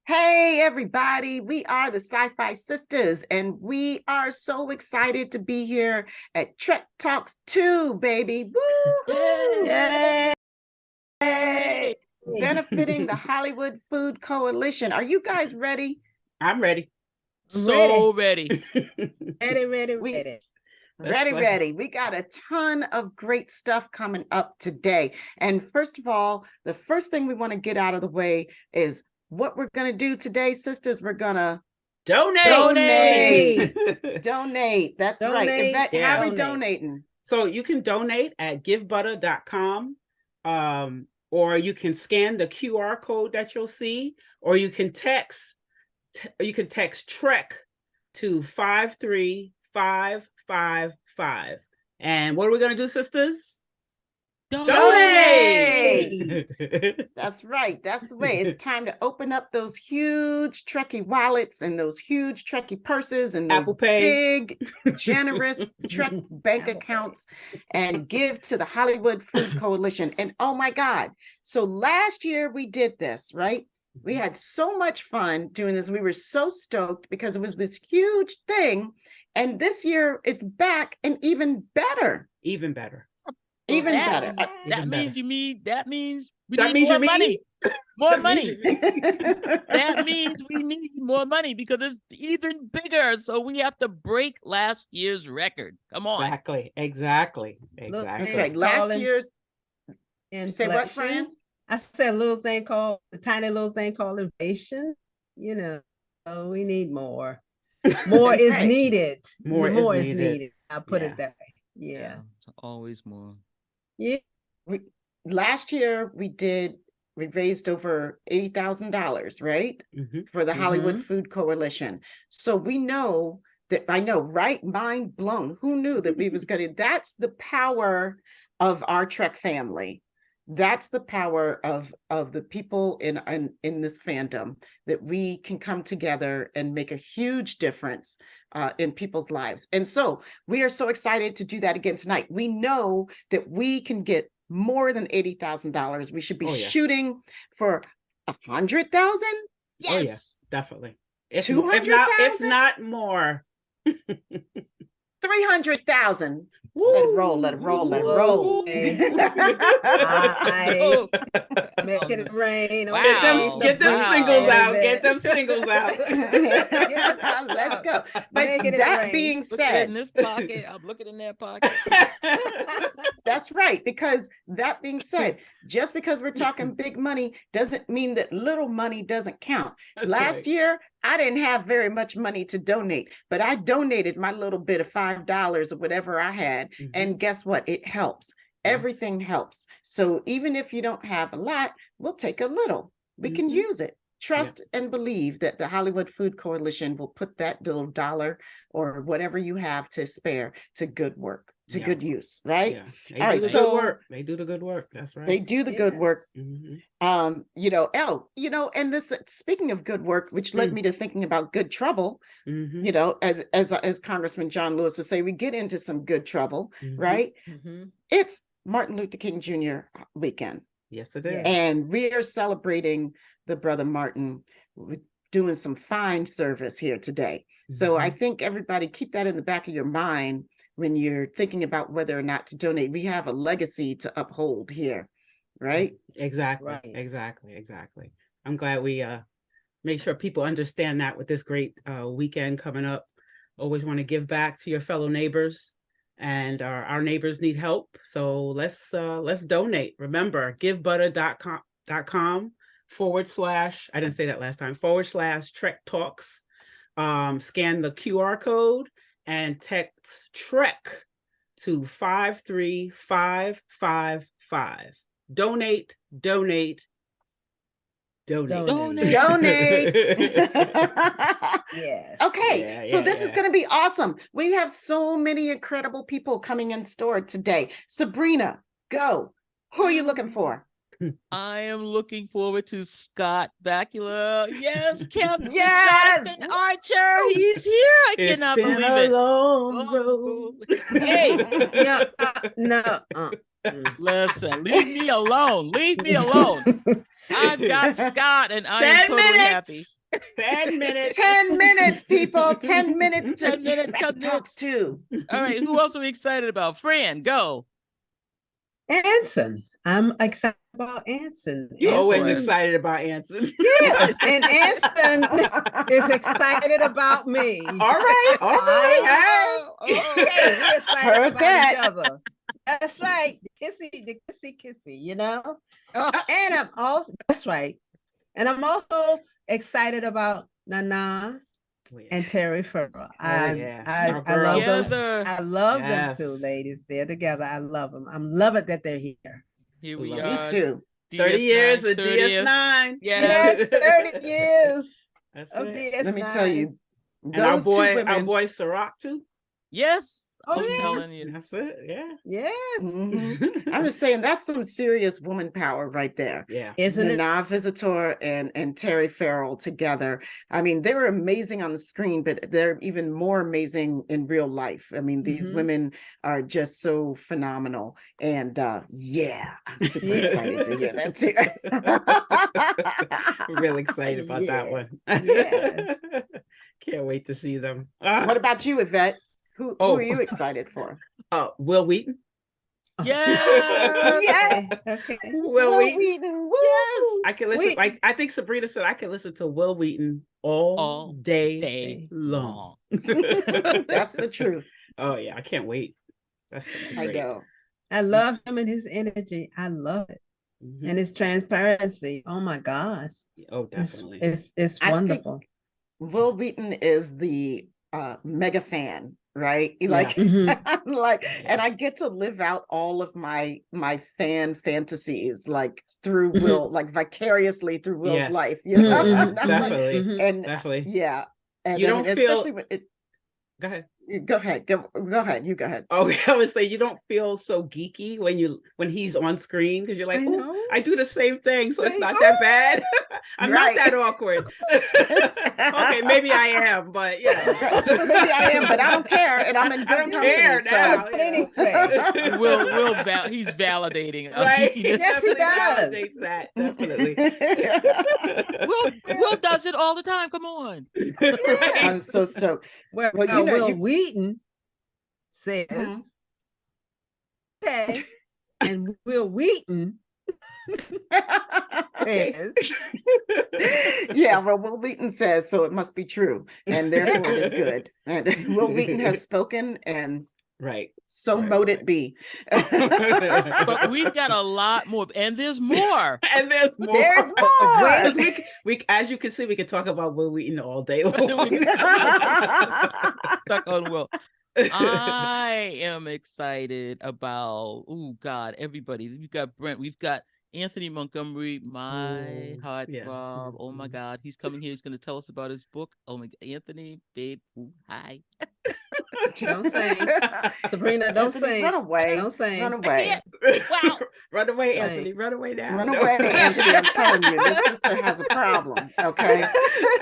Hey, everybody, we are the Sci-Fi Sisters, and we are so excited to be here at Trek Talks 2, baby. Woo! Yay! Yay! Benefiting the Hollywood Food Coalition. Are you guys ready? I'm ready. So ready. Ready. We got a ton of great stuff coming up today. And first of all, the first thing we want to get out of the way is what we're going to do today, sisters. We're going to Donate. That's right. Yvette, Yeah. how are we donating? So you can donate at givebutter.com, or you can scan the QR code that you'll see, or you can text Trek to 53555. And what are we going to do, sisters? Donate! That's right. That's the way. It's time to open up those huge Trekkie wallets and those huge Trekkie purses and those Apple Pay. big, generous Trek bank accounts and give to the Hollywood Food Coalition. And oh my God. So last year we did this, right? We had so much fun doing this. We were so stoked because it was this huge thing. And this year it's back and even better. Even better. Even better. That means we need more money. More money. That means we need more money because it's even bigger. So we have to break last year's record. Come on. Exactly. That's right. Last year's. Say what, Fran? I said a tiny little thing called inflation. You know, so we need more. More is right. Needed. More is needed. I'll put it that way. Yeah. Always more. Yeah. Last year we raised over $80,000, right? For the Hollywood Food Coalition. So we know That I know, right? Mind blown. Who knew that we was gonna, that's the power of our Trek family. That's the power of the people in this fandom, that we can come together and make a huge difference in people's lives. And so we are so excited to do that again tonight. We know that we can get more than $80,000. We should be shooting for 100,000. Yes. Oh yeah, definitely. If 200,000, if not more. 300,000. Let it roll, let it roll, let it roll. Okay. Making it rain. Wow. Get them singles out. Get them singles out. Let's go. But that being said, in this pocket, I'm looking in that pocket. That's right. Because that being said, just because we're talking big money doesn't mean that little money doesn't count. Last year, I didn't have very much money to donate, but I donated my little bit of $5 or whatever I had. And guess what? It helps. Everything helps. So even if you don't have a lot, we'll take a little. We can use it. Trust and believe that the Hollywood Food Coalition will put that little dollar or whatever you have to spare to good work, to good use, right? All right, so they do the good work. That's right. They do the good work. You know, and this, speaking of good work, which led me to thinking about good trouble. You know, as Congressman John Lewis would say, we get into some good trouble, right? It's Martin Luther King Jr. weekend. Yes, it is. And we are celebrating the brother Martin, doing some fine service here today. So I think everybody keep that in the back of your mind when you're thinking about whether or not to donate. We have a legacy to uphold here, right? Exactly. Right. Exactly. I'm glad we make sure people understand that with this great weekend coming up. Always want to give back to your fellow neighbors, and our neighbors need help. So let's donate. Remember, givebutter.com / I didn't say that last time, / Trek Talks. Scan the QR code and text Trek to 53555. Donate. Yes. Okay, so this is going to be awesome. We have so many incredible people coming in store today. Sabrina, go. Who are you looking for? I am looking forward to Scott Bakula. Yes, Captain Jonathan Archer. He's here. I cannot believe it. Long road. Hey, No. listen, leave me alone. Leave me alone. I've got Scott, and I am totally happy. 10 minutes. 10 minutes, people. 10 minutes to 10 minutes. talk to. All right, who else are we excited about? Fran, go. Anson. I'm excited about Anson. You're always excited about Anson. Yes, and Anson is excited about me. All right. Okay, we're excited about each other. That's right. The kissy, you know? And I'm also, that's right. And I'm also excited about Nana and Terry Farrell. I love them. I love them too, ladies. They're together. I love them. I'm loving that they're here. Here we are. Me too. 30 years of DS9. Yes, 30 years of DS9. Let me tell you. And our boy Sirach too. Yes. Oh, I'm yeah. telling you. That's it. Yeah. Yeah. I'm just saying that's some serious woman power right there. Yeah. Isn't it? Nana Visitor and Terry Farrell together. I mean, they were amazing on the screen, but they're even more amazing in real life. I mean, these women are just so phenomenal. And I'm super excited to hear that too. Really excited about that one. Yeah. Can't wait to see them. What about you, Yvette? Who are you excited for? Will Wheaton. Yeah. Yeah. Okay. Will Wheaton. Woo! Yes. I can listen. Like I think Sabrina said, I can listen to Will Wheaton all day long. That's the truth. Oh yeah, I can't wait. That's I know. I love him and his energy. I love it. And his transparency. Oh my gosh. Oh, definitely. It's wonderful. Will Wheaton is the mega fan, right? Like, and I get to live out all of my fan fantasies, like through Will, like vicariously through Will's life, you know? Definitely. And definitely. Yeah. And you don't feel especially when it. Go ahead. Go ahead. Go ahead. You go ahead. Okay, I would say you don't feel so geeky when he's on screen because you're like, oh, I do the same thing, so it's not that bad. I'm not that awkward. Okay, maybe I am, but yeah, maybe I am, but I don't care, and I'm in good company. Now. He's validating. Right? Yes, he does. Validates that definitely. Will does it all the time. Come on. Right? I'm so stoked. Well, Will Wheaton says, okay, and Will Wheaton says, yeah, well, Will Wheaton says, so it must be true, and therefore it is good. And Will Wheaton has spoken, and so mote it be. But we've got a lot more, and there's more. And there's more. There's more. We, as you can see, we can talk about Will Wheaton all day long. Stuck on Will. I am excited about, oh God, everybody. We've got Brent, we've got Anthony Montgomery, my heartthrob. Oh my God, he's coming here. He's going to tell us about his book. Oh my God, Anthony, babe, hi. Don't sing. Sabrina, don't sing. Run away. Don't sing. Run away. Wow. Run away, Anthony. Run away now. Run away, Anthony. I'm telling you, this sister has a problem. Okay.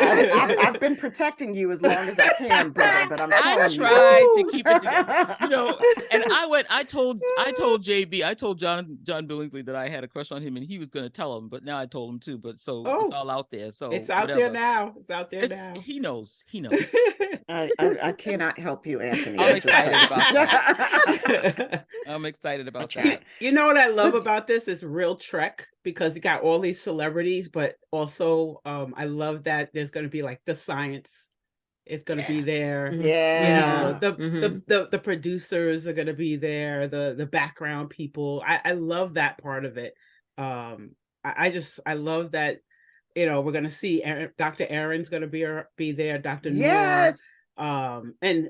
I've been protecting you as long as I can, brother, but I'm telling you. I tried to keep it together. You know, and I told JB, I told John Billingsley that I had a crush on him and he was going to tell him, but now I told him too. But it's all out there. So it's out there now. It's out there now. He knows. I cannot help you, Anthony. I'm excited about that. I'm excited about that. You know what I love about this is real Trek, because you got all these celebrities, but also I love that there's going to be like the science is going to be there. Yeah. The producers are going to be there. The background people. I love that part of it. I love that. You know, we're going to see Dr. Aaron's going to be there. Dr. Yes. Noor. And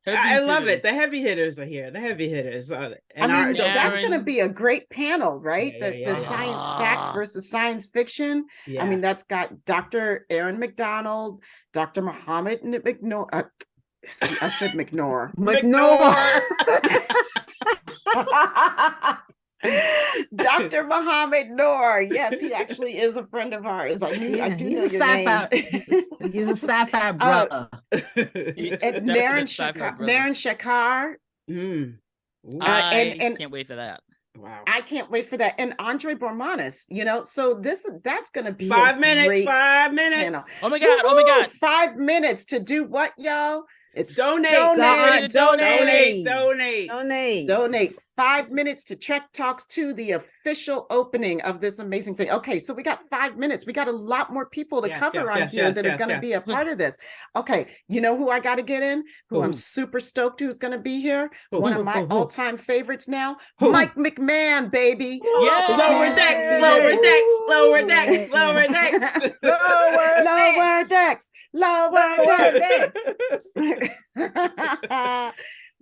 I love it. The heavy hitters are here. The heavy hitters. And I mean, that's going to be a great panel, right? The science fact versus science fiction. Yeah. I mean, that's got Dr. Aaron McDonald, Dr. Muhammad McNor. I said McNor. McNor. Dr. Muhammad Noor. Yes, he actually is a friend of ours. I do know your name. He's a sci-fi brother. And Naren Shakar. I can't wait for that. Wow. I can't wait for that. And Andre Bormanis, so that's going to be 5 minutes. 5 minutes. Panel. Oh my God. Oh my God. 5 minutes to do what, y'all? It's donate. 5 minutes to Trek Talks 2, the official opening of this amazing thing. Okay, so we got 5 minutes. We got a lot more people to cover on here that are going to be a part of this. Okay, you know who I got to get in? Who I'm super stoked who's going to be here? One of my all-time favorites now. Mike McMahon, baby. Yes. Lower decks, lower decks, lower decks, lower decks.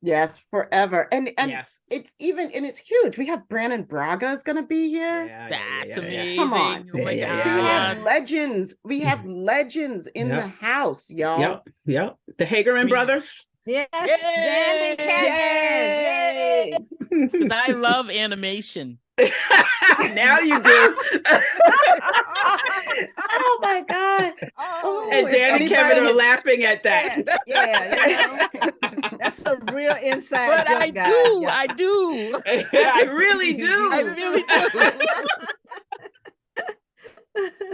Yes, forever. And yes. It's huge. We have Brandon Braga is going to be here. That's amazing. Come on. Oh my God. We have legends. We have legends in the house, y'all. Yep. The Hagerman brothers. Yes. Dan and Kevin. Because I love animation. Now you do. Oh my God. And Dan and Kevin are laughing at that. Yeah. That's a real inside but joke, I do. I really do. I really do.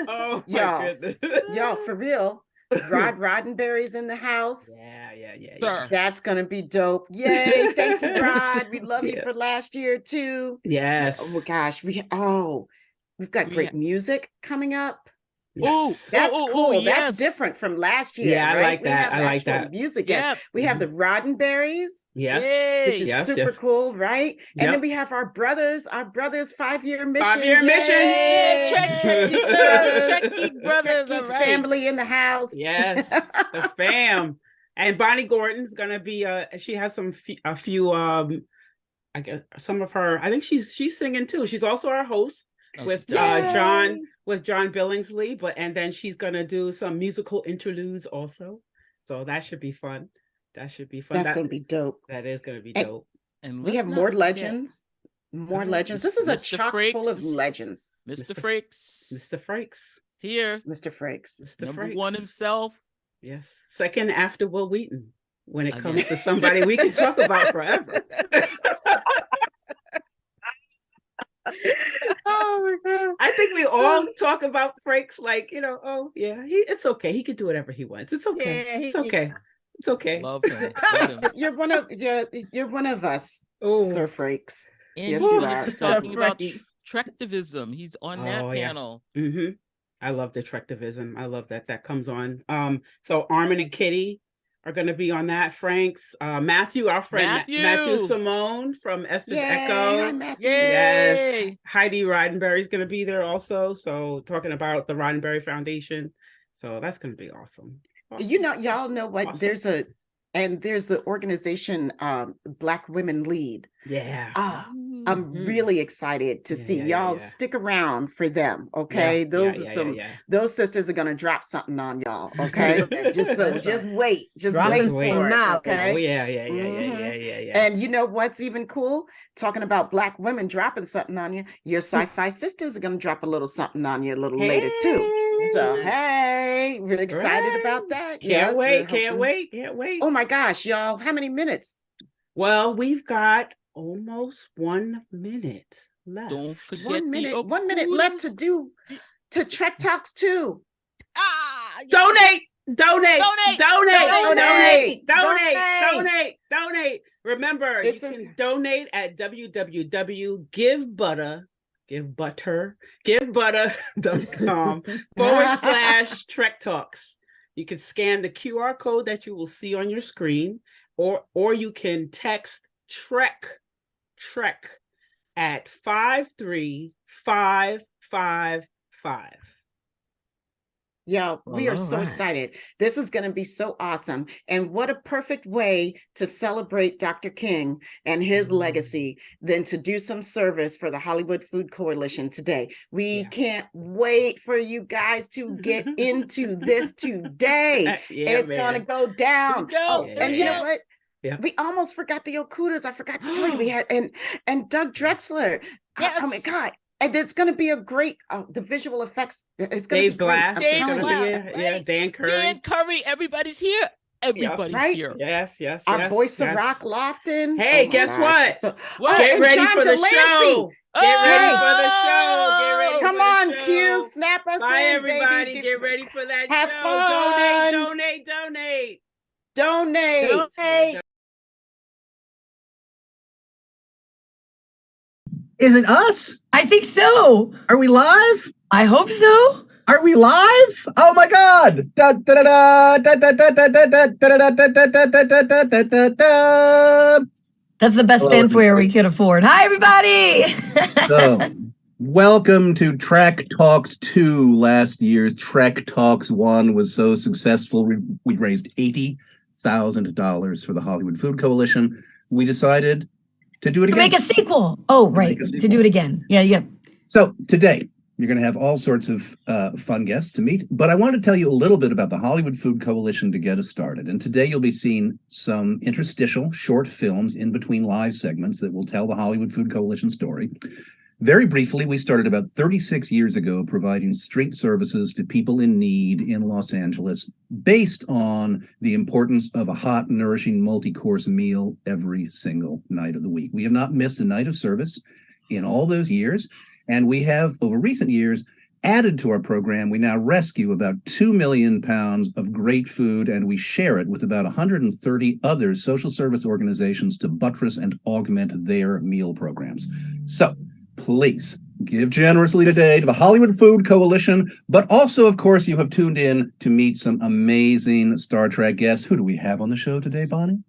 Oh my goodness. Y'all, for real. Rod Roddenberry's in the house. Yeah. That's gonna be dope. Yay! Thank you, Rod. We love you for last year too. Yes. Oh my gosh. We've got great music coming up. Yes. That's cool. Yes. That's different from last year. Yeah, right? I like that. I like that. Music. Yes. We have the Roddenberries. Yes. Which is super cool, right? And then we have our brothers 5-year mission. 5-year mission. Trek brothers. Geeks family in the house. Yes. The fam. And Bonnie Gordon's gonna be she has a few I guess some of her, I think she's singing too. She's also our host with John Billingsley, and then she's gonna do some musical interludes also. So that should be fun. That should be fun. That's going to be dope. That is going to be And dope. And we let's have not more forget legends. More legends. This is a Mr. chock full of Frakes. legends. Mr. Frakes. Mr. Frakes. Here. Mr. Frakes. Mr. Number Frakes. one himself. Yes. Second after Will Wheaton. When it comes Again. to somebody we can talk about forever. Oh my God. I think we all talk about Frakes like, oh yeah, it's okay. He can do whatever he wants. It's okay. Yeah, It's okay. It's okay. Love him. Love him. You're one of us, Oh, Sir Frakes. And Yes, you you were are. talking about Right. Trektivism. He's on that Oh, yeah. panel. Mm-hmm. I love the Trectivism. I love that comes on. So Armin and Kitty are going to be on that. Frank's Matthew, our friend Matthew Simone from Esther's Yay, Echo. hi, Matthew. Yes. Heidi Roddenberry is going to be there also. So talking about the Roddenberry Foundation. So that's going to be awesome. Y'all know what? Awesome. There's the organization Black Women Lead. Yeah. I'm really excited to see y'all stick around for them. Okay. Those sisters are gonna drop something on y'all. Okay. just wait. Just wait for it. Okay. Oh, yeah. And you know what's even cool? Talking about Black women dropping something on you, your sci-fi sisters are gonna drop a little something on you a little later too. So hey, we're excited about that. Can't wait. Oh my gosh, y'all. How many minutes? Well, we've got almost 1 minute left. Don't forget 1 minute. the 1 minute left to Trek Talks 2. Donate. Remember, you can donate at www.givebutter.com/Trek Talks. You can scan the QR code that you will see on your screen, or you can text Trek at 53555. Yo, we are so excited. This is going to be so awesome. And what a perfect way to celebrate Dr. King and his legacy than to do some service for the Hollywood Food Coalition today. We can't wait for you guys to get into this today. It's going to go down. And you know what? Yeah. We almost forgot the Okudas. I forgot to tell you, we had and Doug Drexler. Yes. Oh my God. And it's going to be a great, the visual effects. It's going Dave to be great. Glass. Dan Curry. Dan Curry. Everybody's here. Everybody's here. Yes. Our boy Ciroc Lofton. Hey, guess what? So, get ready for the show. Get ready for the show. Come on, Q. Snap us Bye, in, everybody. baby. Get ready for that Have show. fun. Donate. Is it us? I think so. Are we live? I hope so. Are we live? Oh my God. That's the best fanfare we could afford. Hi, everybody. So, welcome to Trek Talks 2. Last year's Trek Talks 1 was so successful. We raised $80,000 for the Hollywood Food Coalition. We decided to do it again. To make a sequel. Oh, right. To do it again. Yeah. So today, you're going to have all sorts of fun guests to meet, but I want to tell you a little bit about the Hollywood Food Coalition to get us started. And today you'll be seeing some interstitial short films in between live segments that will tell the Hollywood Food Coalition story. Very briefly, we started about 36 years ago providing street services to people in need in Los Angeles based on the importance of a hot, nourishing, multi-course meal every single night of the week. We have not missed a night of service in all those years, and we have, over recent years, added to our program. We now rescue about 2 million pounds of great food, and we share it with about 130 other social service organizations to buttress and augment their meal programs. So, please give generously today to the Hollywood Food Coalition, but also, of course, you have tuned in to meet some amazing Star Trek guests. Who do we have on the show today, Bonnie?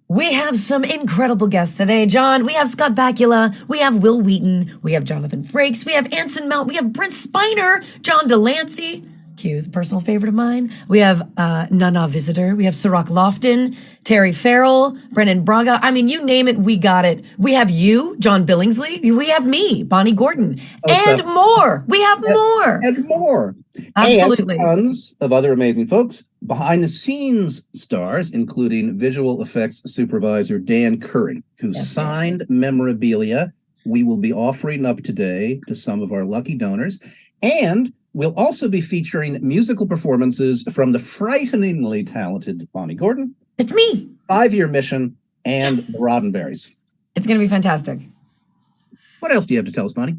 We have some incredible guests today, John. We have Scott Bakula. We have Will Wheaton. We have Jonathan Frakes. We have Anson Mount. We have Brent Spiner, John Delancey. Q's a personal favorite of mine. We have Nana Visitor. We have Sirach Lofton, Terry Farrell, Brennan Braga. I mean, you name it, we got it. We have you, John Billingsley. We have me, Bonnie Gordon, and more. We have more. And more. Absolutely. And tons of other amazing folks. Behind the scenes stars, including visual effects supervisor Dan Curry, who signed memorabilia we will be offering up today to some of our lucky donors. And we'll also be featuring musical performances from the frighteningly talented Bonnie Gordon. It's me. 5-Year Mission and the Roddenberries. It's going to be fantastic. What else do you have to tell us, Bonnie?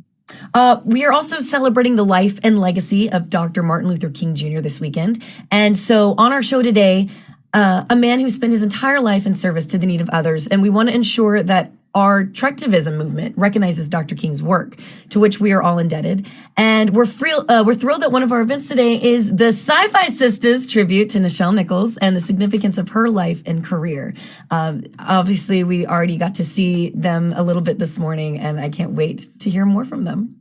We are also celebrating the life and legacy of Dr. Martin Luther King Jr. this weekend. And so on our show today, a man who spent his entire life in service to the need of others. And we want to ensure that our Trektivism movement recognizes Dr. King's work, to which we are all indebted. And we're thrilled that one of our events today is the Sci-Fi Sisters tribute to Nichelle Nichols and the significance of her life and career. Obviously, we already got to see them a little bit this morning, and I can't wait to hear more from them.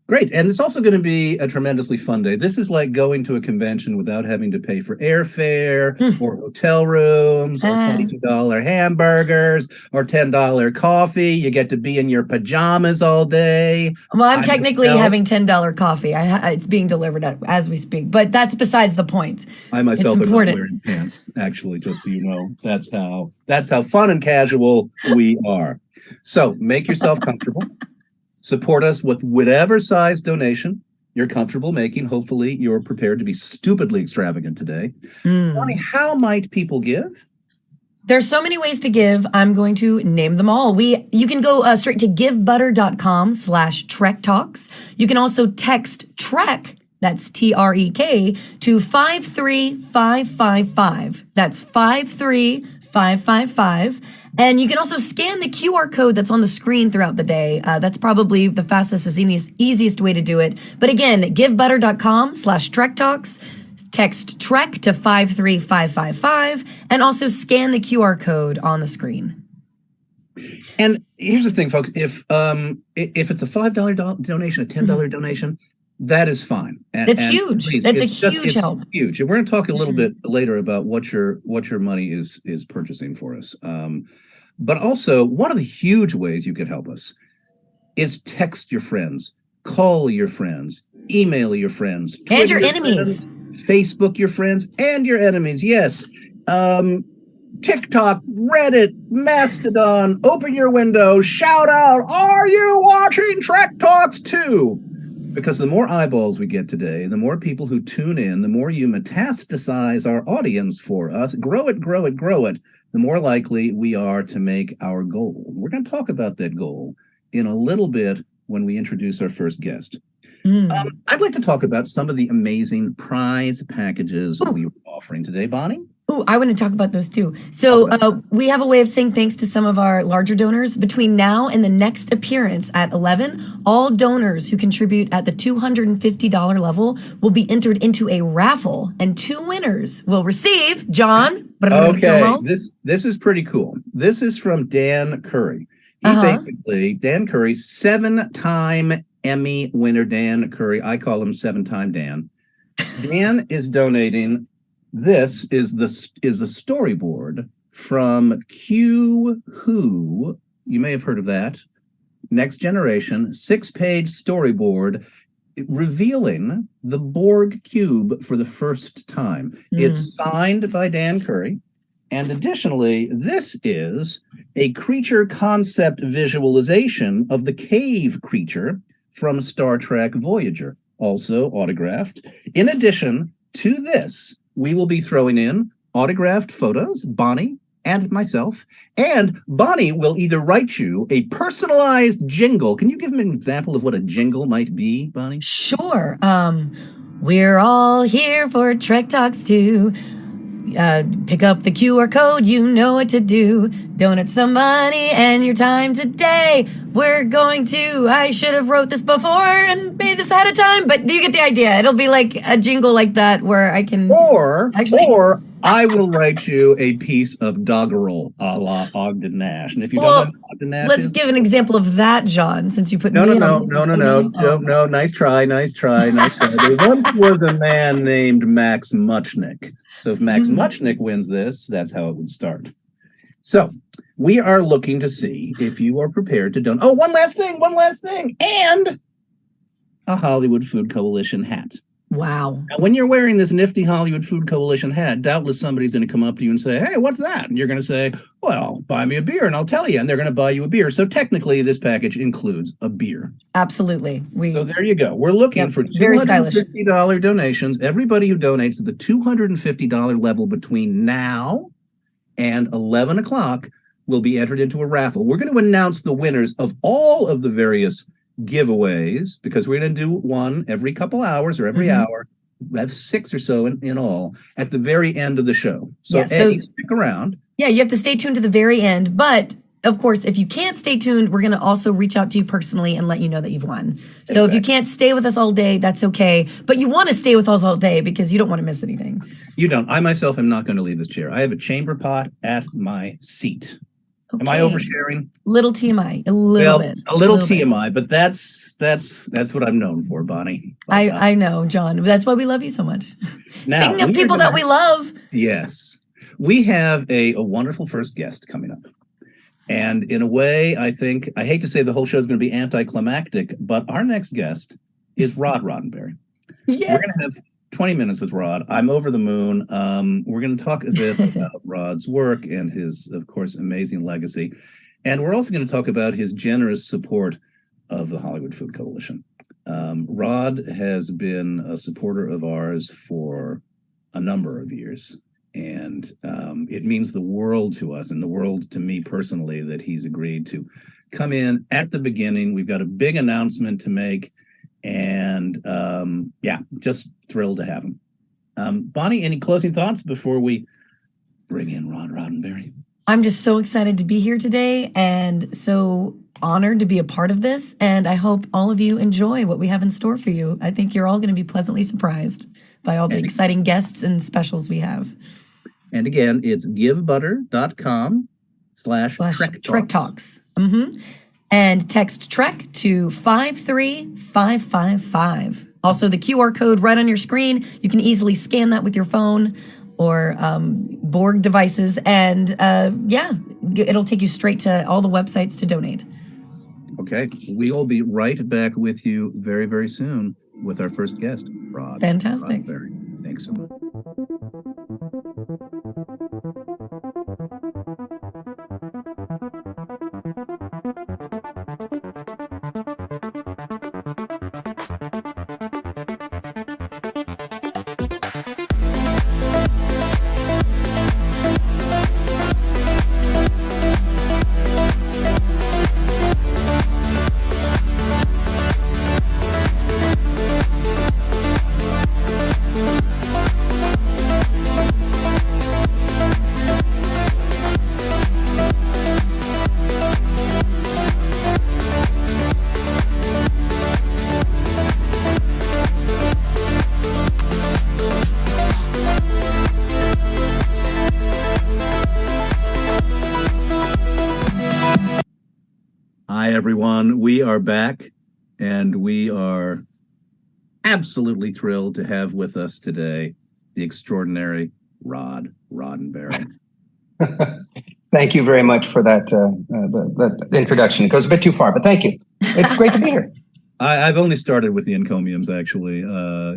Great. And it's also going to be a tremendously fun day. This is like going to a convention without having to pay for airfare or hotel rooms or $22 hamburgers or $10 coffee. You get to be in your pajamas all day. Well, I'm technically having $10 coffee. It's being delivered as we speak, but that's besides the point. I myself am not wearing pants, actually, just so you know. That's how fun and casual we are. So make yourself comfortable. Support us with whatever size donation you're comfortable making. Hopefully, you're prepared to be stupidly extravagant today. Bonnie, how might people give? There's so many ways to give. I'm going to name them all. You can go straight to givebutter.com/Trek Talks. You can also text Trek, that's TREK, to 53555. That's 53555. And you can also scan the QR code that's on the screen throughout the day. That's probably the fastest, easiest way to do it. But again, givebutter.com/Trek Talks. Text Trek to 53555 and also scan the QR code on the screen. And here's the thing, folks. If it's a $5 donation, a $10 donation, that is fine. It's huge. Please, that's a huge help. Huge. And we're going to talk a little bit later about what your money is purchasing for us. But also, one of the huge ways you could help us is text your friends, call your friends, email your friends, and Twitter your enemies, Facebook your friends and your enemies. Yes. TikTok, Reddit, Mastodon, open your window, shout out, are you watching Trek Talks too? Because the more eyeballs we get today, the more people who tune in, the more you metastasize our audience for us, grow it, the more likely we are to make our goal. We're going to talk about that goal in a little bit when we introduce our first guest. I'd like to talk about some of the amazing prize packages we were offering today, Bonnie. Oh, I want to talk about those too. So we have a way of saying thanks to some of our larger donors. Between now and the next appearance at 11, all donors who contribute at the $250 level will be entered into a raffle, and 2 winners will receive, John. Okay, this is pretty cool. This is from Dan Curry. Dan Curry, 7-time Emmy winner Dan Curry. I call him 7-time Dan. Dan is donating. This is a storyboard from Q Who. You may have heard of that. Next Generation, 6-page storyboard revealing the Borg cube for the first time. It's signed by Dan Curry. And additionally, this is a creature concept visualization of the cave creature from Star Trek Voyager, also autographed. In addition to this, we will be throwing in autographed photos, Bonnie and myself, and Bonnie will either write you a personalized jingle. Can you give me an example of what a jingle might be, Bonnie? Sure. We're all here for Trek Talks too. Pick up the QR code, you know what to do. Donate some money and your time today. I should have wrote this before and made this ahead of time, but you get the idea. It'll be like a jingle like that where I can or I will write you a piece of doggerel a la Ogden Nash. And if you don't know who Ogden Nash let's is, give an example of that, John, since you put no. me in on this. No. Nice try. There once was a man named Max Muchnick. So if Max Muchnick wins this, that's how it would start. So we are looking to see if you are prepared to donate. Oh, one last thing. And a Hollywood Food Coalition hat. Wow. Now, when you're wearing this nifty Hollywood Food Coalition hat, doubtless somebody's going to come up to you and say, hey, what's that? And you're going to say, well, buy me a beer and I'll tell you. And they're going to buy you a beer. So technically, this package includes a beer. Absolutely. So there you go. We're looking for $250 donations. Everybody who donates at the $250 level between now and 11 o'clock will be entered into a raffle. We're going to announce the winners of all of the various giveaways, because we're going to do one every couple hours or every hour. We have 6 or so in all at the very end of the show. So, Eddie, stick around. Yeah, you have to stay tuned to the very end. But of course, if you can't stay tuned, we're going to also reach out to you personally and let you know that you've won. So if you can't stay with us all day, that's okay. But you want to stay with us all day because you don't want to miss anything. You don't. I myself am not going to leave this chair. I have a chamber pot at my seat. Okay. Am I oversharing? Little TMI, a little bit. A little TMI, but that's what I'm known for, Bonnie. I know, John. That's why we love you so much. Now, speaking of people that we love. Yes. We have a wonderful first guest coming up. And in a way, I hate to say the whole show is going to be anticlimactic, but our next guest is Rod Roddenberry. Yeah. We're going to have 20 minutes with Rod. I'm over the moon. We're going to talk a bit about Rod's work and his, of course, amazing legacy. And we're also going to talk about his generous support of the Hollywood Food Coalition. Rod has been a supporter of ours for a number of years. And it means the world to us and the world to me personally that he's agreed to come in at the beginning. We've got a big announcement to make. And just thrilled to have him. Bonnie, any closing thoughts before we bring in Rod Roddenberry? I'm just so excited to be here today and so honored to be a part of this. And I hope all of you enjoy what we have in store for you. I think you're all going to be pleasantly surprised by all the exciting guests and specials we have. And again, it's givebutter.com/Trek Talks. And text Trek to 53555. Also, the QR code right on your screen. You can easily scan that with your phone or Borg devices. And it'll take you straight to all the websites to donate. Okay. We'll be right back with you very, very soon with our first guest, Rod. Fantastic. Roddenberry. Thanks so much. Everyone, we are back and we are absolutely thrilled to have with us today the extraordinary Rod Roddenberry. Thank you very much for that introduction. It goes a bit too far, but thank you. It's great to be here. I've only started with the encomiums, actually.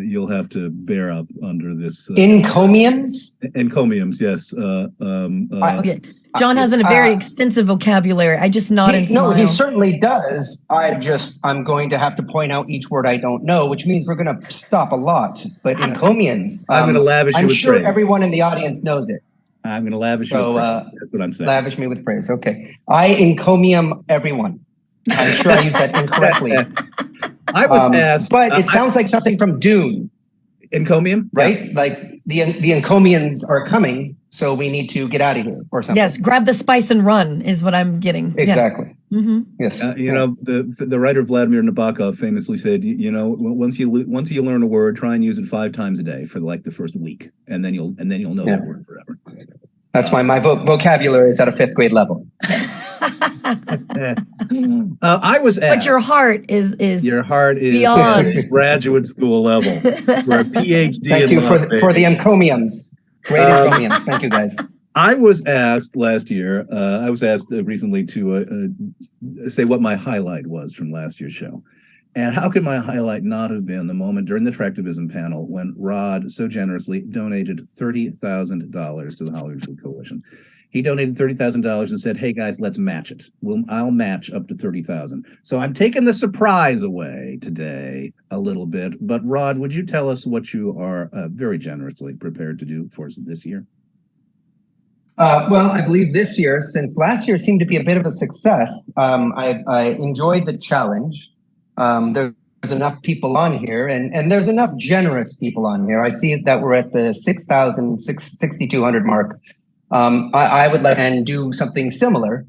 You'll have to bear up under this. Encomiums? Encomiums, yes. Okay. John has a very extensive vocabulary. I just nod and smile. No, he certainly does. I'm going to have to point out each word I don't know, which means we're going to stop a lot. But encomiums. I'm going to lavish you with praise. I'm sure everyone in the audience knows it. I'm going to lavish you with praise. That's what I'm saying. Lavish me with praise. Okay. I encomium everyone. I'm sure I used that incorrectly. I was asked. But it sounds like something from Dune. Encomium? Right? Yeah. Like the encomiums are coming, so we need to get out of here or something. Yes, grab the spice and run is what I'm getting. Exactly. Mm-hmm. Yes. The writer Vladimir Nabokov famously said, once you learn a word, try and use it 5 times a day for like the first week, and then you'll know that word forever. That's why my vocabulary is at a 5th grade level. I was asked, but your heart is beyond at graduate school level. We're a PhD. Thank you for the encomiums. Great encomiums. Thank you, guys. I was asked last year. I was asked recently to say what my highlight was from last year's show. And how could my highlight not have been the moment during the Tractivism panel when Rod so generously donated $30,000 to the Hollywood Food Coalition? He donated $30,000 and said, "Hey guys, let's match it. I'll match up to $30,000." So I'm taking the surprise away today a little bit. But Rod, would you tell us what you are very generously prepared to do for us this year? Well, I believe this year, since last year seemed to be a bit of a success, I enjoyed the challenge. There's enough people on here, and there's enough generous people on here. I see that we're at the 6,200 mark. I would like to do something similar,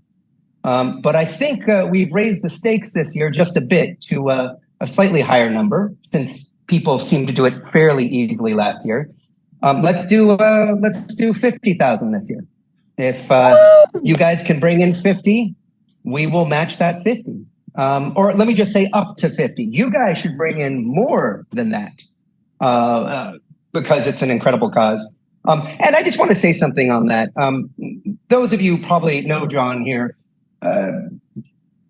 but I think we've raised the stakes this year just a bit to a slightly higher number, since people seem to do it fairly easily last year. Let's do 50,000 this year. If you guys can bring in 50, we will match that 50. Or let me just say up to 50. You guys should bring in more than that because it's an incredible cause. And I just want to say something on that. Those of you probably know John here.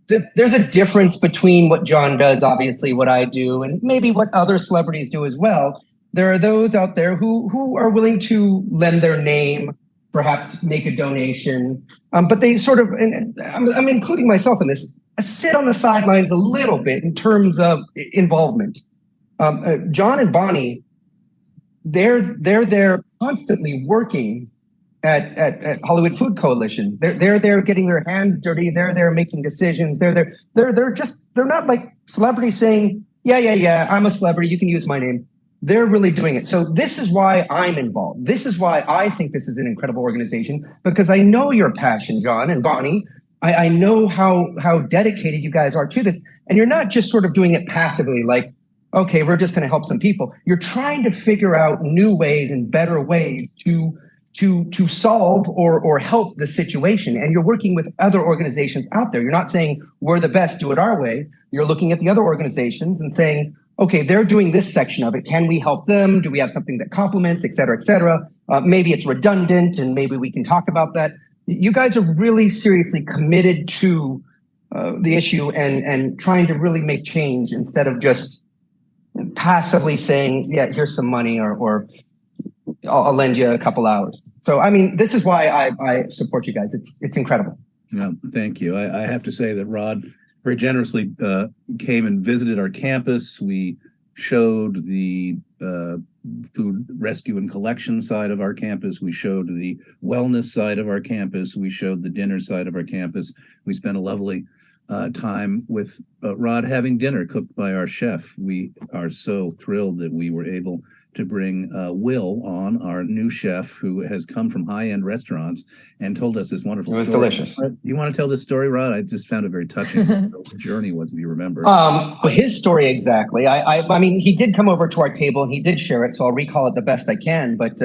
There's a difference between what John does, obviously, what I do, and maybe what other celebrities do as well. There are those out there who are willing to lend their name, perhaps make a donation, but they sort of, and I'm including myself in this, sit on the sidelines a little bit in terms of involvement. John and Bonnie, they're there constantly working at Hollywood Food Coalition. They're there getting their hands dirty. They're there making decisions. They're not like celebrities saying, yeah, I'm a celebrity, you can use my name. They're really doing it. So this is why I'm involved. This is why I think this is an incredible organization, because I know your passion, John and Bonnie. I know how dedicated you guys are to this. And you're not just sort of doing it passively, like, okay, we're just going to help some people. You're trying to figure out new ways and better ways to solve or help the situation. And you're working with other organizations out there. You're not saying we're the best, do it our way. You're looking at the other organizations and saying, okay, they're doing this section of it. Can we help them? Do we have something that complements, et cetera, et cetera? Maybe it's redundant and maybe we can talk about that. You guys are really seriously committed to the issue and trying to really make change instead of just passively saying, yeah, here's some money or I'll lend you a couple hours. So, I mean, this is why I support you guys. It's incredible. Yeah, thank you. I have to say that Rod very generously came and visited our campus. We showed the food rescue and collection side of our campus. We showed the wellness side of our campus. We showed the dinner side of our campus. We spent a lovely time with Rod having dinner cooked by our chef. We are so thrilled that we were able to bring Will on, our new chef, who has come from high-end restaurants and told us this wonderful story. It was delicious. You want to tell this story, Rod? I just found it very touching. What the journey was, if you remember. His story exactly. I mean, he did come over to our table and he did share it, so I'll recall it the best I can. But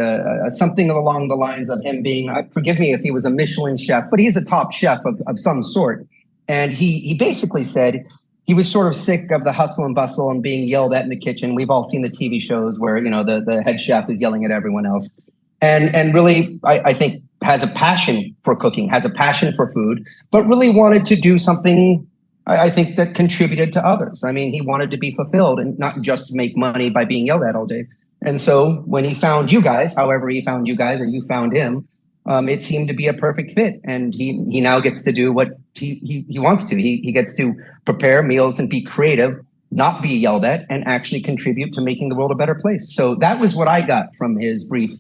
something along the lines of him being, forgive me if he was a Michelin chef, but he's a top chef of some sort. And he basically said he was sort of sick of the hustle and bustle and being yelled at in the kitchen. We've all seen the TV shows where, you know, the head chef is yelling at everyone else. And really, I think, has a passion for cooking, has a passion for food, but really wanted to do something, I think, that contributed to others. I mean, he wanted to be fulfilled and not just make money by being yelled at all day. And so when he found you guys, however he found you guys or you found him, it seemed to be a perfect fit. And he now gets to do what he wants to. He gets to prepare meals and be creative, not be yelled at, and actually contribute to making the world a better place. So that was what I got from his brief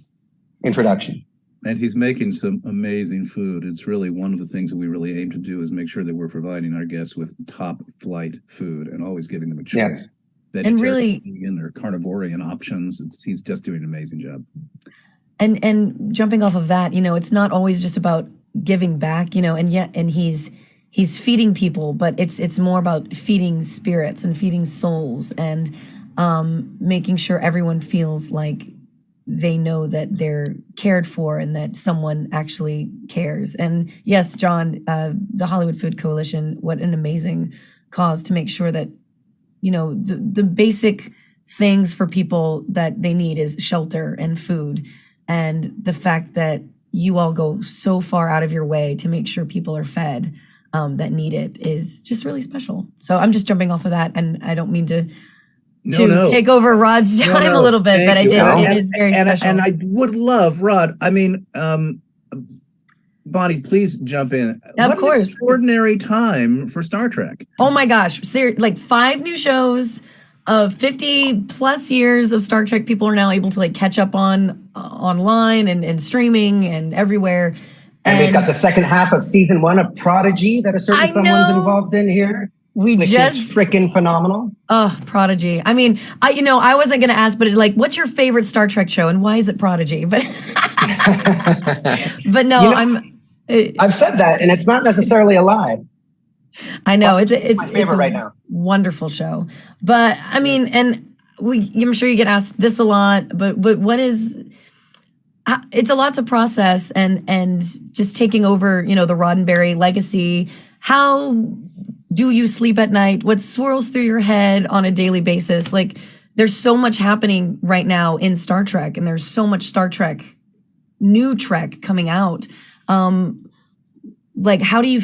introduction. And he's making some amazing food. It's really one of the things that we really aim to do is make sure that we're providing our guests with top flight food and always giving them a choice. Yes. And really, vegan or carnivorian options. He's just doing an amazing job. And jumping off of that, you know, it's not always just about giving back, you know, and he's he's feeding people, but it's more about feeding spirits and feeding souls, and making sure everyone feels like they know that they're cared for and that someone actually cares. And yes, John, the Hollywood Food Coalition, what an amazing cause to make sure that, the basic things for people that they need is shelter and food. And the fact that you all go so far out of your way to make sure people are fed that need it is just really special. So I'm just jumping off of that, and I don't mean to take over Rod's time a little bit, but I did. It is very special. And I would love, Rod, Bonnie, please jump in. Of course. An extraordinary time for Star Trek. Oh my gosh. Like 5 new shows of 50 plus years of Star Trek. People are now able to catch up on online and streaming and everywhere. And we've got the second half of season 1 of Prodigy that a certain someone's involved in here. Which is freaking phenomenal. Oh, Prodigy. I mean, I wasn't going to ask, but what's your favorite Star Trek show and why is it Prodigy? But but no, I've said that, and it's not necessarily a lie. I know it's my favorite right now. Wonderful show. But I mean, and I'm sure you get asked this a lot, but what is? It's a lot to process, and just taking over, the Roddenberry legacy. How do you sleep at night? What swirls through your head on a daily basis? There's so much happening right now in Star Trek, and there's so much Star Trek, new Trek coming out. How do you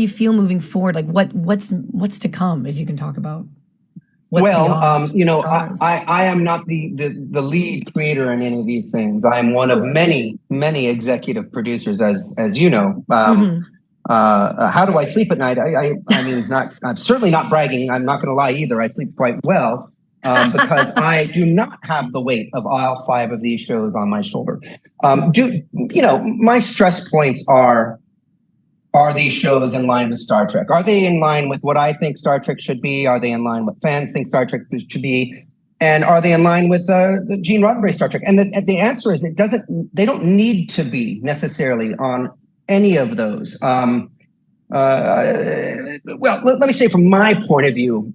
feel moving forward? What's to come, if you can talk about? I am not the lead creator in any of these things. I am one of many executive producers, as you know. How do I sleep at night? I'm certainly not bragging. I'm not going to lie either. I sleep quite well because I do not have the weight of all 5 of these shows on my shoulder. My stress points are these shows in line with Star Trek? Are they in line with what I think Star Trek should be? Are they in line with fans think Star Trek should be? And are they in line with the Gene Roddenberry Star Trek? And the answer is they don't need to be necessarily on any of those. Let me say from my point of view,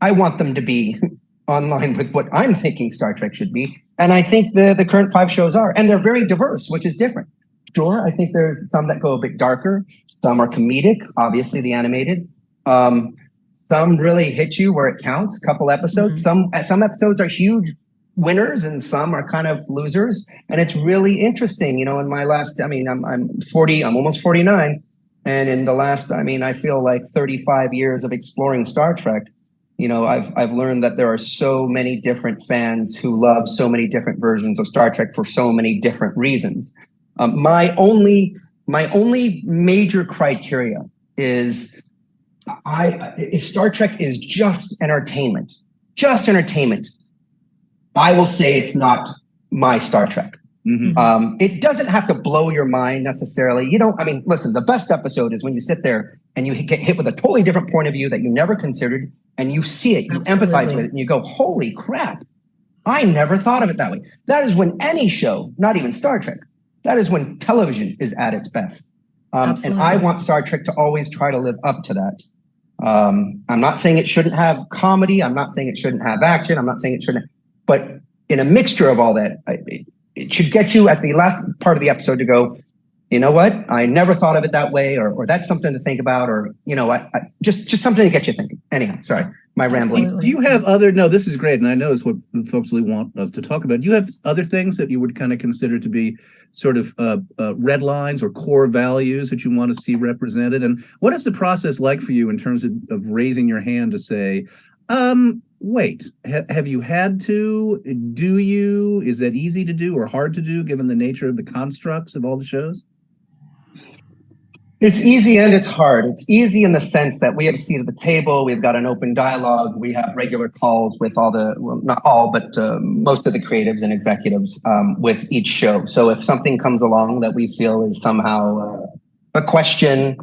I want them to be online with what I'm thinking Star Trek should be. And I think the current 5 shows are, and they're very diverse, which is different. Sure, I think there's some that go a bit darker. Some are comedic, obviously the animated. Some really hit you where it counts, couple episodes. Mm-hmm. Some episodes are huge winners and some are kind of losers. And it's really interesting, in my last, I'm 40, I'm almost 49. And in the last, I feel like 35 years of exploring Star Trek, I've learned that there are so many different fans who love so many different versions of Star Trek for so many different reasons. My only major criteria is if Star Trek is just entertainment, I will say it's not my Star Trek. Mm-hmm. It doesn't have to blow your mind necessarily. Listen, the best episode is when you sit there and you get hit with a totally different point of view that you never considered, and you see it, you empathize with it, and you go, holy crap, I never thought of it that way. That is when any show, not even Star Trek, that is when television is at its best. And I want Star Trek to always try to live up to that. I'm not saying it shouldn't have comedy. I'm not saying it shouldn't have action. I'm not saying it shouldn't, but in a mixture of all that, it should get you at the last part of the episode to go, you know what? I never thought of it that way, or that's something to think about, or, just something to get you thinking. Anyhow, sorry, my rambling. Do you have this is great. And I know it's what folks really want us to talk about. Do you have other things that you would kind of consider to be sort of red lines or core values that you want to see represented? And what is the process like for you in terms of raising your hand to say, wait, have you had to? Do you? Is that easy to do or hard to do given the nature of the constructs of all the shows? It's easy and it's hard. It's easy in the sense that we have a seat at the table. We've got an open dialogue. We have regular calls with not all, but most of the creatives and executives with each show. So if something comes along that we feel is somehow a question,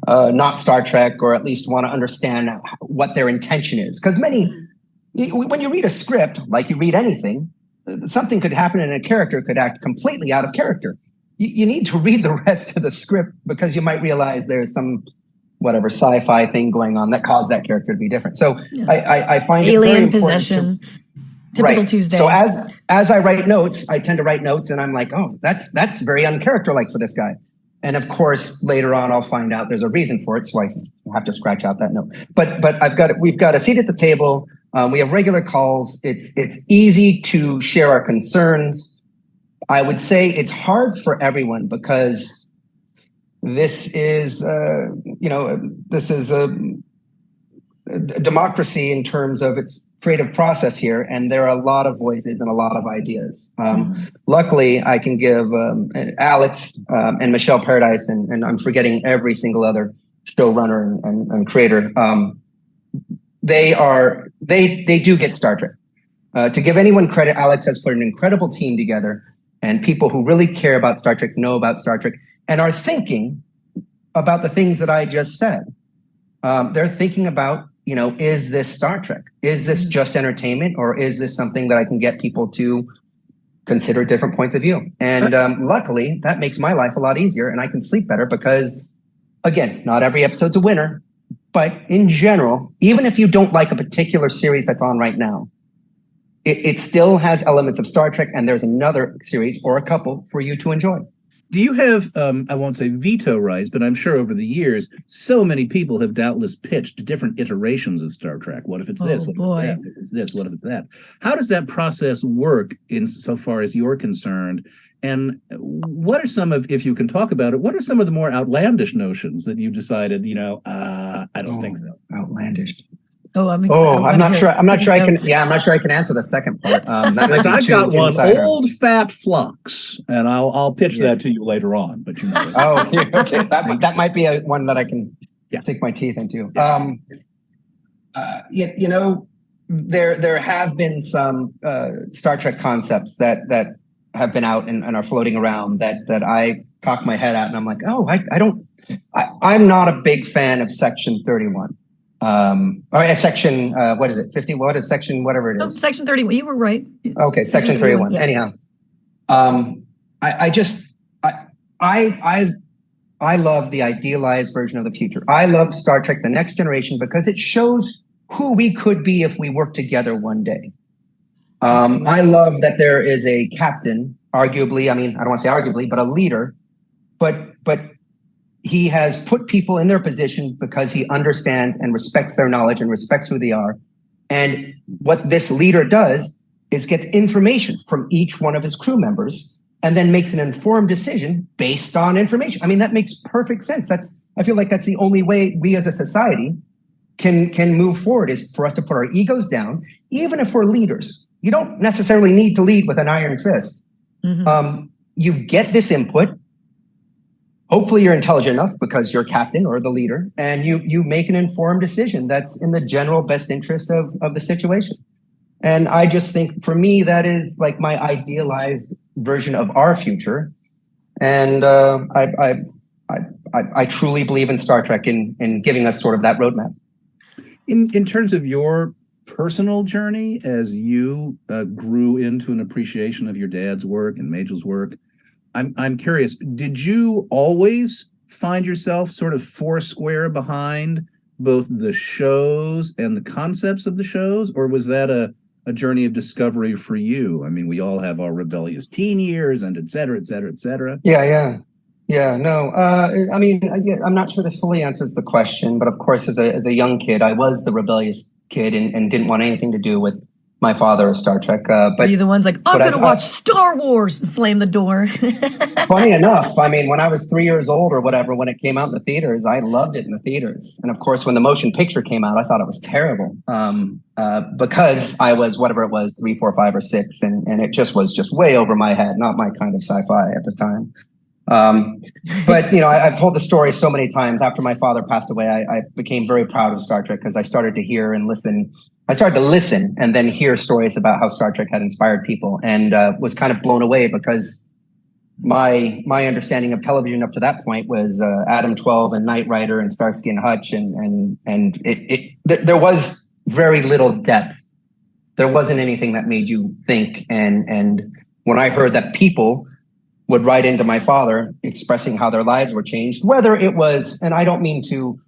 not Star Trek, or at least want to understand what their intention is. Because when you read a script, like you read anything, something could happen and a character could act completely out of character. you need to read the rest of the script because you might realize there's some whatever sci-fi thing going on that caused that character to be different. So I find alien it very possession. Typical right. Tuesday. So as I write notes, I tend to write notes, and I'm like, oh, that's very uncharacter-like for this guy. And of course, later on, I'll find out there's a reason for it, so I have to scratch out that note. But we've got a seat at the table. We have regular calls. It's easy to share our concerns. I would say it's hard for everyone because this is a democracy in terms of its creative process here, and there are a lot of voices and a lot of ideas. Luckily, I can give Alex and Michelle Paradise, and I'm forgetting every single other showrunner and creator. They do get Star Trek. To give anyone credit, Alex has put an incredible team together, and people who really care about Star Trek know about Star Trek and are thinking about the things that I just said. They're thinking about, is this Star Trek? Is this just entertainment, or is this something that I can get people to consider different points of view? And luckily, that makes my life a lot easier, and I can sleep better because, again, not every episode's a winner, but in general, even if you don't like a particular series that's on right now, it still has elements of Star Trek, and there's another series or a couple for you to enjoy. Do you have, I won't say veto rights, but I'm sure over the years, so many people have doubtless pitched different iterations of Star Trek. What if it's this? What if it's that? What if it's this? What if it's that? How does that process work so far as you're concerned? And what are some of, if you can talk about it, what are some of the more outlandish notions that you decided, I don't think so? Outlandish. Oh, I'm not sure I can. Yeah, I'm not sure I can answer the second part. I've got one insider. Old fat flux, and I'll pitch that to you later on. But okay, that might be one that I can sink my teeth into. There have been some Star Trek concepts that have been out and are floating around that I cock my head at, and I'm like, I'm not a big fan of Section 31. Or section, what is it? 50? What is section, whatever it is? Section 31. You were right. Okay. Section 31. Yeah. Anyhow, I love the idealized version of the future. I love Star Trek: The Next Generation because it shows who we could be if we work together one day. I love that there is a captain, arguably, I don't want to say arguably, but a leader, but he has put people in their position because he understands and respects their knowledge and respects who they are. And what this leader does is gets information from each one of his crew members and then makes an informed decision based on information. That makes perfect sense. I feel like that's the only way we as a society can move forward, is for us to put our egos down, even if we're leaders. You don't necessarily need to lead with an iron fist. Mm-hmm. You get this input. Hopefully you're intelligent enough because you're captain or the leader, and you make an informed decision that's in the general best interest of the situation. And I just think, for me, that is like my idealized version of our future. And I truly believe in Star Trek in giving us sort of that roadmap. In terms of your personal journey, as you grew into an appreciation of your dad's work and Majel's work, I'm curious, did you always find yourself sort of foursquare behind both the shows and the concepts of the shows, or was that a journey of discovery for you? We all have our rebellious teen years and et cetera, et cetera, et cetera. Yeah, no. I'm not sure this fully answers the question, but of course, as a young kid, I was the rebellious kid and didn't want anything to do with my father or Star Trek. But are you the ones like, I'm going to watch Star Wars and slam the door? Funny enough, when I was 3 years old or whatever, when it came out in the theaters, I loved it in the theaters. And of course, when the motion picture came out, I thought it was terrible because I was whatever it was, 3, 4, 5, or 6. And it just was way over my head, not my kind of sci-fi at the time. But I've told the story so many times. After my father passed away, I became very proud of Star Trek because I started to hear and listen. I started to listen and then hear stories about how Star Trek had inspired people, and was kind of blown away because my understanding of television up to that point was Adam 12 and Knight Rider and Starsky and Hutch, and there was very little depth. There wasn't anything that made you think. And when I heard that people would write into my father expressing how their lives were changed, whether it was, and I don't mean to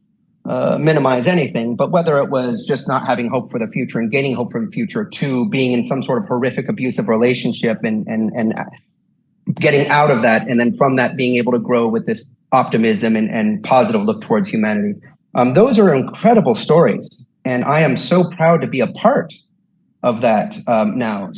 minimize anything, but whether it was just not having hope for the future and gaining hope for the future, to being in some sort of horrific abusive relationship and getting out of that, and then from that being able to grow with this optimism and positive look towards humanity. Those are incredible stories, and I am so proud to be a part of that now.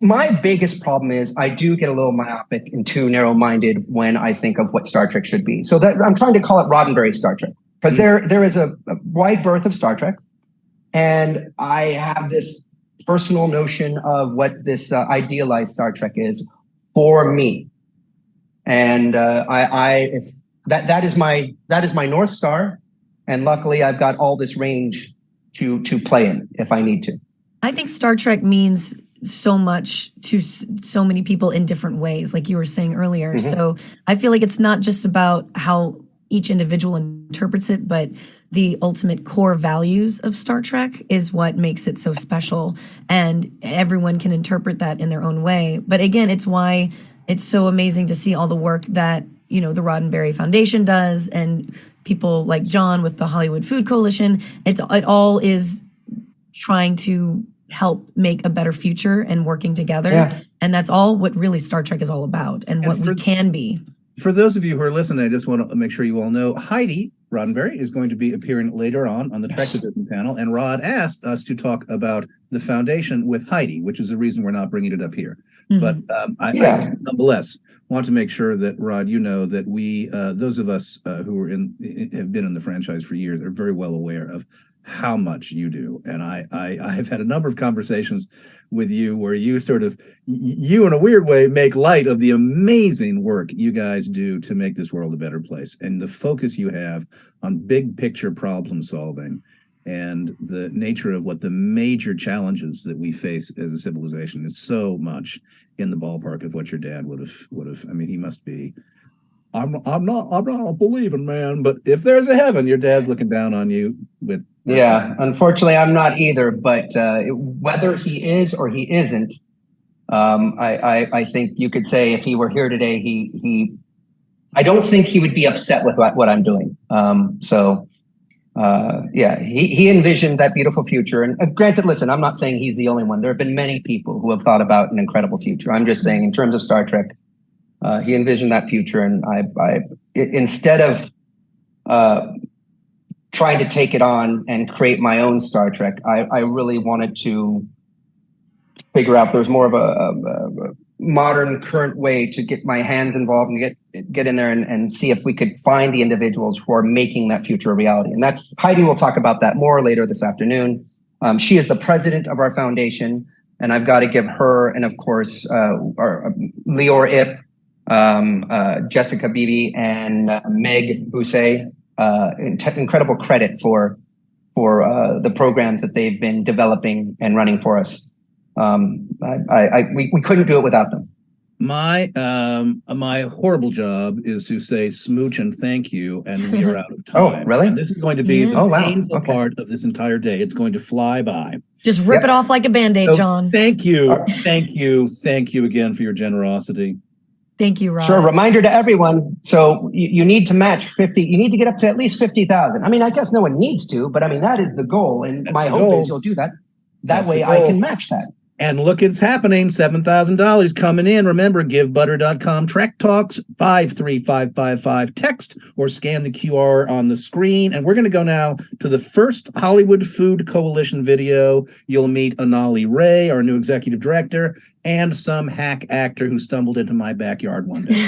My biggest problem is I do get a little myopic and too narrow-minded when I think of what Star Trek should be. So that I'm trying to call it Roddenberry Star Trek, because there is a wide berth of Star Trek, and I have this personal notion of what this idealized Star Trek is for me, and that is my North Star, and luckily I've got all this range to play in if I need to. I think Star Trek means so much to so many people in different ways, like you were saying earlier. Mm-hmm. So I feel like it's not just about how each individual interprets it, but the ultimate core values of Star Trek is what makes it so special. And everyone can interpret that in their own way. But again, it's why it's so amazing to see all the work that, the Roddenberry Foundation does, and people like John with the Hollywood Food Coalition. It all is trying to help make a better future and working together. Yeah. And that's all what really Star Trek is all about, and what we can be. For those of you who are listening, I just want to make sure you all know Heidi Roddenberry is going to be appearing later on the Trek Division panel, and Rod asked us to talk about the foundation with Heidi, which is the reason we're not bringing it up here. Mm-hmm. But I nonetheless want to make sure that, Rod, that we, those of us who have been in the franchise for years, are very well aware of how much you do. And I have had a number of conversations with you where you you in a weird way make light of the amazing work you guys do to make this world a better place, and the focus you have on big picture problem solving and the nature of what the major challenges that we face as a civilization is so much in the ballpark of what your dad would have. I mean, he must be. I'm not a believing man, but if there's a heaven, your dad's looking down on you with. Yeah, unfortunately, I'm not either. But whether he is or he isn't, I think you could say if he were here today, I don't think he would be upset with what I'm doing. He envisioned that beautiful future. And granted, listen, I'm not saying he's the only one. There have been many people who have thought about an incredible future. I'm just saying, in terms of Star Trek, he envisioned that future, and I instead of trying to take it on and create my own Star Trek, I really wanted to figure out if there's more of a modern, current way to get my hands involved and get in there and see if we could find the individuals who are making that future a reality. And that's Heidi will talk about that more later this afternoon. She is the president of our foundation, and I've got to give her and of course Lior Ip, Jessica Beebe, and Meg Bousset incredible credit for the programs that they've been developing and running for us. We couldn't do it without them. My horrible job is to say smooch and thank you, and we are out of time. Oh, really? And this is going to be the painful part of this entire day. It's going to fly by. Just rip it off like a Band-Aid, John. Thank you again for your generosity. Thank you, Rob. Sure. Reminder to everyone. So you need to match 50. You need to get up to at least 50,000. I mean, I guess no one needs to, but I mean, that is the goal. And my hope is you'll do that. That way I can match that. And look, it's happening. $7,000 coming in. Remember, givebutter.com, Trek Talks 53555. Text or scan the QR on the screen. And we're going to go now to the first Hollywood Food Coalition video. You'll meet Anali Ray, our new executive director, and some hack actor who stumbled into my backyard one day.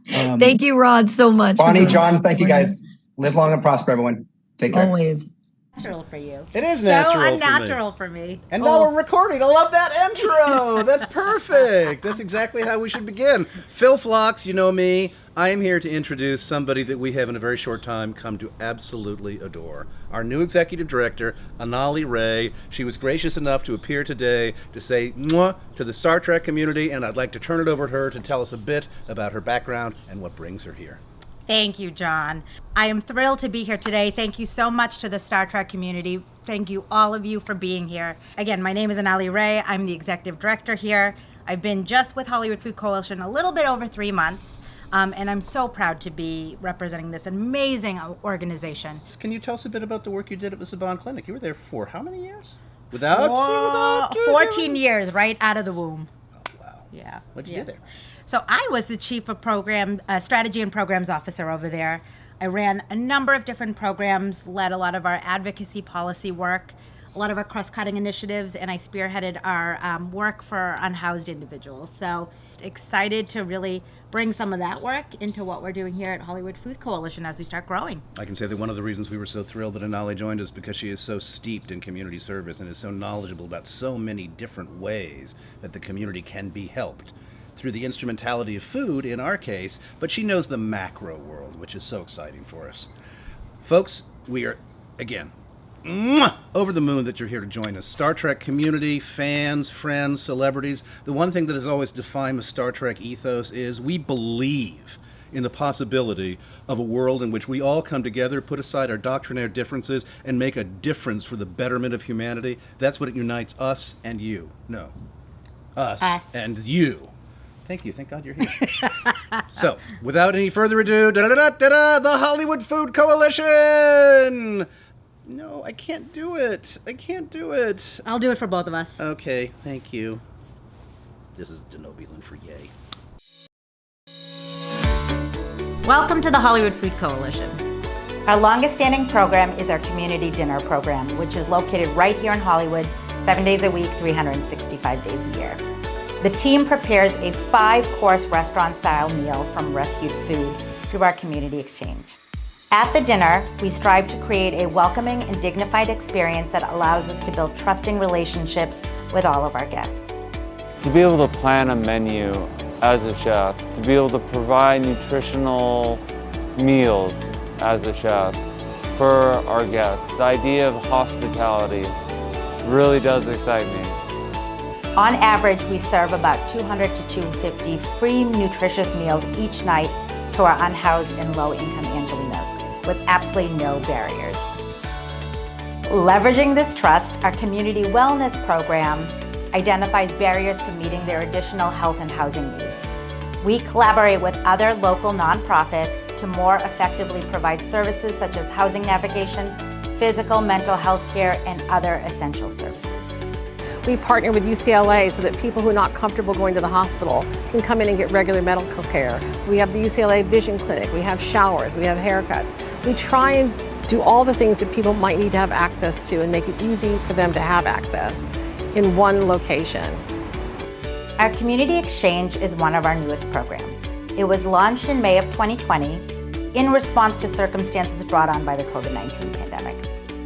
Thank you, Rod, so much. Bonnie, John, thank you guys. Live long and prosper, everyone. Take care. Always. Natural for you. It is natural. So unnatural for me. And now we're recording. I love that intro. That's perfect. That's exactly how we should begin. Phil Phlox, you know me. I am here to introduce somebody that we have in a very short time come to absolutely adore. Our new executive director, Anali Ray. She was gracious enough to appear today to say mwah to the Star Trek community, and I'd like to turn it over to her to tell us a bit about her background and what brings her here. Thank you, John. I am thrilled to be here today. Thank you so much to the Star Trek community. Thank you, all of you, for being here. Again, my name is Anali Ray. I'm the executive director here. I've been just with Hollywood Food Coalition a little bit over 3 months, and I'm so proud to be representing this amazing organization. Can you tell us a bit about the work you did at the Saban Clinic? You were there for how many years? 14 years, right out of the womb. Oh, wow. Yeah. What did you do there? So I was the chief of strategy and programs officer over there. I ran a number of different programs, led a lot of our advocacy policy work, a lot of our cross-cutting initiatives, and I spearheaded our work for unhoused individuals. So excited to really bring some of that work into what we're doing here at Hollywood Food Coalition as we start growing. I can say that one of the reasons we were so thrilled that Anali joined us because she is so steeped in community service and is so knowledgeable about so many different ways that the community can be helped through the instrumentality of food in our case, but she knows the macro world, which is so exciting for us. Folks, we are, again, over the moon that you're here to join us. Star Trek community, fans, friends, celebrities. The one thing that has always defined the Star Trek ethos is we believe in the possibility of a world in which we all come together, put aside our doctrinaire differences, and make a difference for the betterment of humanity. That's what unites us and you. No. Us. And you. Thank you. Thank God you're here. So, without any further ado, the Hollywood Food Coalition! No, I can't do it. I can't do it. I'll do it for both of us. Okay, thank you. This is Denobulan for yay. Welcome to the Hollywood Food Coalition. Our longest standing program is our community dinner program, which is located right here in Hollywood, 7 days a week, 365 days a year. The team prepares a 5-course restaurant-style meal from rescued food through our community exchange. At the dinner, we strive to create a welcoming and dignified experience that allows us to build trusting relationships with all of our guests. To be able to plan a menu as a chef, to be able to provide nutritional meals as a chef for our guests, the idea of hospitality really does excite me. On average, we serve about 200 to 250 free nutritious meals each night to our unhoused and low-income Angelinos, with absolutely no barriers. Leveraging this trust, our community wellness program identifies barriers to meeting their additional health and housing needs. We collaborate with other local nonprofits to more effectively provide services such as housing navigation, physical, mental health care, and other essential services. We partner with UCLA so that people who are not comfortable going to the hospital can come in and get regular medical care. We have the UCLA Vision Clinic, we have showers, we have haircuts. We try and do all the things that people might need to have access to and make it easy for them to have access in one location. Our Community Exchange is one of our newest programs. It was launched in May of 2020 in response to circumstances brought on by the COVID-19 pandemic.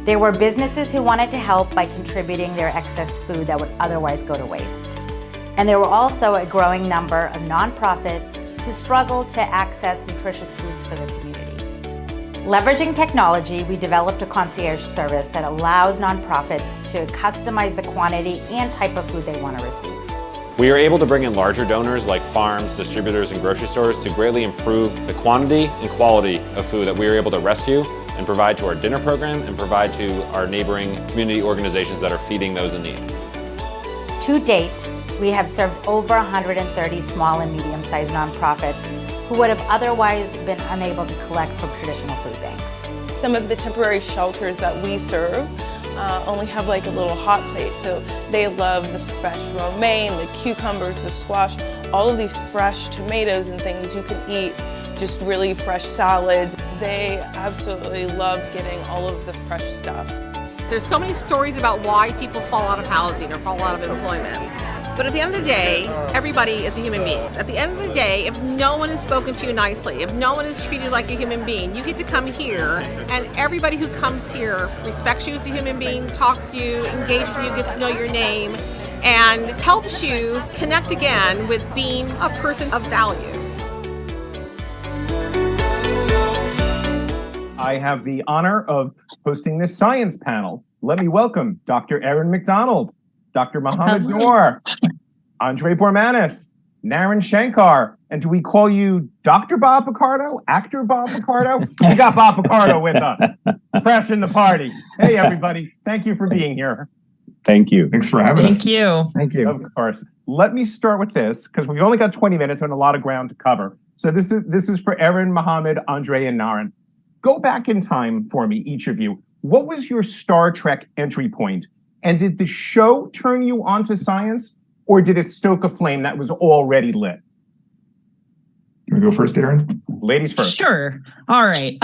There were businesses who wanted to help by contributing their excess food that would otherwise go to waste. And there were also a growing number of nonprofits who struggled to access nutritious foods for their communities. Leveraging technology, we developed a concierge service that allows nonprofits to customize the quantity and type of food they want to receive. We are able to bring in larger donors like farms, distributors, and grocery stores to greatly improve the quantity and quality of food that we are able to rescue and provide to our dinner program and provide to our neighboring community organizations that are feeding those in need. To date, we have served over 130 small and medium-sized nonprofits who would have otherwise been unable to collect from traditional food banks. Some of the temporary shelters that we serve only have like a little hot plate, so they love the fresh romaine, the cucumbers, the squash, all of these fresh tomatoes and things you can eat, just really fresh salads. They absolutely love getting all of the fresh stuff. There's so many stories about why people fall out of housing or fall out of employment. But at the end of the day, everybody is a human being. At the end of the day, if no one has spoken to you nicely, if no one is treated like a human being, you get to come here, and everybody who comes here respects you as a human being, talks to you, engages with you, gets to know your name, and helps you connect again with being a person of value. I have the honor of hosting this science panel. Let me welcome Dr. Erin McDonald, Dr. Mohammed Noor, Andre Bormanis, Naren Shankar, and do we call you Dr. Bob Picardo? Actor Bob Picardo? We got Bob Picardo with us, crashing the party. Hey, everybody. Thank you for being here. Thank you. Thanks for having us. Thank you. Thank you. Of course. Let me start with this because we've only got 20 minutes and a lot of ground to cover. So this is for Erin, Mohammed, Andre, and Naren. Go back in time for me, each of you. What was your Star Trek entry point? And did the show turn you onto science, or did it stoke a flame that was already lit? You want to go first, Erin? Ladies first. Sure. All right.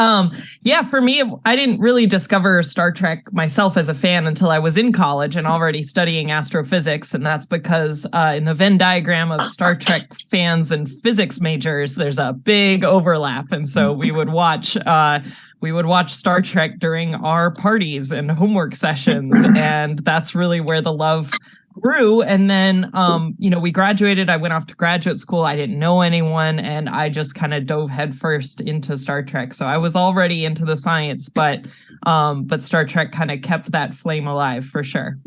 Yeah, for me, I didn't really discover Star Trek myself as a fan until I was in college and already studying astrophysics. And that's because in the Venn diagram of Star Trek fans and physics majors, there's a big overlap. And so we would watch Star Trek during our parties and homework sessions. And that's really where the love grew. And then, we graduated. I went off to graduate school. I didn't know anyone, and I just kind of dove headfirst into Star Trek. So I was already into the science, but Star Trek kind of kept that flame alive for sure.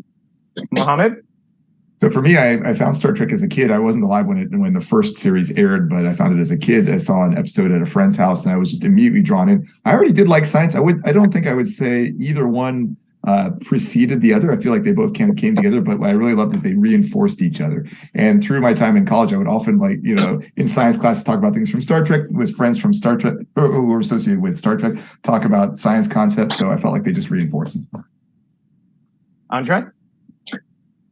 Mohammed? So for me, I found Star Trek as a kid. I wasn't alive when the first series aired, but I found it as a kid. I saw an episode at a friend's house, and I was just immediately drawn in. I already did like science. I don't think I would say either one preceded the other. I feel like they both kind of came together, but what I really loved is they reinforced each other. And through my time in college, I would often in science classes talk about things from Star Trek with friends from Star Trek who were associated with Star Trek, talk about science concepts. So I felt like they just reinforced. Andre?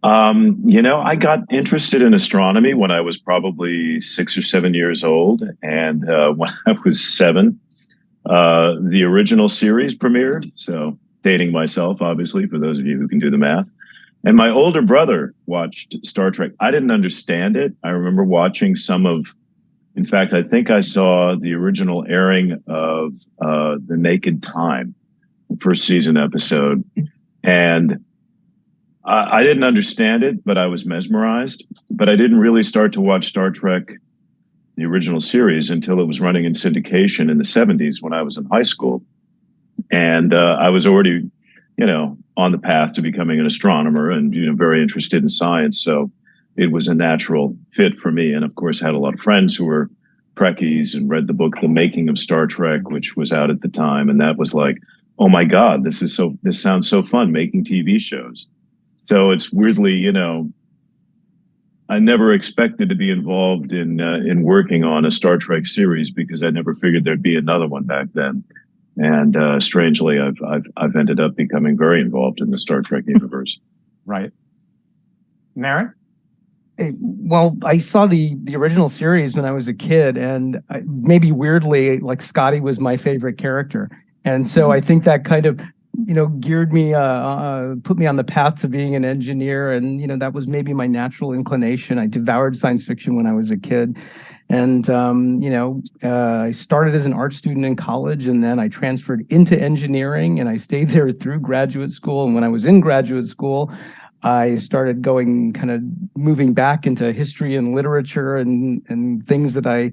I got interested in astronomy when I was probably 6 or 7 years old. And when I was 7, the original series premiered. So dating myself, obviously, for those of you who can do the math. And my older brother watched Star Trek. I didn't understand it. I remember watching in fact, I think I saw the original airing of The Naked Time, the first season episode. And I didn't understand it, but I was mesmerized. But I didn't really start to watch Star Trek, the original series, until it was running in syndication in the 70s when I was in high school. And I was already, on the path to becoming an astronomer and, very interested in science. So it was a natural fit for me. And of course, had a lot of friends who were Trekkies and read the book, The Making of Star Trek, which was out at the time. And that was like, oh my God, this sounds so fun, making TV shows. So it's weirdly, I never expected to be involved in working on a Star Trek series because I never figured there'd be another one back then. And strangely, I've ended up becoming very involved in the Star Trek universe. Right. Naren? Well, I saw the original series when I was a kid, and maybe weirdly, like Scotty was my favorite character. And so I think that kind of, geared me, put me on the path to being an engineer. And, that was maybe my natural inclination. I devoured science fiction when I was a kid. And, I started as an art student in college, and then I transferred into engineering, and I stayed there through graduate school. And when I was in graduate school, I started moving back into history and literature and things that I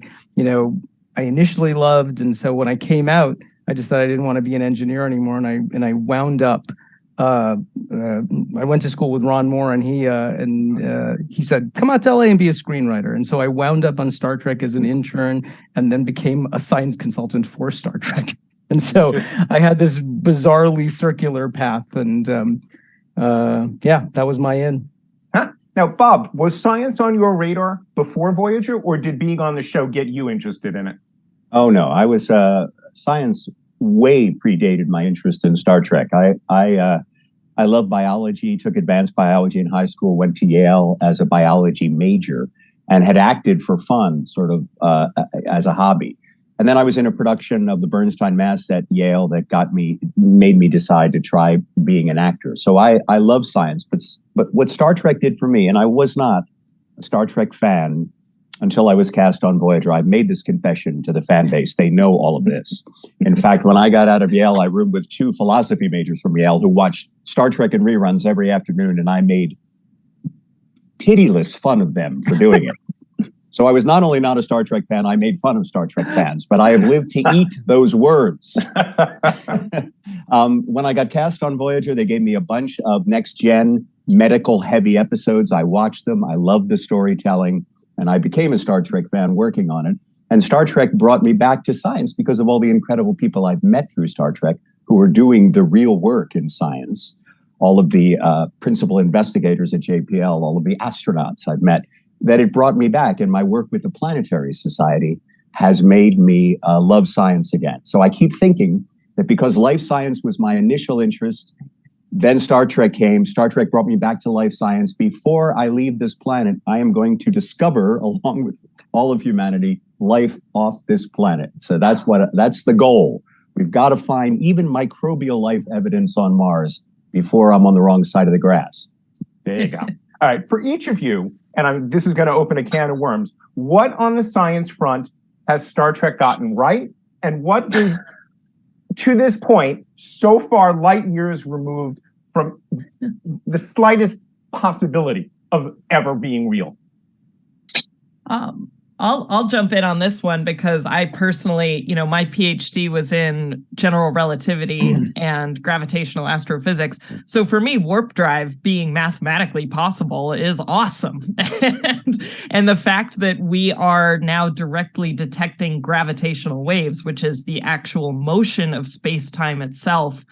initially loved. And so when I came out, I just thought I didn't want to be an engineer anymore. And I wound up, I went to school with Ron Moore, and he said, come out to LA and be a screenwriter. And so I wound up on Star Trek as an intern and then became a science consultant for Star Trek. And so I had this bizarrely circular path, and that was my in. Huh? Now, Bob, was science on your radar before Voyager, or did being on the show get you interested in it? Oh, no, I was, science way predated my interest in Star Trek. I love biology, took advanced biology in high school, went to Yale as a biology major, and had acted for fun, sort of as a hobby. And then I was in a production of the Bernstein Mass at Yale that made me decide to try being an actor. So I love science, but what Star Trek did for me, and I was not a Star Trek fan until I was cast on Voyager. I made this confession to the fan base. They know all of this. In fact, when I got out of Yale, I roomed with 2 philosophy majors from Yale who watched Star Trek and reruns every afternoon, and I made pitiless fun of them for doing it. So I was not only not a Star Trek fan, I made fun of Star Trek fans, but I have lived to eat those words. When I got cast on Voyager, they gave me a bunch of next-gen medical-heavy episodes. I watched them. I loved the storytelling. And I became a Star Trek fan working on it. And Star Trek brought me back to science because of all the incredible people I've met through Star Trek who are doing the real work in science. all of the principal investigators at JPL, all of the astronauts I've met, that it brought me back. And my work with the Planetary Society has made me love science again. So I keep thinking that because life science was my initial interest, then Star Trek came. Star Trek brought me back to life science. Before I leave this planet, I am going to discover, along with all of humanity, life off this planet. So that's the goal. We've got to find even microbial life evidence on Mars before I'm on the wrong side of the grass. There you go. All right, for each of you, and this is going to open a can of worms, what on the science front has Star Trek gotten right? And what is, to this point, so far light years removed from the slightest possibility of ever being real? I'll jump in on this one because I personally, my PhD was in general relativity and gravitational astrophysics. So for me, warp drive being mathematically possible is awesome. and the fact that we are now directly detecting gravitational waves, which is the actual motion of space-time itself,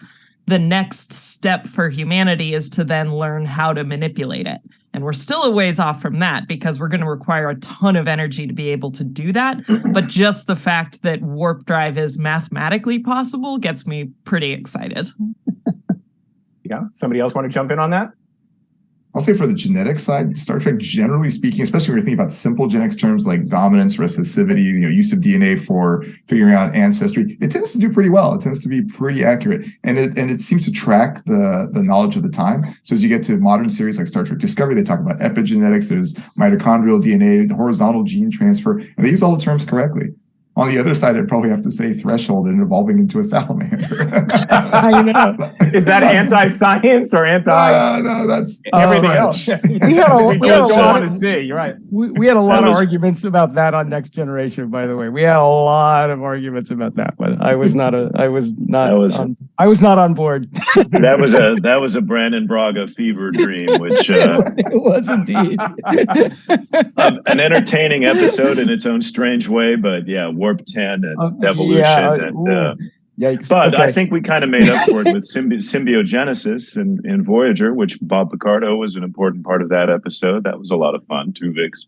the next step for humanity is to then learn how to manipulate it. And we're still a ways off from that because we're going to require a ton of energy to be able to do that. But just the fact that warp drive is mathematically possible gets me pretty excited. Yeah. Somebody else want to jump in on that? I'll say for the genetic side, Star Trek, generally speaking, especially when you're thinking about simple genetics terms like dominance, recessivity, use of DNA for figuring out ancestry, it tends to do pretty well. It tends to be pretty accurate, and it seems to track the knowledge of the time. So as you get to modern series like Star Trek Discovery, they talk about epigenetics. There's mitochondrial DNA, horizontal gene transfer, and they use all the terms correctly. On the other side, I'd probably have to say threshold and evolving into a salamander. I know. Is that anti-science or anti? No, that's everything else. We had a lot to see. You're right. We had a lot of arguments about that on Next Generation. By the way, we had a lot of arguments about that, but I was not on board. That was a Brandon Braga fever dream, which it was indeed an entertaining episode in its own strange way. But yeah, Warp 10 and evolution. Yikes. But okay. I think we kind of made up for it with symbiogenesis in Voyager, which Bob Picardo was an important part of that episode. That was a lot of fun. Tuvix.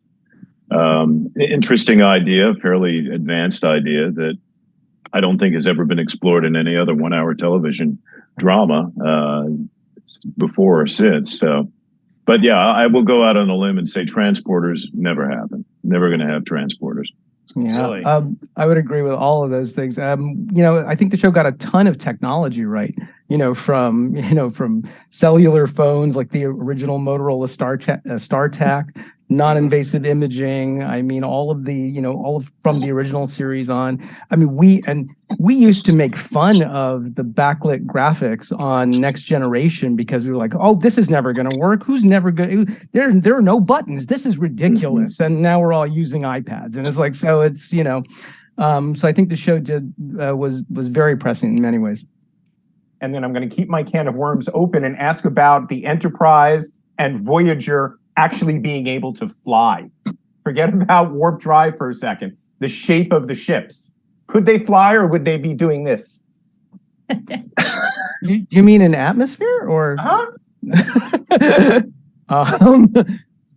Interesting idea, fairly advanced idea that I don't think has ever been explored in any other 1-hour television drama before or since. So, but yeah, I will go out on a limb and say transporters never happen. Never going to have transporters. Yeah, I would agree with all of those things. I think the show got a ton of technology right. From cellular phones like the original Motorola StarTAC, non-invasive imaging. I mean, all of from the original series on. I mean, we used to make fun of the backlit graphics on Next Generation because we were like, oh, this is never going to work. Who's never going to? There are no buttons. This is ridiculous. And now we're all using iPads, and it's like, so it's so I think the show was very pressing in many ways. And then I'm going to keep my can of worms open and ask about the Enterprise and Voyager actually being able to fly. Forget about warp drive for a second. The shape of the ships. Could they fly, or would they be doing this? You mean an atmosphere, or?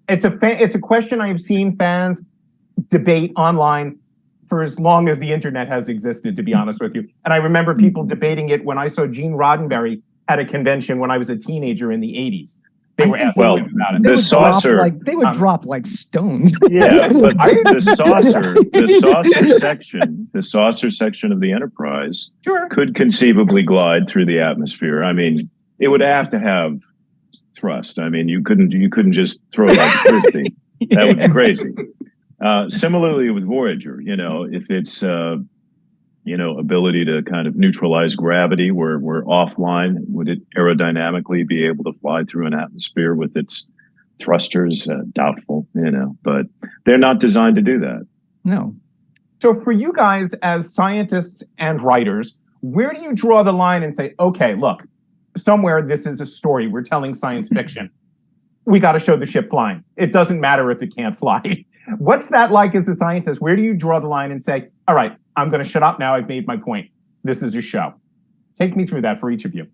It's a question I've seen fans debate online for as long as the internet has existed, to be honest with you. And I remember people debating it when I saw Gene Roddenberry at a convention when I was a teenager in the 80s. They were asking about it. The saucer. They would drop like stones. Yeah, but the saucer section of the Enterprise could conceivably glide through the atmosphere. I mean, it would have to have thrust. I mean, you couldn't just throw it like a frisbee. That would be crazy. Similarly with Voyager, if it's ability to kind of neutralize gravity, where we're offline, would it aerodynamically be able to fly through an atmosphere with its thrusters? Doubtful, but they're not designed to do that. No. So for you guys as scientists and writers, where do you draw the line and say, okay, look, somewhere this is a story, we're telling science fiction. We got to show the ship flying. It doesn't matter if it can't fly. What's that like as a scientist? Where do you draw the line and say, all right, I'm going to shut up now. I've made my point. This is a show. Take me through that for each of you.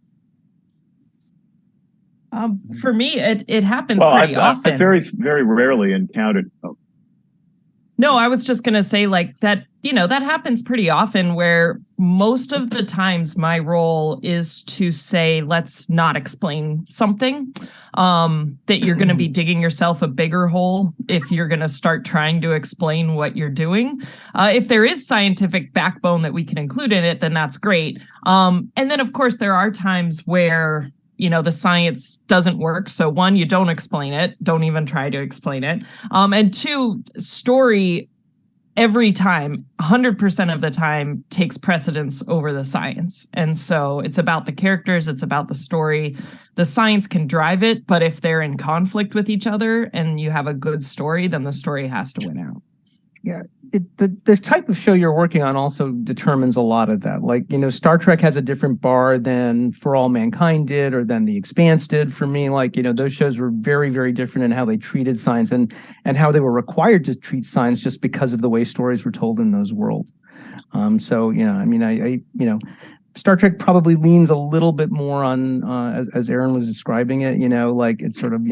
For me, it happens Well, pretty often. I very, very rarely encountered. No, I was just going to say like that, that happens pretty often where most of the times my role is to say, let's not explain something, that you're going to be digging yourself a bigger hole if you're going to start trying to explain what you're doing. If there is scientific backbone that we can include in it, then that's great. And then, of course, there are times where the science doesn't work. So one, you don't explain it. Don't even try to explain it. And two, story every time, 100% of the time takes precedence over the science. And so it's about the characters. It's about the story. The science can drive it, but if they're in conflict with each other and you have a good story, then the story has to win out. Yeah, the type of show you're working on also determines a lot of that. Like, Star Trek has a different bar than For All Mankind did, or than The Expanse did for me. Like, those shows were very, very different in how they treated science and how they were required to treat science just because of the way stories were told in those worlds. So, Star Trek probably leans a little bit more on, as Aaron was describing it, like it's sort of,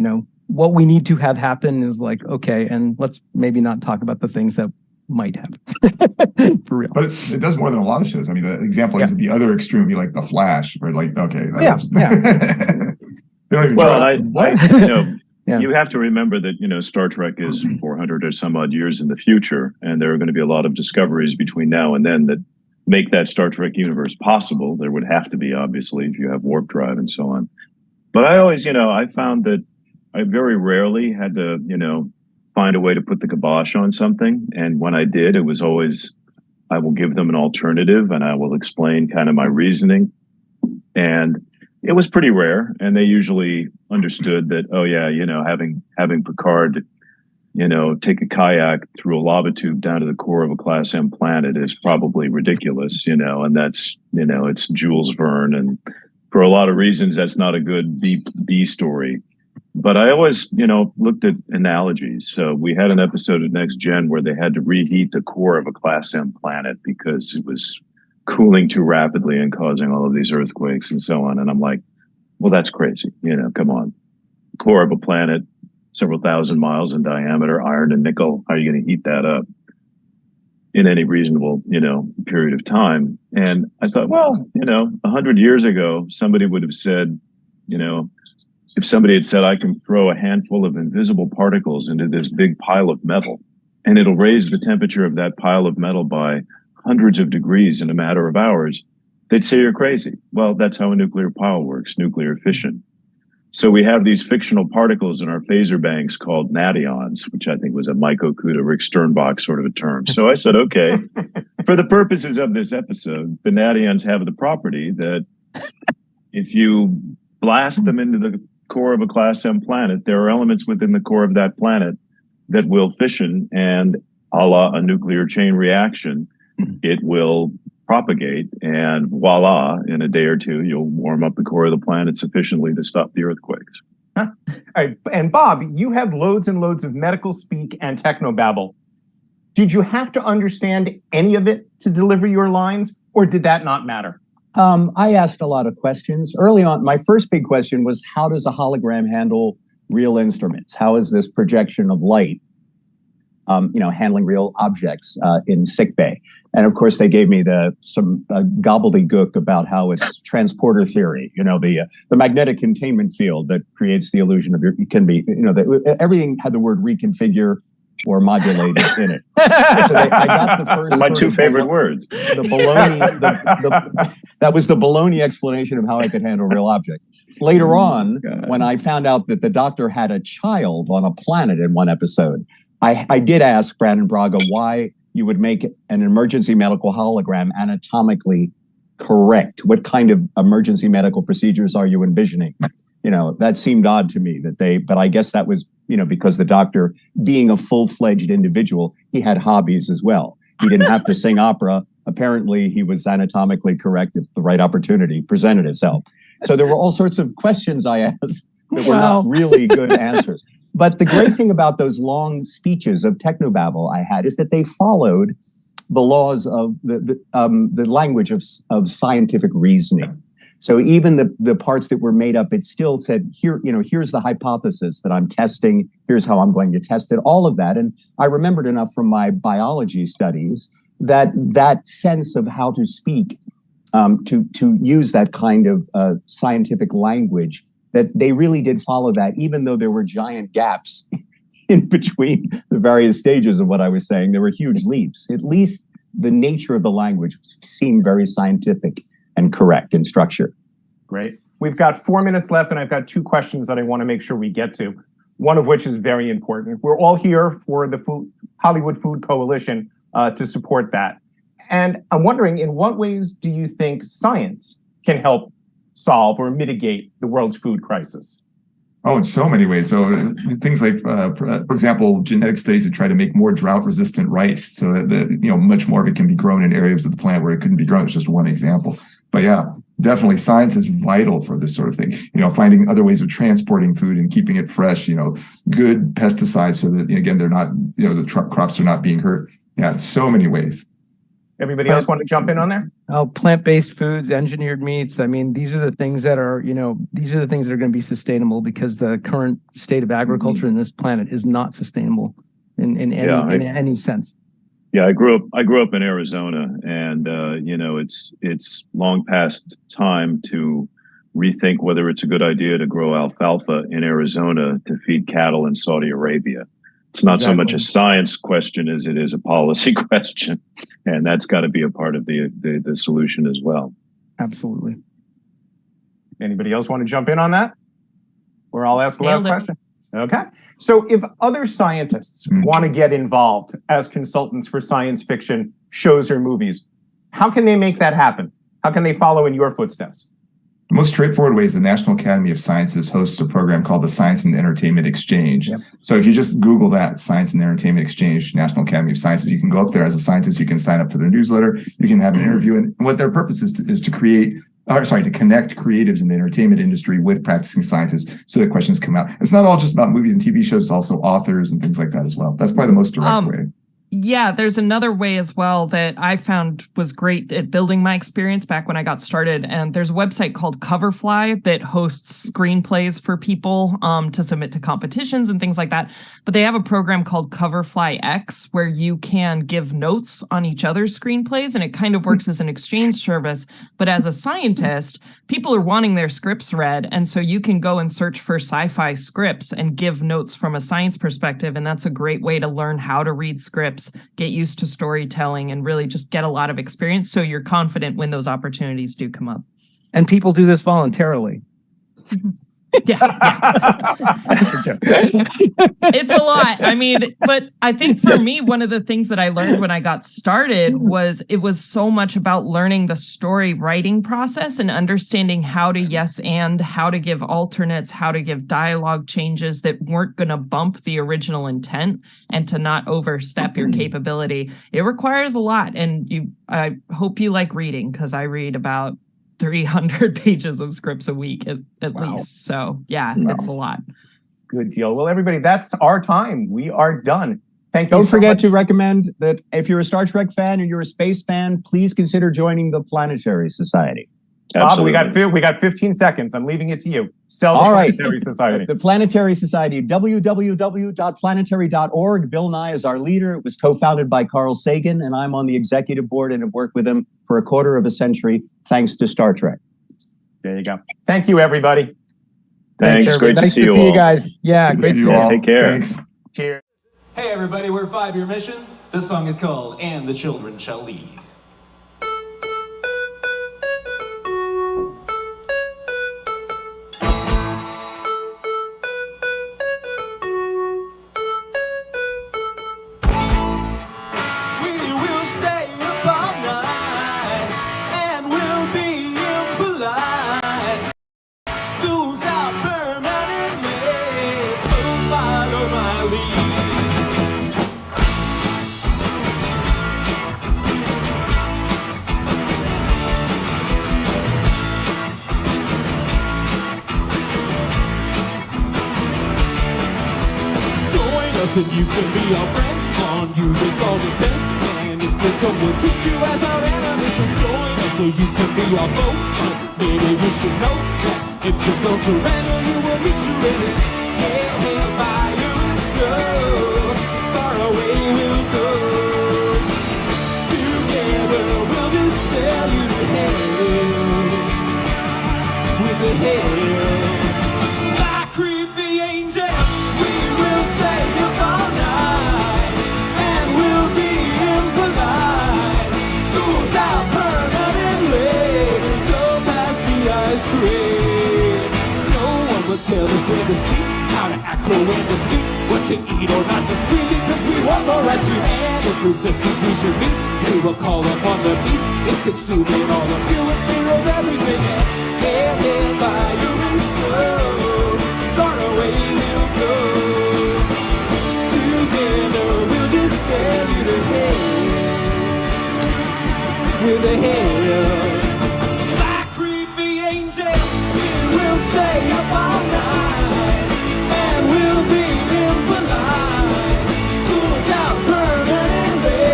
what we need to have happen is like, okay, and let's maybe not talk about the things that might happen. For real. But it does more than a lot of shows. I mean, the example is the other extreme would be like The Flash, where like, okay. They don't even try. You have to remember that, Star Trek is 400 or some odd years in the future, and there are going to be a lot of discoveries between now and then that make that Star Trek universe possible. There would have to be, obviously, if you have warp drive and so on. But I always, I found that I very rarely had to, find a way to put the kibosh on something. And when I did, it was always, I will give them an alternative and I will explain kind of my reasoning. And it was pretty rare. And they usually understood that, oh yeah, having Picard, take a kayak through a lava tube down to the core of a Class M planet is probably ridiculous, and that's, it's Jules Verne. And for a lot of reasons, that's not a good B story. But I always, looked at analogies. So we had an episode of Next Gen where they had to reheat the core of a Class M planet because it was cooling too rapidly and causing all of these earthquakes and so on. And I'm like, well, that's crazy. Come on. Core of a planet, several thousand miles in diameter, iron and nickel. How are you going to heat that up in any reasonable, period of time? And I thought, well, 100 years ago, somebody would have said, if somebody had said, I can throw a handful of invisible particles into this big pile of metal, and it'll raise the temperature of that pile of metal by hundreds of degrees in a matter of hours, they'd say you're crazy. Well, that's how a nuclear pile works, nuclear fission. So we have these fictional particles in our phaser banks called nadions, which I think was a Mike Okuda, Rick Sternbach sort of a term. So I said, okay, for the purposes of this episode, the nadions have the property that if you blast them into the core of a Class M planet, there are elements within the core of that planet that will fission, and a la a nuclear chain reaction, it will propagate, and voila, in a day or two, you'll warm up the core of the planet sufficiently to stop the earthquakes. All right. And Bob, you have loads and loads of medical speak and technobabble. Did you have to understand any of it to deliver your lines, or did that not matter? I asked a lot of questions. Early on, my first big question was, how does a hologram handle real instruments? How is this projection of light, handling real objects in sickbay? And of course, they gave me some gobbledygook about how it's transporter theory, the magnetic containment field that creates the illusion of everything had the word reconfigure or modulated in it. So I got the first. My two favorite words. The baloney. That was the baloney explanation of how I could handle real objects. Later on, when I found out that the doctor had a child on a planet in one episode, I did ask Brandon Braga why you would make an emergency medical hologram anatomically correct. What kind of emergency medical procedures are you envisioning? That seemed odd to me but I guess that was, because the doctor, being a full-fledged individual, he had hobbies as well. He didn't have to sing opera. Apparently, he was anatomically correct if the right opportunity presented itself. So there were all sorts of questions I asked that were not really good answers. But the great thing about those long speeches of technobabble I had is that they followed the laws of the language of scientific reasoning. So even the parts that were made up, it still said, here, here's the hypothesis that I'm testing. Here's how I'm going to test it, all of that. And I remembered enough from my biology studies that sense of how to speak, to use that kind of scientific language, that they really did follow that, even though there were giant gaps in between the various stages of what I was saying. There were huge leaps. At least the nature of the language seemed very scientific and correct in structure. Great. We've got 4 minutes left, and I've got 2 questions that I want to make sure we get to, one of which is very important. We're all here for the Hollywood Food Coalition to support that. And I'm wondering, in what ways do you think science can help solve or mitigate the world's food crisis? Oh, in so many ways. So things like, for example, genetic studies to try to make more drought-resistant rice, so that much more of it can be grown in areas of the plant where it couldn't be grown. It's just one example. But yeah, definitely science is vital for this sort of thing. Finding other ways of transporting food and keeping it fresh. Good pesticides so that again they're not, the crops are not being hurt. Yeah, so many ways. Everybody else want to jump in on there? Oh, plant-based foods, engineered meats. I mean, these are the things that are, these are the things that are going to be sustainable, because the current state of agriculture in this planet is not sustainable in any sense. Yeah, I grew up in Arizona, and it's long past time to rethink whether it's a good idea to grow alfalfa in Arizona to feed cattle in Saudi Arabia. It's not so much a science question as it is a policy question, and that's got to be a part of the solution as well. Absolutely. Anybody else want to jump in on that? Or I'll ask the last question. Okay. So if other scientists want to get involved as consultants for science fiction shows or movies, how can they make that happen? How can they follow in your footsteps? The most straightforward way is the National Academy of Sciences hosts a program called the Science and Entertainment Exchange. Yep. So if you just Google that, Science and Entertainment Exchange, National Academy of Sciences, you can go up there as a scientist. You can sign up for their newsletter. You can have an interview. And what their purpose is to connect creatives in the entertainment industry with practicing scientists so that questions come out. It's not all just about movies and TV shows. It's also authors and things like that as well. That's probably the most direct way. Yeah, there's another way as well that I found was great at building my experience back when I got started. And there's a website called Coverfly that hosts screenplays for people to submit to competitions and things like that. But they have a program called Coverfly X where you can give notes on each other's screenplays, and it kind of works as an exchange service. But as a scientist, people are wanting their scripts read. And so you can go and search for sci-fi scripts and give notes from a science perspective. And that's a great way to learn how to read scripts, get used to storytelling, and really just get a lot of experience so you're confident when those opportunities do come up. And people do this voluntarily. It's a lot. I mean, but I think for me, one of the things that I learned when I got started was it was so much about learning the story writing process and understanding how to yes and, how to give alternates, how to give dialogue changes that weren't going to bump the original intent and to not overstep your capability. It requires a lot. And I hope you like reading, because I read about 300 pages of scripts a week at least. So yeah, it's a lot. Good deal. Well, everybody, that's our time. We are done. Thank you. Don't forget to recommend that if you're a Star Trek fan or you're a space fan, please consider joining the Planetary Society. Bob, we got 15 seconds. I'm leaving it to you. Sell the Planetary Society. The Planetary Society, www.planetary.org. Bill Nye is our leader. It was co-founded by Carl Sagan, and I'm on the executive board and have worked with him for a quarter of a century, thanks to Star Trek. There you go. Thank you, everybody. Thanks. Great to see you all. See you guys. Yeah, great to see you all. Take care. Thanks. Cheers. Hey, everybody, we're 5-Year Mission. This song is called And the Children Shall Lead. And you can be our friend. On you this all depends. And if the tongue will treat you as our enemy, so join us so you can be our foe. maybe you should know that if you don't surrender, you will meet your end. Hail, hail, fire and snow, far away we'll go. Together we'll dispel you to hell, with the hail. My creepy angel, we will stay up all night, and we'll be impolite. School's out permanently, so pass the ice cream. No one will tell us where to sleep, how to act or when to speak, what to eat or not to scream, because we want more ice cream. And if resistance we should meet, we will call upon the beast. It's consuming all of you with fear of everything. Hail, hail, fire and snow, far away we'll go. Together we'll dispel you to hell, with a hail. My creepy angel, we will stay up all night, and we'll be impolite. School's out permanently,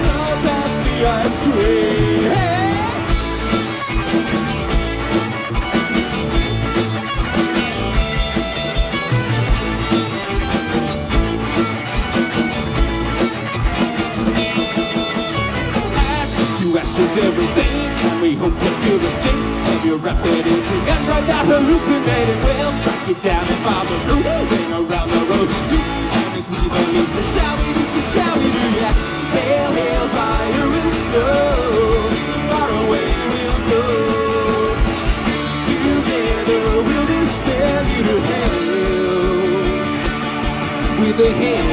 so pass the ice cream. Hey! Ashes everything, and we hope you feel the sting of your rapid aging and right now hallucinating. We'll strike you down and follow through, ring around the rosy too, and as we release, so shall we do, yeah. Hail, hail, fire and snow, far away we'll go. Together we'll dispel you to hell, with a hail.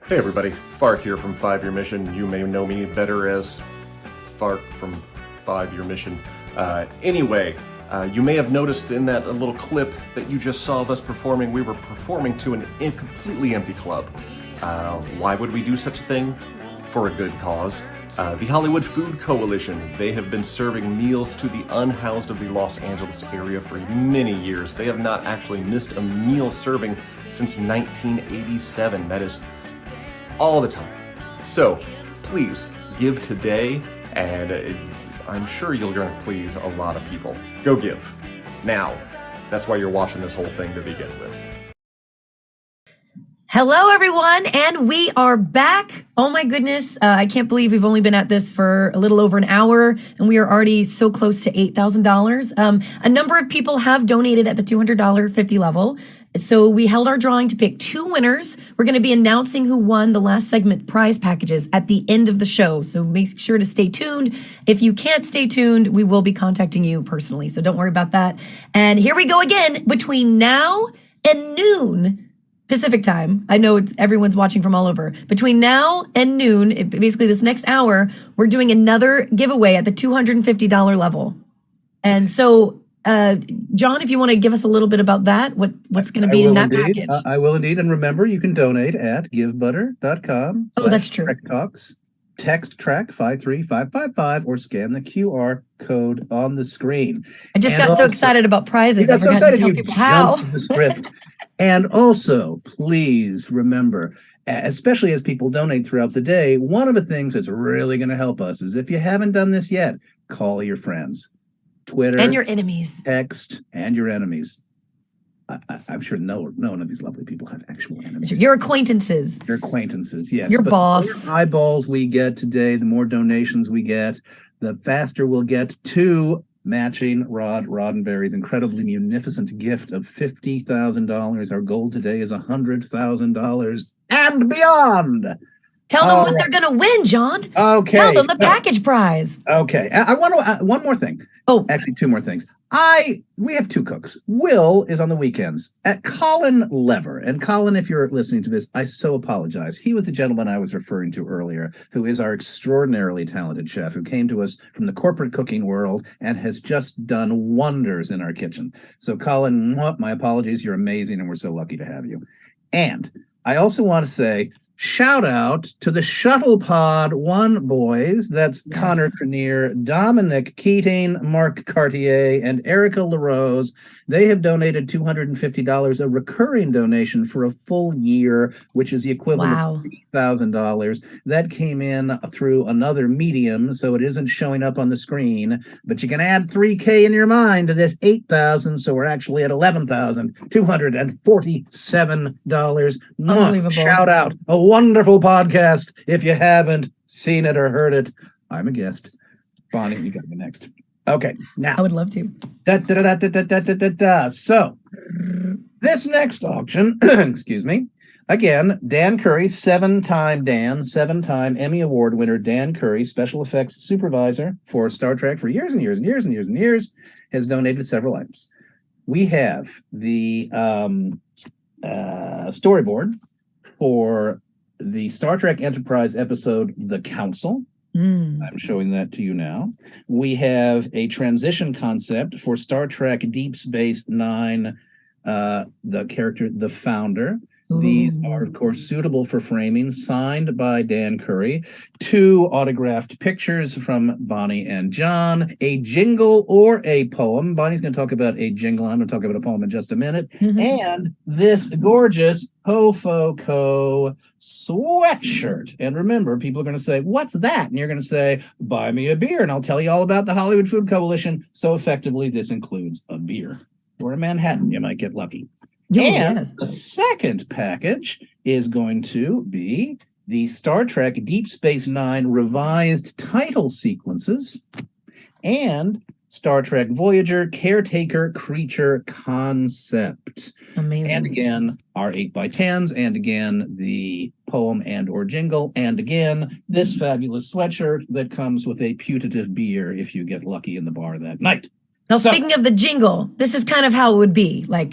Hey everybody, Fart here from 5-Year Mission. You may know me better as Fart from 5-Year Mission. Anyway, you may have noticed in that little clip that you just saw of us performing, we were performing to an completely empty club. Why would we do such a thing? For a good cause. The Hollywood Food Coalition, they have been serving meals to the unhoused of the Los Angeles area for many years. They have not actually missed a meal serving since 1987. That is all the time. So please give today, and I'm sure you're going to please a lot of people. Go give. Now, that's why you're watching this whole thing to begin with. Hello, everyone, and we are back. Oh my goodness, I can't believe we've only been at this for a little over an hour, and we are already so close to $8,000. A number of people have donated at the $200 50 level. So we held our drawing to pick 2 winners. We're going to be announcing who won the last segment prize packages at the end of the show. So make sure to stay tuned. If you can't stay tuned, we will be contacting you personally. So don't worry about that. And here we go again. Between now and noon Pacific time, I know everyone's watching from all over. Between now and noon, basically this next hour, we're doing another giveaway at the $250 level. And so John, if you want to give us a little bit about that, what's going to be in that package? I will indeed. And remember, you can donate at givebutter.com. Oh, that's true. Talks. Text track 53555 or scan the QR code on the screen. I just got so excited about prizes. I forgot to tell people how. The script. And also, please remember, especially as people donate throughout the day, one of the things that's really going to help us is if you haven't done this yet, call your friends. Twitter and your enemies, text and your enemies. I'm sure no one of these lovely people have actual enemies. Your acquaintances. Your acquaintances, yes. Your but boss. The more eyeballs we get today, the more donations we get, the faster we'll get to matching Rod Roddenberry's incredibly munificent gift of $50,000. Our goal today is $100,000 and beyond. Tell them what they're going to win, John. Okay. Tell them the package prize. Okay. I want to one more thing. Oh, actually, 2 more things. We have two cooks. Will is on the weekends at Colin Lever. And Colin, if you're listening to this, I so apologize. He was the gentleman I was referring to earlier, who is our extraordinarily talented chef who came to us from the corporate cooking world and has just done wonders in our kitchen. So Colin, my apologies. You're amazing, and we're so lucky to have you. And I also want to say, shout out to the Shuttle Pod One boys. That's yes. Connor Crenier, Dominic Keating, Mark Cartier, and Erica LaRose. They have donated $250, a recurring donation for a full year, which is the equivalent of $3,000. That came in through another medium, so it isn't showing up on the screen. But you can add $3K in your mind to this $8,000, so we're actually at $11,247. Unbelievable. Shout out. A wonderful podcast. If you haven't seen it or heard it, I'm a guest. Bonnie, you got me next. Okay, now. I would love to. So, this next auction, excuse me, again, Dan Curry, seven-time Emmy Award winner Dan Curry, special effects supervisor for Star Trek for years and years and years and years and years, has donated several items. We have the storyboard for the Star Trek Enterprise episode, The Council. I'm showing that to you now. We have a transition concept for Star Trek Deep Space Nine, the character, The Founder. These are, of course, suitable for framing, signed by Dan Curry. 2 autographed pictures from Bonnie and John, a jingle or a poem. Bonnie's going to talk about a jingle, and I'm going to talk about a poem in just a minute. And this gorgeous Hofoco sweatshirt. And remember, people are going to say, what's that? And you're going to say, buy me a beer, and I'll tell you all about the Hollywood Food Coalition. So effectively, this includes a beer. Or a Manhattan, you might get lucky. The second package is going to be the Star Trek Deep Space Nine revised title sequences and Star Trek Voyager Caretaker Creature concept. Amazing. And again, our 8x10s, and again, the poem and or jingle, and again, this fabulous sweatshirt that comes with a putative beer if you get lucky in the bar that night. Now, speaking of the jingle, this is kind of how it would be. Like,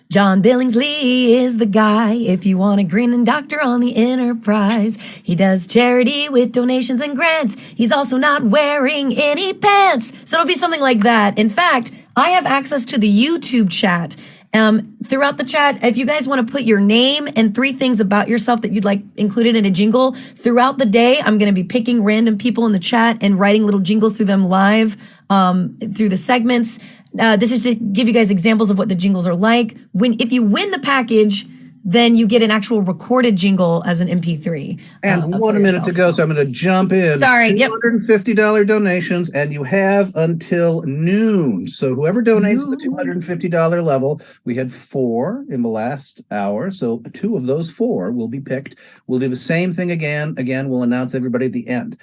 John Billingsley is the guy if you want a grinning doctor on the Enterprise. He does charity with donations and grants. He's also not wearing any pants. So it'll be something like that. In fact, I have access to the YouTube chat. Throughout the chat, if you guys want to put your name and 3 things about yourself that you'd like included in a jingle, throughout the day, I'm going to be picking random people in the chat and writing little jingles through them live through the segments. This is to give you guys examples of what the jingles are like. If you win the package, then you get an actual recorded jingle as an MP3. And 1 minute to go, so I'm going to jump in. Sorry, $250 donations, and you have until noon. So whoever donates at the $250 level, we had 4 in the last hour, so 2 of those 4 will be picked. We'll do the same thing again. Again, we'll announce everybody at the end.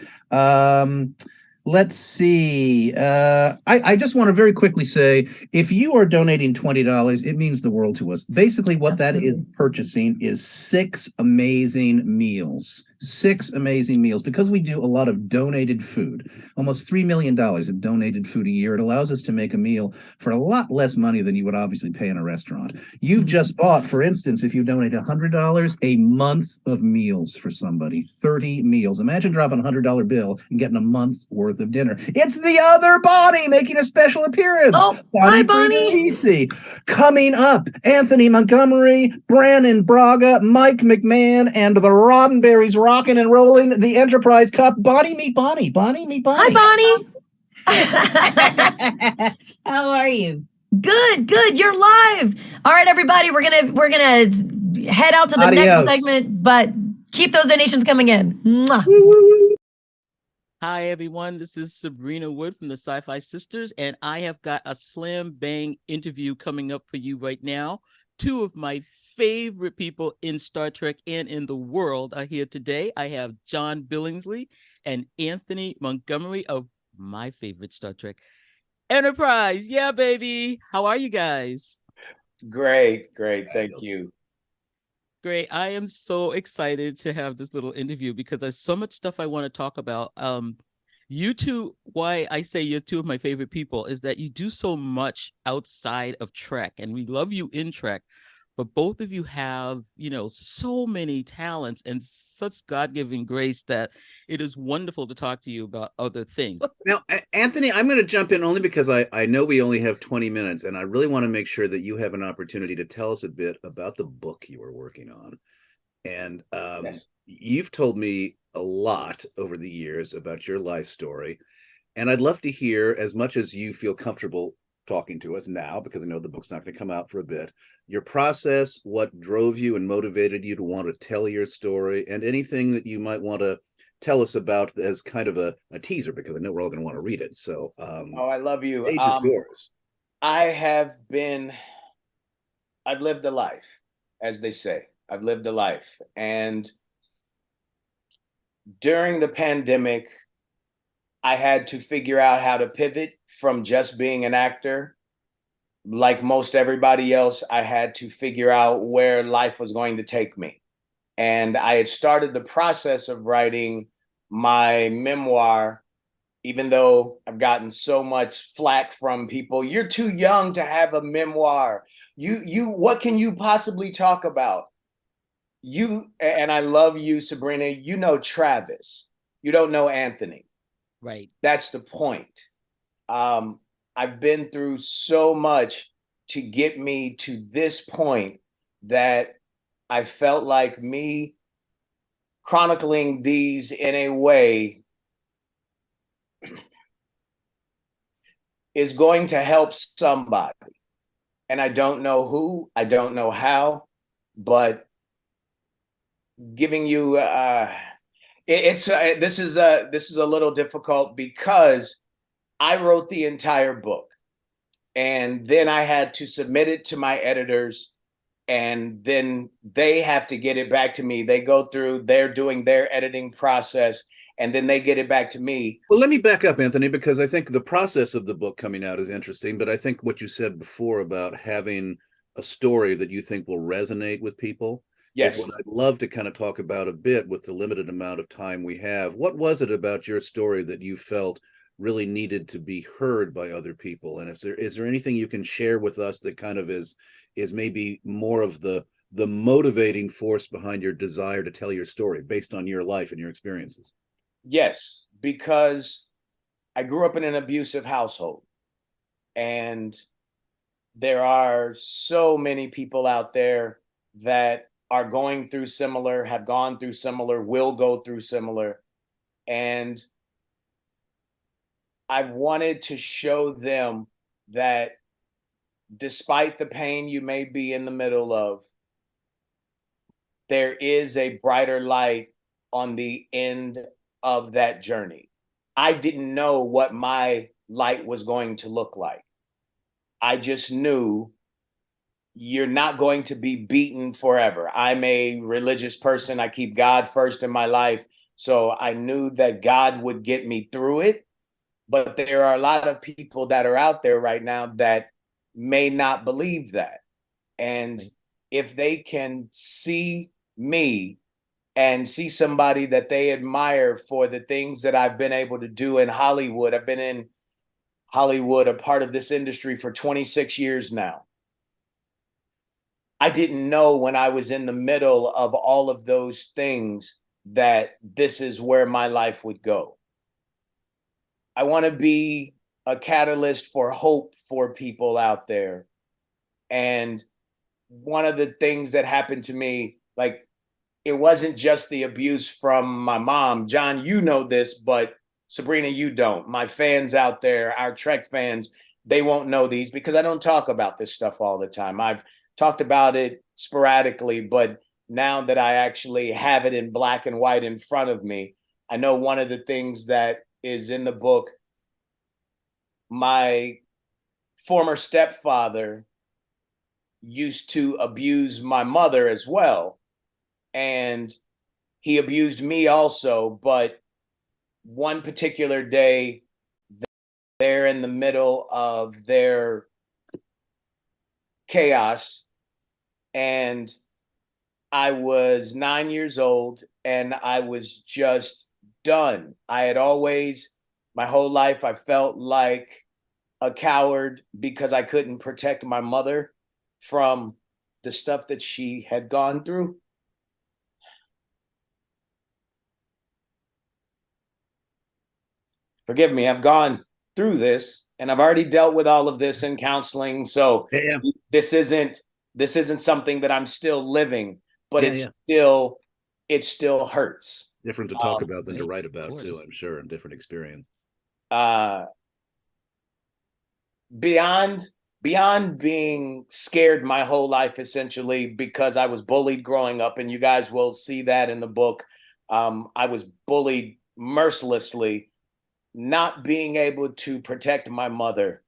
Let's see. I just want to very quickly say, if you are donating $20, it means the world to us. Basically, what that is purchasing is 6 amazing meals. 6 amazing meals. Because we do a lot of donated food, almost $3 million of donated food a year, it allows us to make a meal for a lot less money than you would obviously pay in a restaurant. You've just bought, for instance, if you donate $100, a month of meals for somebody. 30 meals. Imagine dropping a $100 bill and getting a month's worth of dinner. It's the other Bonnie making a special appearance. Oh, hi, Bonnie. Coming up, Anthony Montgomery, Brandon Braga, Mike McMahon, and the Roddenberries rocking and rolling the Enterprise Cup. Bonnie, meet Bonnie. Bonnie, meet Bonnie. Hi, Bonnie. How are you? Good. You're live. All right, everybody, we're gonna head out to the next segment, but keep those donations coming in. Mwah. Hi, everyone. This is Sabrina Wood from the Sci-Fi Sisters, and I have got a slam bang interview coming up for you right now. 2 of my favorite people in Star Trek and in the world are here today. I have John Billingsley and Anthony Montgomery of my favorite Star Trek, Enterprise. Yeah, baby. How are you guys? Great. Thank you. Great. I am so excited to have this little interview because there's so much stuff I want to talk about. You two, why I say you're two of my favorite people is that you do so much outside of Trek, and we love you in Trek, but both of you have, so many talents and such God-given grace that it is wonderful to talk to you about other things. Now, Anthony, I'm going to jump in only because I know we only have 20 minutes, and I really want to make sure that you have an opportunity to tell us a bit about the book you are working on. And you've told me a lot over the years about your life story. And I'd love to hear, as much as you feel comfortable talking to us now, because I know the book's not going to come out for a bit, your process, what drove you and motivated you to want to tell your story, and anything that you might want to tell us about as kind of a teaser, because I know we're all going to want to read it. So, I love you. Stage is yours. I've lived a life, as they say. I've lived a life. And during the pandemic, I had to figure out how to pivot from just being an actor. Like most everybody else, I had to figure out where life was going to take me. And I had started the process of writing my memoir, even though I've gotten so much flack from people. You're too young to have a memoir. What can you possibly talk about? And I love you, Sabrina. You know Travis. You don't know Anthony. Right. That's the point. I've been through so much to get me to this point that I felt like me chronicling these in a way is going to help somebody. And I don't know who, I don't know how, but giving you this is a little difficult because I wrote the entire book and then I had to submit it to my editors and then they have to get it back to me. They go through, they're doing their editing process and then they get it back to me. Well, let me back up, Anthony, because I think the process of the book coming out is interesting, but I think what you said before about having a story that you think will resonate with people. Yes. Is what I'd love to kind of talk about a bit with the limited amount of time we have. What was it about your story that you felt really needed to be heard by other people? And is there anything you can share with us that kind of is maybe more of the motivating force behind your desire to tell your story based on your life and your experiences? Yes, because I grew up in an abusive household and there are so many people out there that are going through similar, have gone through similar, will go through similar. And I wanted to show them that despite the pain you may be in the middle of, there is a brighter light on the end of that journey. I didn't know what my light was going to look like. I just knew you're not going to be beaten forever. I'm a religious person. I keep God first in my life. So I knew that God would get me through it. But there are a lot of people that are out there right now that may not believe that. And if they can see me and see somebody that they admire for the things that I've been able to do in Hollywood, I've been in Hollywood, a part of this industry for 26 years now. I didn't know when I was in the middle of all of those things that this is where my life would go. I want to be a catalyst for hope for people out there. And one of the things that happened to me, like, it wasn't just the abuse from my mom. John, you know this, but Sabrina, you don't. My fans out there, our Trek fans, they won't know these because I don't talk about this stuff all the time. I've talked about it sporadically, but now that I actually have it in black and white in front of me, I know one of the things that is in the book, my former stepfather used to abuse my mother as well. And he abused me also, but one particular day, they're in the middle of their chaos, and I was 9 years old, and I was just done. I had always My whole life, I felt like a coward because I couldn't protect my mother from the stuff that she had gone through. Forgive me, I've gone through this and I've already dealt with all of this in counseling. So this isn't something that I'm still living, but it still hurts. Different to talk about than to write about too, I'm sure, and different experience. Beyond being scared my whole life, essentially, because I was bullied growing up, and you guys will see that in the book. I was bullied mercilessly. Not being able to protect my mother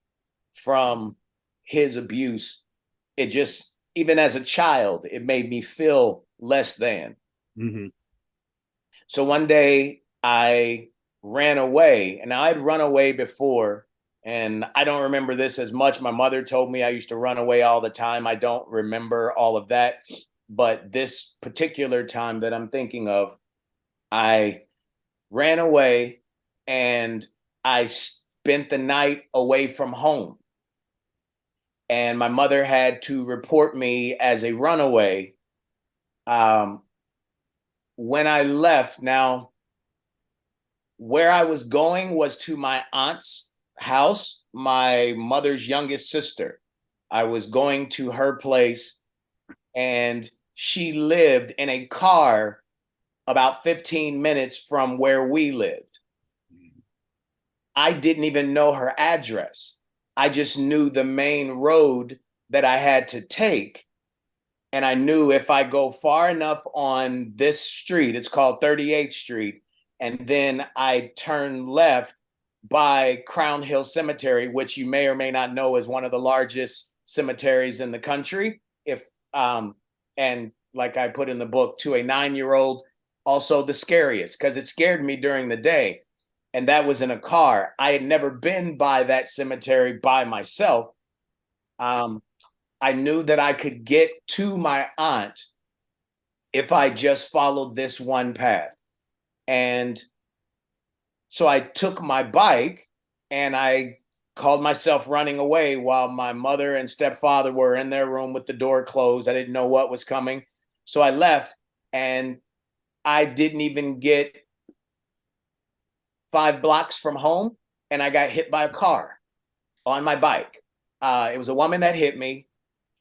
from his abuse, it just, even as a child, it made me feel less than. So one day I ran away, and I'd run away before, and I don't remember this as much. My mother told me I used to run away all the time. I don't remember all of that, but this particular time that I'm thinking of, I ran away and I spent the night away from home. And my mother had to report me as a runaway. When I left, now, where I was going was to my aunt's house, my mother's youngest sister. I was going to her place, and she lived in a car about 15 minutes from where we lived. I didn't even know her address. I just knew the main road that I had to take. And I knew if I go far enough on this street, it's called 38th Street, and then I turn left by Crown Hill Cemetery, which you may or may not know is one of the largest cemeteries in the country. And like I put in the book, to a 9-year-old, also the scariest, because it scared me during the day. And that was in a car. I had never been by that cemetery by myself. I knew that I could get to my aunt if I just followed this one path. And so I took my bike and I called myself running away while my mother and stepfather were in their room with the door closed. I didn't know what was coming. So I left, and I didn't even get 5 blocks from home, and I got hit by a car on my bike. It was a woman that hit me.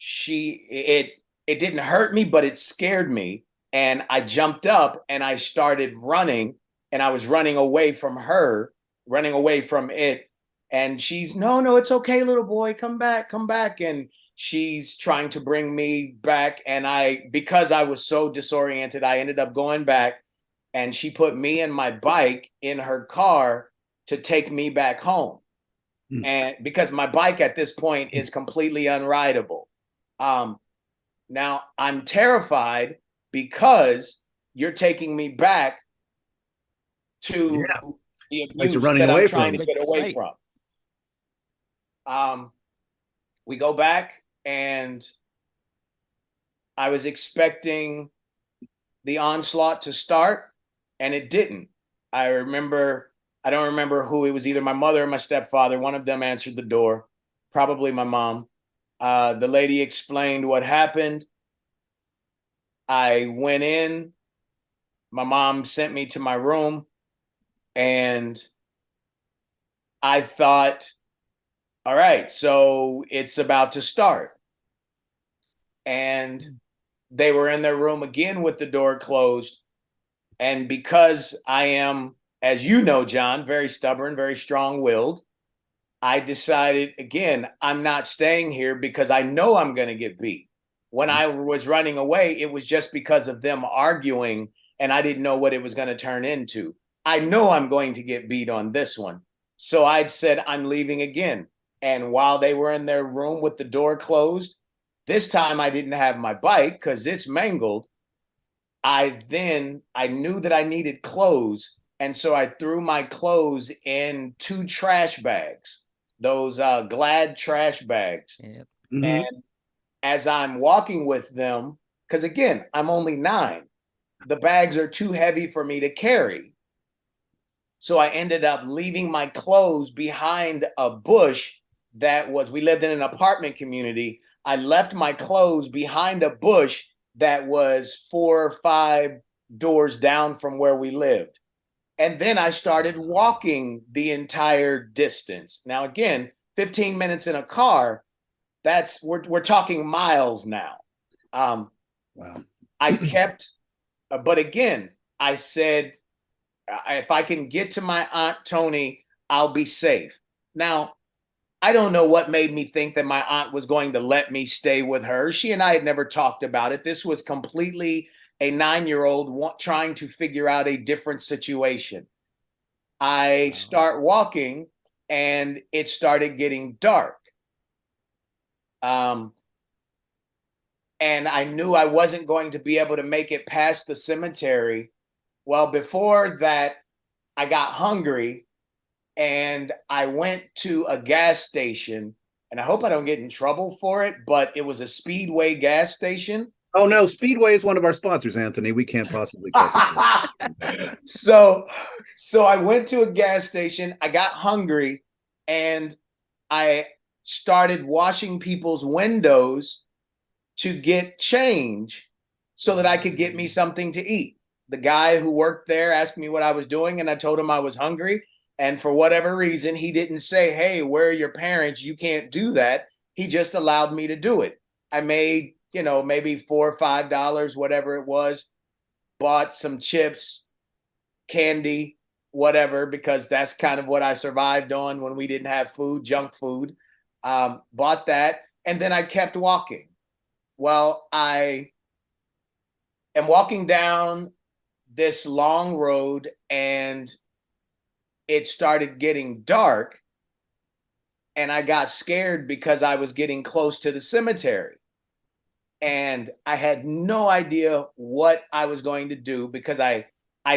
It didn't hurt me, but it scared me. And I jumped up and I started running, and I was running away from her, running away from it. And she's, no, it's okay, little boy, come back. And she's trying to bring me back. And because I was so disoriented, I ended up going back. And she put me and my bike in her car to take me back home. And because my bike at this point is completely unrideable. Now I'm terrified because you're taking me back to the abuse that I'm trying to get away from. We go back, and I was expecting the onslaught to start, and it didn't. I don't remember who it was, either my mother or my stepfather. One of them answered the door, probably my mom. The lady explained what happened. I went in. My mom sent me to my room, and I thought, all right, so it's about to start. And they were in their room again with the door closed. And because I am, as you know, John, very stubborn, very strong-willed, I decided, again, I'm not staying here because I know I'm going to get beat. When I was running away, it was just because of them arguing, and I didn't know what it was going to turn into. I know I'm going to get beat on this one. So I'd said, I'm leaving again. And while they were in their room with the door closed, this time I didn't have my bike because it's mangled. I knew that I needed clothes. And so I threw my clothes in 2 trash bags, those Glad trash bags. And as I'm walking with them, because again, I'm only 9, the bags are too heavy for me to carry. So I ended up leaving my clothes behind a bush we lived in an apartment community. I left my clothes behind a bush that was 4 or 5 doors down from where we lived. And then I started walking the entire distance. Now, again, 15 minutes in a car, we're talking miles now. Wow. I kept, but again, I said, if I can get to my Aunt Tony, I'll be safe. Now, I don't know what made me think that my aunt was going to let me stay with her. She and I had never talked about it. This was completely a 9-year-old trying to figure out a different situation. I start walking and it started getting dark. And I knew I wasn't going to be able to make it past the cemetery. Well, before that, I got hungry and I went to a gas station, and I hope I don't get in trouble for it, but it was a Speedway gas station. Oh no, Speedway is one of our sponsors, Anthony. We can't possibly cover it. So I went to a gas station, I got hungry, and I started washing people's windows to get change so that I could get me something to eat. The guy who worked there asked me what I was doing, and I told him I was hungry. And for whatever reason, he didn't say, hey, where are your parents? You can't do that. He just allowed me to do it. I made, maybe $4 or $5, whatever it was, bought some chips, candy, whatever, because that's kind of what I survived on when we didn't have food, junk food. Bought that. And then I kept walking. Well, I am walking down this long road and it started getting dark and I got scared because I was getting close to the cemetery. And I had no idea what I was going to do because I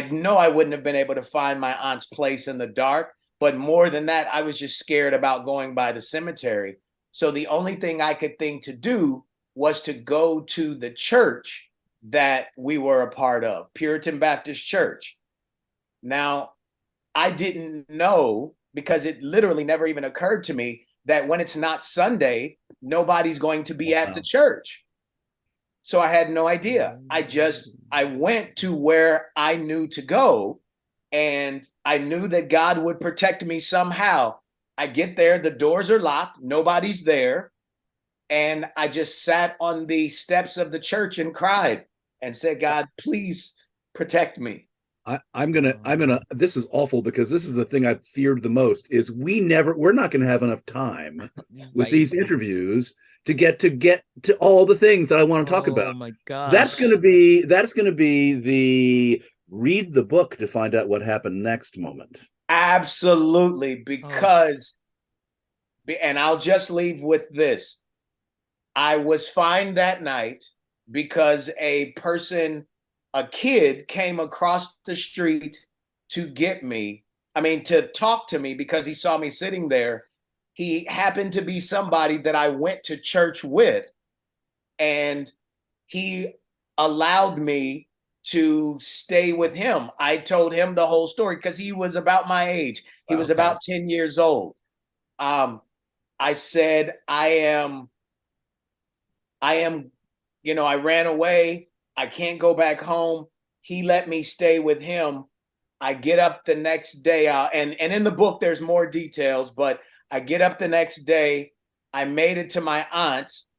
know I wouldn't have been able to find my aunt's place in the dark. But more than that, I was just scared about going by the cemetery. So the only thing I could think to do was to go to the church that we were a part of, Puritan Baptist Church. Now, I didn't know, because it literally never even occurred to me, that when it's not Sunday, nobody's going to be at the church. So I had no idea. I went to where I knew to go, and I knew that God would protect me somehow. I get there, the doors are locked, nobody's there. And I just sat on the steps of the church and cried and said, God, please protect me. I'm gonna this is awful because this is the thing I've feared the most is we're not gonna have enough time with these interviews to get to all the things that I want to talk about. Oh my gosh. That's gonna be the read the book to find out what happened next moment. Absolutely, because and I'll just leave with this. I was fine that night because a kid came across the street to talk to me because he saw me sitting there. He happened to be somebody that I went to church with, and he allowed me to stay with him. I told him the whole story because he was about my age. He was about 10 years old. I said, I ran away. I can't go back home. He let me stay with him. I get up the next day, and in the book, there's more details, but I get up the next day. I made it to my aunt's,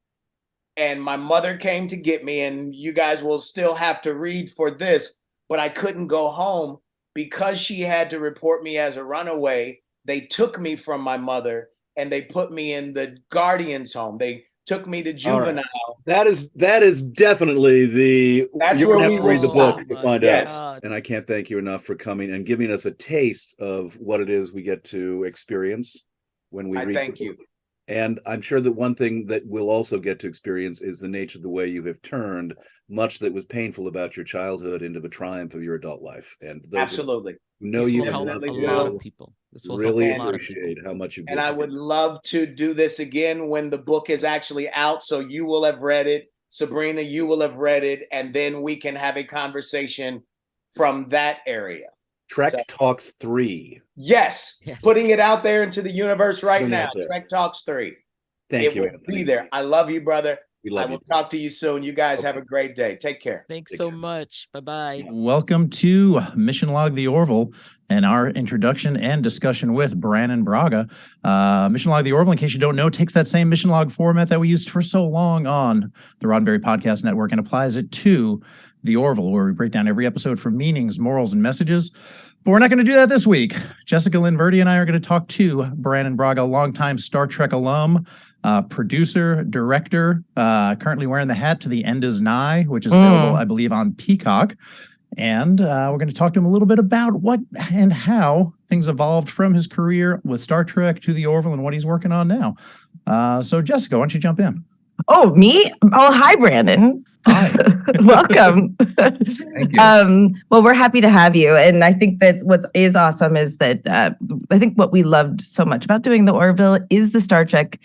and my mother came to get me, and you guys will still have to read for this, but I couldn't go home because she had to report me as a runaway. They took me from my mother, and they put me in the guardian's home. They took me to juvenile. That is definitely that's you're where gonna we have to read the will book stop. to find Yes. out. And I can't thank you enough for coming and giving us a taste of what it is we get to experience when we read. Thank you. And I'm sure that one thing that we'll also get to experience is the nature of the way you have turned much that was painful about your childhood into the triumph of your adult life. And those Absolutely. know you have loved definitely a lot of people. This will really help a lot of appreciate how much you And I would love to do this again when the book is actually out. So you will have read it. Sabrina, you will have read it. And then we can have a conversation from that area. Trek Talks 3. Yes, putting it out there into the universe right now. Trek Talks 3. Thank you, will be there. I love you, brother. I will talk to you soon. You guys have a great day. Take care. Thanks so much. Bye-bye. Welcome to Mission Log the Orville and our introduction and discussion with Brannon Braga. Mission Log the Orville, in case you don't know, takes that same Mission Log format that we used for so long on the Roddenberry Podcast Network and applies it to the Orville, where we break down every episode for meanings, morals, and messages. But we're not going to do that this week. Jessica Lynn Verdi and I are going to talk to Brannon Braga, longtime Star Trek alum, producer, director, currently wearing the hat To the End Is Nigh, which is available, I believe, on Peacock. And we're going to talk to him a little bit about what and how things evolved from his career with Star Trek to the Orville and what he's working on now. So, Jessica, why don't you jump in? Oh, me? Oh, hi, Brandon. Hi. Welcome. Thank you. Well, we're happy to have you. And I think that what is awesome is that I think what we loved so much about doing the Orville is the Star Trek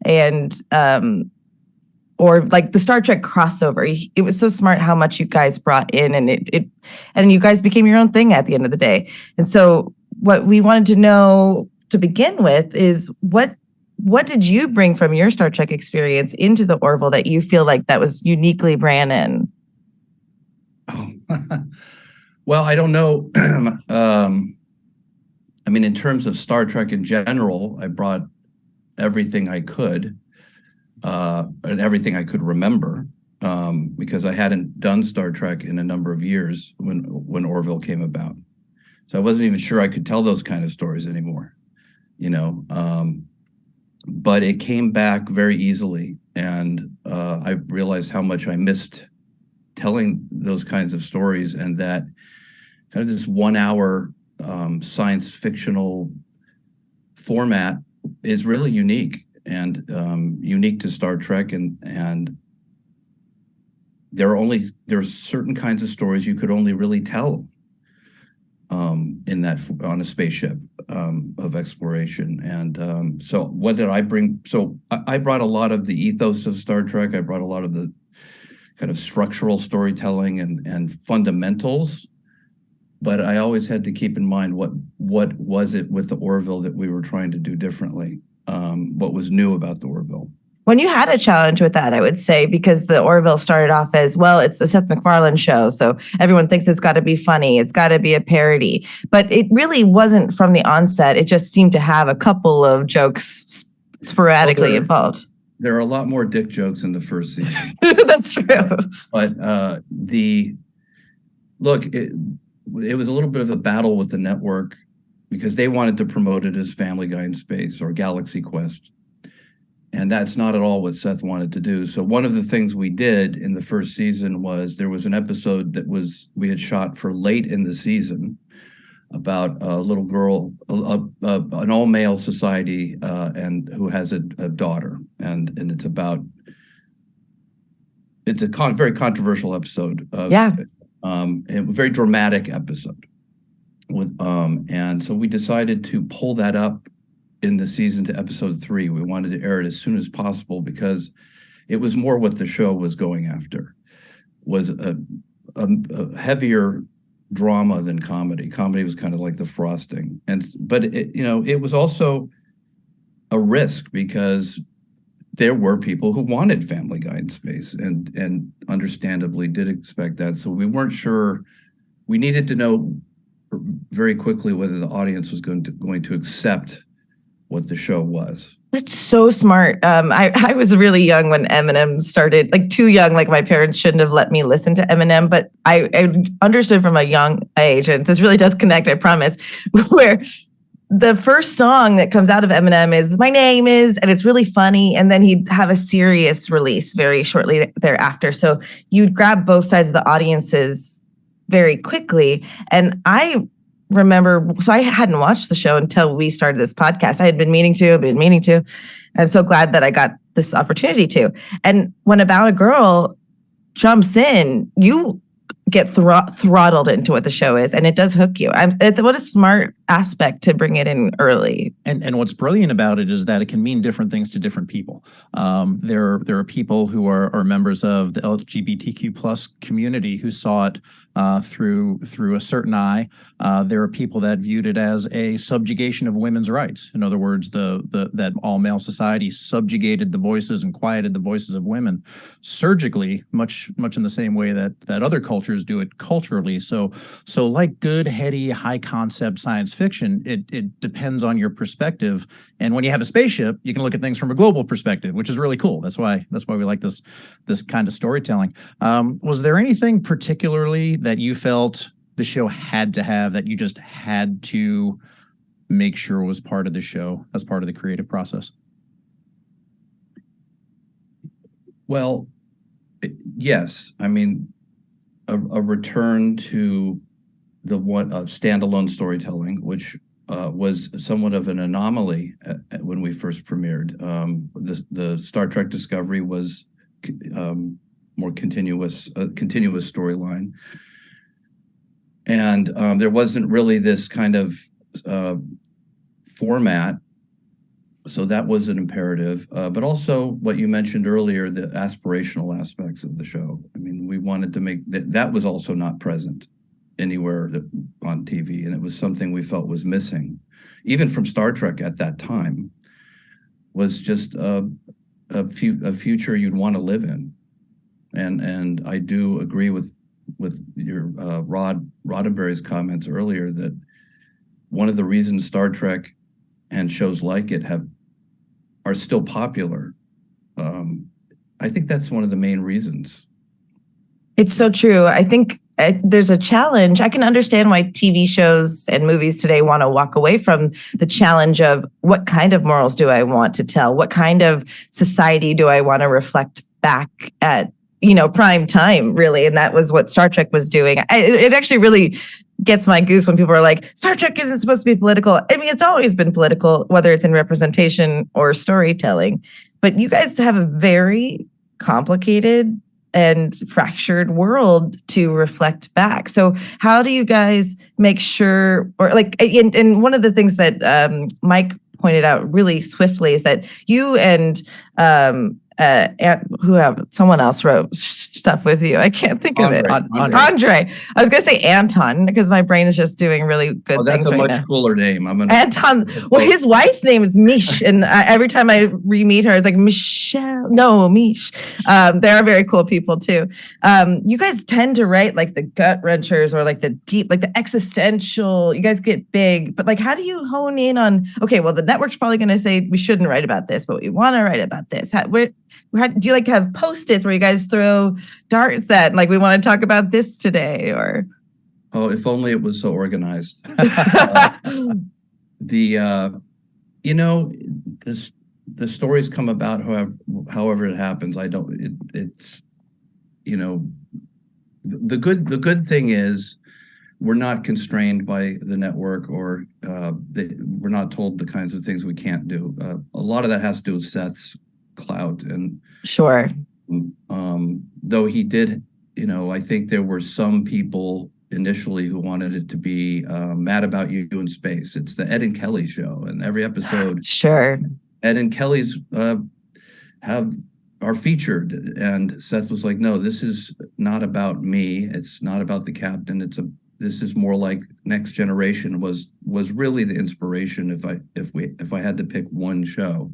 and or like the Star Trek crossover. It was so smart how much you guys brought in, and and you guys became your own thing at the end of the day. And so what we wanted to know to begin with is what did you bring from your Star Trek experience into the Orville that you feel like that was uniquely Brannon? Oh, well, I don't know. I mean, in terms of Star Trek in general, I brought everything I could and everything I could remember because I hadn't done Star Trek in a number of years when Orville came about. So I wasn't even sure I could tell those kind of stories anymore, you know. But it came back very easily, and I realized how much I missed telling those kinds of stories, and that kind of this 1 hour science fictional format is really unique and unique to Star Trek, and there are certain kinds of stories you could only really tell in that on a spaceship of exploration. And so what did I bring? So I brought a lot of the ethos of Star Trek. I brought a lot of the kind of structural storytelling and fundamentals, but I always had to keep in mind what was it with the Orville that we were trying to do differently, what was new about the Orville. When you had a challenge with that, I would say, because the Orville started off as, well, it's a Seth MacFarlane show, so everyone thinks it's got to be funny, it's got to be a parody. But it really wasn't from the onset. It just seemed to have a couple of jokes sporadically involved. There are a lot more dick jokes in the first season. That's true. But it was a little bit of a battle with the network because they wanted to promote it as Family Guy in Space or Galaxy Quest. And that's not at all what Seth wanted to do. So one of the things we did in the first season was there was an episode that we had shot for late in the season about a little girl, an all-male society, and who has a daughter, and it's a very controversial episode. A very dramatic episode. And so we decided to pull that up in the season to episode 3. We wanted to air it as soon as possible because it was more what the show was going after, was a heavier drama than comedy. Comedy was kind of like the frosting, but it was also a risk because there were people who wanted Family Guy in Space and understandably did expect that. So we weren't sure. We needed to know very quickly whether the audience was going to accept what the show was. That's so smart. I was really young when Eminem started, like too young, like my parents shouldn't have let me listen to Eminem, but I understood from a young age, and this really does connect, I promise, where the first song that comes out of Eminem is My Name Is, and it's really funny, and then he'd have a serious release very shortly thereafter. So you'd grab both sides of the audiences very quickly. And I remember, so I hadn't watched the show until we started this podcast. I had been meaning to. I'm so glad that I got this opportunity to. And when About a Girl jumps in, you get throttled into what the show is, and it does hook you. What a smart aspect to bring it in early. And what's brilliant about it is that it can mean different things to different people. There are people who are members of the LGBTQ plus community who saw it through a certain eye. There are people that viewed it as a subjugation of women's rights. In other words, that all male society subjugated the voices and quieted the voices of women surgically, much in the same way that other cultures do it culturally. So like good, heady, high concept science fiction, it depends on your perspective. And when you have a spaceship, you can look at things from a global perspective, which is really cool. That's why we like this kind of storytelling. Was there anything particularly that you felt the show had to have, that you just had to make sure was part of the show as part of the creative process? Well, yes. I mean, a return to the one standalone storytelling, which was somewhat of an anomaly when we first premiered. The Star Trek Discovery was more continuous storyline, and there wasn't really this kind of format. So that was an imperative, but also what you mentioned earlier, the aspirational aspects of the show. I mean, we wanted to make that was also not present anywhere on TV, and it was something we felt was missing, even from Star Trek at that time. Was just a future you'd want to live in, and I do agree with your Roddenberry's comments earlier that one of the reasons Star Trek and shows like it are still popular. I think that's one of the main reasons. It's so true. I think there's a challenge. I can understand why TV shows and movies today want to walk away from the challenge of what kind of morals do I want to tell? What kind of society do I want to reflect back at, prime time, really? And that was what Star Trek was doing. It actually really gets my goose when people are like, Star Trek isn't supposed to be political. I mean, it's always been political, whether it's in representation or storytelling. But you guys have a very complicated and fractured world to reflect back. So how do you guys make sure, or and one of the things that Mike pointed out really swiftly is that you and someone else wrote stuff with you. I can't think of it. Andre. I was going to say Anton because my brain is just doing really good things right now. That's a much cooler name. Anton. Well, his wife's name is Mish, and every time I re-meet her, it's like Michelle. No, Mish. They are very cool people too. You guys tend to write like the gut wrenchers or like the deep, like the existential. You guys get big, but like, how do you hone in on? Okay, well, the network's probably going to say we shouldn't write about this, but we want to write about this. How do you like have post-its where you guys throw darts at, like, we want to talk about this today? Or if only it was so organized. The stories come about however it happens. It's the good thing is we're not constrained by the network, or we're not told the kinds of things we can't do. A lot of that has to do with Seth's clout, and sure, though he did, I think there were some people initially who wanted it to be Mad About You in Space. It's the Ed and Kelly show, and every episode, sure, Ed and Kelly's are featured, and Seth was like, no, this is not about me, it's not about the captain, this is more like Next Generation was really the inspiration if I had to pick one show.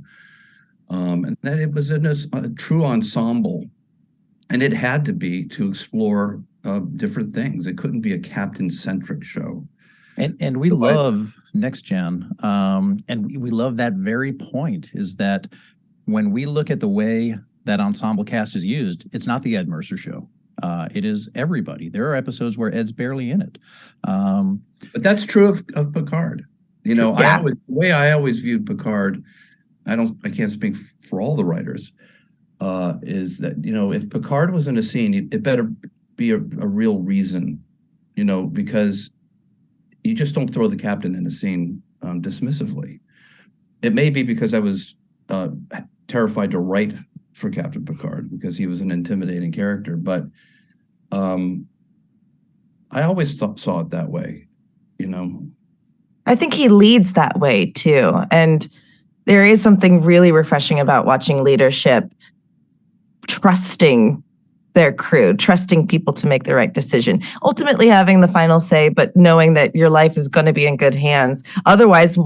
And that it was a true ensemble, and it had to be to explore different things. It couldn't be a captain-centric show. And we love Next Gen, and we love that very point, is that when we look at the way that ensemble cast is used, it's not the Ed Mercer show. It is everybody. There are episodes where Ed's barely in it. But that's true of Picard. The way I always viewed Picard, I can't speak for all the writers, is that, if Picard was in a scene, it better be a real reason, because you just don't throw the captain in a scene dismissively. It may be because I was terrified to write for Captain Picard because he was an intimidating character, but I always saw it that way, you know. I think he leads that way too. And there is something really refreshing about watching leadership trusting their crew, trusting people to make the right decision, ultimately having the final say, but knowing that your life is going to be in good hands. Otherwise,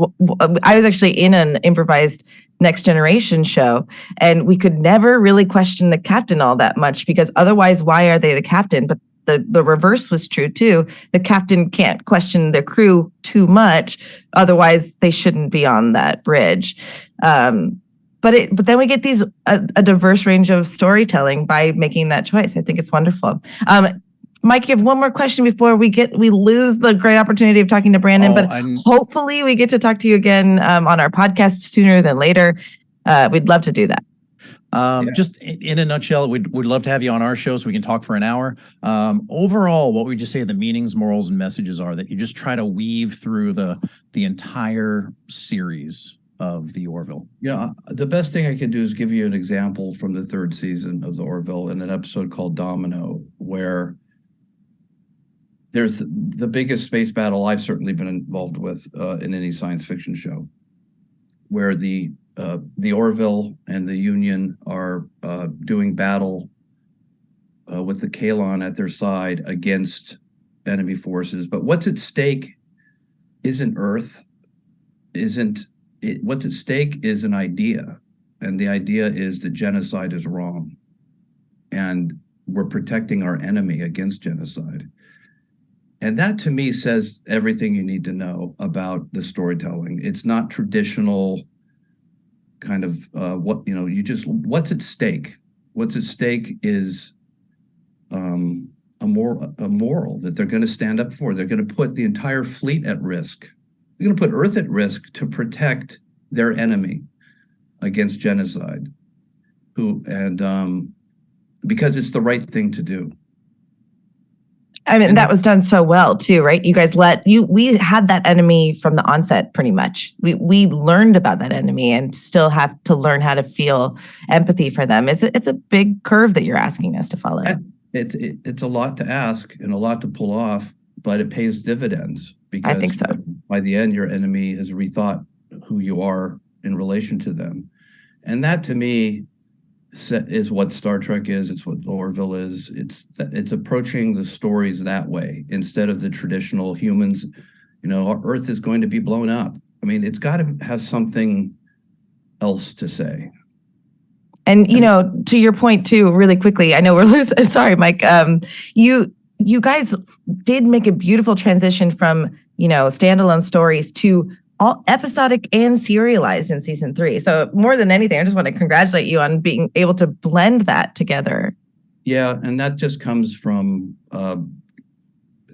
I was actually in an improvised Next Generation show, and we could never really question the captain all that much, because otherwise, why are they the captain? But the reverse was true too. The captain can't question the crew too much, otherwise they shouldn't be on that bridge. But then we get a diverse range of storytelling by making that choice. I think it's wonderful. Mike, you have one more question before we lose the great opportunity of talking to Brandon, but hopefully we get to talk to you again on our podcast sooner than later. We'd love to do that. Just in a nutshell, we'd love to have you on our show so we can talk for an hour. Overall, what we just say the meanings, morals, and messages are that you just try to weave through the entire series of the Orville. The best thing I can do is give you an example from the 3rd season of the Orville in an episode called Domino, where there's the biggest space battle I've certainly been involved with in any science fiction show, where the Orville and the Union are doing battle with the Kalon at their side against enemy forces. But what's at stake isn't Earth, what's at stake is an idea. And the idea is that genocide is wrong. And we're protecting our enemy against genocide. And that to me says everything you need to know about the storytelling. It's not traditional kind of what's at stake. What's at stake is a moral that they're going to stand up for. They're going to put the entire fleet at risk. They're going to put Earth at risk to protect their enemy against genocide. Because it's the right thing to do. I mean, that was done so well too, right? You guys we had that enemy from the onset pretty much. We learned about that enemy and still have to learn how to feel empathy for them. It's a big curve that you're asking us to follow. It's a lot to ask and a lot to pull off, but it pays dividends. Because I think so. By the end, your enemy has rethought who you are in relation to them. And that to me is what Star Trek is. It's what Orville is. It's approaching the stories that way instead of the traditional humans. Our Earth is going to be blown up. I mean, it's got to have something else to say. And to your point too, really quickly, I know we're losing. Sorry, Mike. You guys did make a beautiful transition from standalone stories to all episodic and serialized in season 3. So more than anything, I just want to congratulate you on being able to blend that together. Yeah, and that just comes from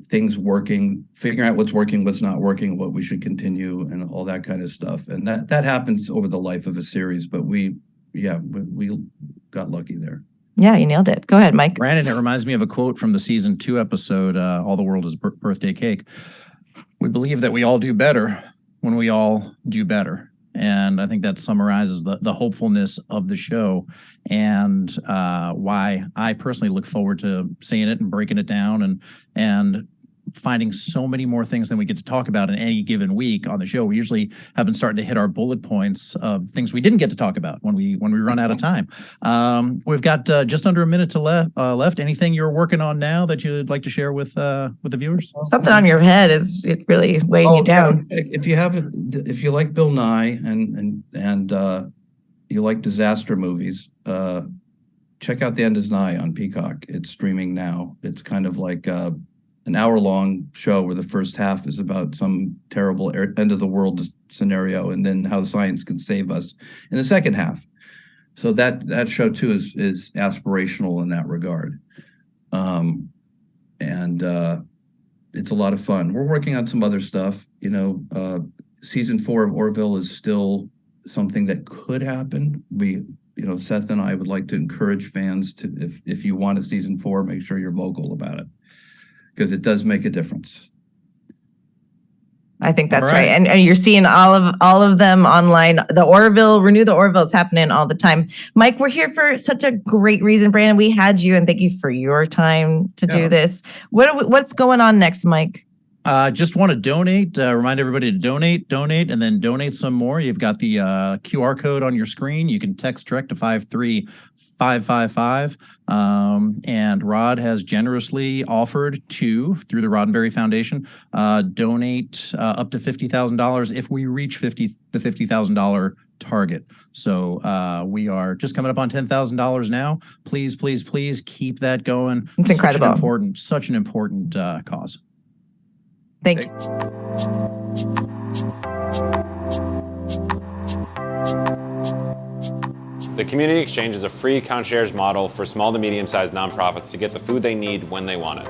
things working, figuring out what's working, what's not working, what we should continue, and all that kind of stuff. And that happens over the life of a series. But we got lucky there. Yeah, you nailed it. Go ahead, Mike. Brandon, it reminds me of a quote from the season 2 episode, All the World is Birthday Cake. We believe that we all do better when we all do better. And I think that summarizes the hopefulness of the show and why I personally look forward to seeing it and breaking it down and finding so many more things than we get to talk about in any given week on the show. We usually have been starting to hit our bullet points of things we didn't get to talk about when we run out of time. We've got just under a minute left. Anything you're working on now that you'd like to share with the viewers? Something on your head is really weighing you down. If you like Bill Nye and you like disaster movies, check out The End Is Nigh on Peacock. It's streaming now. It's kind of like an hour-long show where the first half is about some terrible end of the world scenario, and then how science can save us in the second half. So that show too is aspirational in that regard, and it's a lot of fun. We're working on some other stuff. Season 4 of Orville is still something that could happen. Seth and I would like to encourage fans to, if you want a season 4, make sure you're vocal about it, because it does make a difference. I think that's All right. right. And you're seeing all of them online. Renew the Orville is happening all the time. Mike, we're here for such a great reason. Brandon, we had you, and thank you for your time to do this. What's going on next, Mike? Just want to donate, remind everybody to donate, and then donate some more. You've got the QR code on your screen. You can text direct to 53555. And Rod has generously offered to, through the Roddenberry Foundation, donate up to $50,000 if we reach the $50,000 target. So we are just coming up on $10,000 now. Please, please, please keep that going. It's incredible. Such an important cause. Thank you. The Community Exchange is a free concierge model for small to medium-sized nonprofits to get the food they need when they want it.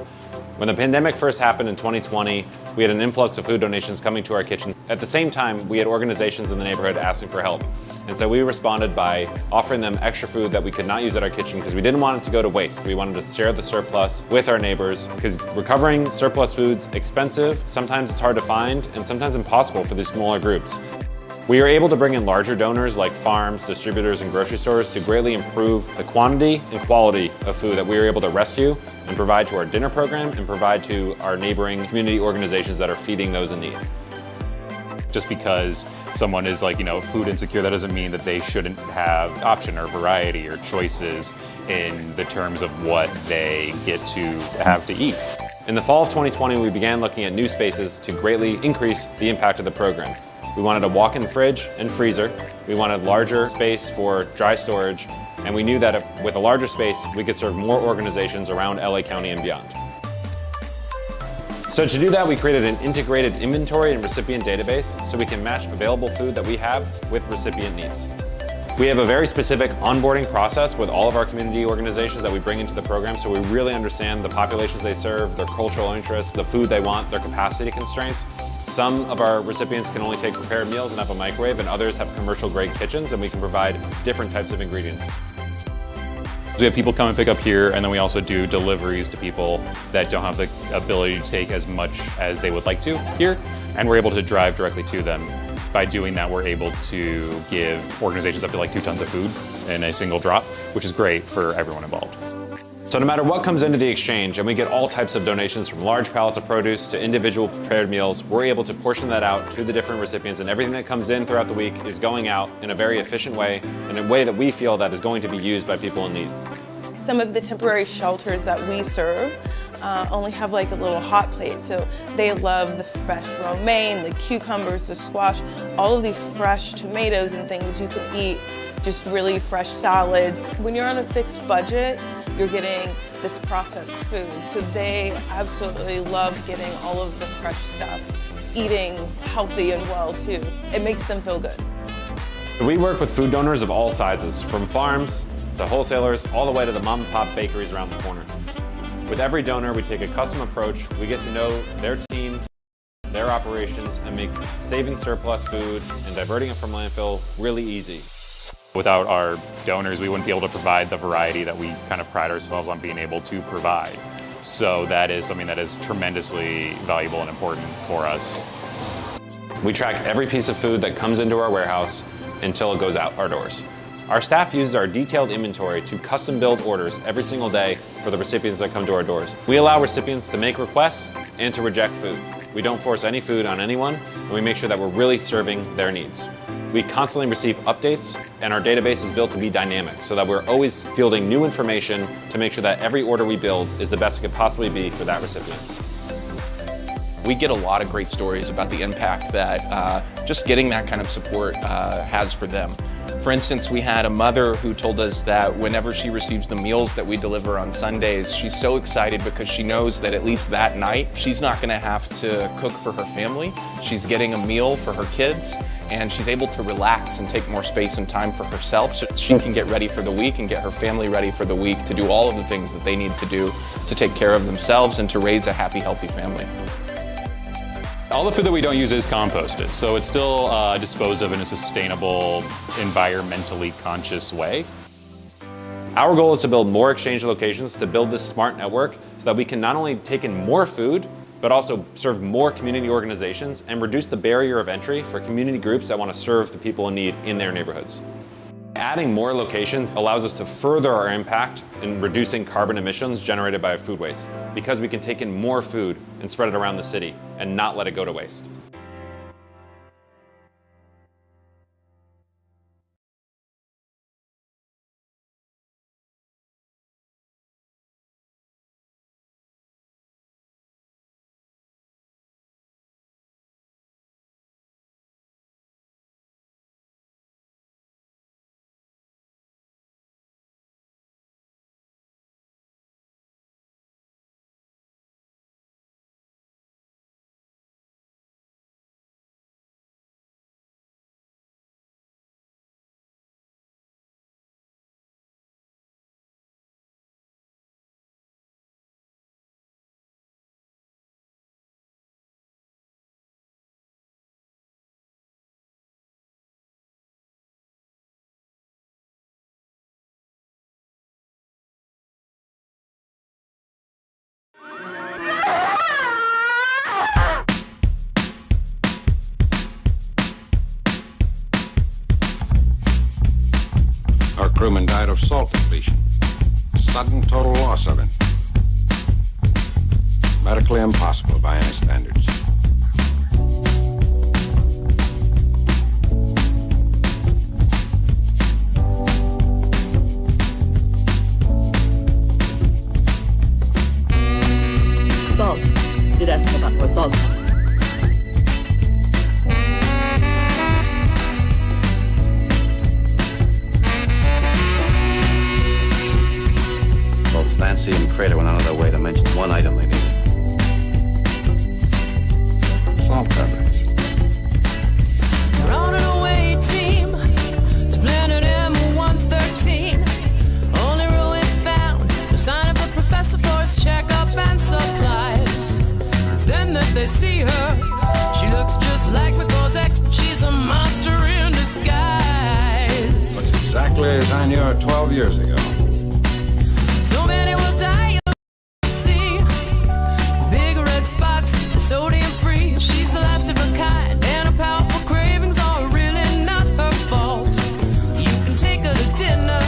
When the pandemic first happened in 2020, we had an influx of food donations coming to our kitchen. At the same time, we had organizations in the neighborhood asking for help. And so we responded by offering them extra food that we could not use at our kitchen because we didn't want it to go to waste. We wanted to share the surplus with our neighbors because recovering surplus food's expensive, sometimes it's hard to find, and sometimes impossible for these smaller groups. We are able to bring in larger donors like farms, distributors, and grocery stores to greatly improve the quantity and quality of food that we are able to rescue and provide to our dinner program and provide to our neighboring community organizations that are feeding those in need. Just because someone is food insecure, that doesn't mean that they shouldn't have option or variety or choices in the terms of what they get to have to eat. In the fall of 2020, we began looking at new spaces to greatly increase the impact of the program. We wanted a walk-in fridge and freezer. We wanted larger space for dry storage. And we knew that with a larger space, we could serve more organizations around LA County and beyond. So to do that, we created an integrated inventory and recipient database so we can match available food that we have with recipient needs. We have a very specific onboarding process with all of our community organizations that we bring into the program, so we really understand the populations they serve, their cultural interests, the food they want, their capacity constraints. Some of our recipients can only take prepared meals and have a microwave, and others have commercial-grade kitchens, and we can provide different types of ingredients. We have people come and pick up here, and then we also do deliveries to people that don't have the ability to take as much as they would like to here, and we're able to drive directly to them. By doing that, we're able to give organizations up to 2 tons of food in a single drop, which is great for everyone involved. So no matter what comes into the exchange, and we get all types of donations from large pallets of produce to individual prepared meals, we're able to portion that out to the different recipients, and everything that comes in throughout the week is going out in a very efficient way, in a way that we feel that is going to be used by people in need. Some of the temporary shelters that we serve only have a little hot plate, so they love the fresh romaine, the cucumbers, the squash, all of these fresh tomatoes and things you can eat, just really fresh salad. When you're on a fixed budget, you're getting this processed food, so they absolutely love getting all of the fresh stuff, eating healthy and well too. It makes them feel good. We work with food donors of all sizes, from farms to wholesalers, all the way to the mom and pop bakeries around the corner. With every donor, we take a custom approach. We get to know their team, their operations, and make saving surplus food and diverting it from landfill really easy. Without our donors, we wouldn't be able to provide the variety that we kind of pride ourselves on being able to provide. So that is something that is tremendously valuable and important for us. We track every piece of food that comes into our warehouse until it goes out our doors. Our staff uses our detailed inventory to custom build orders every single day for the recipients that come to our doors. We allow recipients to make requests and to reject food. We don't force any food on anyone, and we make sure that we're really serving their needs. We constantly receive updates, and our database is built to be dynamic so that we're always fielding new information to make sure that every order we build is the best it could possibly be for that recipient. We get a lot of great stories about the impact that just getting that kind of support has for them. For instance, we had a mother who told us that whenever she receives the meals that we deliver on Sundays, she's so excited because she knows that at least that night, she's not gonna have to cook for her family. She's getting a meal for her kids, and she's able to relax and take more space and time for herself so she can get ready for the week and get her family ready for the week to do all of the things that they need to do to take care of themselves and to raise a happy, healthy family. All the food that we don't use is composted, so it's still disposed of in a sustainable, environmentally conscious way. Our goal is to build more exchange locations to build this smart network so that we can not only take in more food, but also serve more community organizations and reduce the barrier of entry for community groups that want to serve the people in need in their neighborhoods. Adding more locations allows us to further our impact in reducing carbon emissions generated by food waste, because we can take in more food and spread it around the city and not let it go to waste. Our crewman died of salt depletion. Sudden total loss of it. Medically impossible by any standards. Salt. Direct about for salt. Both Nancy and Crater went out of their way to mention one item they needed. Salt coverings. We're on an away team to Planet M113. Only ruins found. No sign of the professor for his checkup and supplies. It's then that they see her. She looks just like McCall's ex, but she's a monster in disguise. Looks exactly as I knew her 12 years ago. So many will die, you'll see. Big red spots, sodium free. She's the last of her kind, and her powerful cravings are really not her fault. You can take her to dinner.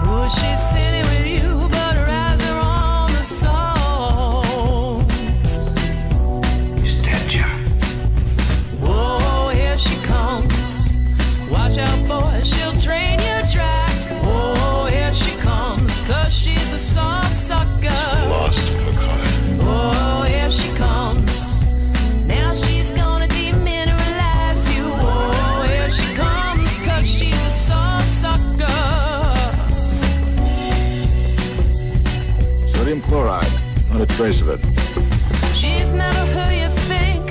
Oh, she's sitting with you, but her eyes are on the salt. He's dead, John. Whoa, here she comes. Watch out, boy, she'll drain you dry. Oh, here she comes, 'cause she's a salt sucker. Lost Picard. Oh, here she comes. Now she's gonna demineralize you. Oh, here she comes, 'cause she's a salt sucker. Sodium chloride. Not a trace of it. She's never who you think.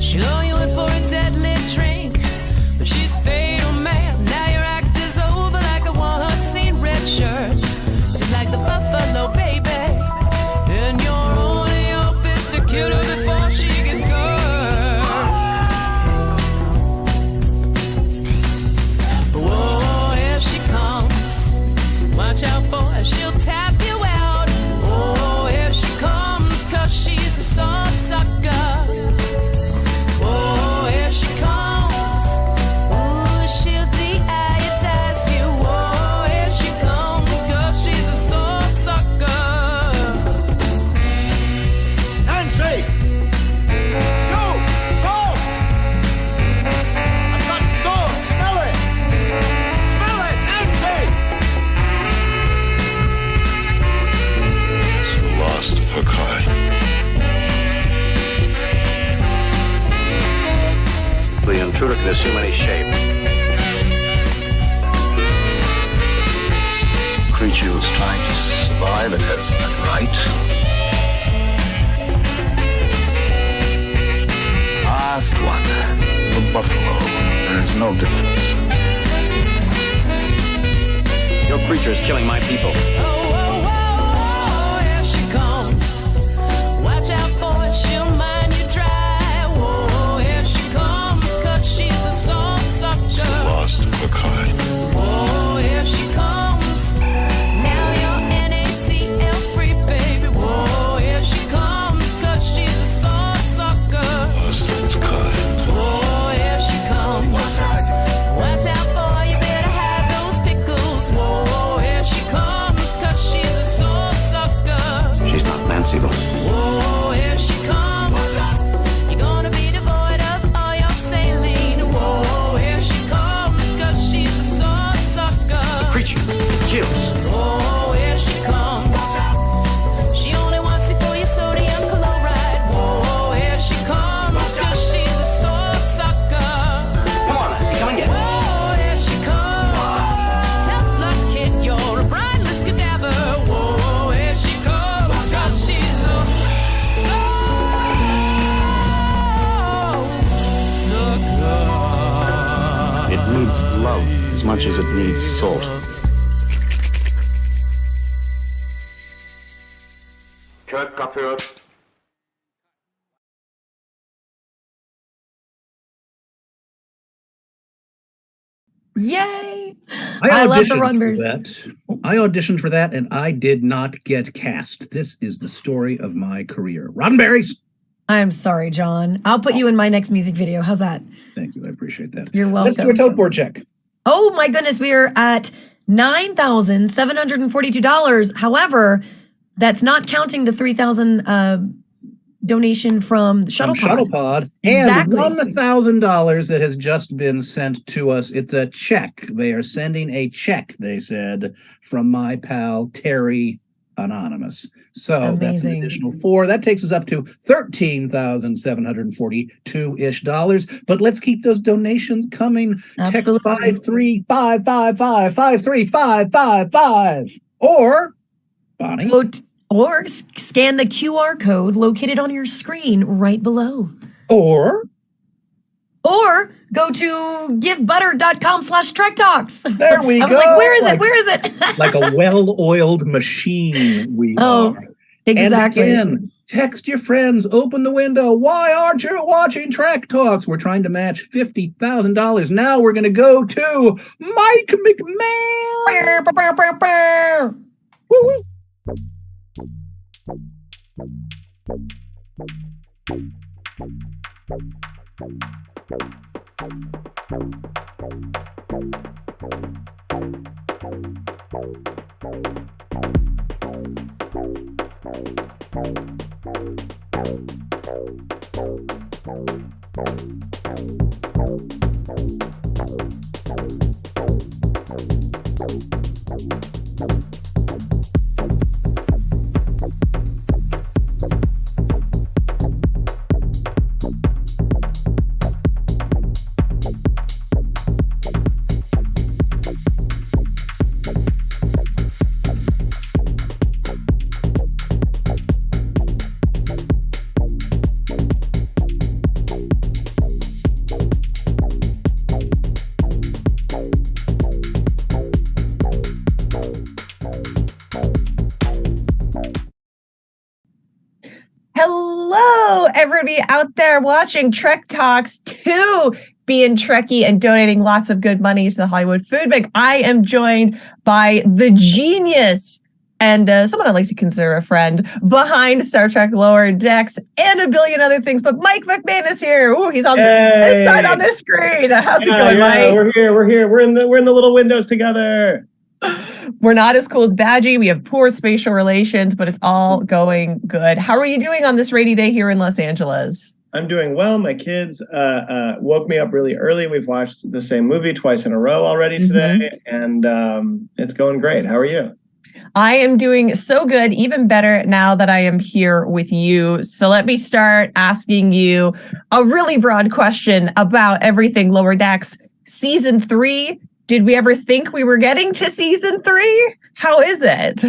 She'll lure you in for a deadly drink. But she's fatal, man. Now your act is over like a one-scene red shirt. Just like the buffalo, baby. And you're only hope is to kill her before she gets hurt. Whoa, here she comes. Watch out, boy, she'll tap you out. Oh, here she comes, 'cause she's a salt sucker. Oh, here she comes. Ooh, she'll de-iodize you. Oh, here she comes, 'cause she's a salt sucker. Nancy! You! Salt! I've got salt! Smell it! Smell it, Nancy! It's lost Picard. The intruder can assume any shape. Creature who's trying to survive, it has that right. Last one. The buffalo. There is no difference. Your creature is killing my people. Oh, here she comes. Watch out, boy, she'll mind you dry. Oh, here she comes, 'cause she's a salt sucker. Lost Picard. Oh, here she comes. Now you're NaCl free, baby. Oh, here she comes, 'cause she's a love as much as it needs salt. Kök kapıyor. Yay! I love the Runbers. I auditioned for that and I did not get cast. This is the story of my career. Roddenberries! I'm sorry, John. I'll put you in my next music video. How's that? Thank you. I appreciate that. You're welcome. Let's do a tote board check. Oh my goodness, we are at $9,742. However, that's not counting the 3,000 donation from Shuttlepod. And $1,000 that has just been sent to us. It's a check. They are sending a check, they said, from my pal Terry Anonymous. So that's an additional $4. That takes us up to $13,742-ish dollars. But let's keep those donations coming. Absolutely. Text 53555 or Bonnie. Or scan the QR code located on your screen right below. Or go to givebutter.com/Trek Talks. There we go. I was like, where is it? Where is it? Like a well-oiled machine we are. Exactly. And again, text your friends, open the window. Why aren't you watching Trek Talks? We're trying to match $50,000. Now we're going to go to Mike McMahon. Woo-woo. Hello, everybody out there watching Trek Talks 2, being Trekkie and donating lots of good money to the Hollywood Food Bank. I am joined by the genius and someone I'd like to consider a friend behind Star Trek Lower Decks and a billion other things. But Mike McMahon is here. Ooh, he's on this side on this screen. How's it going, Mike? We're here. We're in the little windows together. We're not as cool as Badgie. We have poor spatial relations, but it's all going good. How are you doing on this rainy day here in Los Angeles? I'm doing well. My kids woke me up really early. We've watched the same movie twice in a row already today, and it's going great. How are you? I am doing so good, even better now that I am here with you. So let me start asking you a really broad question about everything Lower Decks. Season 3. Did we ever think we were getting to season 3? How is it?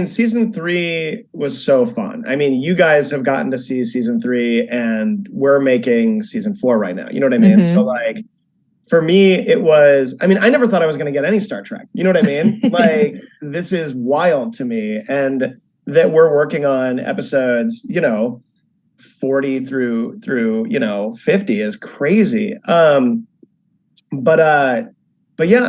Season 3 was so fun. I mean, you guys have gotten to see season 3 and we're making season 4 right now. You know what I mean? So like, for me, it was, I never thought I was going to get any Star Trek. You know what I mean? Like, this is wild to me. And that we're working on episodes, 40 through 50 is crazy. But yeah,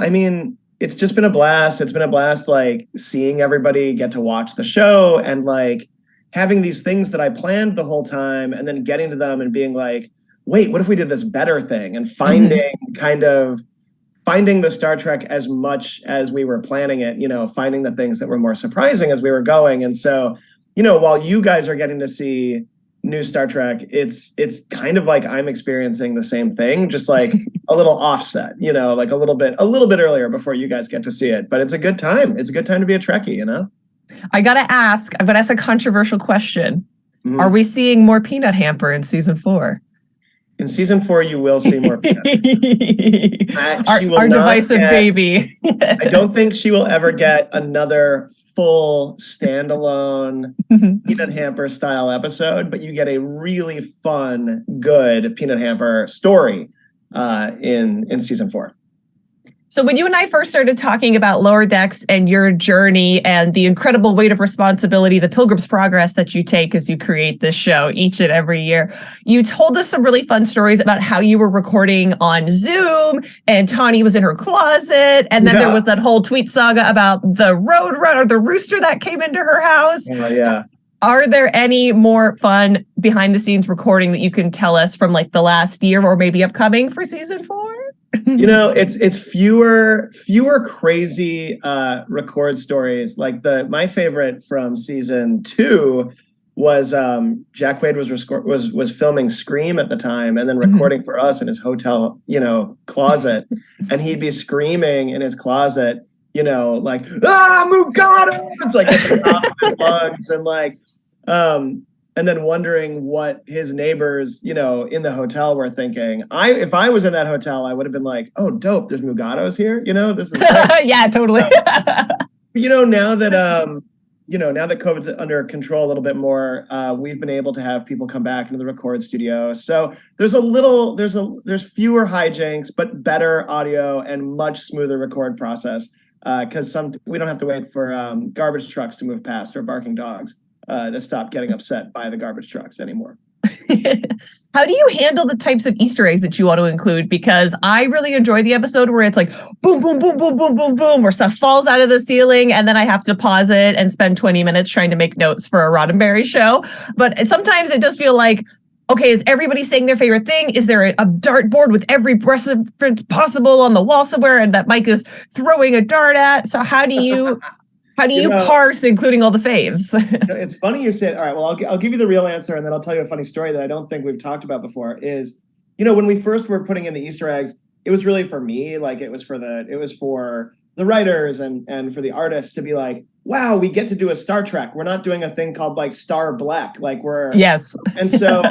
it's just been a blast. It's been a blast, like, seeing everybody get to watch the show and like having these things that I planned the whole time and then getting to them and being like, wait, what if we did this better thing? And finding the Star Trek as much as we were planning it, finding the things that were more surprising as we were going. And so, while you guys are getting to see new Star Trek, it's kind of like I'm experiencing the same thing, just like a little offset, like a little bit earlier before you guys get to see it. But it's a good time. It's a good time to be a Trekkie, I've got to ask a controversial question. Are we seeing more Peanut Hamper in season 4? In season 4, you will see more Peanut. Our divisive baby. I don't think she will ever get another full standalone Peanut Hamper style episode, but you get a really fun, good Peanut Hamper story in season 4. So when you and I first started talking about Lower Decks and your journey and the incredible weight of responsibility, the Pilgrim's Progress that you take as you create this show each and every year, you told us some really fun stories about how you were recording on Zoom and Tawny was in her closet. And then there was that whole tweet saga about the roadrunner, the rooster that came into her house. Oh, yeah. Are there any more fun behind the scenes recording that you can tell us from like the last year or maybe upcoming for season 4? It's fewer crazy record stories. Like my favorite from season 2 was Jack Wade was filming Scream at the time and then recording for us in his hotel, closet, and he'd be screaming in his closet, like Mugata! It's like at the top of his lungs and like and then wondering what his neighbors, in the hotel were thinking. If I was in that hotel, I would have been like, "Oh, dope! There's Mugatos here." This is yeah, totally. Now that now that COVID's under control a little bit more, we've been able to have people come back into the record studio. So there's fewer hijinks, but better audio and much smoother record process because we don't have to wait for garbage trucks to move past or barking dogs. To stop getting upset by the garbage trucks anymore. How do you handle the types of Easter eggs that you want to include? Because I really enjoy the episode where it's like boom, boom, boom, boom, boom, boom, boom, where stuff falls out of the ceiling and then I have to pause it and spend 20 minutes trying to make notes for a Roddenberry show. But sometimes it does feel like, okay, is everybody saying their favorite thing? Is there a dartboard with every reference possible on the wall somewhere and that Mike is throwing a dart at? So how do you... How do you parse including all the faves? It's funny you say, all right, well, I'll give you the real answer and then I'll tell you a funny story that I don't think we've talked about before is, when we first were putting in the Easter eggs, it was really for me, like it was for the writers and for the artists to be like, wow, we get to do a Star Trek. We're not doing a thing called like Star Black. Like yes. And so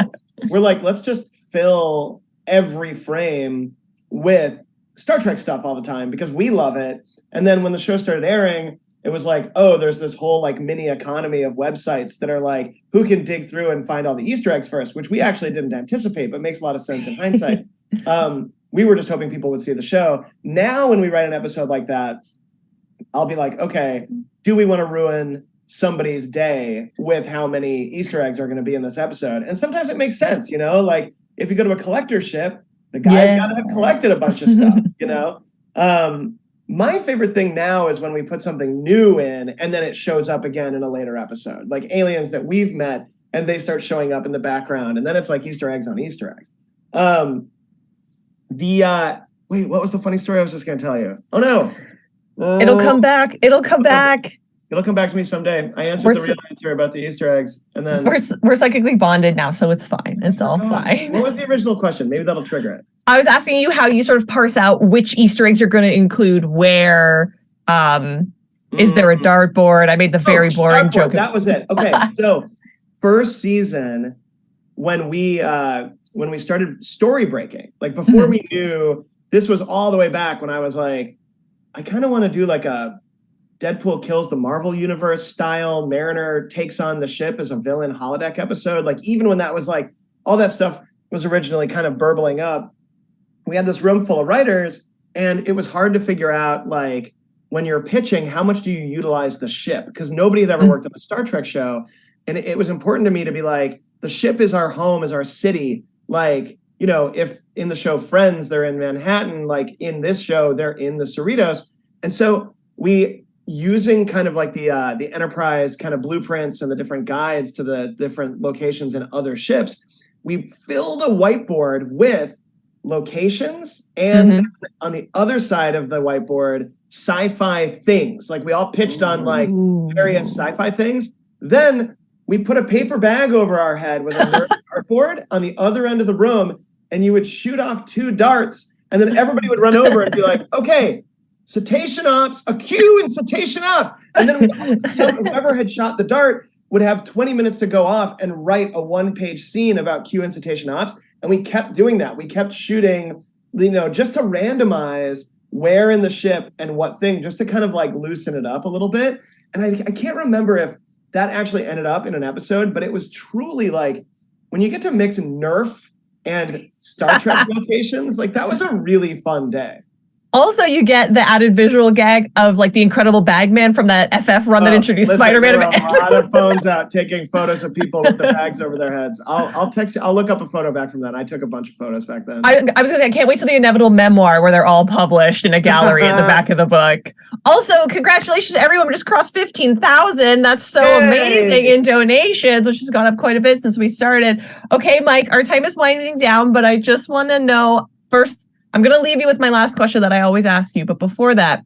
we're like, let's just fill every frame with Star Trek stuff all the time because we love it. And then when the show started airing, it was like, oh, there's this whole like mini economy of websites that are like, who can dig through and find all the Easter eggs first, which we actually didn't anticipate, but makes a lot of sense in hindsight. We were just hoping people would see the show. Now, when we write an episode like that, I'll be like, okay, do we want to ruin somebody's day with how many Easter eggs are going to be in this episode? And sometimes it makes sense, like if you go to a collector's ship, the guy's got to have collected a bunch of stuff, My favorite thing now is when we put something new in and then it shows up again in a later episode, like aliens that we've met and they start showing up in the background. And then it's like Easter eggs on Easter eggs. Wait, what was the funny story I was just going to tell you? Oh, no. It'll come back. It'll come back. It'll come back to me someday. I answered the real answer about the Easter eggs. And then we're psychically bonded now, so it's fine. It's all fine. What was the original question? Maybe that'll trigger it. I was asking you how you sort of parse out which Easter eggs you're going to include where. Is there a dartboard? I made the very boring joke. That was it. Okay, so first season when we started story breaking, like before we knew, this was all the way back when I was like, I kind of want to do like a Deadpool kills the Marvel Universe style. Mariner takes on the ship as a villain holodeck episode. Like even when that was like all that stuff was originally kind of burbling up, we had this room full of writers and it was hard to figure out like when you're pitching, how much do you utilize the ship? Because nobody had ever worked on a Star Trek show. And it was important to me to be like, the ship is our home, is our city. Like, if in the show Friends, they're in Manhattan, like in this show, they're in the Cerritos. And so we using kind of like the Enterprise kind of blueprints and the different guides to the different locations in other ships, we filled a whiteboard with locations and on the other side of the whiteboard, sci-fi things. Like we all pitched on like various sci-fi things. Then we put a paper bag over our head with a dartboard on the other end of the room, and you would shoot off 2 darts, and then everybody would run over and be like, okay, cetacean ops, a Q in cetacean ops. And then whoever had shot the dart would have 20 minutes to go off and write a 1-page scene about Q and cetacean ops. And we kept doing that. We kept shooting, just to randomize where in the ship and what thing, just to kind of like loosen it up a little bit. And I can't remember if that actually ended up in an episode, but it was truly like when you get to mix Nerf and Star Trek locations. Like that was a really fun day. Also, you get the added visual gag of like the incredible Bagman from that FF run that introduced Listen, Spider-Man. there were a lot of phones out taking photos of people with the bags over their heads. I'll text you. I'll look up a photo back from then. I took a bunch of photos back then. I was gonna say, I can't wait till the inevitable memoir where they're all published in a gallery in the back of the book. Also, congratulations to everyone. We just crossed 15,000. That's so amazing in donations, which has gone up quite a bit since we started. Okay, Mike, our time is winding down, but I just want to know first, I'm going to leave you with my last question that I always ask you. But before that,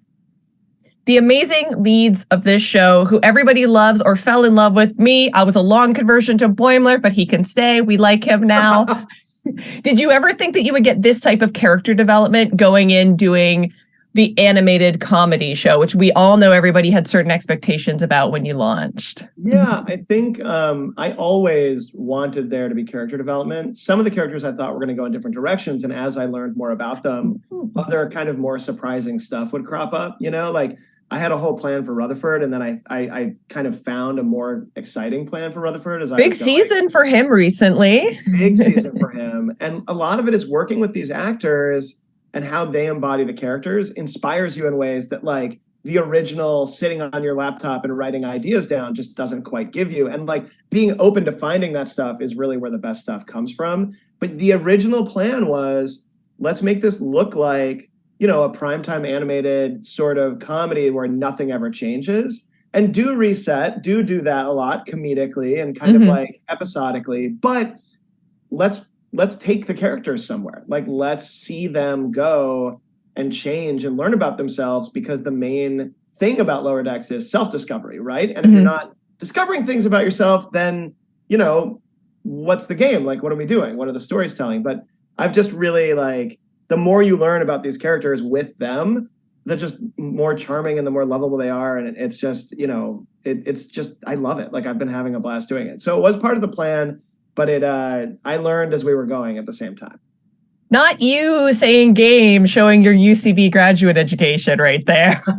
the amazing leads of this show, who everybody loves or fell in love with. Me, I was a long conversion to Boimler, but he can stay. We like him now. Did you ever think that you would get this type of character development going in doing the animated comedy show, which we all know everybody had certain expectations about when you launched? Yeah, I think I always wanted there to be character development. Some of the characters I thought were going to go in different directions. And as I learned more about them, other kind of more surprising stuff would crop up. You know, like I had a whole plan for Rutherford, and then I kind of found a more exciting plan for Rutherford as I Big was going. season for him recently. Big season for him. And a lot of it is working with these actors and how they embody the characters inspires you in ways that like the original sitting on your laptop and writing ideas down just doesn't quite give you. And like being open to finding that stuff is really where the best stuff comes from. But the original plan was, let's make this look like, you know, a primetime animated sort of comedy where nothing ever changes. And do reset, do that a lot comedically and kind of like episodically, but let's take the characters somewhere. Like, let's see them go and change and learn about themselves, because the main thing about Lower Decks is self-discovery, right? And if you're not discovering things about yourself, then, you know, what's the game? Like, what are we doing? What are the stories telling? But I've just really like, the more you learn about these characters with them, the just more charming and the more lovable they are. And it's just, you know, it's just, I love it. Like I've been having a blast doing it. So it was part of the plan, but I learned as we were going at the same time. Not you saying game, showing your UCB graduate education right there. Sorry.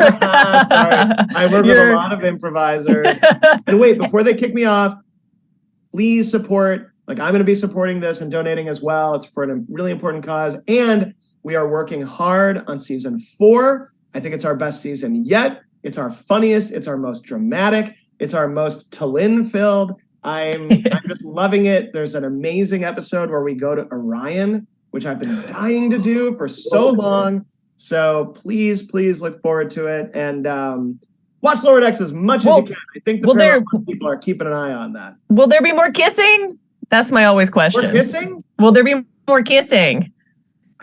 I work with a lot of improvisers. And wait, before they kick me off, please support. Like I'm going to be supporting this and donating as well. It's for a really important cause. And we are working hard on season 4. I think it's our best season yet. It's our funniest. It's our most dramatic. It's our most Talin filled. I'm just loving it. There's an amazing episode where we go to Orion, which I've been dying to do for so long. So please look forward to it and watch Lower Decks as much as you can. I think the Paramount people are keeping an eye on that. Will there be more kissing? That's my always question. More kissing? Will there be more kissing?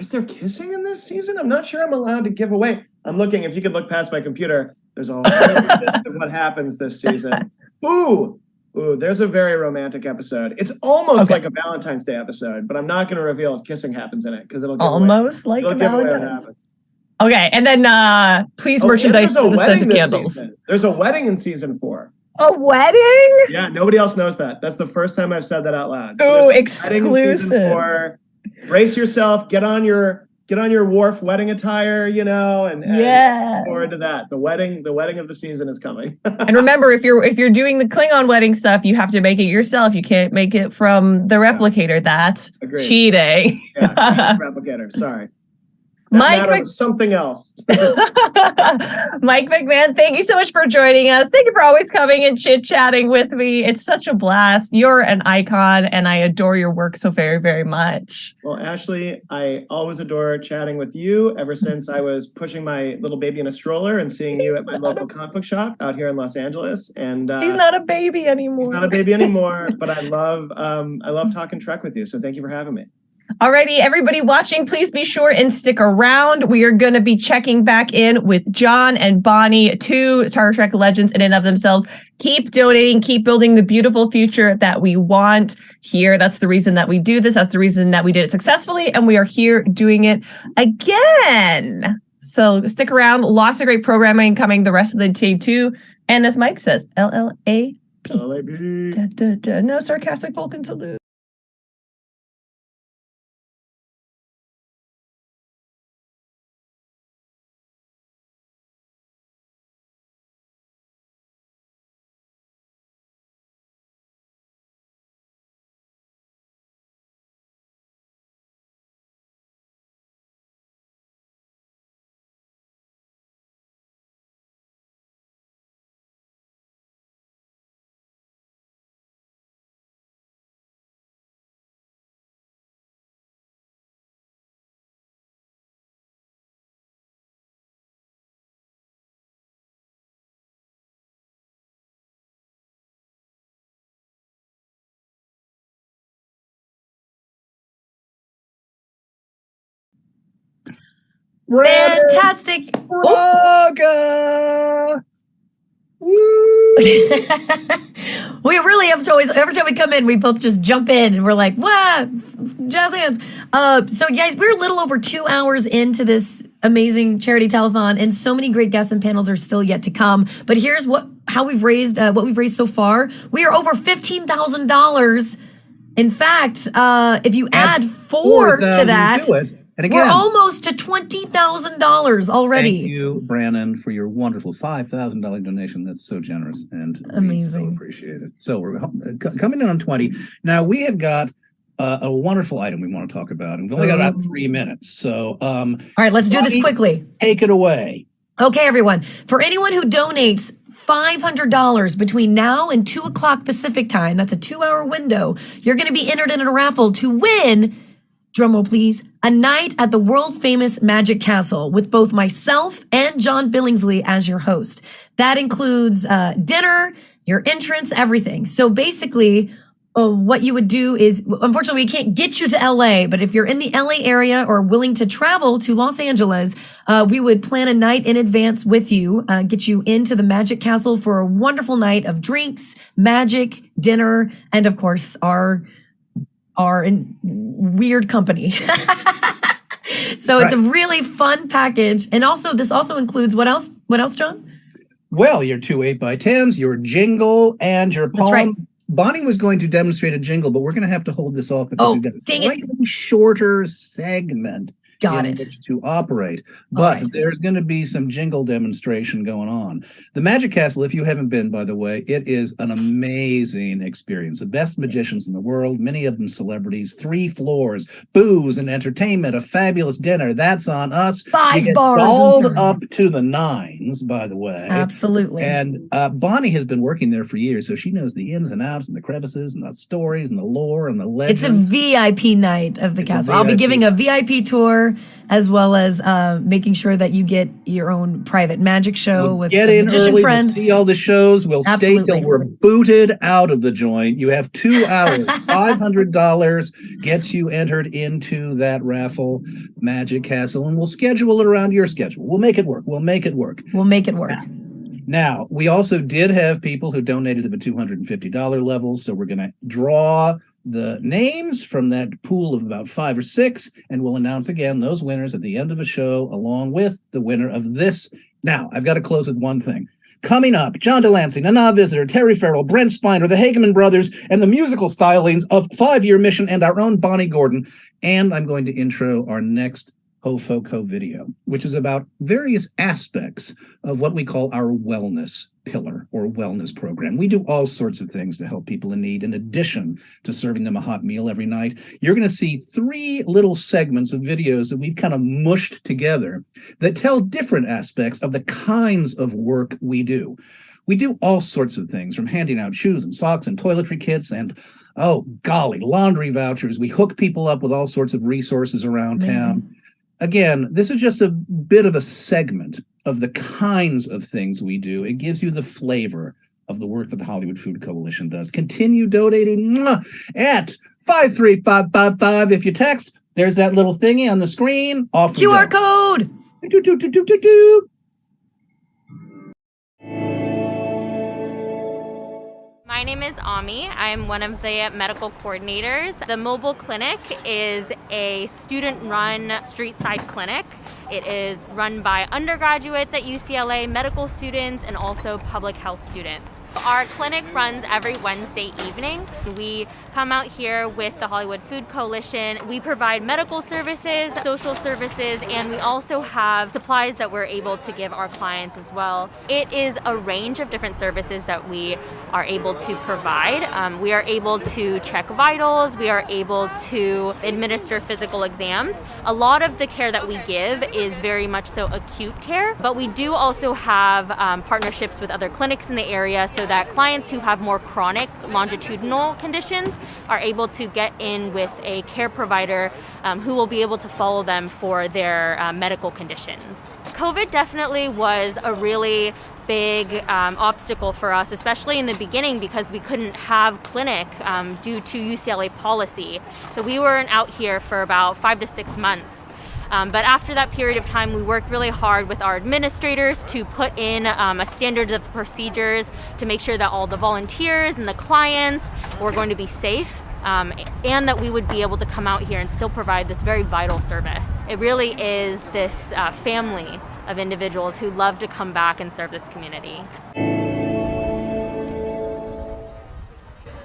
Is there kissing in this season? I'm not sure I'm allowed to give away. I'm looking. If you could look past my computer, there's a whole list of what happens this season. Ooh, there's a very romantic episode. It's almost like a Valentine's Day episode, but I'm not going to reveal if kissing happens in it because it'll give almost away. like It'll a Valentine's. Okay, and then please merchandise the scented candles. Season. There's a wedding in season 4. A wedding? Yeah, nobody else knows that. That's the first time I've said that out loud. So exclusive. Brace yourself. Get on your Wharf wedding attire, you know, and look forward to that. The wedding of the season is coming. And remember, if you're doing the Klingon wedding stuff, you have to make it yourself. You can't make it from the replicator. That's cheating. Yeah, replicator. Sorry. Mike, something else. Mike McMahon, thank you so much for joining us. Thank you for always coming and chit-chatting with me. It's such a blast. You're an icon, and I adore your work so very, very much. Well, Ashley, I always adore chatting with you ever since I was pushing my little baby in a stroller and seeing you at my local comic book shop out here in Los Angeles. And he's not a baby anymore. He's not a baby anymore, but I love talking Trek with you. So thank you for having me. Alrighty, everybody watching, please be sure and stick around. We are going to be checking back in with John and Bonnie, 2 Star Trek legends in and of themselves. Keep donating, keep building the beautiful future that we want here. That's the reason that we do this. That's the reason that we did it successfully, and we are here doing it again. So stick around. Lots of great programming coming the rest of the day too. And as Mike says, LLAP. LLAP. No sarcastic Vulcan salute. Fantastic. Braga! We really have to always, every time we come in, we both just jump in and we're like, wow, jazz hands. So guys, we're a little over 2 hours into this amazing charity telethon, and so many great guests and panels are still yet to come. But here's how we've raised what we've raised so far. We are over $15,000. In fact, if you add 4 to that, and again, we're almost to $20,000 already. Thank you, Brandon, for your wonderful $5,000 donation. That's so generous and amazing. We so appreciate it. So we're coming in on 20. Now we have got a wonderful item we want to talk about, and we've only got about 3 minutes. So, all right, let's do this quickly. Take it away. Okay, everyone. For anyone who donates $500 between now and 2 o'clock Pacific time, that's a 2-hour window, you're going to be entered in a raffle to win, drumroll please, a night at the world-famous Magic Castle with both myself and John Billingsley as your host. That includes dinner, your entrance, everything. So basically, what you would do is, unfortunately, we can't get you to LA, but if you're in the LA area or willing to travel to Los Angeles, we would plan a night in advance with you, get you into the Magic Castle for a wonderful night of drinks, magic, dinner, and of course, our weird company. So it's a really fun package. And also, this also includes what else? What else, John? Well, your 2 8x10s, your jingle, and your poem. That's right. Bonnie was going to demonstrate a jingle, but we're going to have to hold this off because we've got a slightly shorter segment in which to operate. But there's going to be some jingle demonstration going on. The Magic Castle, if you haven't been, by the way, it is an amazing experience. The best magicians in the world, many of them celebrities, 3 floors, booze and entertainment, a fabulous dinner. That's on us. 5 bars. All up to the 9s, by the way. Absolutely. And Bonnie has been working there for years, so she knows the ins and outs and the crevices and the stories and the lore and the legend. It's a VIP night of the castle. I'll be giving a VIP tour, as well as making sure that you get your own private magic show with a magician friend. We'll see all the shows. We'll stay till we're booted out of the joint. You have 2 hours. $500 gets you entered into that raffle, Magic Castle, and we'll schedule it around your schedule. We'll make it work. We'll make it work. Now, we also did have people who donated to the $250 level, so we're going to draw the names from that pool of about 5 or 6, and we'll announce again those winners at the end of the show, along with the winner of this. Now, I've got to close with one thing. Coming up, John Delancey, Nana Visitor, Terry Farrell, Brent Spiner, the Hageman Brothers, and the musical stylings of 5-Year Mission and our own Bonnie Gordon. And I'm going to intro our next HoFoCo video, which is about various aspects of what we call our wellness pillar or wellness program. We do all sorts of things to help people in need, in addition to serving them a hot meal every night. You're going to see 3 little segments of videos that we've kind of mushed together that tell different aspects of the kinds of work we do. We do all sorts of things, from handing out shoes and socks and toiletry kits and, oh golly, laundry vouchers. We hook people up with all sorts of resources around town. Again, this is just a bit of a segment of the kinds of things we do. It gives you the flavor of the work that the Hollywood Food Coalition does. Continue donating at 53555. If you text, there's that little thingy on the screen. Off QR code. My name is Ami. I'm one of the medical coordinators. The mobile clinic is a student-run street-side clinic. It is run by undergraduates at UCLA, medical students, and also public health students. Our clinic runs every Wednesday evening. We come out here with the Hollywood Food Coalition. We provide medical services, social services, and we also have supplies that we're able to give our clients as well. It is a range of different services that we are able to provide. We are able to check vitals. We are able to administer physical exams. A lot of the care that we give is very much so acute care, but we do also have partnerships with other clinics in the area so that clients who have more chronic longitudinal conditions are able to get in with a care provider who will be able to follow them for their medical conditions. COVID definitely was a really big obstacle for us, especially in the beginning, because we couldn't have clinic due to UCLA policy. So we weren't out here for about 5 to 6 months. But after that period of time, we worked really hard with our administrators to put in a standard of procedures to make sure that all the volunteers and the clients were going to be safe. And that we would be able to come out here and still provide this very vital service. It really is this family of individuals who love to come back and serve this community.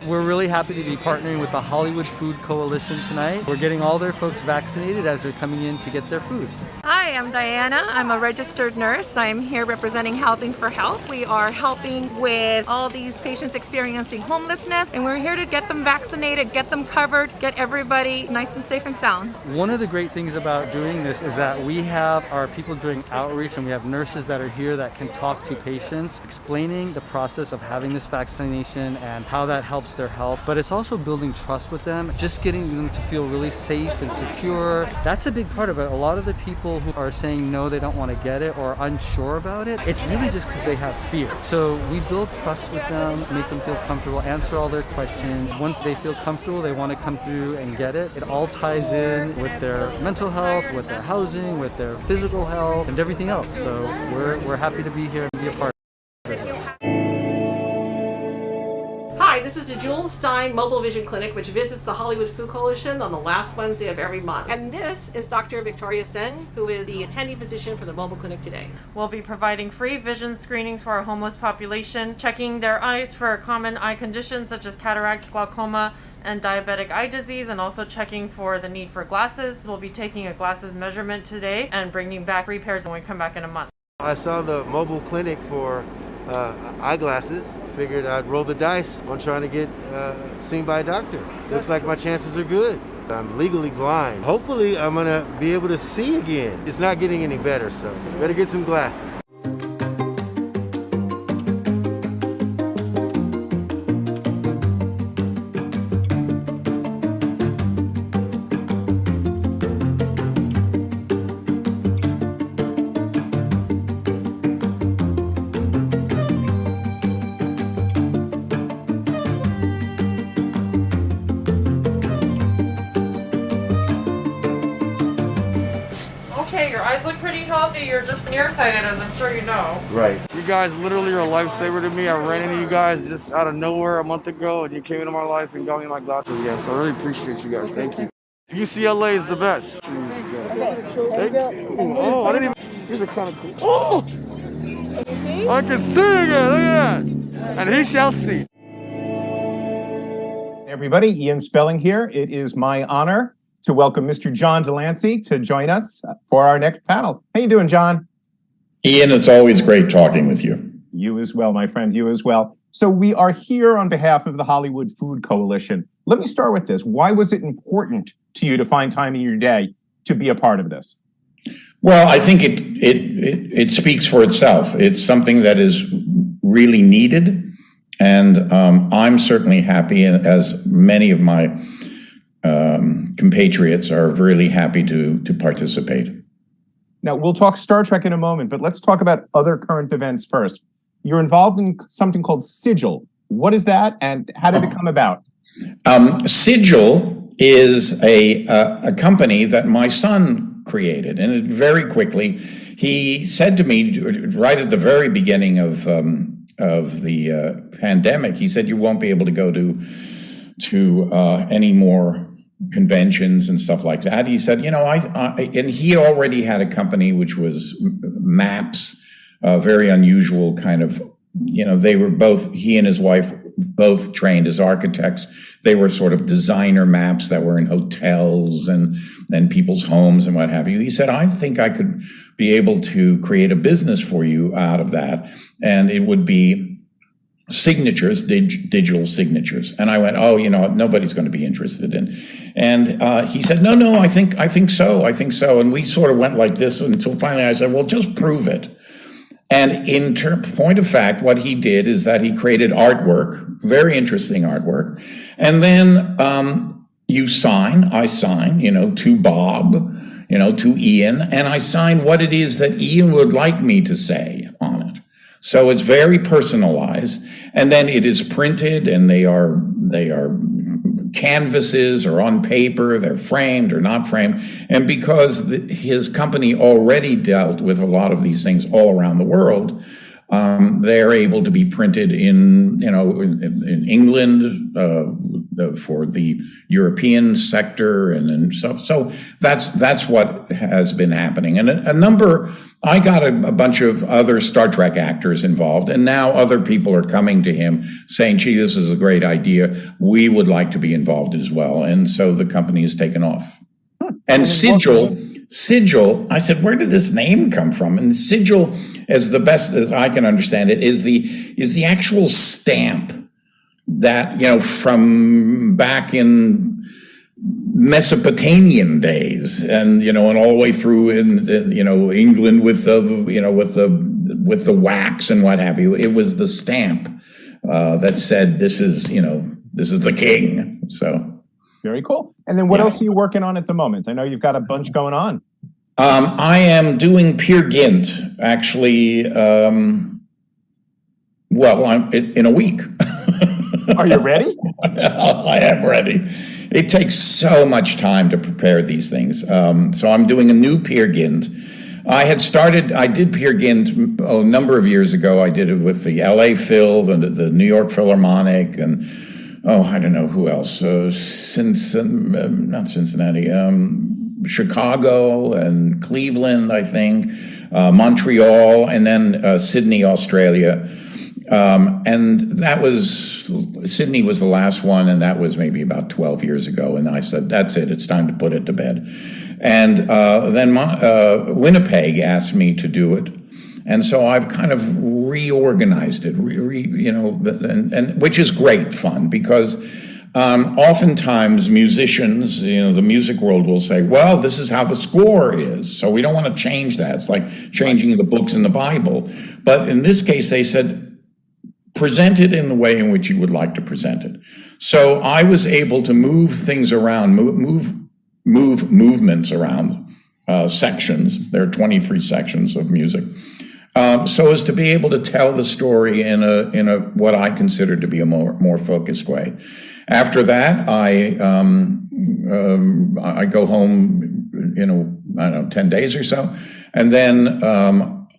We're really happy to be partnering with the Hollywood Food Coalition tonight. We're getting all their folks vaccinated as they're coming in to get their food. Hi, I'm Diana. I'm a registered nurse. I'm here representing Housing for Health. We are helping with all these patients experiencing homelessness, and we're here to get them vaccinated, get them covered, get everybody nice and safe and sound. One of the great things about doing this is that we have our people doing outreach, and we have nurses that are here that can talk to patients, explaining the process of having this vaccination and how that helps their health. But it's also building trust with them, just getting them to feel really safe and secure. That's a big part of it. A lot of the people who are saying no, they don't want to get it or unsure about it, it's really just because they have fear. So we build trust with them, make them feel comfortable, answer all their questions. Once they feel comfortable, they want to come through and get it. It all ties in with their mental health, with their housing, with their physical health, and everything else. So we're happy to be here and be a part of it. Hi, this is the Jules Stein Mobile Vision Clinic, which visits the Hollywood Food Coalition on the last Wednesday of every month. And this is Dr. Victoria Sen, who is the attending physician for the mobile clinic today. We'll be providing free vision screenings for our homeless population, checking their eyes for common eye conditions such as cataracts, glaucoma, and diabetic eye disease, and also checking for the need for glasses. We'll be taking a glasses measurement today and bringing back 3 pairs when we come back in a month. I saw the mobile clinic for eyeglasses. Figured I'd roll the dice on trying to get seen by a doctor. Looks like my chances are good. I'm legally blind. Hopefully I'm gonna be able to see again. It's not getting any better, so better get some glasses. You're just nearsighted, as I'm sure you know. Right. You guys literally are a lifesaver to me. I ran into you guys just out of nowhere a month ago, and you came into my life and got me my glasses again. So I really appreciate you guys. Thank you. UCLA is the best. Thank you. Oh, I didn't even. These are kind of cool. Oh! I can see again. Look at that. And he shall see. Everybody, Ian Spelling here. It is my honor to welcome Mr. John Delancey to join us for our next panel. How you doing, John? Ian, it's always great talking with you. You as well, my friend, you as well. So we are here on behalf of the Hollywood Food Coalition. Let me start with this. Why was it important to you to find time in your day to be a part of this? Well, I think it speaks for itself. It's something that is really needed. And I'm certainly happy, as many of my compatriots are really happy to participate. Now, we'll talk Star Trek in a moment, but let's talk about other current events first. You're involved in something called Sigil. What is that, and how did it come about? Sigil is a company that my son created, and very quickly, he said to me right at the very beginning of the pandemic, he said, "You won't be able to go to any more conventions and stuff like that." He said, and he already had a company which was maps, very unusual kind of, they were both, he and his wife both trained as architects. They were sort of designer maps that were in hotels and people's homes and what have you. He said, "I think I could be able to create a business for you out of that. And it would be signatures, digital signatures." And I went, "Oh, nobody's going to be interested in." And he said, no, I think so. And we sort of went like this until finally I said, "Well, just prove it." And in point of fact, what he did is that he created artwork, very interesting artwork. And then I sign, to Bob, to Ian, and I sign what it is that Ian would like me to say on it. So it's very personalized, and then it is printed, and they are canvases or on paper, they're framed or not framed. And because his company already dealt with a lot of these things all around the world, they're able to be printed in England for the European sector and stuff. So that's what has been happening. And I got a bunch of other Star Trek actors involved, and now other people are coming to him saying, gee, this is a great idea. We would like to be involved as well. And so the company has taken off. And Sigil, I said, where did this name come from? And Sigil, as the best as I can understand it, is the actual stamp that, from back in Mesopotamian days, and and all the way through in England with the wax and what have you. It was the stamp that said this is the king. So very cool. And then what else are you working on at the moment? I know you've got a bunch going on. I am doing Peer Gynt, actually, I'm in a week. Are you ready? I am ready. It takes so much time to prepare these things. So I'm doing a new Peer Gynt. I did Peer Gynt a number of years ago. I did it with the LA Phil, the New York Philharmonic, and I don't know who else. Not Cincinnati, Chicago and Cleveland, I think, Montreal, and then Sydney, Australia. And Sydney was the last one, and that was maybe about 12 years ago. And I said, that's it, it's time to put it to bed. And then Winnipeg asked me to do it. And so I've kind of reorganized it, and which is great fun, because oftentimes musicians, the music world will say, well, this is how the score is, so we don't want to change that. It's like changing the books in the Bible. But in this case, they said, present it in the way in which you would like to present it. So I was able to move things around, move movements around, sections. There are 23 sections of music. So as to be able to tell the story in a what I consider to be a more focused way. After that, I go home, 10 days or so, and then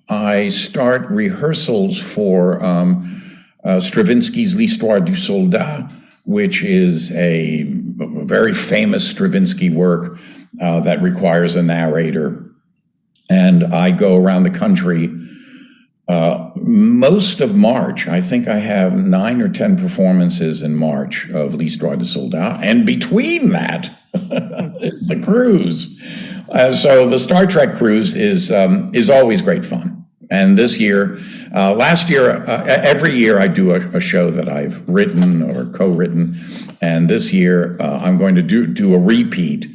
I start rehearsals for Stravinsky's L'Histoire du Soldat, which is a very famous Stravinsky work that requires a narrator. And I go around the country most of March. I think I have 9 or 10 performances in March of L'Histoire du Soldat. And between that is the cruise. So the Star Trek cruise is always great fun. And this year, last year, every year I do a show that I've written or co-written. And this year I'm going to do a repeat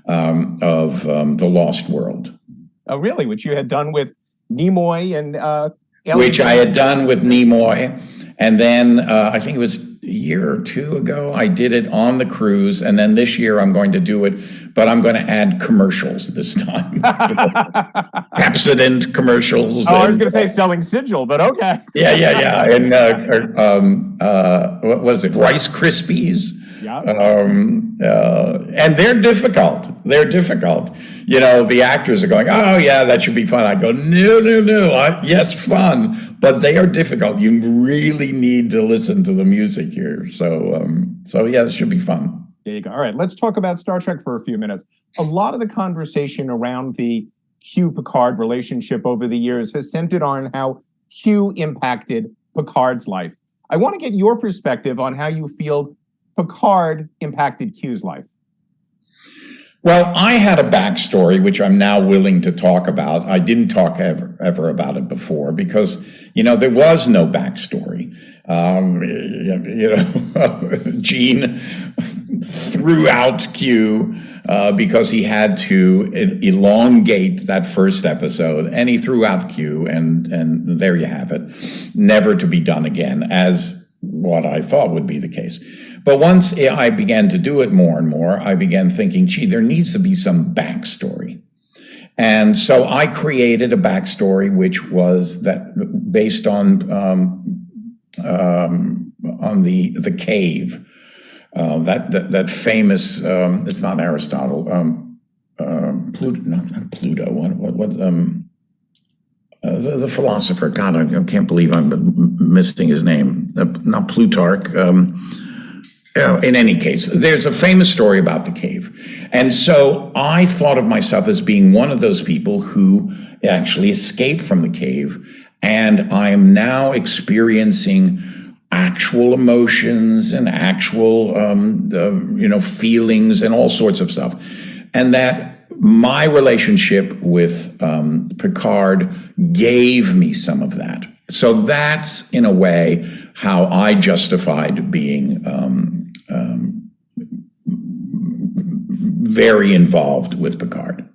of The Lost World. Oh, really? Which you had done with Nimoy and which I had done with Nimoy. And then I think it was a year or two ago, I did it on the cruise. And then this year I'm going to do it, but I'm going to add commercials this time. Pepsodent commercials. I was going to say selling Sigil, but okay. Yeah. And what was it? Rice Krispies. Yeah. And they're difficult. The actors are going, oh yeah, that should be fun. I go, no. Yes, fun, but they are difficult. You really need to listen to the music here. So yeah, it should be fun. There you go. All right, let's talk about Star Trek for a few minutes. A lot of the conversation around the Q-Picard relationship over the years has centered on how Q impacted Picard's life. I want to get your perspective on how you feel Picard impacted Q's life. Well, I had a backstory, which I'm now willing to talk about. I didn't talk ever about it before because, there was no backstory. Gene threw out Q because he had to elongate that first episode, and he threw out Q, and there you have it. Never to be done again, as what I thought would be the case. But once I began to do it more and more, I began thinking, gee, there needs to be some backstory. And so I created a backstory, which was that based on the cave. that famous, it's not Aristotle, Pluto, not Pluto, the philosopher, God, I can't believe I'm missing his name, not Plutarch. In any case, there's a famous story about the cave. And so I thought of myself as being one of those people who actually escaped from the cave. And I'm now experiencing actual emotions and actual, feelings and all sorts of stuff. And that my relationship with Picard gave me some of that. So that's, in a way, how I justified being very involved with Picard.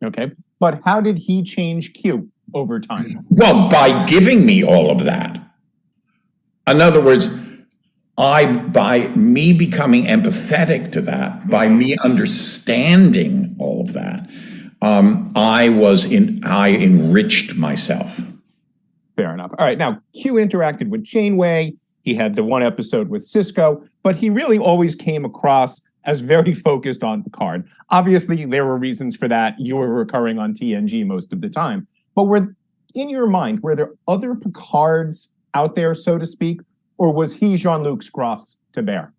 Okay. But how did he change Q over time? Well, by giving me all of that. In other words, by me becoming empathetic to that, by me understanding all of that, I enriched myself. Fair enough. All right. Now, Q interacted with Janeway. He had the one episode with Cisco, but he really always came across as very focused on Picard. Obviously, there were reasons for that. You were recurring on TNG most of the time. But in your mind, were there other Picards out there, so to speak, or was he Jean-Luc's cross to bear?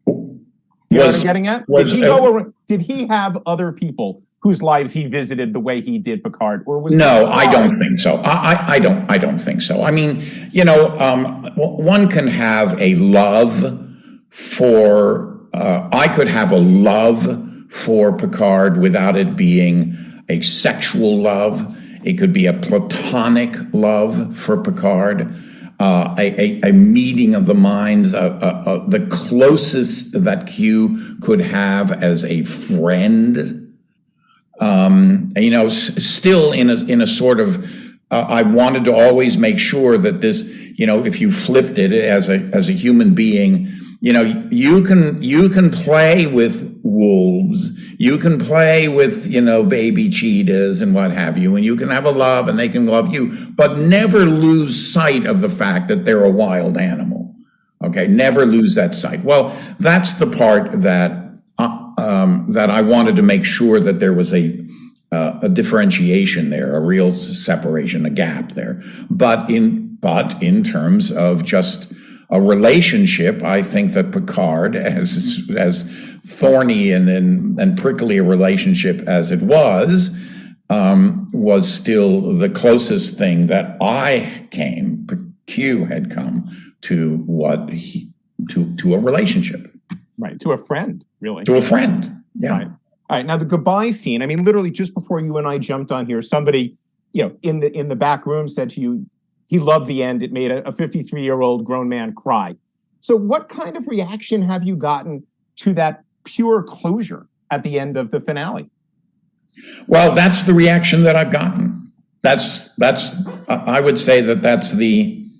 You know what I'm getting at? Did he have other people whose lives he visited the way he did Picard, or was no? I don't think so. I don't think so. I mean, one can have a love for. I could have a love for Picard without it being a sexual love. It could be a platonic love for Picard, a meeting of the minds, the closest that Q could have as a friend. Still in a sort of, I wanted to always make sure that this, if you flipped it as a human being, you can play with wolves, you can play with, baby cheetahs and what have you, and you can have a love and they can love you, but never lose sight of the fact that they're a wild animal. Okay, never lose that sight. Well, that's the part that I wanted to make sure that there was a differentiation there, a real separation, a gap there. But in terms of just a relationship, I think that Picard, as thorny and prickly a relationship as it was still the closest thing that Q had come to to a relationship. Right, to a friend, really. To a friend, yeah. Right. All right, now the goodbye scene, I mean, literally just before you and I jumped on here, somebody, in the back room said to you, he loved the end. It made a 53-year-old grown man cry. So what kind of reaction have you gotten to that pure closure at the end of the finale? Well, that's the reaction that I've gotten. I would say that's the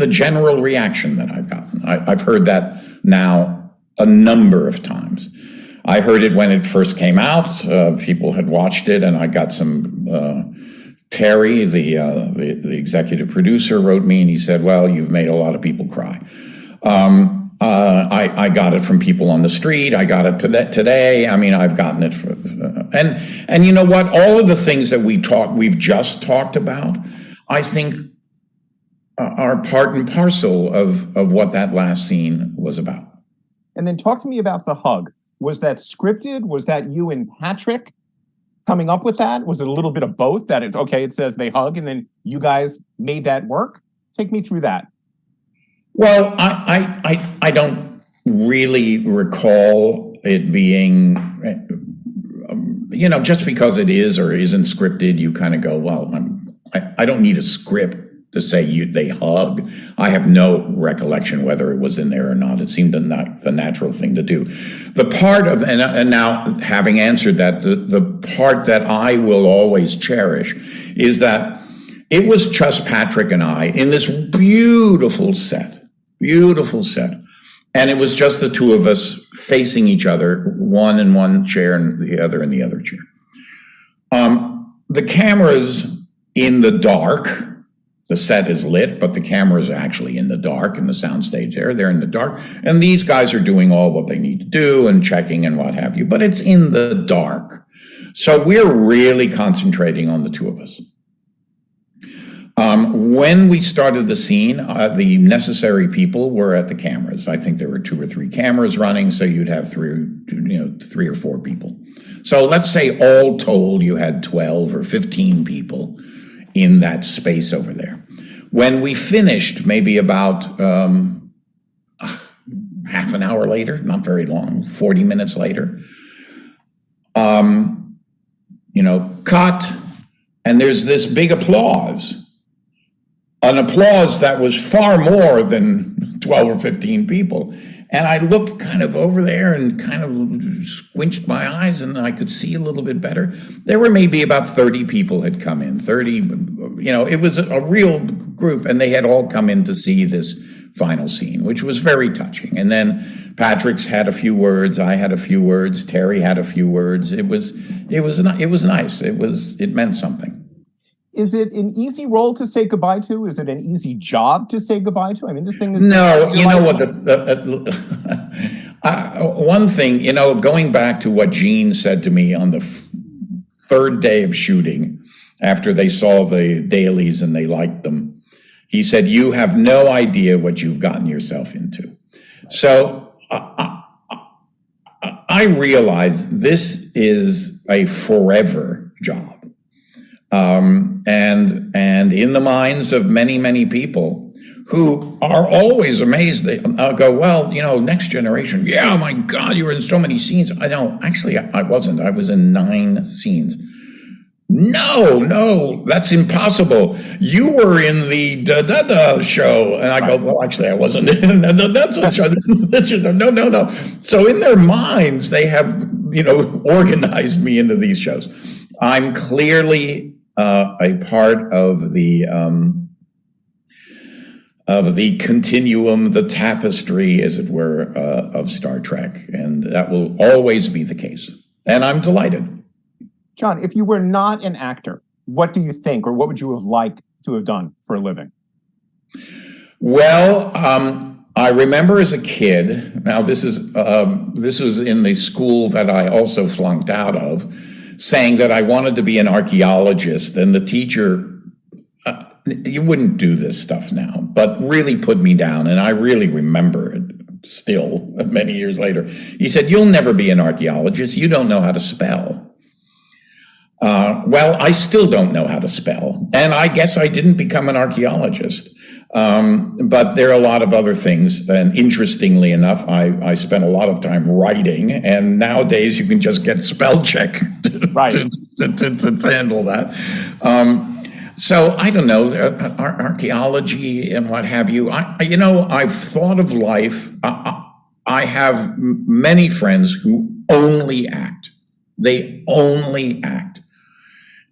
general reaction that I've gotten. I've heard that now a number of times. I heard it when it first came out. People had watched it, and I got some. Terry, the executive producer, wrote me, and he said, "Well, you've made a lot of people cry." I got it from people on the street. I got it today. I mean, I've gotten it and you know what? All of the things that we've just talked about, I think, are part and parcel of what that last scene was about. And then talk to me about the hug. Was that scripted? Was that you and Patrick coming up with that? Was it a little bit of both? It says they hug, and then you guys made that work? Take me through that. Well, I don't really recall it being, just because it is or isn't scripted, you kind of go, well, I don't need a script to say they hug. I have no recollection whether it was in there or not. It seemed the natural thing to do. The part of, and now having answered that, the part that I will always cherish is that it was just Patrick and I in this beautiful set. And it was just the two of us facing each other, one in one chair and the other in the other chair. the camera's in the dark. The set is lit, but the camera's actually in the dark, and the soundstage they're in the dark. And these guys are doing all what they need to do and checking and what have you, but it's in the dark. So we're really concentrating on the two of us. When we started the scene, the necessary people were at the cameras. I think there were 2 or 3 cameras running, so you'd have 3 or 4 people. So let's say all told you had 12 or 15 people in that space over there. When we finished, maybe about half an hour later, not very long, 40 minutes later, cut, and there's this big applause. An applause that was far more than 12 or 15 people. And I looked kind of over there and kind of squinched my eyes, and I could see a little bit better. There were maybe about 30 people had come in, 30, it was a real group, and they had all come in to see this final scene, which was very touching. And then Patrick's had a few words, I had a few words, Terry had a few words. It was nice. It meant something. Is it an easy role to say goodbye to? Is it an easy job to say gobbye to? I mean, this thing is... No, you know what, one thing, going back to what Gene said to me on the third day of shooting, after they saw the dailies and they liked them, he said, "You have no idea what you've gotten yourself into." So I realized this is a forever job. And in the minds of many, many people who are always amazed, I'll go, "Well, next generation, yeah, oh my God, you were in so many scenes." I know, actually, I wasn't. I was in 9 scenes. No, that's impossible. You were in the da-da-da show. And I go, "Well, actually, I wasn't in the show." No. So in their minds, they have, organized me into these shows. I'm clearly a part of the continuum, the tapestry, as it were, of Star Trek, and that will always be the case. And I'm delighted. John, if you were not an actor, what do you think, or what would you have liked to have done for a living? Well, I remember as a kid. Now, this was in the school that I also flunked out of, saying that I wanted to be an archaeologist, and the teacher, you wouldn't do this stuff now, but really put me down, and I really remember it still many years later. He said, "You'll never be an archaeologist. You don't know how to spell." Well, I still don't know how to spell, and I guess I didn't become an archaeologist. But there are a lot of other things, and interestingly enough, I spent a lot of time writing, and nowadays you can just get spell check to handle that. So I don't know, archaeology and what have you. I've thought of life. I have many friends who only act. They only act.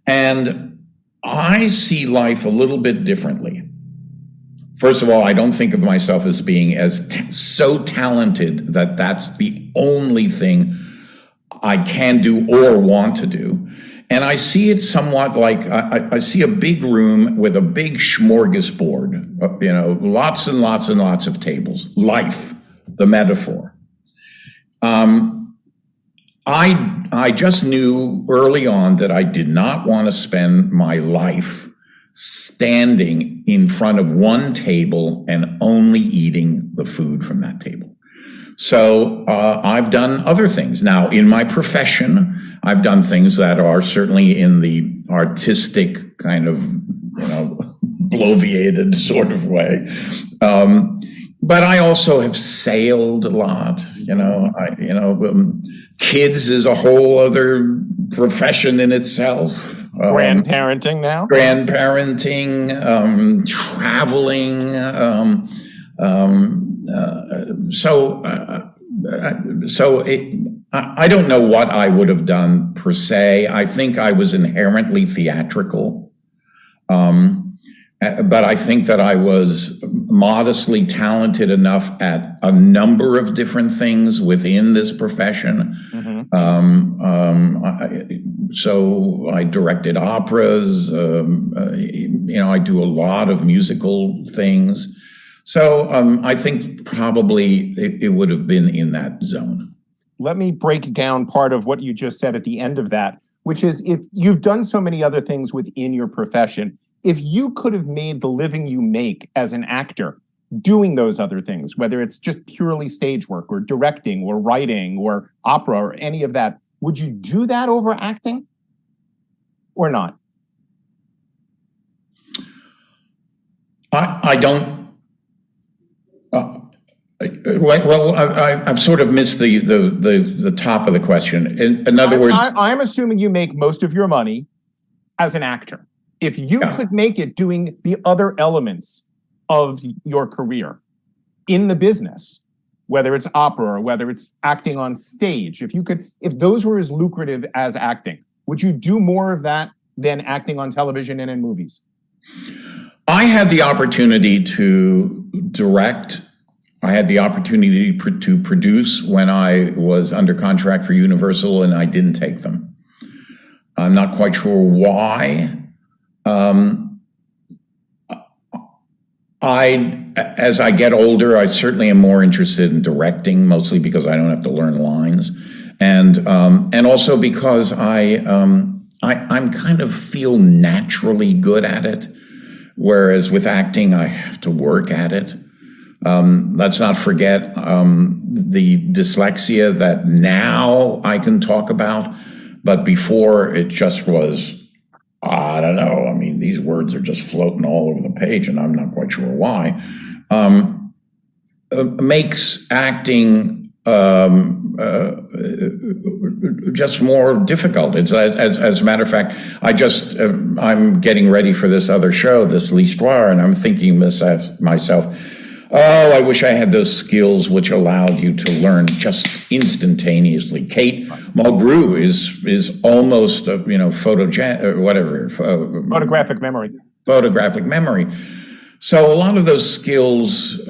And I see life a little bit differently. First of all, I don't think of myself as being so talented that that's the only thing I can do or want to do. And I see it somewhat like I see a big room with a big smorgasbord, lots and lots and lots of tables. Life, the metaphor. I just knew early on that I did not want to spend my life standing in front of one table and only eating the food from that table. So I've done other things. Now, in my profession, I've done things that are certainly in the artistic kind of, bloviated sort of way. But I also have sailed a lot, kids is a whole other profession in itself. Grandparenting now? Grandparenting, traveling. I don't know what I would have done per se. I think I was inherently theatrical. But I think that I was modestly talented enough at a number of different things within this profession. So I directed operas. I do a lot of musical things. So I think probably it would have been in that zone. Let me break down part of what you just said at the end of that, which is if you've done so many other things within your profession, if you could have made the living you make as an actor doing those other things, whether it's just purely stage work or directing or writing or opera or any of that, would you do that over acting or not? I don't. I've sort of missed the top of the question. In other words, I'm assuming you make most of your money as an actor. If you could make it doing the other elements of your career in the business, whether it's opera or whether it's acting on stage, if those were as lucrative as acting, would you do more of that than acting on television and in movies? I had the opportunity to direct. I had the opportunity to produce when I was under contract for Universal, and I didn't take them. I'm not quite sure why. As I get older, I certainly am more interested in directing, mostly because I don't have to learn lines, and also because I'm kind of feel naturally good at it, whereas with acting I have to work at it. Let's not forget the dyslexia that now I can talk about, but before it just was, I don't know. I mean, these words are just floating all over the page, and I'm not quite sure why. Makes acting just more difficult. It's as a matter of fact, I'm getting ready for this other show, this L'Histoire, and I'm thinking to myself, oh, I wish I had those skills which allowed you to learn just instantaneously. Kate Mulgrew is almost photographic memory. Photographic memory. So a lot of those skills.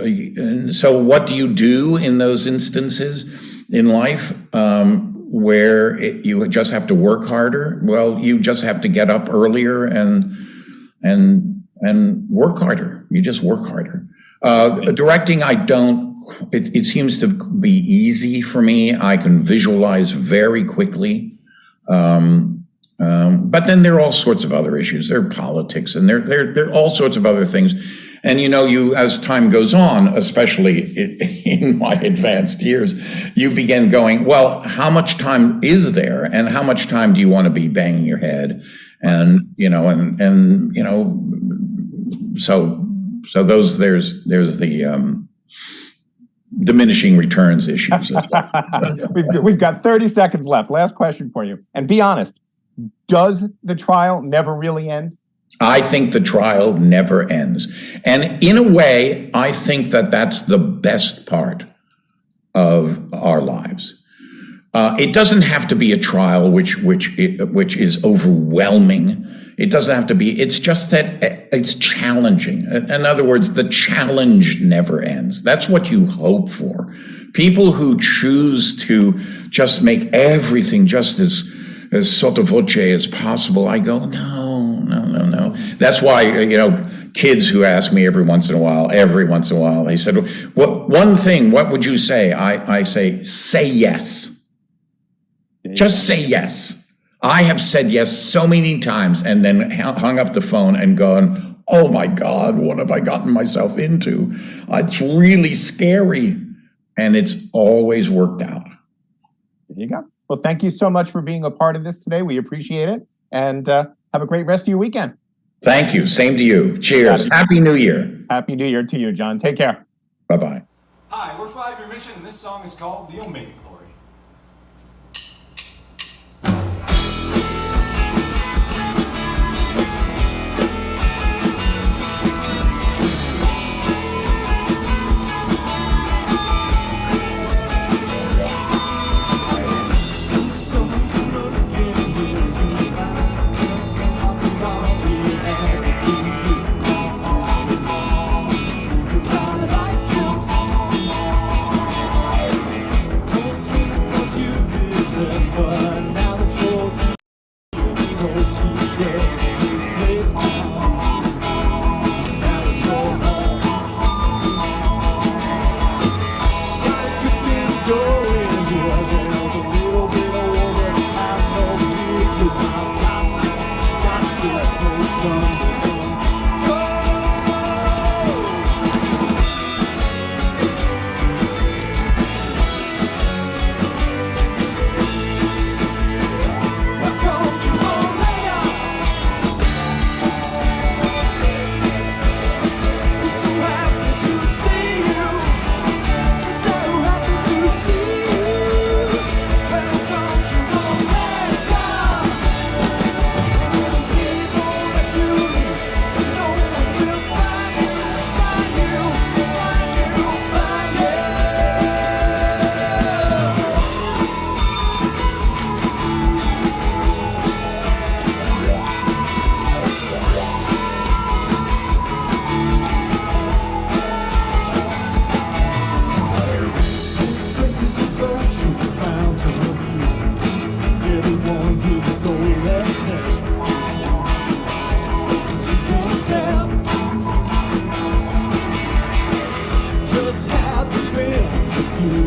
So what do you do in those instances in life where you just have to work harder? Well, you just have to get up earlier and work harder. You just work harder. Directing, I don't. It seems to be easy for me. I can visualize very quickly. But then there are all sorts of other issues. There are politics, and there are all sorts of other things. And you as time goes on, especially in my advanced years, you begin going, well, how much time is there, and how much time do you want to be banging your head, So there's the diminishing returns issues. We've got 30 seconds left. Last question for you. And be honest, does the trial never really end? I think the trial never ends. And in a way, I think that that's the best part of our lives. It doesn't have to be a trial which is overwhelming. It doesn't have to be. It's just that it's challenging. In other words, the challenge never ends. That's what you hope for. People who choose to just make everything just as sotto voce as possible, I go, no. That's why, kids who ask me every once in a while, they said, one thing, what would you say? I say yes. Just say yes. I have said yes so many times and then hung up the phone and gone, oh my God, what have I gotten myself into? It's really scary. And it's always worked out. There you go. Well, thank you so much for being a part of this today. We appreciate it. And have a great rest of your weekend. Thank you. Same to you. Cheers. Happy New Year. Happy New Year to you, John. Take care. Bye-bye. Hi, we're 5 Year Mission, and this song is called The Omega Glory.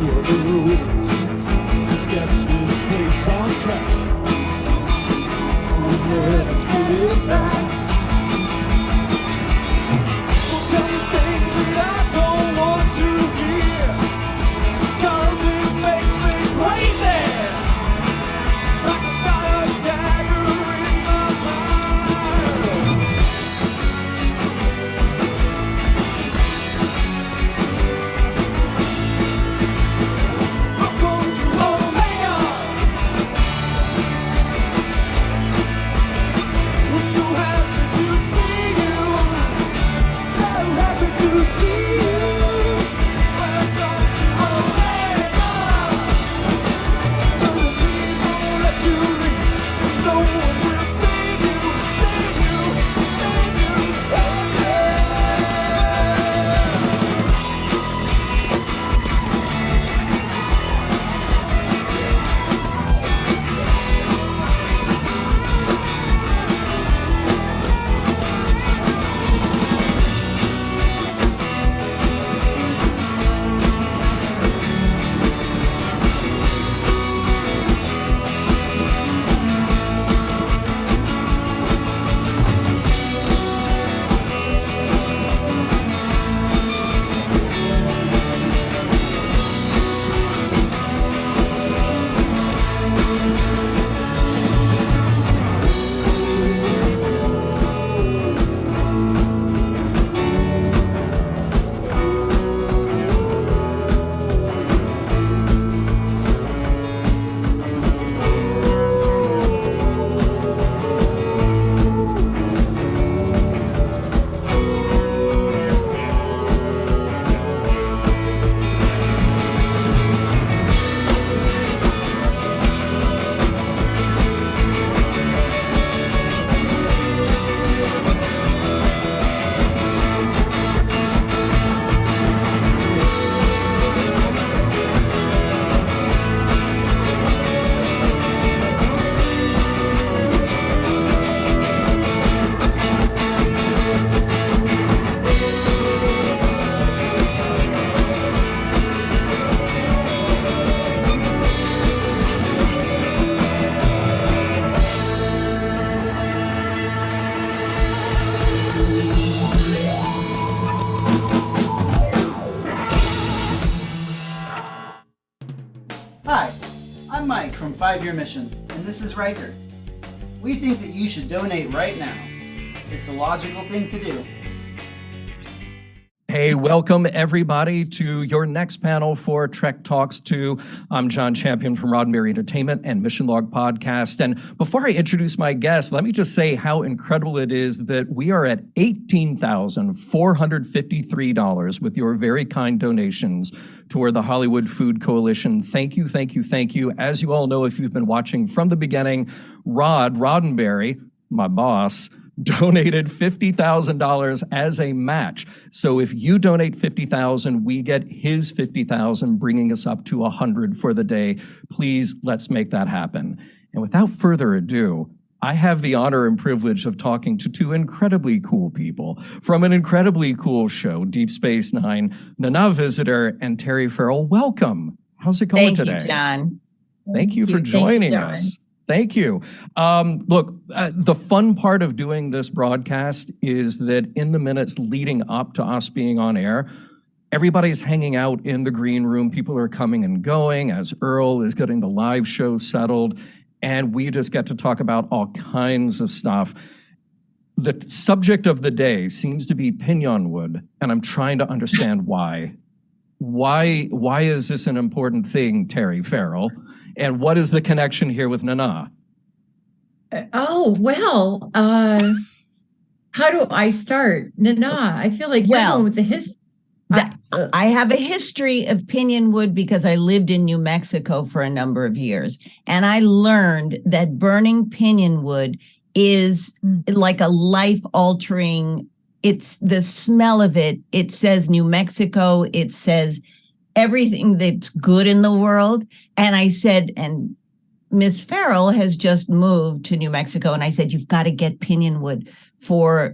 are the rules to get this place on track. We'll never give it back. Well, tell me things that I don't want to hear, 'cause it makes me crazy. Like I got a dagger in my mind. Welcome to Omega. We're so happy to see you. So happy to see you. Welcome to Omega. No team won't let you leave. No one will save you, save you, save you, save you. Hi, I'm Mike from 5-Year Mission, and this is Riker. We think that you should donate right now. It's the logical thing to do. Hey, welcome everybody to your next panel for Trek Talks 2. I'm John Champion from Roddenberry Entertainment and Mission Log Podcast. And before I introduce my guest, let me just say how incredible it is that we are at $18,453 with your very kind donations toward the Hollywood Food Coalition. Thank you, thank you, thank you. As you all know, if you've been watching from the beginning, Roddenberry, my boss, donated $50,000 as a match. So if you donate $50,000, we get his $50,000, bringing us up to $100 for the day. Please, let's make that happen. And without further ado, I have the honor and privilege of talking to two incredibly cool people from an incredibly cool show, Deep Space Nine, Nana Visitor and Terry Farrell. Welcome. How's it going today? Thank you, John. Thank you for joining us. Thank you. Look, the fun part of doing this broadcast is that in the minutes leading up to us being on air, everybody's hanging out in the green room. People are coming and going as Earl is getting the live show settled, and we just get to talk about all kinds of stuff. The subject of the day seems to be piñon wood, and I'm trying to understand why. Why is this an important thing, Terry Farrell? And what is the connection here with Nana? Oh, well, how do I start? Nana, I feel like you're going with the history. I have a history of piñon wood because I lived in New Mexico for a number of years. And I learned that burning piñon wood is like a life-altering, it's the smell of it. It says New Mexico. It says everything that's good in the world. And I said, and Miss Farrell has just moved to New Mexico. And I said, you've got to get piñon wood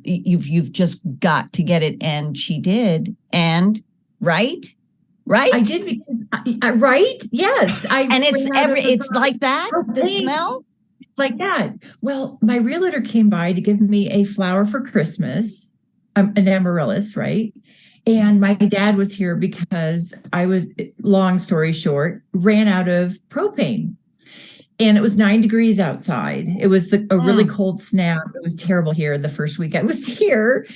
you've just got to get it. And she did. And right? right? I did because right? Yes. And it's like that, the smell? Like that. Well, my realtor came by to give me a flower for Christmas, an amaryllis, right? And my dad was here because I was, long story short, ran out of propane. And it was 9 degrees outside. It was a really cold snap. It was terrible here the first week I was here.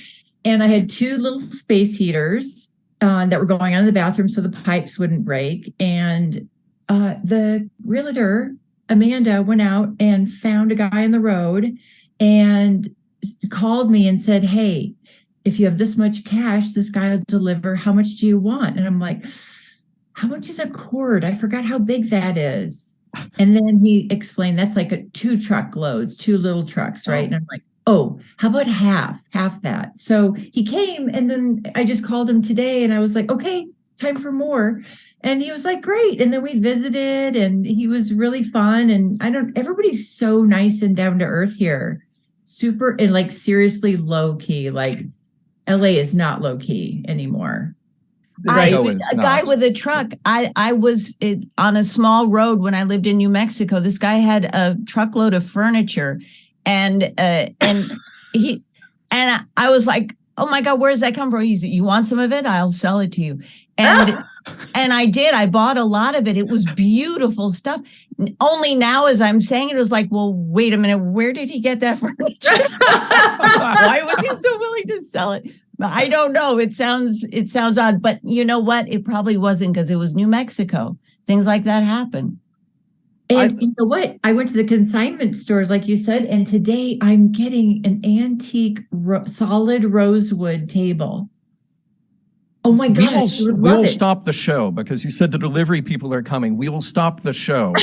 And I had 2 little space heaters that were going on in the bathroom so the pipes wouldn't break. And the realtor, Amanda, went out and found a guy on the road and called me and said, hey, if you have this much cash, this guy will deliver. How much do you want? And I'm like, how much is a cord? I forgot how big that is. And then he explained that's like 2 truckloads, 2 little trucks, right? And I'm like, oh, how about half that? So he came, and then I just called him today and I was like, okay, time for more. And he was like, great. And then we visited and he was really fun. And everybody's so nice and down to earth here. Super, and like seriously low key. Like LA is not low key anymore. A guy with a truck. I was on a small road when I lived in New Mexico. This guy had a truckload of furniture, and I was like, oh my God, where does that come from? He said, you want some of it? I'll sell it to you. And I did. I bought a lot of it. It was beautiful stuff. Only now, as I'm saying it, was like, well, wait a minute. Where did he get that furniture? Why was he so willing to sell it? I don't know. It sounds odd, but you know what? It probably wasn't, because it was New Mexico. Things like that happen. And you know what? I went to the consignment stores, like you said, and today I'm getting an antique solid rosewood table. Oh my gosh. We will stop the show because you said the delivery people are coming. We will stop the show.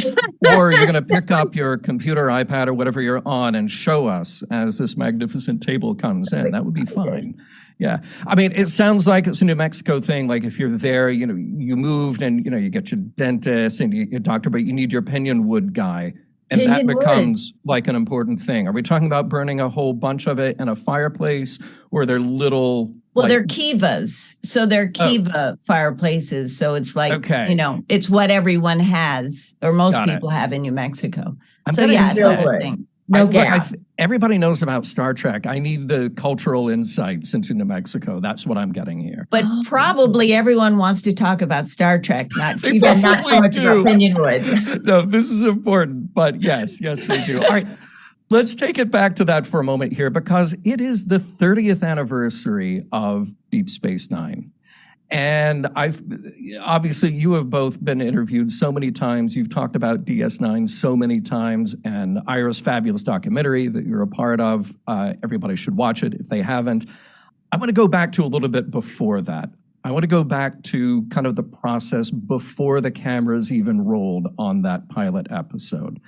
Or you're going to pick up your computer, iPad, or whatever you're on and show us as this magnificent table comes in. That would be fine. Yeah. I mean, it sounds like it's a New Mexico thing. Like if you're there, you moved and, you get your dentist and your doctor, but you need your pinyon wood guy. And that becomes like an important thing. Are we talking about burning a whole bunch of it in a fireplace, or they're little... Well, they're kivas. So they're kiva fireplaces. So it's like, it's what everyone has, or most people have in New Mexico. Everybody knows about Star Trek. I need the cultural insights into New Mexico. That's what I'm getting here. But probably everyone wants to talk about Star Trek, not so much about Pinionwood. No, this is important. But yes, they do. All right. Let's take it back to that for a moment here, because it is the 30th anniversary of Deep Space Nine. And obviously you have both been interviewed so many times. You've talked about DS9 so many times, and Ira's fabulous documentary that you're a part of. Everybody should watch it if they haven't. I want to go back to a little bit before that. I want to go back to kind of the process before the cameras even rolled on that pilot episode.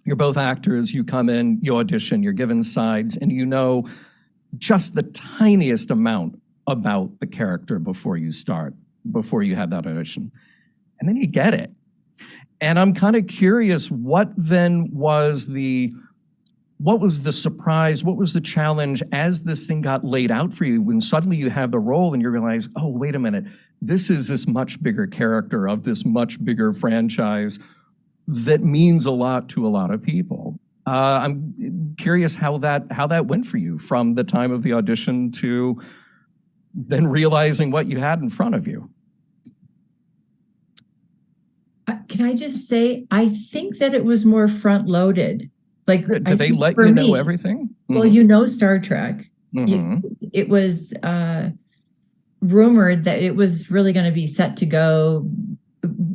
You're both actors, you come in, you audition, you're given sides, and you know just the tiniest amount about the character before you have that audition. And then you get it. And I'm kind of curious, what was the surprise, what was the challenge as this thing got laid out for you, when suddenly you have the role and you realize, oh, wait a minute, this is this much bigger character of this much bigger franchise that means a lot to a lot of people. I'm curious how that went for you from the time of the audition to then realizing what you had in front of you. Can I just say, I think that it was more front loaded. Like, do they let you know everything? Well, Star Trek. It was rumored that it was really going to be set to go.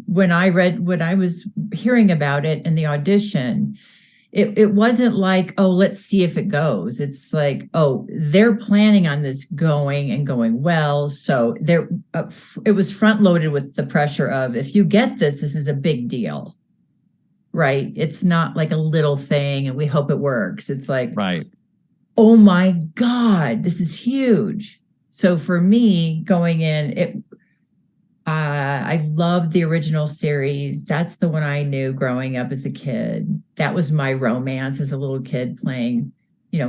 When I was hearing about it in the audition, it wasn't like, oh, let's see if it goes. It's like, oh, they're planning on this going well. So it was front loaded with the pressure of, if you get this is a big deal, right? It's not like a little thing and we hope it works. It's like, right. Oh my God, this is huge. So for me going in, I loved the original series. That's the one I knew growing up as a kid. That was my romance as a little kid, playing,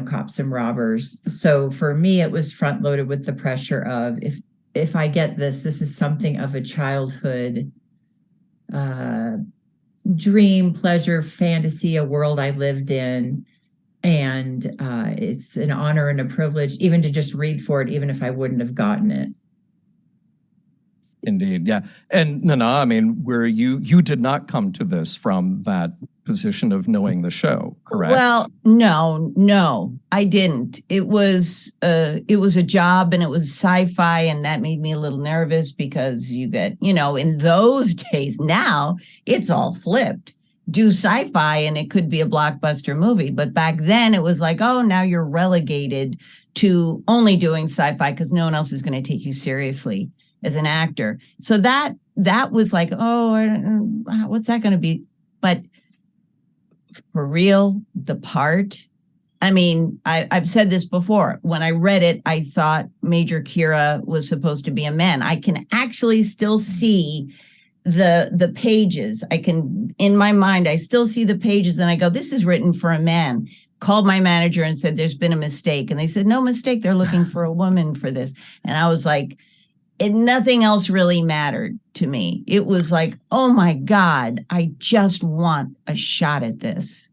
cops and robbers. So for me, it was front loaded with the pressure of, if I get this is something of a childhood dream, pleasure, fantasy, a world I lived in. And it's an honor and a privilege even to just read for it, even if I wouldn't have gotten it. Indeed, yeah. And Nana, I mean, where you did not come to this from that position of knowing the show, correct? Well, no, I didn't. It was a job, and it was sci-fi, and that made me a little nervous because you get, in those days, now it's all flipped. Do sci-fi and it could be a blockbuster movie. But back then it was like, oh, now you're relegated to only doing sci-fi because no one else is going to take you seriously as an actor. So that was like, oh, what's that going to be? But for real, the part, I mean, I've said this before. When I read it, I thought Major Kira was supposed to be a man. I can actually still see the pages. I can, in my mind, I still see the pages and I go, this is written for a man. Called my manager and said, there's been a mistake. And they said, no mistake. They're looking for a woman for this. And I was like, nothing else really mattered to me. It was like, oh my God, I just want a shot at this.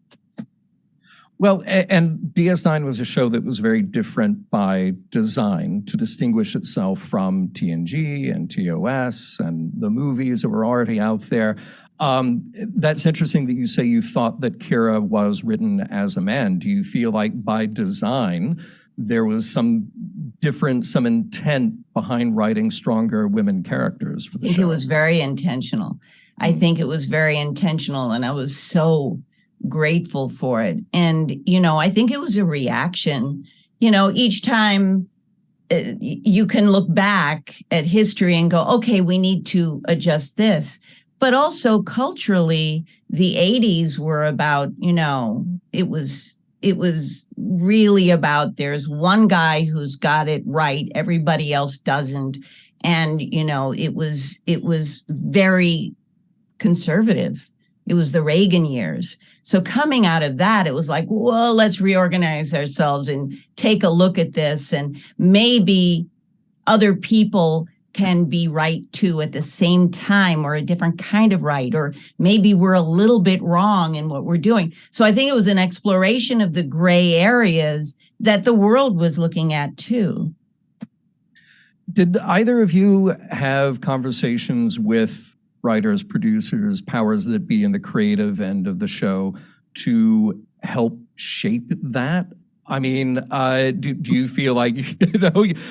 Well, and DS9 was a show that was very different by design to distinguish itself from TNG and TOS and the movies that were already out there. That's interesting that you say you thought that Kira was written as a man. Do you feel like by design, there was some intent behind writing stronger women characters for the show? I think it was very intentional. I think it was very intentional, and I was so grateful for it. And, I think it was a reaction. Each time you can look back at history and go, okay, we need to adjust this. But also culturally, the 80s were about, it was really about there's one guy who's got it right, everybody else doesn't. And, it was very conservative. It was the Reagan years. So coming out of that, it was like, well, let's reorganize ourselves and take a look at this. And maybe other people can be right too at the same time, or a different kind of right, or maybe we're a little bit wrong in what we're doing. So I think it was an exploration of the gray areas that the world was looking at too. Did either of you have conversations with writers, producers, powers that be in the creative end of the show to help shape that? I mean, do you feel like,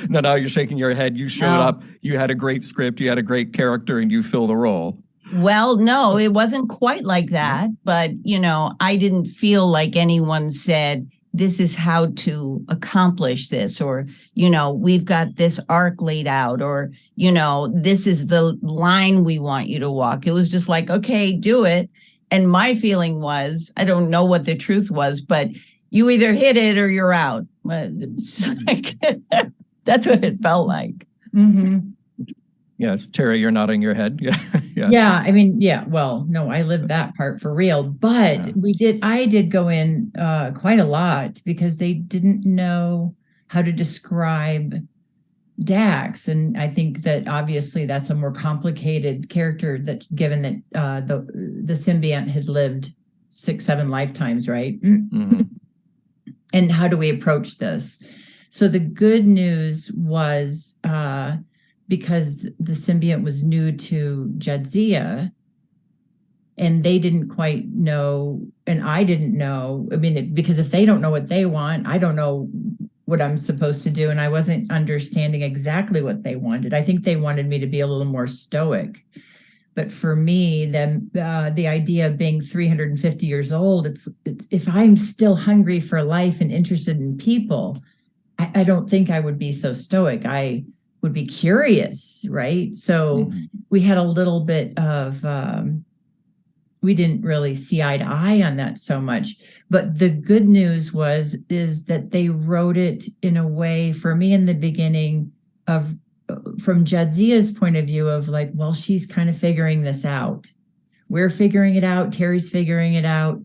no, you're shaking your head. You showed up, you had a great script, you had a great character, and you fill the role. Well, no, it wasn't quite like that. But, I didn't feel like anyone said, this is how to accomplish this, or, we've got this arc laid out, or, this is the line we want you to walk. It was just like, okay, do it. And my feeling was, I don't know what the truth was, but you either hit it or you're out. It's like, that's what it felt like. Mm-hmm. Yes, Terry, you're nodding your head. Yeah. I mean, well, no, I lived that part for real, but I did go in quite a lot because they didn't know how to describe Dax. And I think that obviously that's a more complicated character, that given that the symbiont had lived 6-7 lifetimes, right? Mm-hmm. And how do we approach this? So the good news was, because the symbiont was new to Jadzia, and they didn't quite know, and I didn't know. I mean, because if they don't know what they want, I don't know what I'm supposed to do, and I wasn't understanding exactly what they wanted. I think they wanted me to be a little more stoic. But for me, the idea of being 350 years old, it's if I'm still hungry for life and interested in people, I don't think I would be so stoic. I would be curious, right? So we had a little bit of, we didn't really see eye to eye on that so much. But the good news is that they wrote it in a way for me in the beginning of, from Jadzia's point of view of like, well, she's kind of figuring this out. We're figuring it out. Terry's figuring it out.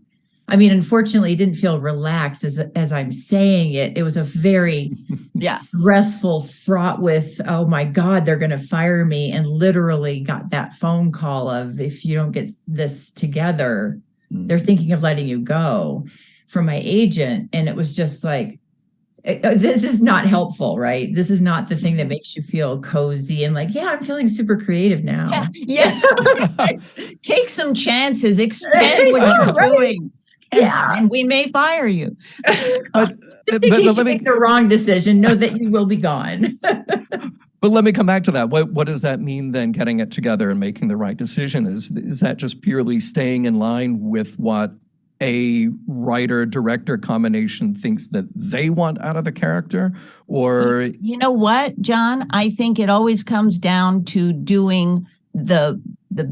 I mean, unfortunately, it didn't feel relaxed as I'm saying it. It was a very stressful, fraught with, oh my God, they're going to fire me. And literally got that phone call of, if you don't get this together, they're thinking of letting you go, from my agent. And it was just like, this is not helpful, right? This is not the thing that makes you feel cozy and like, yeah, I'm feeling super creative now. Yeah. Take some chances, expand what you're doing. And we may fire you. Just in case you make the wrong decision, know that you will be gone. But let me come back to that. What does that mean then, getting it together and making the right decision? Is that just purely staying in line with what a writer-director combination thinks that they want out of the character? Or you know what, John? I think it always comes down to doing the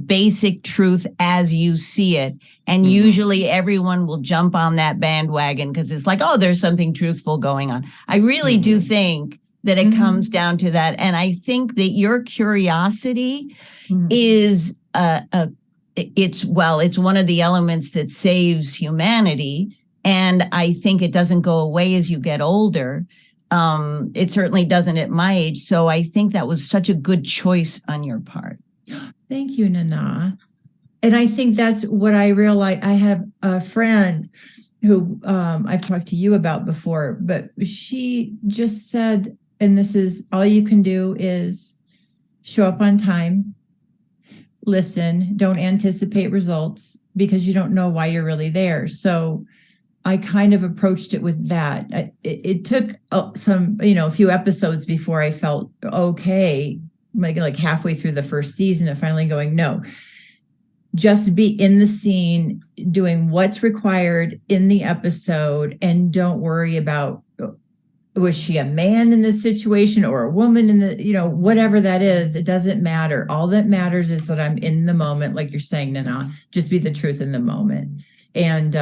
basic truth as you see it. And usually everyone will jump on that bandwagon because it's like, oh, there's something truthful going on. I really do think that it comes down to that. And I think that your curiosity is it's one of the elements that saves humanity. And I think it doesn't go away as you get older. It certainly doesn't at my age. So I think that was such a good choice on your part. Thank you, Nana. And I think that's what I realized. I have a friend who I've talked to you about before, but she just said, and this is all you can do is show up on time, listen, don't anticipate results because you don't know why you're really there. So I kind of approached it with that. It took a few episodes before I felt okay, like halfway through the first season of finally going, no, just be in the scene, doing what's required in the episode, and don't worry about, was she a man in this situation or a woman in the, whatever that is, it doesn't matter. All that matters is that I'm in the moment, like you're saying, Nana, just be the truth in the moment. And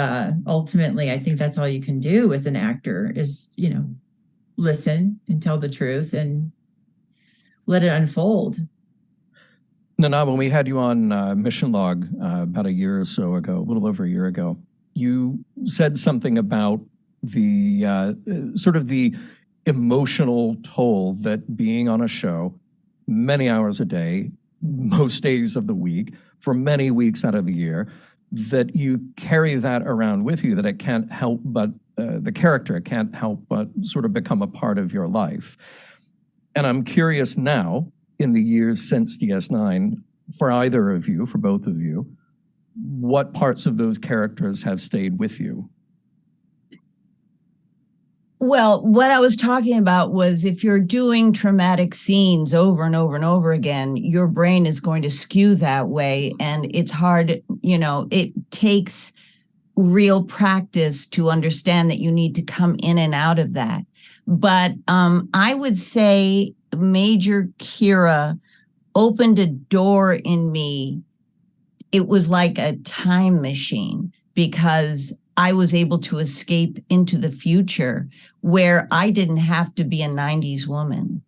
ultimately, I think that's all you can do as an actor is, listen and tell the truth and let it unfold. Nana, when we had you on Mission Log about a year or so ago, a little over a year ago, you said something about the sort of the emotional toll that being on a show many hours a day, most days of the week, for many weeks out of the year, that you carry that around with you, that it can't help but, the character can't help but sort of become a part of your life. And I'm curious now, in the years since DS9, for either of you, for both of you, what parts of those characters have stayed with you? Well, what I was talking about was if you're doing traumatic scenes over and over and over again, your brain is going to skew that way. And it's hard, it takes real practice to understand that you need to come in and out of that. But I would say Major Kira opened a door in me. It was like a time machine because I was able to escape into the future where I didn't have to be a 90s woman.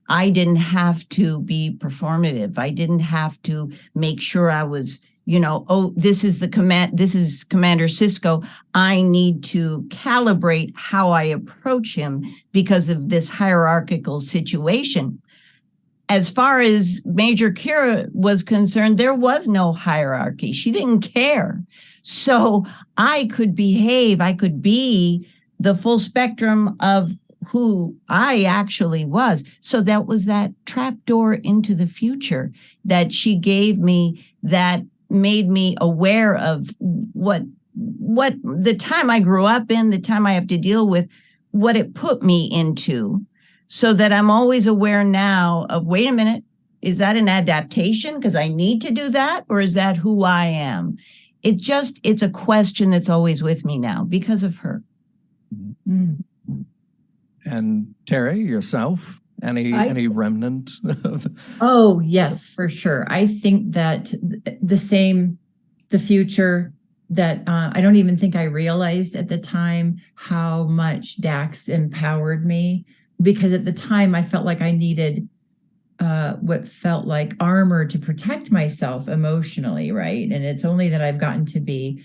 I didn't have to be performative. I didn't have to make sure I was, this is Commander Cisco. I need to calibrate how I approach him because of this hierarchical situation. As far as Major Kira was concerned, there was no hierarchy. She didn't care. So I could behave, I could be the full spectrum of who I actually was. So that was that trapdoor into the future that she gave me that made me aware of what the time I grew up in, the time I have to deal with, what it put me into. So that I'm always aware now of, wait a minute, is that an adaptation because I need to do that? Or is that who I am? It's a question that's always with me now because of her. And Terry, yourself, any remnant? Oh, yes, for sure. I think that the future that I don't even think I realized at the time how much Dax empowered me. Because at the time I felt like I needed what felt like armor to protect myself emotionally, right? And it's only that I've gotten to be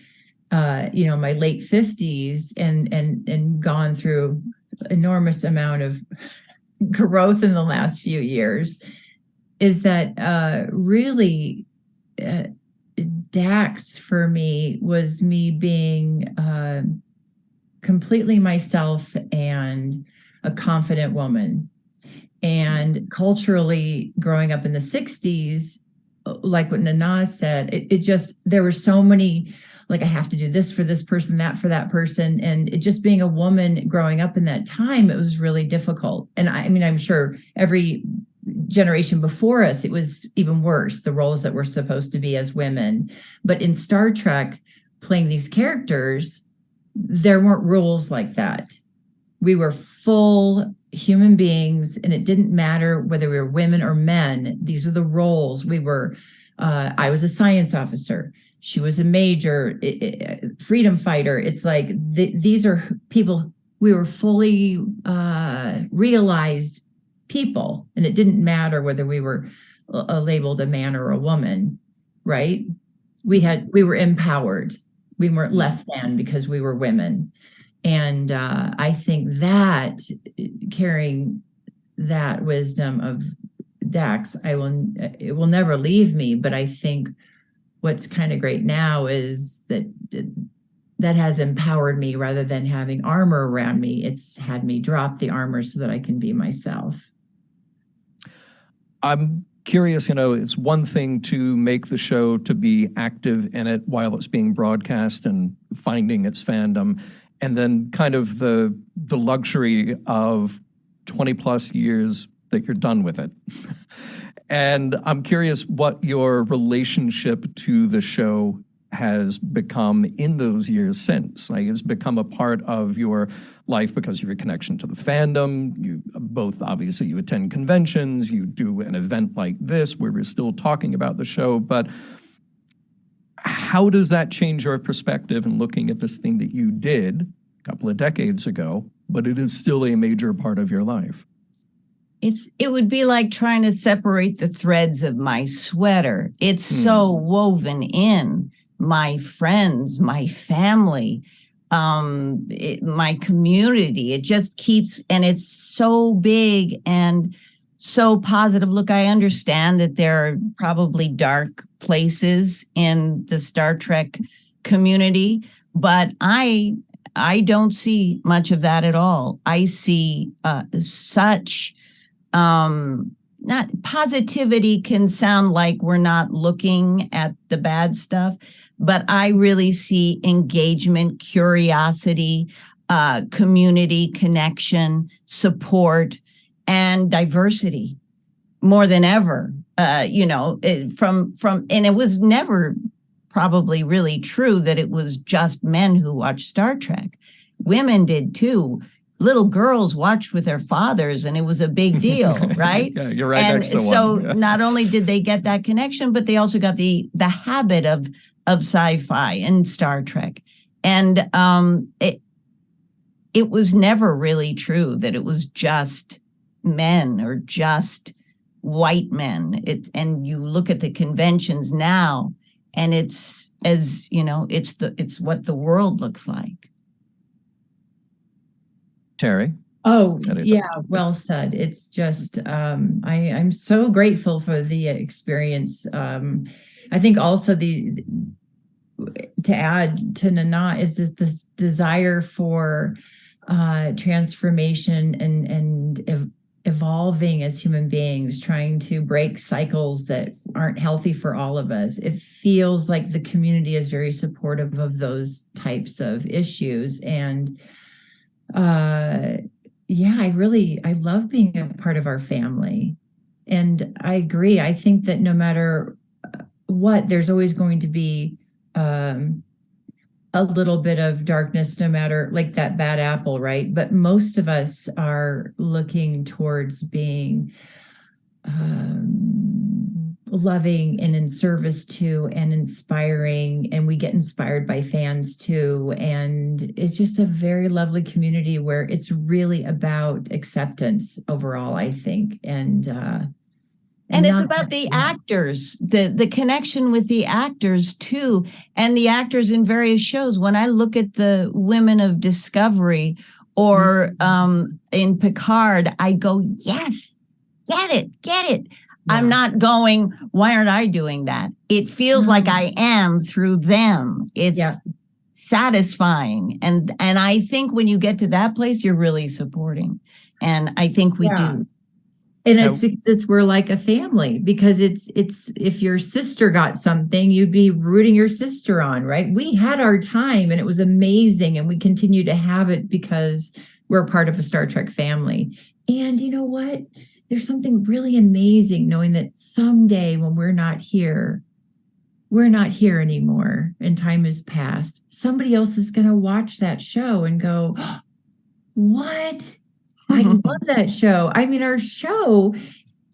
my late 50s and gone through enormous amount of growth in the last few years, is that really Dax for me was me being completely myself and a confident woman. And culturally, growing up in the 60s, like what Nana said, it just, there were so many, like, I have to do this for this person, that for that person. And it just being a woman growing up in that time, it was really difficult. And I mean, I'm sure every generation before us, it was even worse, the roles that we're supposed to be as women. But in Star Trek, playing these characters, there weren't rules like that. We were full human beings, and it didn't matter whether we were women or men. These were the roles. We were, I was a science officer. She was a major, freedom fighter. It's like, these are people, we were fully realized people, and it didn't matter whether we were labeled a man or a woman, right? We were empowered. We weren't less than because we were women. And I think that carrying that wisdom of Dax, it will never leave me. But I think what's kind of great now is that has empowered me rather than having armor around me. It's had me drop the armor so that I can be myself. I'm curious, it's one thing to make the show, to be active in it while it's being broadcast and finding its fandom, and then kind of the luxury of 20 plus years that you're done with it. And I'm curious what your relationship to the show has become in those years since. Like, it's become a part of your life because of your connection to the fandom. You both, obviously, you attend conventions, you do an event like this where we're still talking about the show, but how does that change your perspective in looking at this thing that you did a couple of decades ago, but it is still a major part of your life? It would be like trying to separate the threads of my sweater. It's so woven in. My friends, my family, my community, it just keeps, and it's so big and so positive. Look, I understand that there are probably dark places in the Star Trek community, but I don't see much of that at all. I see such not positivity can sound like we're not looking at the bad stuff, but I really see engagement, curiosity, community connection, support, and diversity more than ever. And it was never probably really true that it was just men who watched Star Trek. Women did too. Little girls watched with their fathers, and it was a big deal, right? Yeah, you're right and next to so one. Yeah. Not only did they get that connection, but they also got the habit of sci-fi and Star Trek. And it was never really true that it was just men or just white men. And you look at the conventions now, and it's what the world looks like. Terry? Oh, yeah, well said. It's just, I'm so grateful for the experience. I think also to add to Nana is this desire for transformation and evolving as human beings, trying to break cycles that aren't healthy for all of us. It feels like the community is very supportive of those types of issues. And I love being a part of our family. And I agree. I think that no matter what, there's always going to be a little bit of darkness, no matter, like that bad apple, right? But most of us are looking towards being loving and in service to and inspiring, and we get inspired by fans too. And it's just a very lovely community where it's really about acceptance overall, I think. And And it's about the actors, the connection with the actors too, and the actors in various shows. When I look at the women of Discovery or in Picard, I go, yes, get it. Yeah. I'm not going, why aren't I doing that? It feels like I am through them. It's satisfying. And I think when you get to that place, you're really supporting. And I think we do. And it's because we're like a family, because it's if your sister got something, you'd be rooting your sister on, right? We had our time and it was amazing, and we continue to have it because we're part of a Star Trek family. And you know what? There's something really amazing knowing that someday when we're not here anymore and time has passed, somebody else is going to watch that show and go, oh, what? I love that show. I mean, our show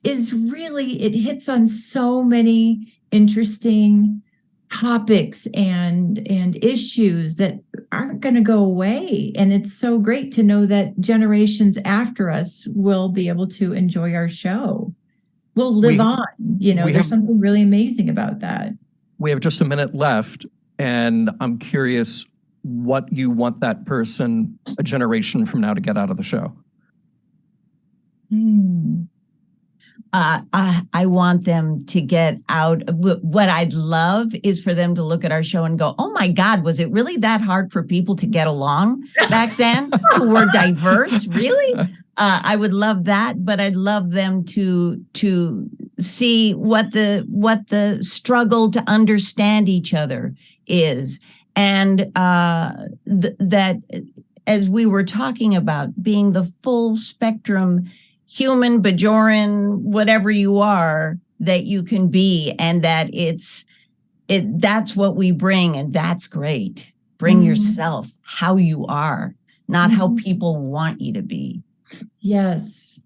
is really, it hits on so many interesting topics and issues that aren't going to go away. And it's so great to know that generations after us will be able to enjoy our show. We'll live on, there's something really amazing about that. We have just a minute left, and I'm curious what you want that person a generation from now to get out of the show. I want them to get out. What I'd love is for them to look at our show and go, oh my God, was it really that hard for people to get along back then who were diverse? Really? I would love that, but I'd love them to see what the struggle to understand each other is. And that, as we were talking about, being the full spectrum human, Bajoran, whatever you are, that you can be, and that that's what we bring, and that's great. Bring yourself how you are, not how people want you to be. Yes.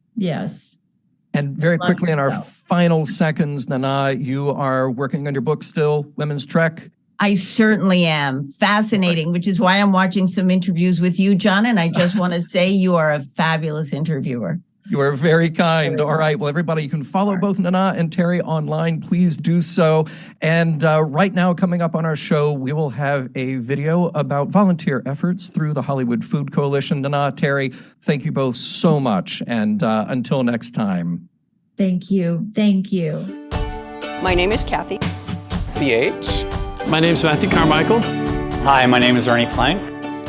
And very quickly in our final seconds, Nana, you are working on your book still, Women's Trek? I certainly am. Fascinating, which is why I'm watching some interviews with you, John, and I just want to say you are a fabulous interviewer. You are very kind. All right. Well, everybody, you can follow both Nana and Terry online. Please do so. And right now, coming up on our show, we will have a video about volunteer efforts through the Hollywood Food Coalition. Nana, Terry, thank you both so much. And until next time. Thank you. My name is Kathy. CH. My name is Matthew Carmichael. Hi, my name is Ernie Plank.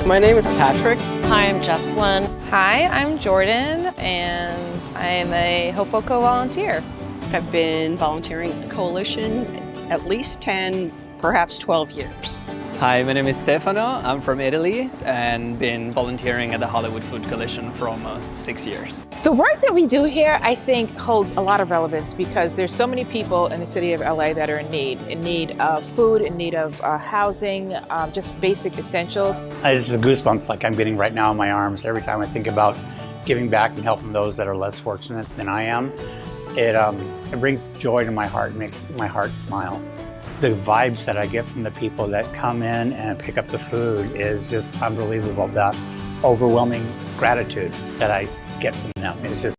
My name is Patrick. Hi, I'm Jesslyn. Hi, I'm Jordan, and I am a HOFOCO volunteer. I've been volunteering at the Coalition at least 10, perhaps 12 years. Hi, my name is Stefano. I'm from Italy and been volunteering at the Hollywood Food Coalition for almost 6 years. The work that we do here, I think, holds a lot of relevance because there's so many people in the city of LA that are in need of food, in need of housing, just basic essentials. It's the goosebumps like I'm getting right now in my arms every time I think about giving back and helping those that are less fortunate than I am. It brings joy to my heart, it makes my heart smile. The vibes that I get from the people that come in and pick up the food is just unbelievable. The overwhelming gratitude that I get from them is just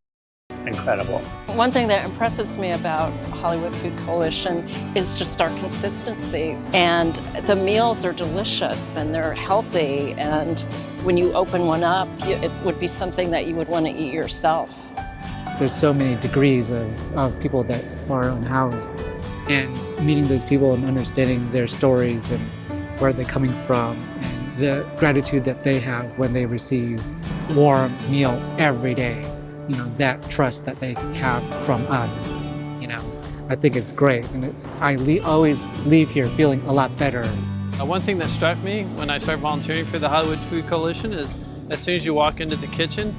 incredible. One thing that impresses me about Hollywood Food Coalition is just our consistency. And the meals are delicious and they're healthy. And when you open one up, it would be something that you would want to eat yourself. There's so many degrees of people that are unhoused. And meeting those people and understanding their stories and where they're coming from and the gratitude that they have when they receive warm meal every day, that trust that they have from us, I think it's great. And I always leave here feeling a lot better. One thing that struck me when I started volunteering for the Hollywood Food Coalition is as soon as you walk into the kitchen,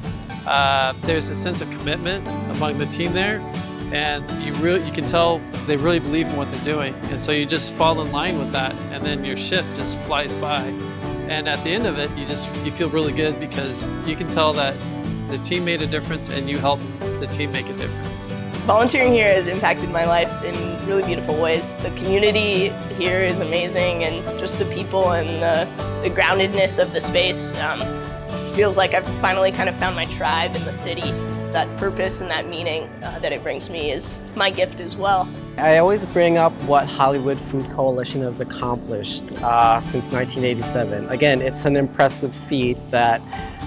there's a sense of commitment among the team there. And you can tell they really believe in what they're doing. And so you just fall in line with that, and then your shift just flies by. And at the end of it, you feel really good because you can tell that the team made a difference and you helped the team make a difference. Volunteering here has impacted my life in really beautiful ways. The community here is amazing, and just the people and the groundedness of the space feels like I've finally kind of found my tribe in the city. that purpose and that meaning that it brings me is my gift as well. I always bring up what Hollywood Food Coalition has accomplished since 1987. Again, it's an impressive feat that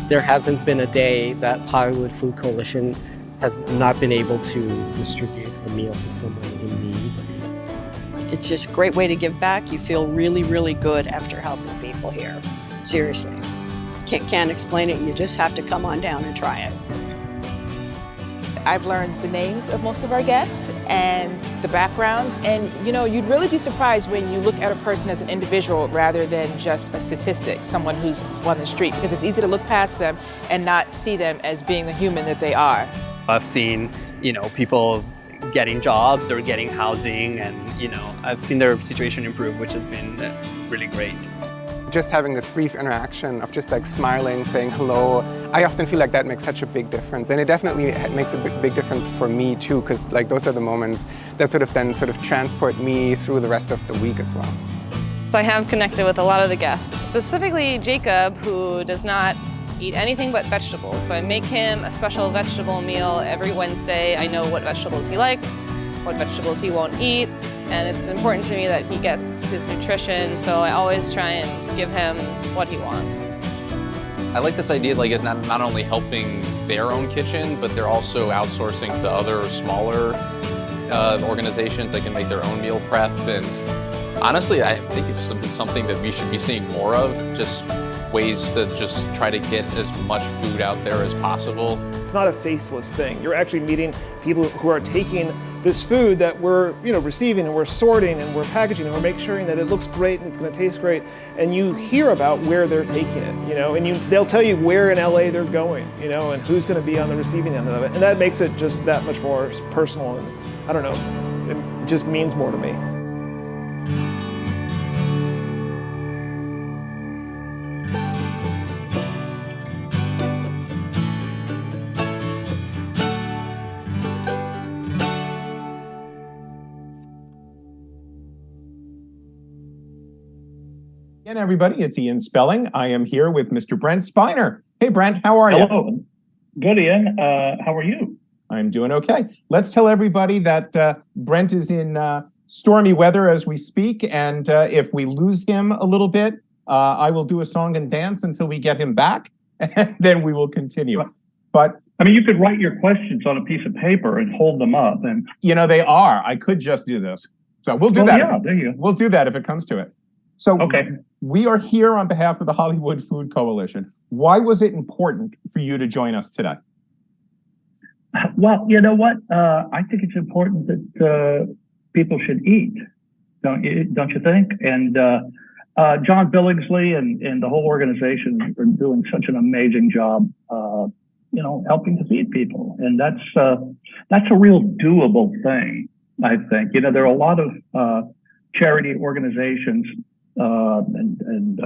there hasn't been a day that Hollywood Food Coalition has not been able to distribute a meal to someone in need. It's just a great way to give back. You feel really, really good after helping people here. Seriously. Can't explain it. You just have to come on down and try it. I've learned the names of most of our guests and the backgrounds, and you know, you'd really be surprised when you look at a person as an individual rather than just a statistic, someone who's on the street, because it's easy to look past them and not see them as being the human that they are. I've seen, people getting jobs or getting housing, and I've seen their situation improve, which has been really great. Just having this brief interaction of just like smiling, saying hello, I often feel like that makes such a big difference. And it definitely makes a big difference for me too, because like those are the moments that then transport me through the rest of the week as well. So I have connected with a lot of the guests, specifically Jacob, who does not eat anything but vegetables. So I make him a special vegetable meal every Wednesday. I know what vegetables he likes, what vegetables he won't eat, and it's important to me that he gets his nutrition, so I always try and give him what he wants. I like this idea, like it's not only helping their own kitchen, but they're also outsourcing to other smaller organizations that can make their own meal prep. And honestly, I think it's something that we should be seeing more of, just ways to just try to get as much food out there as possible. It's not a faceless thing. You're actually meeting people who are taking this food that we're receiving, and we're sorting and we're packaging and we're making sure that it looks great and it's going to taste great, and you hear about where they're taking it, and they'll tell you where in LA they're going, and who's going to be on the receiving end of it, and that makes it just that much more personal, and I don't know, it just means more to me. Again, everybody, it's Ian Spelling. I am here with Mr. Brent Spiner. Hey, Brent, how are you? Hello. Good, Ian. How are you? I'm doing okay. Let's tell everybody that Brent is in stormy weather as we speak, and if we lose him a little bit, I will do a song and dance until we get him back, and then we will continue. But I mean, you could write your questions on a piece of paper and hold them up, and they are. I could just do this, so we'll do that. Yeah, there you go. We'll do that if it comes to it. So okay. We are here on behalf of the Hollywood Food Coalition. Why was it important for you to join us today? Well, you know what? I think it's important that people should eat, don't you think? And John Billingsley and the whole organization are doing such an amazing job, helping to feed people. And that's a real doable thing, I think. There are a lot of charity organizations and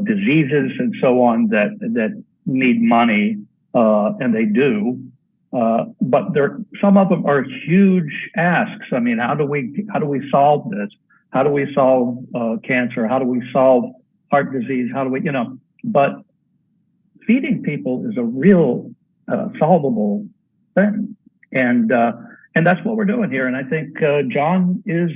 diseases and so on that need money, and they do. But some of them are huge asks. I mean, how do we solve this? How do we solve cancer? How do we solve heart disease? How do we, but feeding people is a real solvable thing. And that's what we're doing here. And I think John is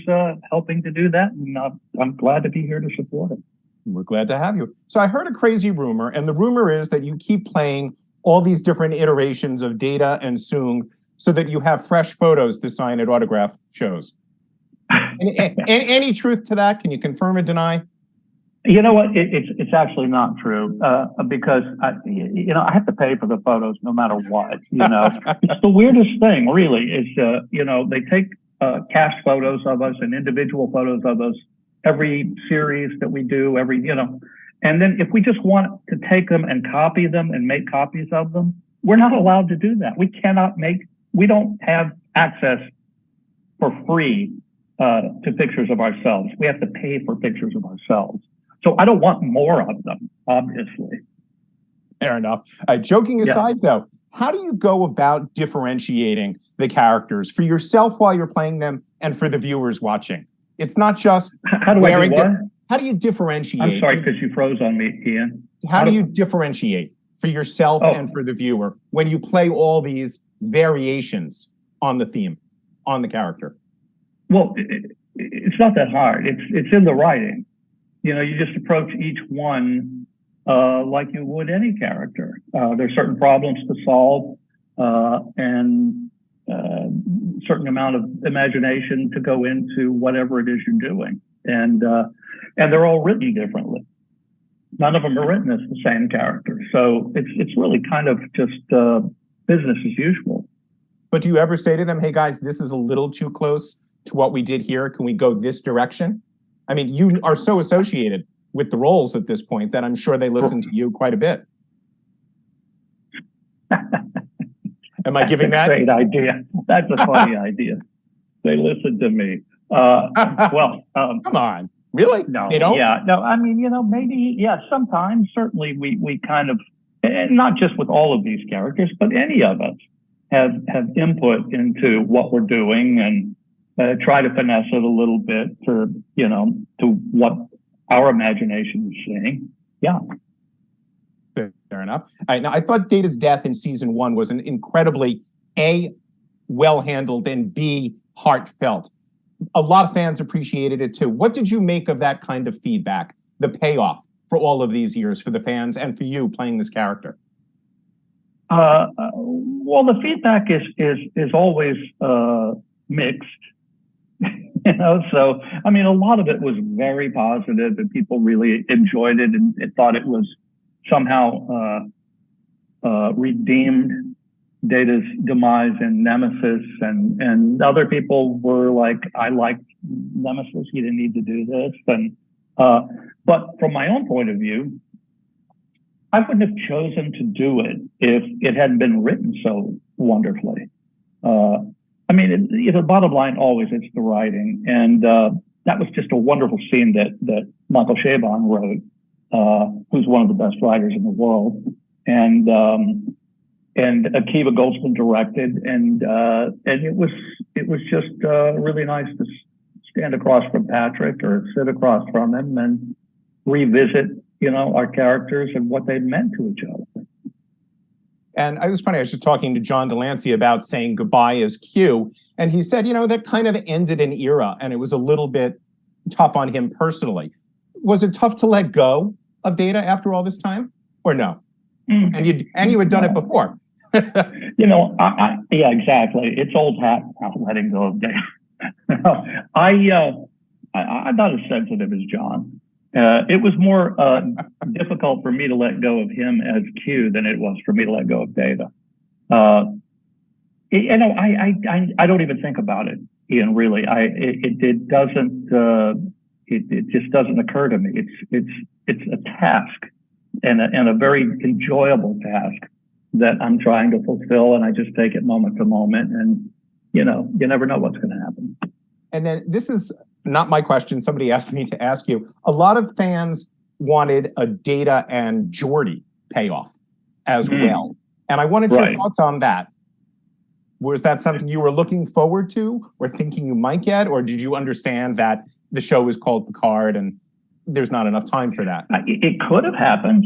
helping to do that. And I'm glad to be here to support him. We're glad to have you. So I heard a crazy rumor, and the rumor is that you keep playing all these different iterations of Data and Soong so that you have fresh photos to sign at autograph shows. Any truth to that? Can you confirm or deny? You know what? It's actually not true because I have to pay for the photos no matter what. It's the weirdest thing, really. Is they take cast photos of us and individual photos of us every series that we do, and then if we just want to take them and copy them and make copies of them, we're not allowed to do that. We don't have access for free to pictures of ourselves. We have to pay for pictures of ourselves. So I don't want more of them, obviously. Fair enough. Joking aside, though, how do you go about differentiating the characters for yourself while you're playing them and for the viewers watching? It's not just how do wearing. How do you differentiate? I'm sorry, because you froze on me, Ian. How do you differentiate for yourself and for the viewer when you play all these variations on the theme, on the character? Well, it's not that hard. It's in the writing. You know, you just approach each one like you would any character. There's certain problems to solve and certain amount of imagination to go into whatever it is you're doing. And they're all written differently. None of them are written as the same character. So it's really kind of just business as usual. But do you ever say to them, hey guys, this is a little too close to what we did here. Can we go this direction? I mean, you are so associated with the roles at this point that I'm sure they listen to you quite a bit. Am I giving that? That's a great idea. That's a funny idea. They listen to me. Well, come on. Really? No, they don't? Yeah, no, I mean, you know, maybe, yeah, sometimes, certainly we kind of, and not just with all of these characters, but any of us have input into what we're doing and try to finesse it a little bit to, you know, to what our imagination is seeing. Yeah. Fair enough. Now, I thought Data's death in season 1 was an incredibly, A, well-handled, and B, heartfelt. A lot of fans appreciated it too. What did you make of that kind of feedback, the payoff for all of these years for the fans and for you playing this character? Well, the feedback is always mixed. You know, so I mean, a lot of it was very positive, and people really enjoyed it and thought it was somehow redeemed Data's demise in Nemesis, and other people were like, I liked Nemesis, he didn't need to do this. And but from my own point of view, I wouldn't have chosen to do it if it hadn't been written so wonderfully. I mean, the bottom line always it's the writing, and that was just a wonderful scene that Michael Chabon wrote, who's one of the best writers in the world, and Akiva Goldsman directed, and it was just really nice to stand across from Patrick or sit across from him and revisit, you know, our characters and what they meant to each other. And it was funny, I was just talking to John Delancey about saying goodbye as Q, and he said, you know, that kind of ended an era, and it was a little bit tough on him personally. Was it tough to let go of Data after all this time, or no? And you had done it before. You know, yeah, exactly. It's old hat now, letting go of Data. I'm not as sensitive as John. It was more difficult for me to let go of him as Q than it was for me to let go of Data. You know, I don't even think about it, Ian. Really, it doesn't. It just doesn't occur to me. It's a task, and a very enjoyable task that I'm trying to fulfill, and I just take it moment to moment, and you know, you never know what's going to happen. And then this is not my question. Somebody asked me to ask you. A lot of fans wanted a Data and Geordi payoff as well. And I wanted your thoughts on that. Was that something you were looking forward to or thinking you might get? Or did you understand that the show is called Picard and there's not enough time for that? It could have happened,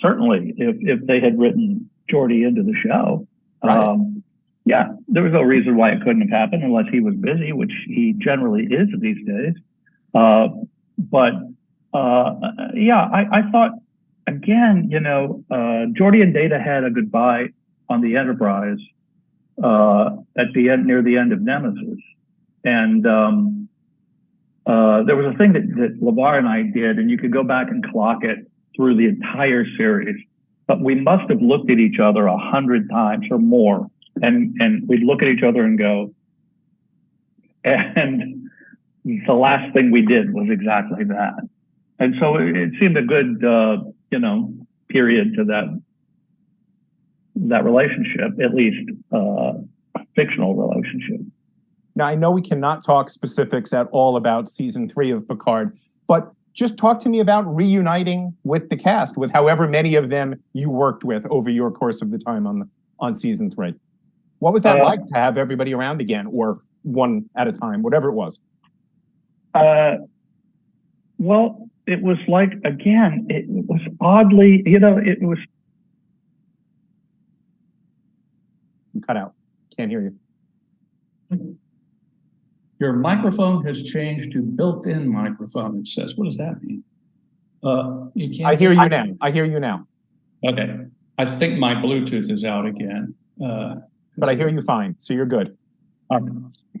certainly, if they had written Geordi into the show. Right. Yeah, there was no reason why it couldn't have happened unless he was busy, which he generally is these days. But yeah, I thought, again, you know, Geordi and Data had a goodbye on the Enterprise at the end, near the end of Nemesis. And there was a thing that LeVar and I did, and you could go back and clock it through the entire series, but we must have looked at each other 100 times or more. And we'd look at each other and go, and the last thing we did was exactly that. And so it seemed a good, you know, period to that relationship, at least fictional relationship. Now, I know we cannot talk specifics at all about season 3 of Picard, but just talk to me about reuniting with the cast, with however many of them you worked with over your course of the time on season 3. What was that like to have everybody around again, or one at a time, whatever it was? Well, it was like, again, it was oddly, you know, it was You cut out. Can't hear you. Your microphone has changed to built-in microphone, it says. What does that mean? You can't. I hear you now. I hear you now. Okay. I think my Bluetooth is out again. But I hear you fine, so you're good.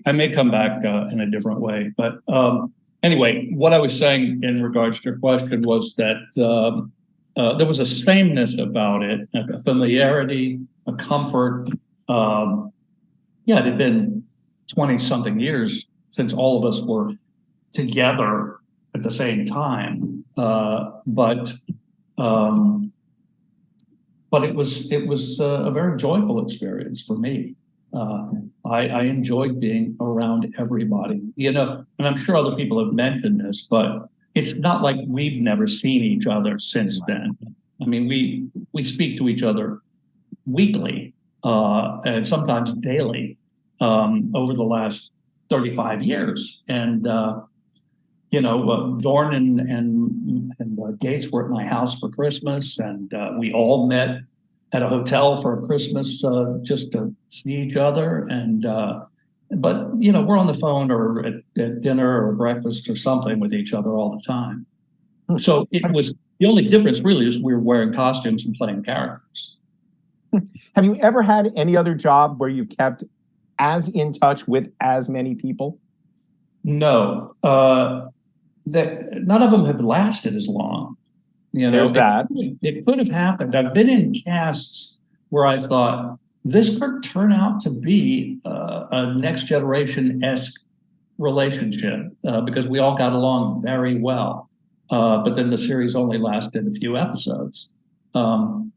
I may come back in a different way. But anyway, what I was saying in regards to your question was that there was a sameness about it, a familiarity, a comfort. Yeah, it had been 20-something years since all of us were together at the same time. But it was a very joyful experience for me. I enjoyed being around everybody, you know, and I'm sure other people have mentioned this, but it's not like we've never seen each other since then. I mean, we speak to each other weekly and sometimes daily over the last 35 years. And, you know, Dorn and Gates were at my house for Christmas, and we all met at a hotel for Christmas just to see each other. And but you know, we're on the phone or at dinner or breakfast or something with each other all the time. So it was, the only difference really is we were wearing costumes and playing characters. Have you ever had any other job where you've kept as in touch with as many people? No, none of them have lasted as long. You know, there's that. It could have happened. I've been in casts where I thought this could turn out to be a Next Generation-esque relationship because we all got along very well. But then the series only lasted a few episodes. I'm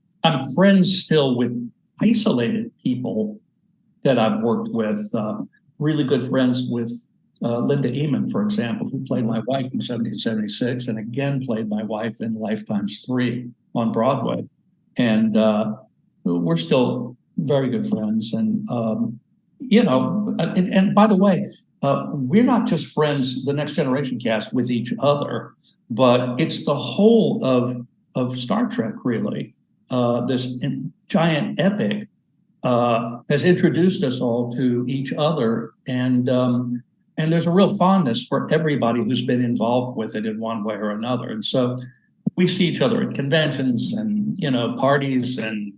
friends still with isolated people that I've worked with. Really good friends with Linda Eamon, for example, who played my wife in 1776 and again played my wife in Lifetimes 3 on Broadway. And we're still very good friends. And, you know, and by the way, we're not just friends, the Next Generation cast, with each other, but it's the whole of Star Trek, really. This giant epic has introduced us all to each other. And there's a real fondness for everybody who's been involved with it in one way or another. And so we see each other at conventions and, you know, parties and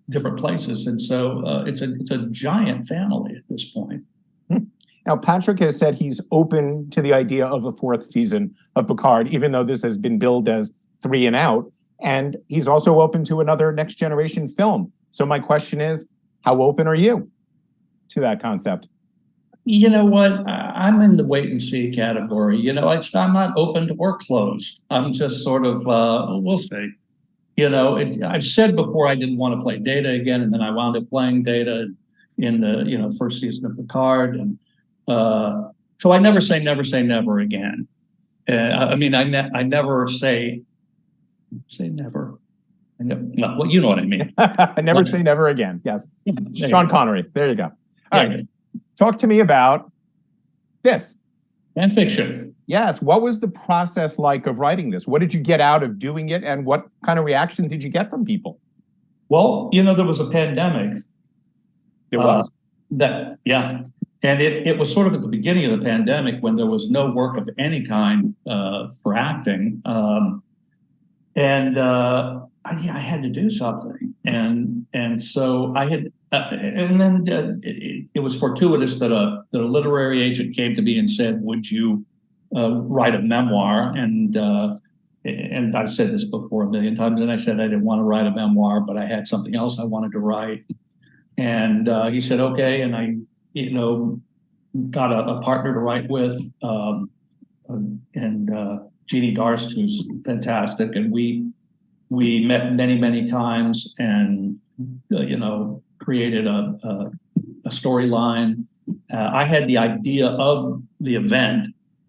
different places. And so it's a giant family at this point. Now, Patrick has said he's open to the idea of a 4th season of Picard, even though this has been billed as 3 and out. And he's also open to another Next Generation film. So my question is, how open are you to that concept? You know what? I'm in the wait and see category. You know, I'm not open or closed. I'm just sort of, we'll see. You know, I've said before I didn't want to play Data again, and then I wound up playing Data in the, you know, 1st season of Picard. And so I never say never again. I mean, I never say never. No, well, you know what I mean. I never say never again. Yes. Sean Connery. There you go. All right. Talk to me about this. Fan fiction. Yes. What was the process like of writing this? What did you get out of doing it? And what kind of reaction did you get from people? Well, you know, there was a pandemic. It was? Yeah. And it was sort of at the beginning of the pandemic when there was no work of any kind for acting. I had to do something. And so I had, and then it was fortuitous that a literary agent came to me and said, would you write a memoir? And I've said this before a million times, and I said I didn't want to write a memoir, but I had something else I wanted to write. And he said, okay. And I, you know, got a partner to write with, Jeannie Darst, who's fantastic. And we met many times and, you know, created a storyline. I had the idea of the event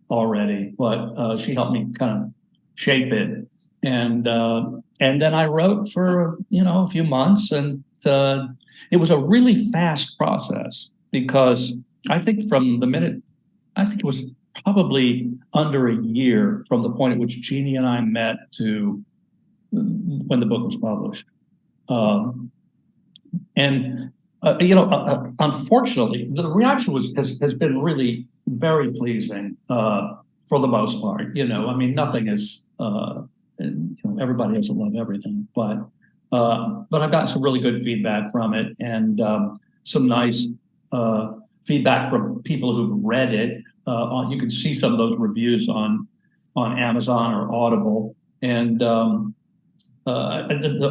already, but she helped me kind of shape it. And then I wrote for, you know, a few months, and it was a really fast process because I think from the minute, I think it was probably under a year from the point at which Jeannie and I met to when the book was published. And Unfortunately, the reaction has been really very pleasing for the most part. I mean, nothing is. Everybody doesn't love everything, but I've gotten some really good feedback from it, and some nice feedback from people who've read it. You can see some of those reviews on Amazon or Audible, and the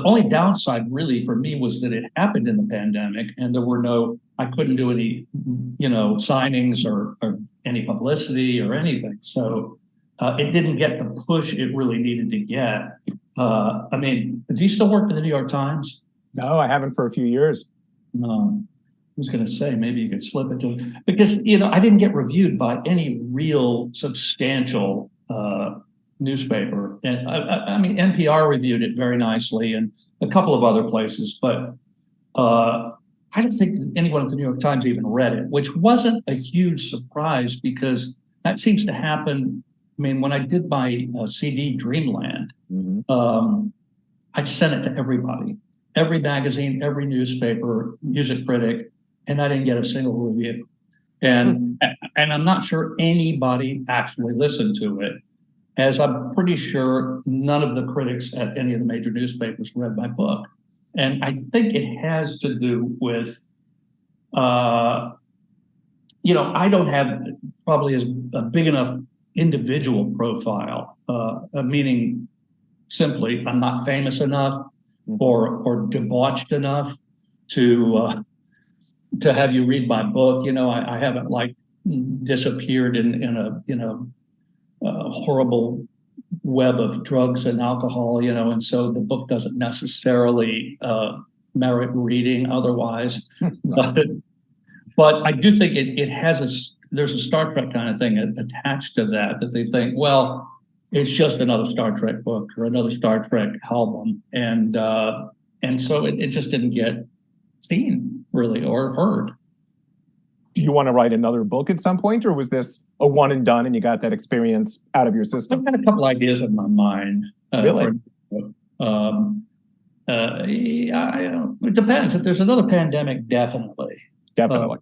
only downside really for me was that it happened in the pandemic, and I couldn't do any, signings or any publicity or anything. So it didn't get the push it really needed to get. I mean, do you still work for the New York Times? No, I haven't for a few years. No. I was going to say, maybe you could slip it to, because, I didn't get reviewed by any real substantial newspaper. And I mean, NPR reviewed it very nicely and a couple of other places, but I don't think anyone at the New York Times even read it, which wasn't a huge surprise because that seems to happen. I mean, when I did my CD Dreamland, I sent it to everybody, every magazine, every newspaper, music critic, and I didn't get a single review. And I'm not sure anybody actually listened to it, as I'm pretty sure none of the critics at any of the major newspapers read my book. And I think it has to do with, I don't have probably a big enough individual profile, meaning simply I'm not famous enough or debauched enough to have you read my book. I haven't disappeared in a horrible web of drugs and alcohol, and so the book doesn't necessarily merit reading otherwise. But I do think it has there's a Star Trek kind of thing attached to that they think, well, it's just another Star Trek book or another Star Trek album. And so it just didn't get seen really or heard. Do you want to write another book at some point, or was this a one and done and you got that experience out of your system? I've got a couple ideas in my mind. Really? It depends. If there's another pandemic, definitely. Definitely.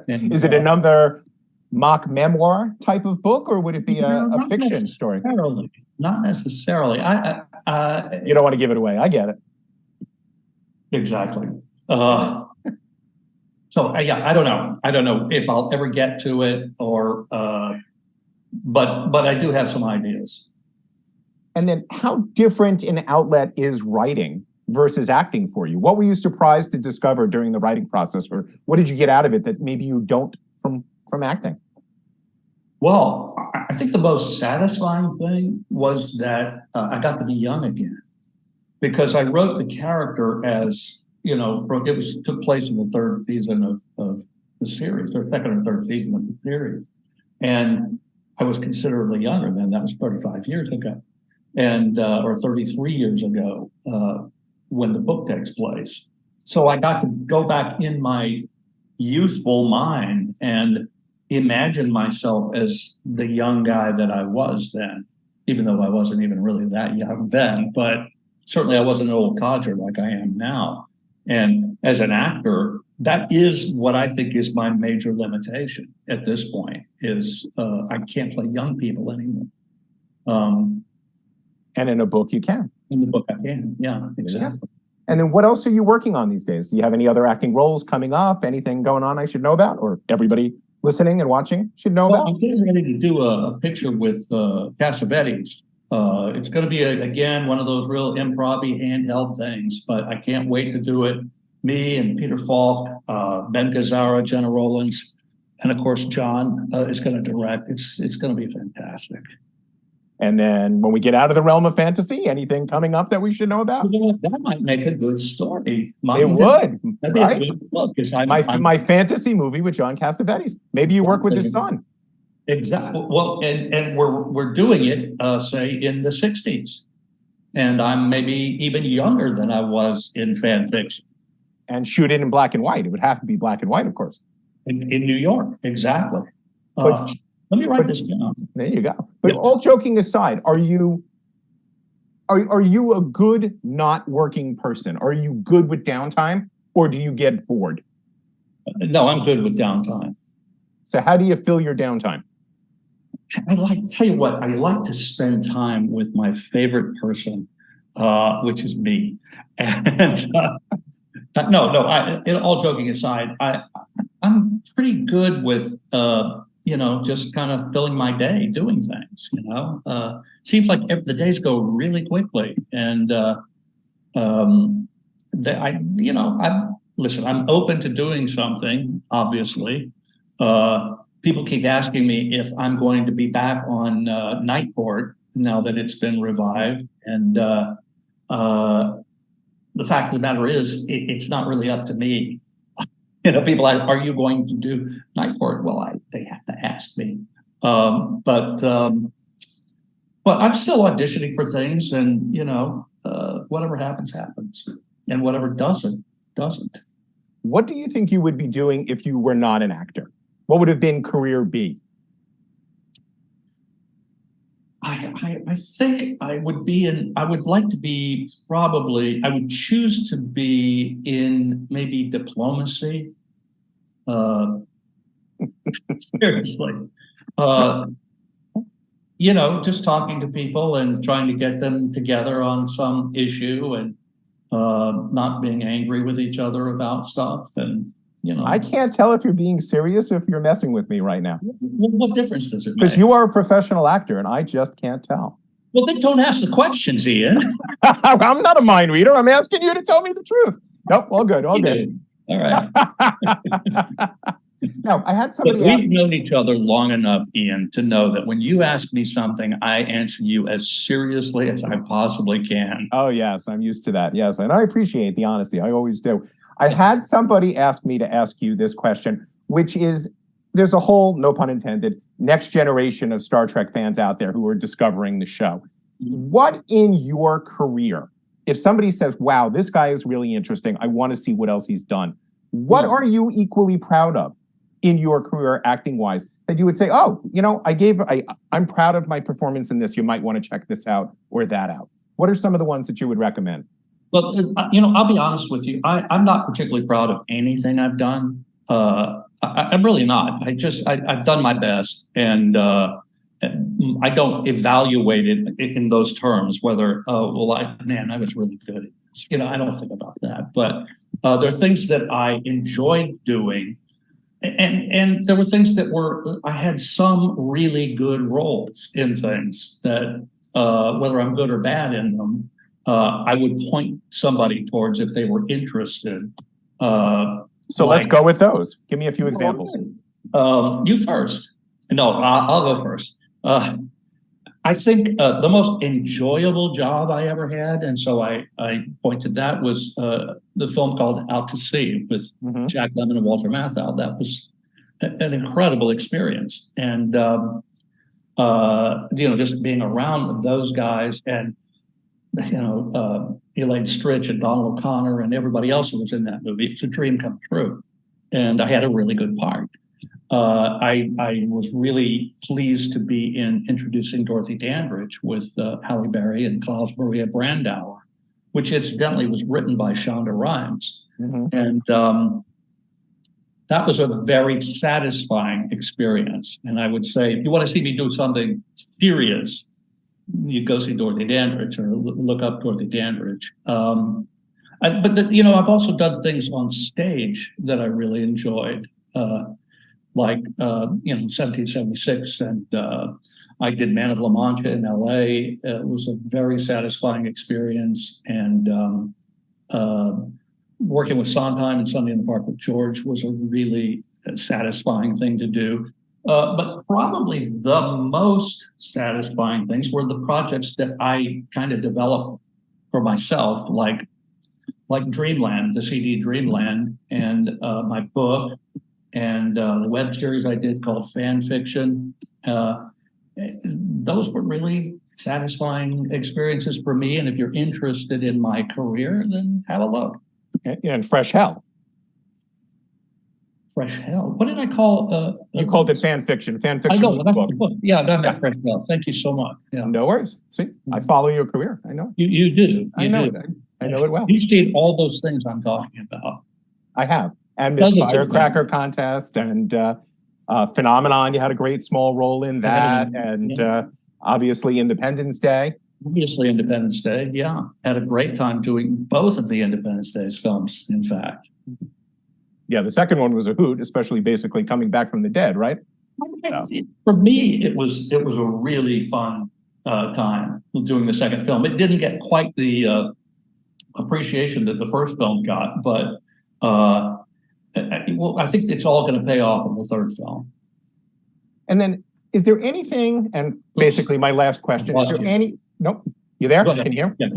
Is it another mock memoir type of book, or would it be a fiction story? Not necessarily. You don't want to give it away. I get it. Exactly. So I don't know. I don't know if I'll ever get to it, or but I do have some ideas. And then, how different an outlet is writing versus acting for you? What were you surprised to discover during the writing process, or what did you get out of it that maybe you don't from acting? Well, I think the most satisfying thing was that I got to be young again, because I wrote the character as, it took place in the third season of the series, or second or third season of the series. And I was considerably younger then. That was 35 years ago, and or 33 years ago when the book takes place. So I got to go back in my youthful mind and imagine myself as the young guy that I was then, even though I wasn't even really that young then, but certainly I wasn't an old codger like I am now. And as an actor, that is what I think is my major limitation at this point, is I can't play young people anymore. And in a book you can. In the book I can, yeah, exactly. Yeah. And then what else are you working on these days? Do you have any other acting roles coming up? Anything going on I should know about, or everybody listening and watching should know about? I'm getting ready to do a picture with Cassavetes. It's going to be, again, one of those real improv-y handheld things, but I can't wait to do it. Me and Peter Falk, Ben Gazzara, Jenna Rollins, and of course, John is going to direct. It's going to be fantastic. And then when we get out of the realm of fantasy, anything coming up that we should know about? That might make a good story. It would, That'd be right? a good book, my fantasy movie with John Cassavetes. Maybe you work with his son. Exactly. Well, and we're doing it, say, in the 60s. And I'm maybe even younger than I was in fan fiction. And shoot it in black and white. It would have to be black and white, of course. In New York, exactly. Let me write this down. There you go. But all joking aside, are you a good not working person? Are you good with downtime, or do you get bored? No, I'm good with downtime. So how do you fill your downtime? I like to tell you what, I like to spend time with my favorite person, which is me. And all joking aside, I'm pretty good with, just kind of filling my day doing things, seems like the days go really quickly. And, I'm open to doing something, obviously. People keep asking me if I'm going to be back on Night Court now that it's been revived. And the fact of the matter is, it's not really up to me. People ask, are you going to do Night Court? Well, they have to ask me. But I'm still auditioning for things, and whatever happens, happens, and whatever doesn't. What do you think you would be doing if you were not an actor? What would have been career B? I think I would like to be I would choose to be in maybe diplomacy. Seriously. Just talking to people and trying to get them together on some issue and not being angry with each other about stuff. And, I can't tell if you're being serious or if you're messing with me right now. What difference does it make? Because you are a professional actor and I just can't tell. Well, then don't ask the questions, Ian. I'm not a mind reader. I'm asking you to tell me the truth. Nope, all good, all good. All right. No, I had somebody We've known each other long enough, Ian, to know that when you ask me something, I answer you as seriously as I possibly can. Oh, yes, I'm used to that. Yes, and I appreciate the honesty. I always do. I had somebody ask me to ask you this question, which is, there's a whole, no pun intended, next generation of Star Trek fans out there who are discovering the show. What in your career, if somebody says, wow, this guy is really interesting, I want to see what else he's done, what are you equally proud of in your career acting wise that you would say, oh, I'm proud of my performance in this. You might want to check this out or that out. What are some of the ones that you would recommend? Well, I'll be honest with you. I'm not particularly proud of anything I've done. I'm really not. I've done my best, and I don't evaluate it in those terms, whether, I was really good at this. I don't think about that. But there are things that I enjoyed doing. And there were things I had some really good roles in things that, whether I'm good or bad in them, I would point somebody towards if they were interested. Let's go with those. Give me a few examples. You first. No, I'll go first. I think the most enjoyable job I ever had, and so I pointed that, was the film called Out to Sea with Jack Lemmon and Walter Matthau. That was an incredible experience. And, just being around those guys and, Elaine Stritch and Donald O'Connor and everybody else who was in that movie, it's a dream come true. And I had a really good part. I was really pleased to be in Introducing Dorothy Dandridge with Halle Berry and Klaus Maria Brandauer, which incidentally was written by Shonda Rhimes. And that was a very satisfying experience. And I would say, if you want to see me do something serious, you go see Dorothy Dandridge or look up Dorothy Dandridge. I've also done things on stage that I really enjoyed. Like 1776, and I did Man of La Mancha in LA. It was a very satisfying experience, and working with Sondheim and Sunday in the Park with George was a really satisfying thing to do. But probably the most satisfying things were the projects that I kind of developed for myself, like Dreamland, the CD Dreamland, and my book, and the web series I did called Fan Fiction. Those were really satisfying experiences for me. And if you're interested in my career, then have a look. And Fresh Hell. Fresh Hell. What did I call? You called it Fan Fiction. Fan Fiction. I know, that's the book. Yeah, I meant Fresh Hell. Thank you so much. Yeah. No worries. See, I follow your career. I know. You do. I know it well. You've seen all those things I'm talking about. I have. and Miss Does it, Firecracker Contest and Phenomenon. You had a great small role in that, and obviously Independence Day. Obviously Independence Day, yeah. Had a great time doing both of the Independence Day's films, in fact. Yeah, the second one was a hoot, especially basically coming back from the dead, right? For me, it was a really fun time doing the second film. It didn't get quite the appreciation that the first film got, but well, I think it's all going to pay off in the third film. And then, is there anything? And basically, my last question: is there any? Nope. You there? Can you hear? Yeah.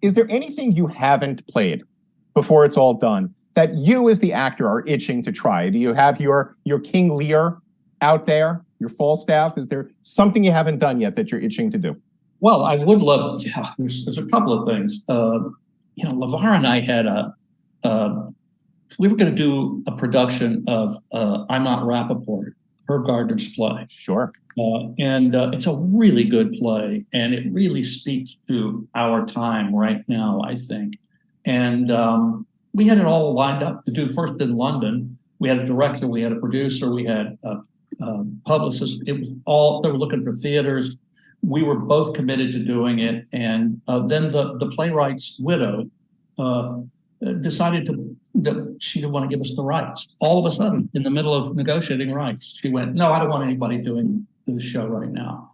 Is there anything you haven't played before it's all done that you, as the actor, are itching to try? Do you have your King Lear out there? Your Falstaff? Is there something you haven't done yet that you're itching to do? Well, I would love. Yeah, there's a couple of things. LeVar and I had we were going to do a production of I'm Not Rappaport, Herb Gardner's play. Sure. And it's a really good play, and it really speaks to our time right now, I think. And we had it all lined up to do first in London. We had a director, we had a producer, we had a publicist. It was all, they were looking for theaters. We were both committed to doing it. And then the playwright's widow decided that she didn't want to give us the rights. All of a sudden, in the middle of negotiating rights, she went, no, I don't want anybody doing this show right now.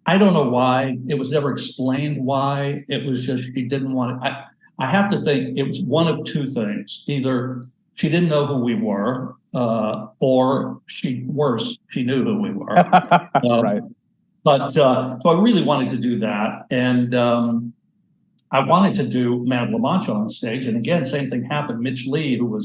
I don't know why. It was never explained why. It was just she didn't want it. I have to think it was one of two things. Either she didn't know who we were, or she knew who we were. Right. But so I really wanted to do that. And I wanted to do Man of La Mancha on stage. And again, same thing happened. Mitch Lee, who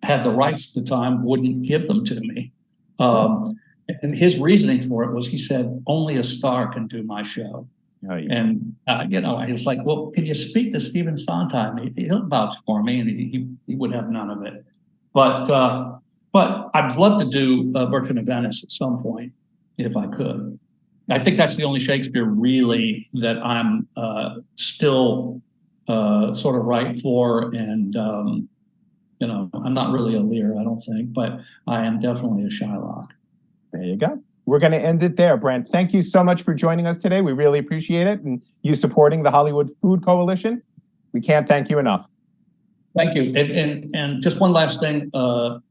had the rights at the time, wouldn't give them to me. And his reasoning for it was, he said, only a star can do my show. Oh, yeah. And, I was like, well, can you speak to Stephen Sondheim? He'll vouch for me, and he would have none of it. But I'd love to do Merchant of Venice at some point, if I could. I think that's the only Shakespeare really that I'm still sort of right for. And, I'm not really a Lear, I don't think, but I am definitely a Shylock. There you go. We're going to end it there, Brent. Thank you so much for joining us today. We really appreciate it. And you supporting the Hollywood Food Coalition. We can't thank you enough. Thank you. And just one last thing,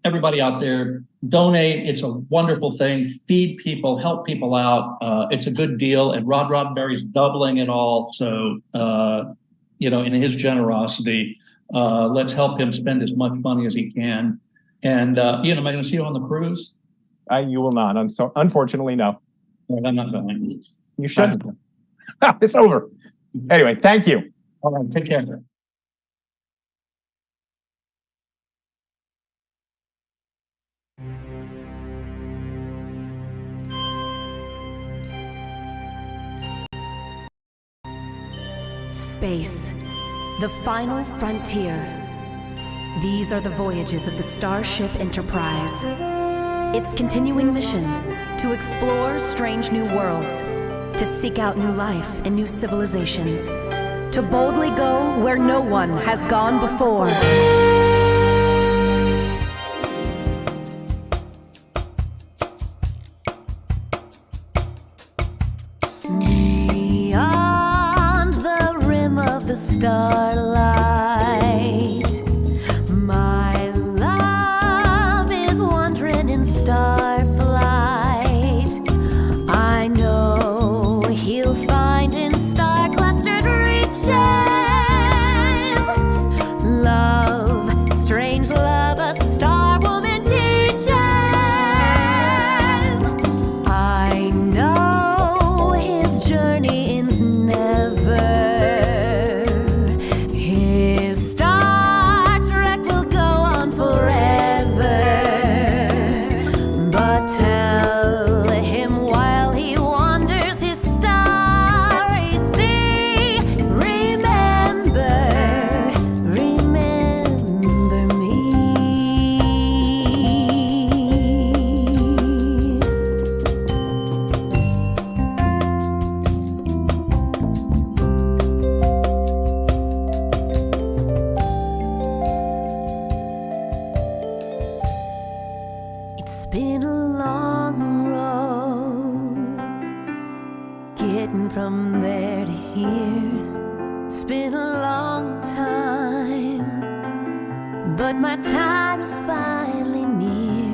everybody out there, donate. It's a wonderful thing. Feed people, help people out. It's a good deal. And Rod Roddenberry's doubling it all. So, in his generosity, let's help him spend as much money as he can. And, Ian, am I going to see you on the cruise? You will not. Unfortunately, no. Well, I'm not going. You shouldn't. It's over. Anyway, thank you. All right, take care. Space, the final frontier. These are the voyages of the Starship Enterprise. Its continuing mission, to explore strange new worlds, to seek out new life and new civilizations, to boldly go where no one has gone before. Beyond the rim of the starlight, my love is wandering in starflight. I know he'll find in star-clustered reaches love there to hear. It's been a long time, but my time is finally near,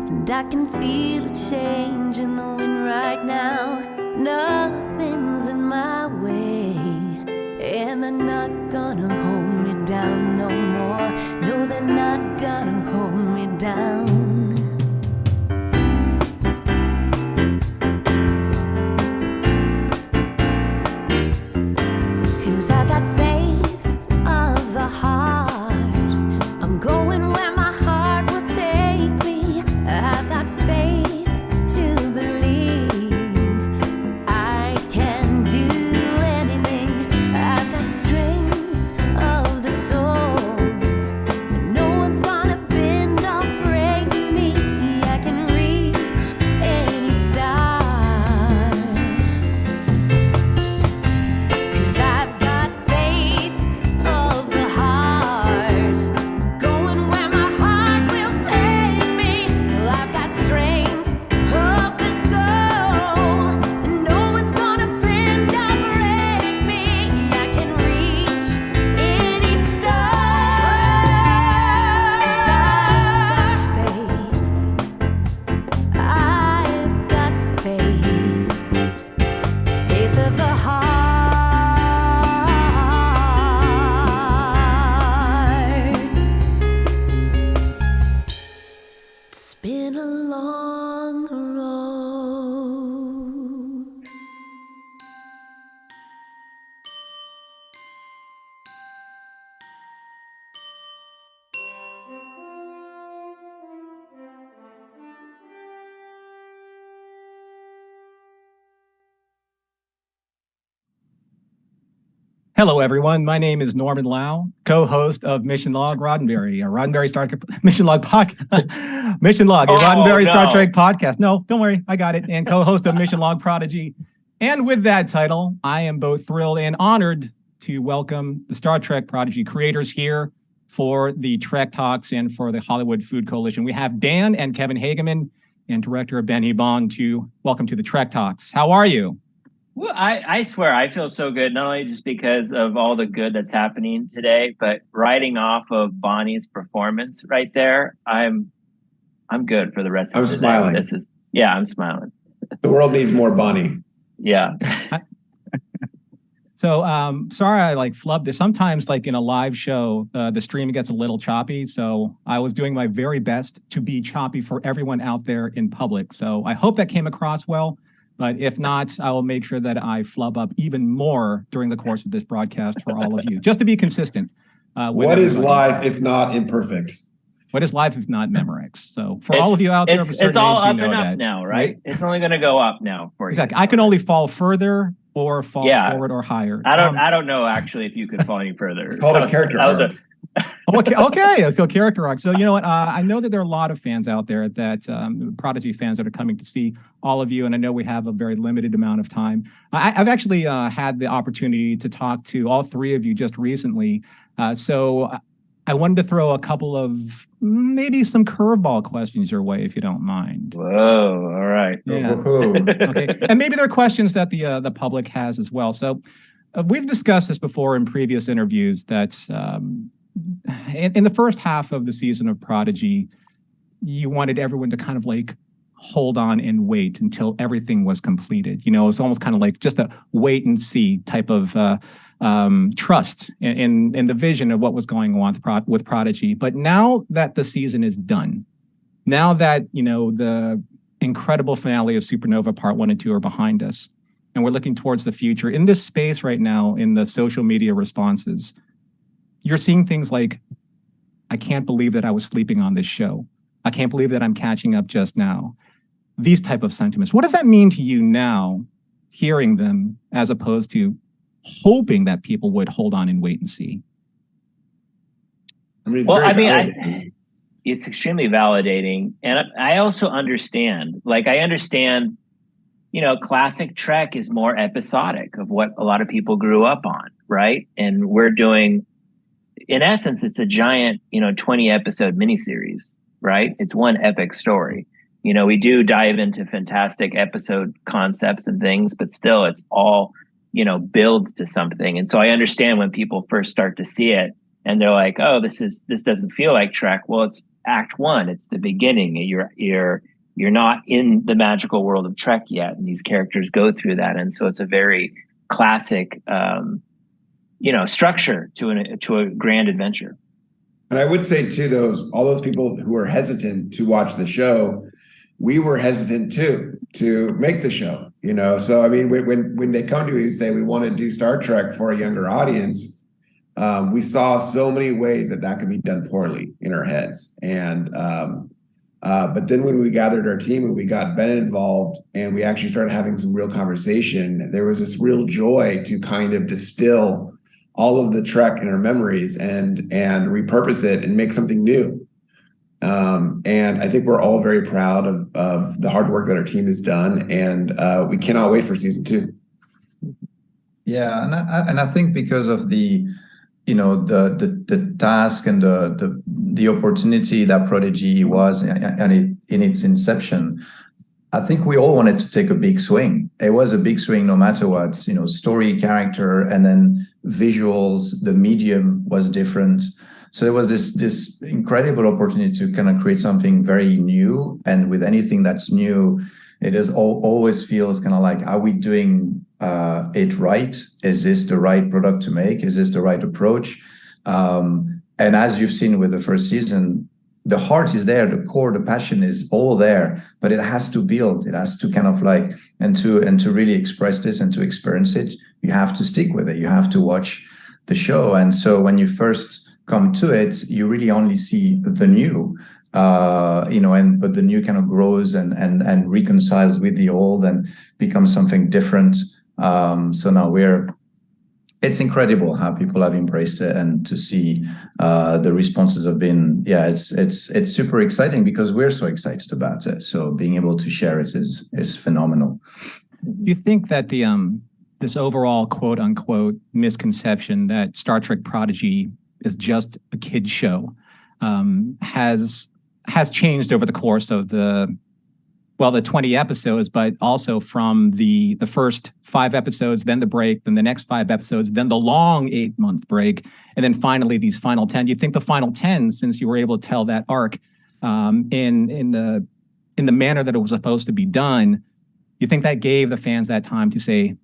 and I can feel a change in the wind right now. Nothing's in my way, and they're not gonna hold me down no more. No, they're not gonna hold me down. 'Cause I got faith of the heart. I'm going where my heart will take me. I've got faith to believe I can do anything. I've got strength of the soul. No one's gonna bend or break me. I can reach any star. 'Cause I've got faith of the heart, going where my heart will take me. I've got strength of the soul, and no one's gonna bend or break me. I can reach any star. 'Cause I've got faith, faith of the heart. It's been a long road. Hello, everyone. My name is Norman Lau, co-host of Mission Log Roddenberry, a Roddenberry Star Mission Log podcast. Mission Log, a Roddenberry Star Trek podcast. No, don't worry, I got it. And co-host of Mission Log Prodigy. And with that title, I am both thrilled and honored to welcome the Star Trek Prodigy creators here for the Trek Talks and for the Hollywood Food Coalition. We have Dan and Kevin Hageman and director Benny Bond to welcome to the Trek Talks. How are you? Well, I swear I feel so good, not only just because of all the good that's happening today, but riding off of Bonnie's performance right there, I'm good for the rest of the smiling. day. I'm smiling. The world needs more Bonnie. Yeah. So sorry I flubbed it. Sometimes in a live show, the stream gets a little choppy. So I was doing my very best to be choppy for everyone out there in public. So I hope that came across well. But if not, I will make sure that I flub up even more during the course of this broadcast for all of you, just to be consistent. What is live if not imperfect? What is live if not Memorex? So for all of you out there, it's all up and up now, right? It's only going to go up now for you. Exactly. I can only fall further or fall forward or higher. I don't know actually if you could fall any further. It's called a character arc. Okay, let's go character arc. So you know what? I know that there are a lot of fans out there that Prodigy fans that are coming to see all of you, and I know we have a very limited amount of time. I've actually had the opportunity to talk to all three of you just recently, so I wanted to throw a couple of maybe some curveball questions your way, if you don't mind. Whoa! All right. Yeah. Okay, and maybe there are questions that the public has as well. So we've discussed this before in previous interviews that. In the first half of the season of Prodigy, you wanted everyone to kind of hold on and wait until everything was completed. You know, it's almost kind of just a wait and see type of trust in the vision of what was going on with Prodigy. But now that the season is done, now that, the incredible finale of Supernova Part 1 and 2 are behind us, and we're looking towards the future, in this space right now, in the social media responses, you're seeing things like, I can't believe that I was sleeping on this show. I can't believe that I'm catching up just now. These type of sentiments. What does that mean to you now, hearing them, as opposed to hoping that people would hold on and wait and see? It's extremely validating. And I also understand, classic Trek is more episodic of what a lot of people grew up on, right? And we're doing, in essence, it's a giant, 20 episode miniseries, right? It's one epic story. We do dive into fantastic episode concepts and things, but still it's all builds to something. And so I understand when people first start to see it and they're like, oh, this doesn't feel like Trek. Well, it's act one. It's the beginning. You're not in the magical world of Trek yet. And these characters go through that. And so it's a very classic, structure to a grand adventure. And I would say too, all those people who are hesitant to watch the show, we were hesitant too to make the show. So I mean, when they come to you and say we want to do Star Trek for a younger audience, we saw so many ways that could be done poorly in our heads. And but then when we gathered our team and we got Ben involved and we actually started having some real conversation, there was this real joy to kind of distill all of the Trek in our memories and repurpose it and make something new. And I think we're all very proud of the hard work that our team has done, and we cannot wait for season 2. Yeah, and I think because of the task and the opportunity that Prodigy was in its inception, I think we all wanted to take a big swing. It was a big swing no matter what, story, character, and then visuals. The medium was different. So there was this incredible opportunity to kind of create something very new. And with anything that's new, it is always feels kind of like, are we doing it right? Is this the right product to make? Is this the right approach? And as you've seen with the first season, the heart is there, the core, the passion is all there, but it has to build. It has to kind of like, and to really express this and to experience it, you have to stick with it. You have to watch the show. And so when you first come to it, you really only see the new, but the new kind of grows and reconciles with the old and becomes something different. So now it's incredible how people have embraced it, and to see the responses have been, it's super exciting because we're so excited about it. So being able to share it is phenomenal. Do you think that this overall quote unquote misconception that Star Trek Prodigy is just a kid's show has changed over the course of the 20 episodes, but also from the first 5 episodes, then the break, then the next 5 episodes, then the long 8-month break, and then finally these final 10. Do you think the final 10, since you were able to tell that arc in the manner that it was supposed to be done, you think that gave the fans that time to say,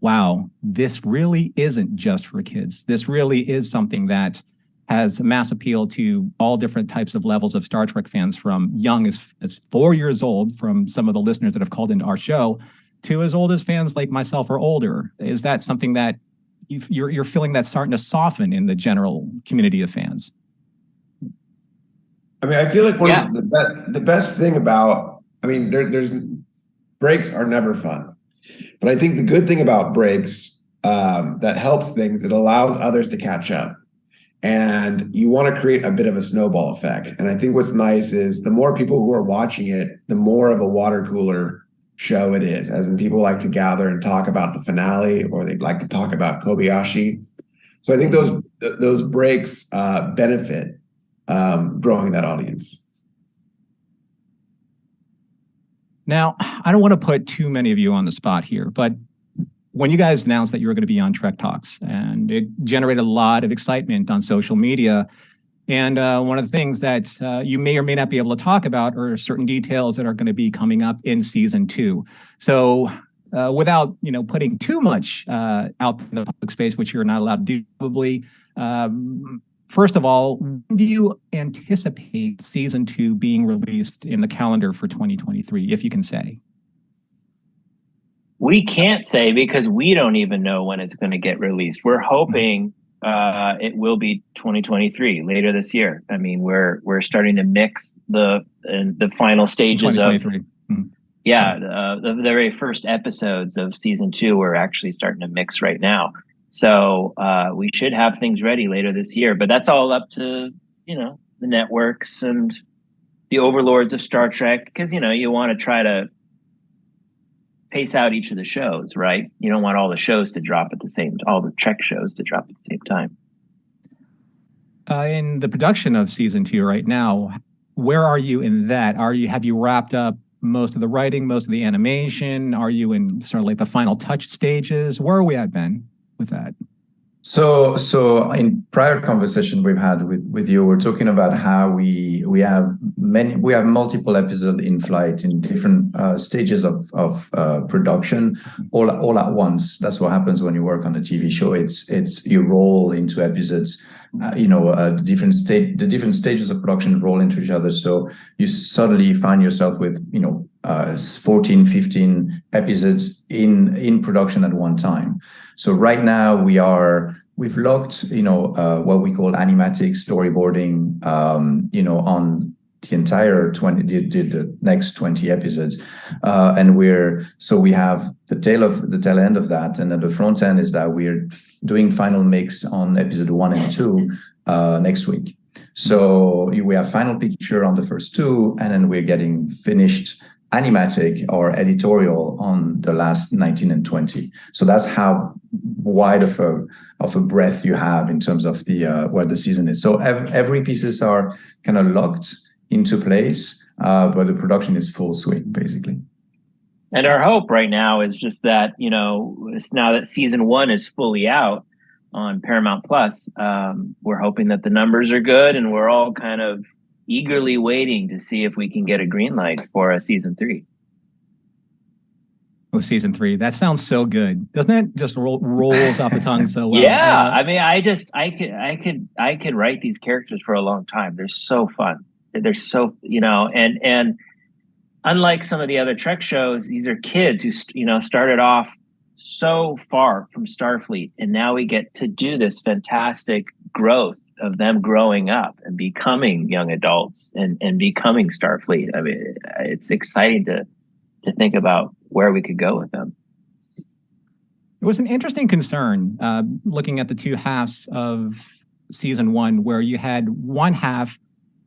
wow, this really isn't just for kids. This really is something that has mass appeal to all different types of levels of Star Trek fans, from young as 4 years old, from some of the listeners that have called into our show, to as old as fans like myself or older. Is that something that you're feeling that's starting to soften in the general community of fans? I mean, I feel like one of the best thing about, there's breaks are never fun, but I think the good thing about breaks that helps things, it allows others to catch up. And you want to create a bit of a snowball effect. And I think what's nice is the more people who are watching it, the more of a water cooler show it is, as in people like to gather and talk about the finale, or they'd like to talk about Kobayashi. So I think those breaks benefit growing that audience. Now, I don't want to put too many of you on the spot here, but when you guys announced that you were going to be on Trek Talks, and it generated a lot of excitement on social media. And one of the things that you may or may not be able to talk about are certain details that are going to be coming up in season 2. So without putting too much out in the public space, which you're not allowed to do, probably, first of all, when do you anticipate season 2 being released in the calendar for 2023, if you can say? We can't say because we don't even know when it's going to get released. We're hoping it will be 2023, later this year. I mean, we're starting to mix the final stages of the very first episodes of season 2. We're actually starting to mix right now, so we should have things ready later this year. But that's all up to the networks and the overlords of Star Trek, because you want to try to pace out each of the shows, right? You don't want all the shows to drop at all the Trek shows to drop at the same time. In the production of season 2 right now, where are you in that? Have you wrapped up most of the writing, most of the animation? Are you in sort of like the final touch stages? Where are we at, Ben, with that? So in prior conversation we've had with you, we're talking about how we have multiple episodes in flight in different stages of production all at once. That's what happens when you work on a TV show. It's you roll into episodes, the different stages of production roll into each other. So you suddenly find yourself with 14, 15 episodes in production at one time. So right now we've locked, what we call animatic storyboarding, on the entire the next 20 episodes. And we have the tail end of that. And then the front end is that we're doing final mix on episode 1 and 2 next week. So we have final picture on the first 2, and then we're getting finished animatic or editorial on the last 19 and 20. So that's how wide of a breadth you have in terms of the where the season is. So every pieces are kind of locked into place, but the production is full swing basically. And our hope right now is just that, now that season 1 is fully out on Paramount Plus, we're hoping that the numbers are good, and we're all kind of eagerly waiting to see if we can get a green light for a season 3. Oh, season 3. That sounds so good. Doesn't it just rolls off the tongue so well? Yeah. I mean, I could write these characters for a long time. They're so fun. They're so, and unlike some of the other Trek shows, these are kids who, started off so far from Starfleet, and now we get to do this fantastic growth of them growing up and becoming young adults and becoming Starfleet. I mean, it's exciting to think about where we could go with them. It was an interesting concern looking at the two halves of season 1, where you had one half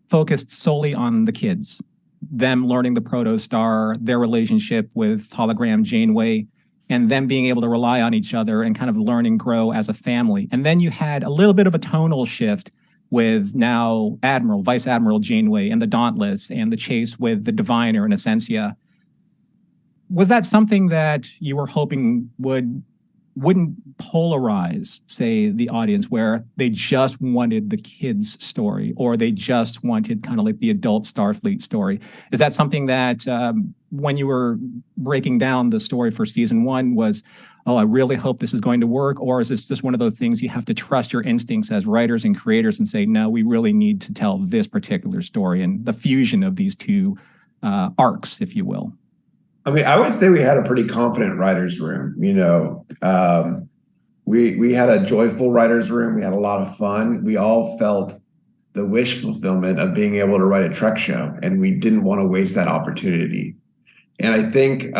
focused solely on the kids, them learning the protostar, their relationship with hologram Janeway, and them being able to rely on each other and kind of learn and grow as a family. And then you had a little bit of a tonal shift with now Vice Admiral Janeway and the Dauntless and the chase with the Diviner and Essentia. Was that something that you were hoping wouldn't polarize, say, the audience, where they just wanted the kids' story, or they just wanted kind of like the adult Starfleet story? Is that something that when you were breaking down the story for season 1 was, oh, I really hope this is going to work? Or is this just one of those things you have to trust your instincts as writers and creators and say, no, we really need to tell this particular story, and the fusion of these two arcs, if you will? I mean, I would say we had a pretty confident writer's room. We had a joyful writer's room. We had a lot of fun. We all felt the wish fulfillment of being able to write a Trek show, and we didn't want to waste that opportunity. And I think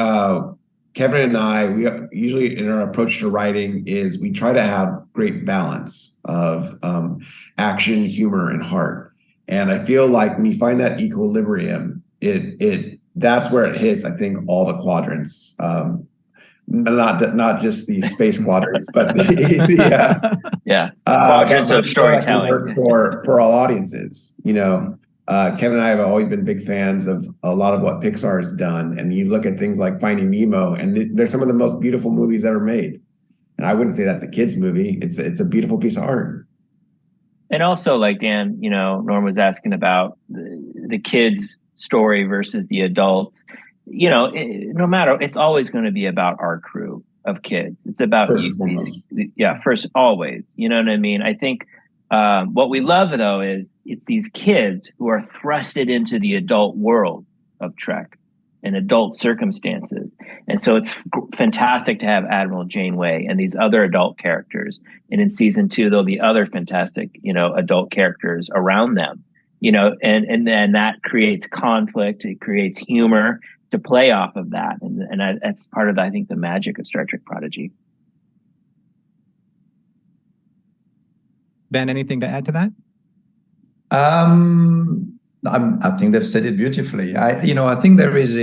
Kevin and I, we usually in our approach to writing is we try to have great balance of action, humor, and heart. And I feel like when you find that equilibrium, that's where it hits, I think, all the quadrants. Not just the space quadrants, but quadrants of storytelling for all audiences. Kevin and I have always been big fans of a lot of what Pixar has done, and you look at things like Finding Nemo, and they're some of the most beautiful movies ever made. And I wouldn't say that's a kids' movie; it's a beautiful piece of art. And also, like Dan, Norm was asking about the kids' story versus the adults. No matter, it's always going to be about our crew of kids. It's about first, always. You know what I mean? I think what we love, though, is it's these kids who are thrusted into the adult world of Trek and adult circumstances. And so it's fantastic to have Admiral Janeway and these other adult characters. And in season 2, there'll be other fantastic, adult characters around them. And then that creates conflict. It creates humor to play off of that. And that's part of, I think, the magic of Star Trek Prodigy. Ben, anything to add to that? I think they've said it beautifully. I think there is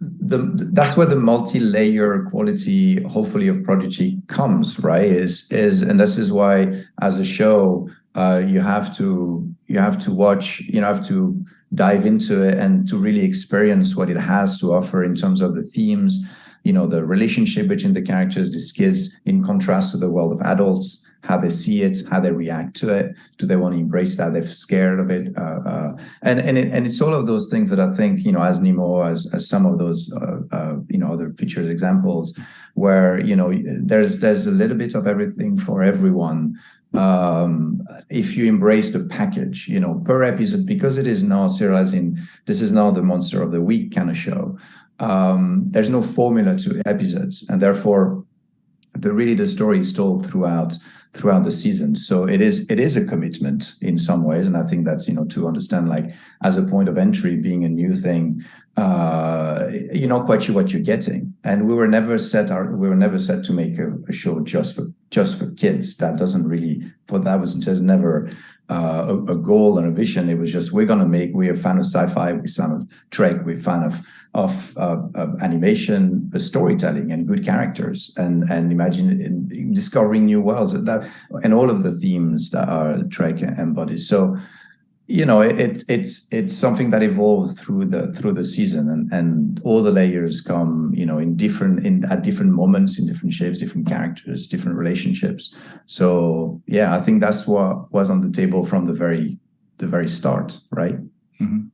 that's where the multi-layer quality, hopefully, of Prodigy comes, right? And this is why, as a show, you have to have to watch, you have to dive into it and to really experience what it has to offer in terms of the themes, the relationship between the characters, these kids, in contrast to the world of adults, how they see it, how they react to it. Do they want to embrace that? They're scared of it. And it's all of those things that I think, as Nemo, as some of those, other features examples, where, there's a little bit of everything for everyone. If you embrace the package, per episode, because it is now serializing, this is now the Monster of the Week kind of show. There's no formula to episodes, and therefore the story is told throughout the season. So it is a commitment in some ways, and I think that's to understand, like, as a point of entry, being a new thing, you're not quite sure what you're getting. And we were never set to make a show just for kids. That was just never a goal and a vision. It was just, we're a fan of sci-fi, we're a fan of Trek, we're a fan of animation, storytelling, and good characters, and imagine discovering new worlds, and all of the themes that are Trek embodies. So it's something that evolves through the season, and all the layers come at different moments, in different shapes, different characters, different relationships. So yeah, I think that's what was on the table from the very start, right? Mm-hmm.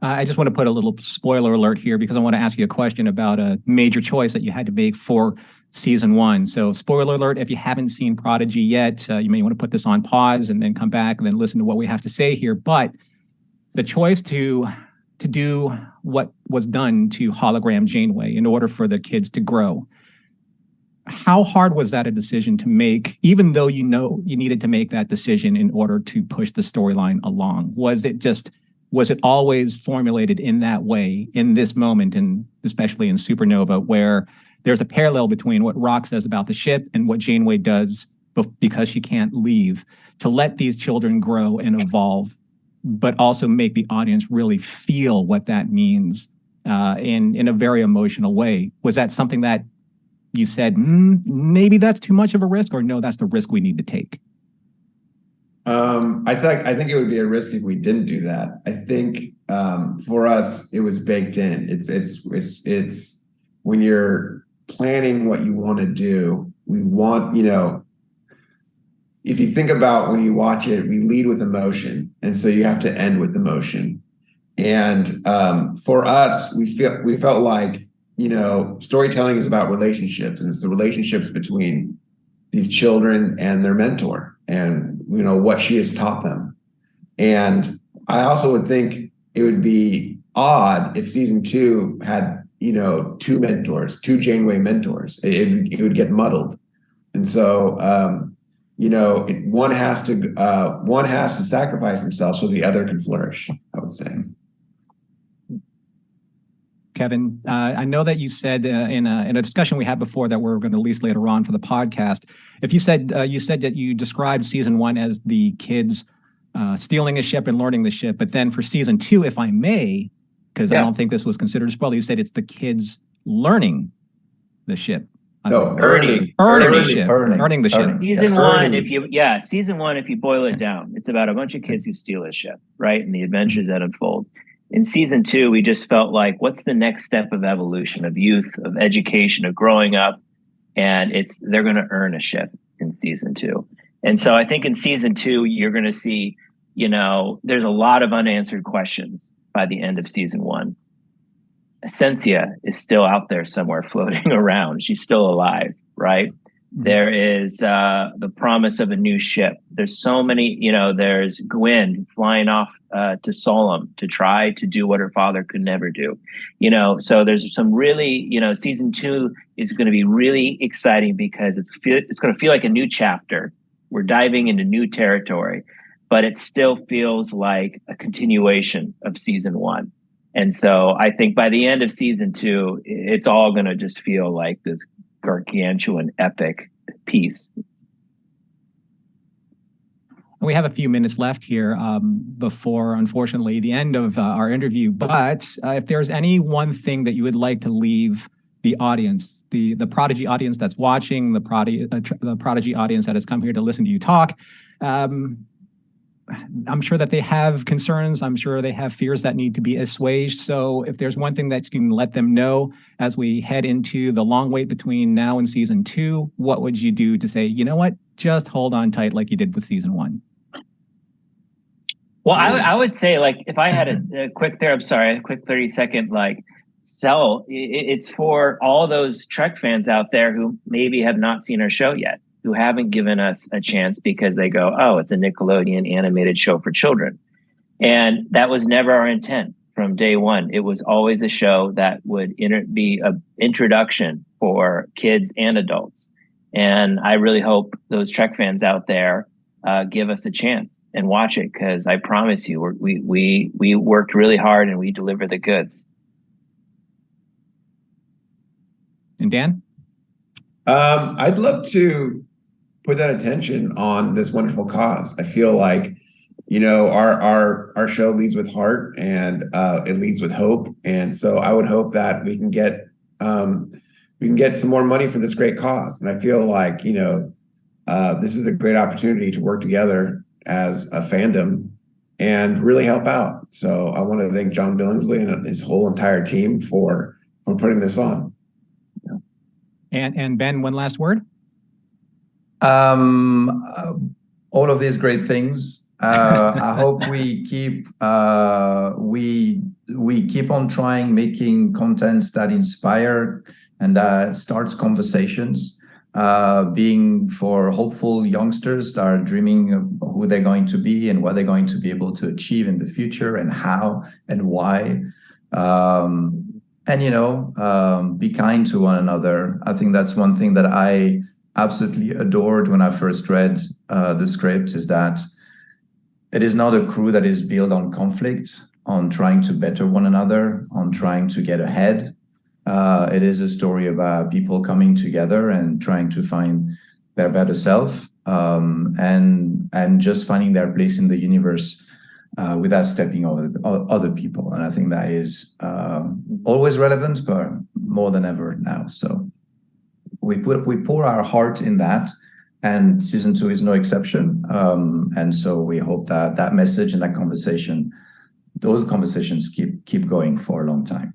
I just want to put a little spoiler alert here, because I want to ask you a question about a major choice that you had to make for season 1. So spoiler alert, if you haven't seen Prodigy yet, you may want to put this on pause and then come back and then listen to what we have to say here. But the choice to do what was done to hologram Janeway in order for the kids to grow, how hard was that a decision to make, even though you needed to make that decision in order to push the storyline along? Was it always formulated in that way in this moment, and especially in Supernova, where there's a parallel between what Rock says about the ship and what Janeway does because she can't leave, to let these children grow and evolve, but also make the audience really feel what that means in a very emotional way? Was that something that you said, maybe that's too much of a risk, or no, that's the risk we need to take? I think it would be a risk if we didn't do that. I think for us, it was baked in. It's when you're planning what you want to do, we want, if you think about when you watch it, we lead with emotion, and so you have to end with emotion. And for us, we felt like, storytelling is about relationships, and it's the relationships between these children and their mentor, and what she has taught them. And I also would think it would be odd if season 2 had two Janeway mentors. It would get muddled. And so one has to sacrifice himself so the other can flourish, I would say. Kevin, I know that you said in a discussion we had before that we're going to release later on for the podcast, if you said that you described season 1 as the kids stealing a ship and learning the ship, but then for season 2, if I may, because I don't think this was considered a spoiler, you said it's the kids learning the ship. No, earning the ship. Season one, if you boil it down, it's about a bunch of kids who steal a ship, right? And the adventures that unfold. In season 2, we just felt like, what's the next step of evolution, of youth, of education, of growing up? And they're going to earn a ship in season 2. And so I think in season 2, you're going to see, there's a lot of unanswered questions by the end of season 1. Essentia is still out there somewhere floating around. She's still alive, right? There is the promise of a new ship. There's so many, there's Gwyn flying off to Solum to try to do what her father could never do. So there's some really, season 2 is going to be really exciting because it's going to feel like a new chapter. We're diving into new territory, but it still feels like a continuation of season 1. And so I think by the end of season 2, it's all going to just feel like this gargantuan epic piece. We have a few minutes left here before, unfortunately, the end of our interview. But if there's any one thing that you would like to leave the audience, the Prodigy audience that's watching, the Prodigy audience that has come here to listen to you talk, I'm sure that they have concerns. I'm sure they have fears that need to be assuaged. So if there's one thing that you can let them know as we head into the long wait between now and season 2, what would you do to say, you know what, just hold on tight like you did with season 1? Well, I would say, like, if I had a quick 30-second, like, sell, it's for all those Trek fans out there who maybe have not seen our show yet, who haven't given us a chance because they go, oh, it's a Nickelodeon animated show for children. And that was never our intent from day one. It was always a show that would be an introduction for kids and adults. And I really hope those Trek fans out there give us a chance and watch it, because I promise you, we worked really hard and we deliver the goods. And Dan? I'd love to put that attention on this wonderful cause. I feel like, you know, our show leads with heart, and it leads with hope. And so I would hope that we can get some more money for this great cause. And I feel like, you know, this is a great opportunity to work together as a fandom and really help out. So I want to thank John Billingsley and his whole entire team for putting this on. And Ben, one last word. All of these great things. I hope we keep on trying, making contents that inspire and starts conversations. Being for hopeful youngsters that are dreaming of who they're going to be and what they're going to be able to achieve in the future, and how and why. And, you know, be kind to one another. I think that's one thing that I absolutely adored when I first read the script, is that it is not a crew that is built on conflict, on trying to better one another, on trying to get ahead. It is a story about people coming together and trying to find their better self, and just finding their place in the universe without stepping over other people. And I think that is always relevant, but more than ever now. So we pour our heart in that, and season 2 is no exception. And so we hope that that message and that conversation, those conversations keep going for a long time.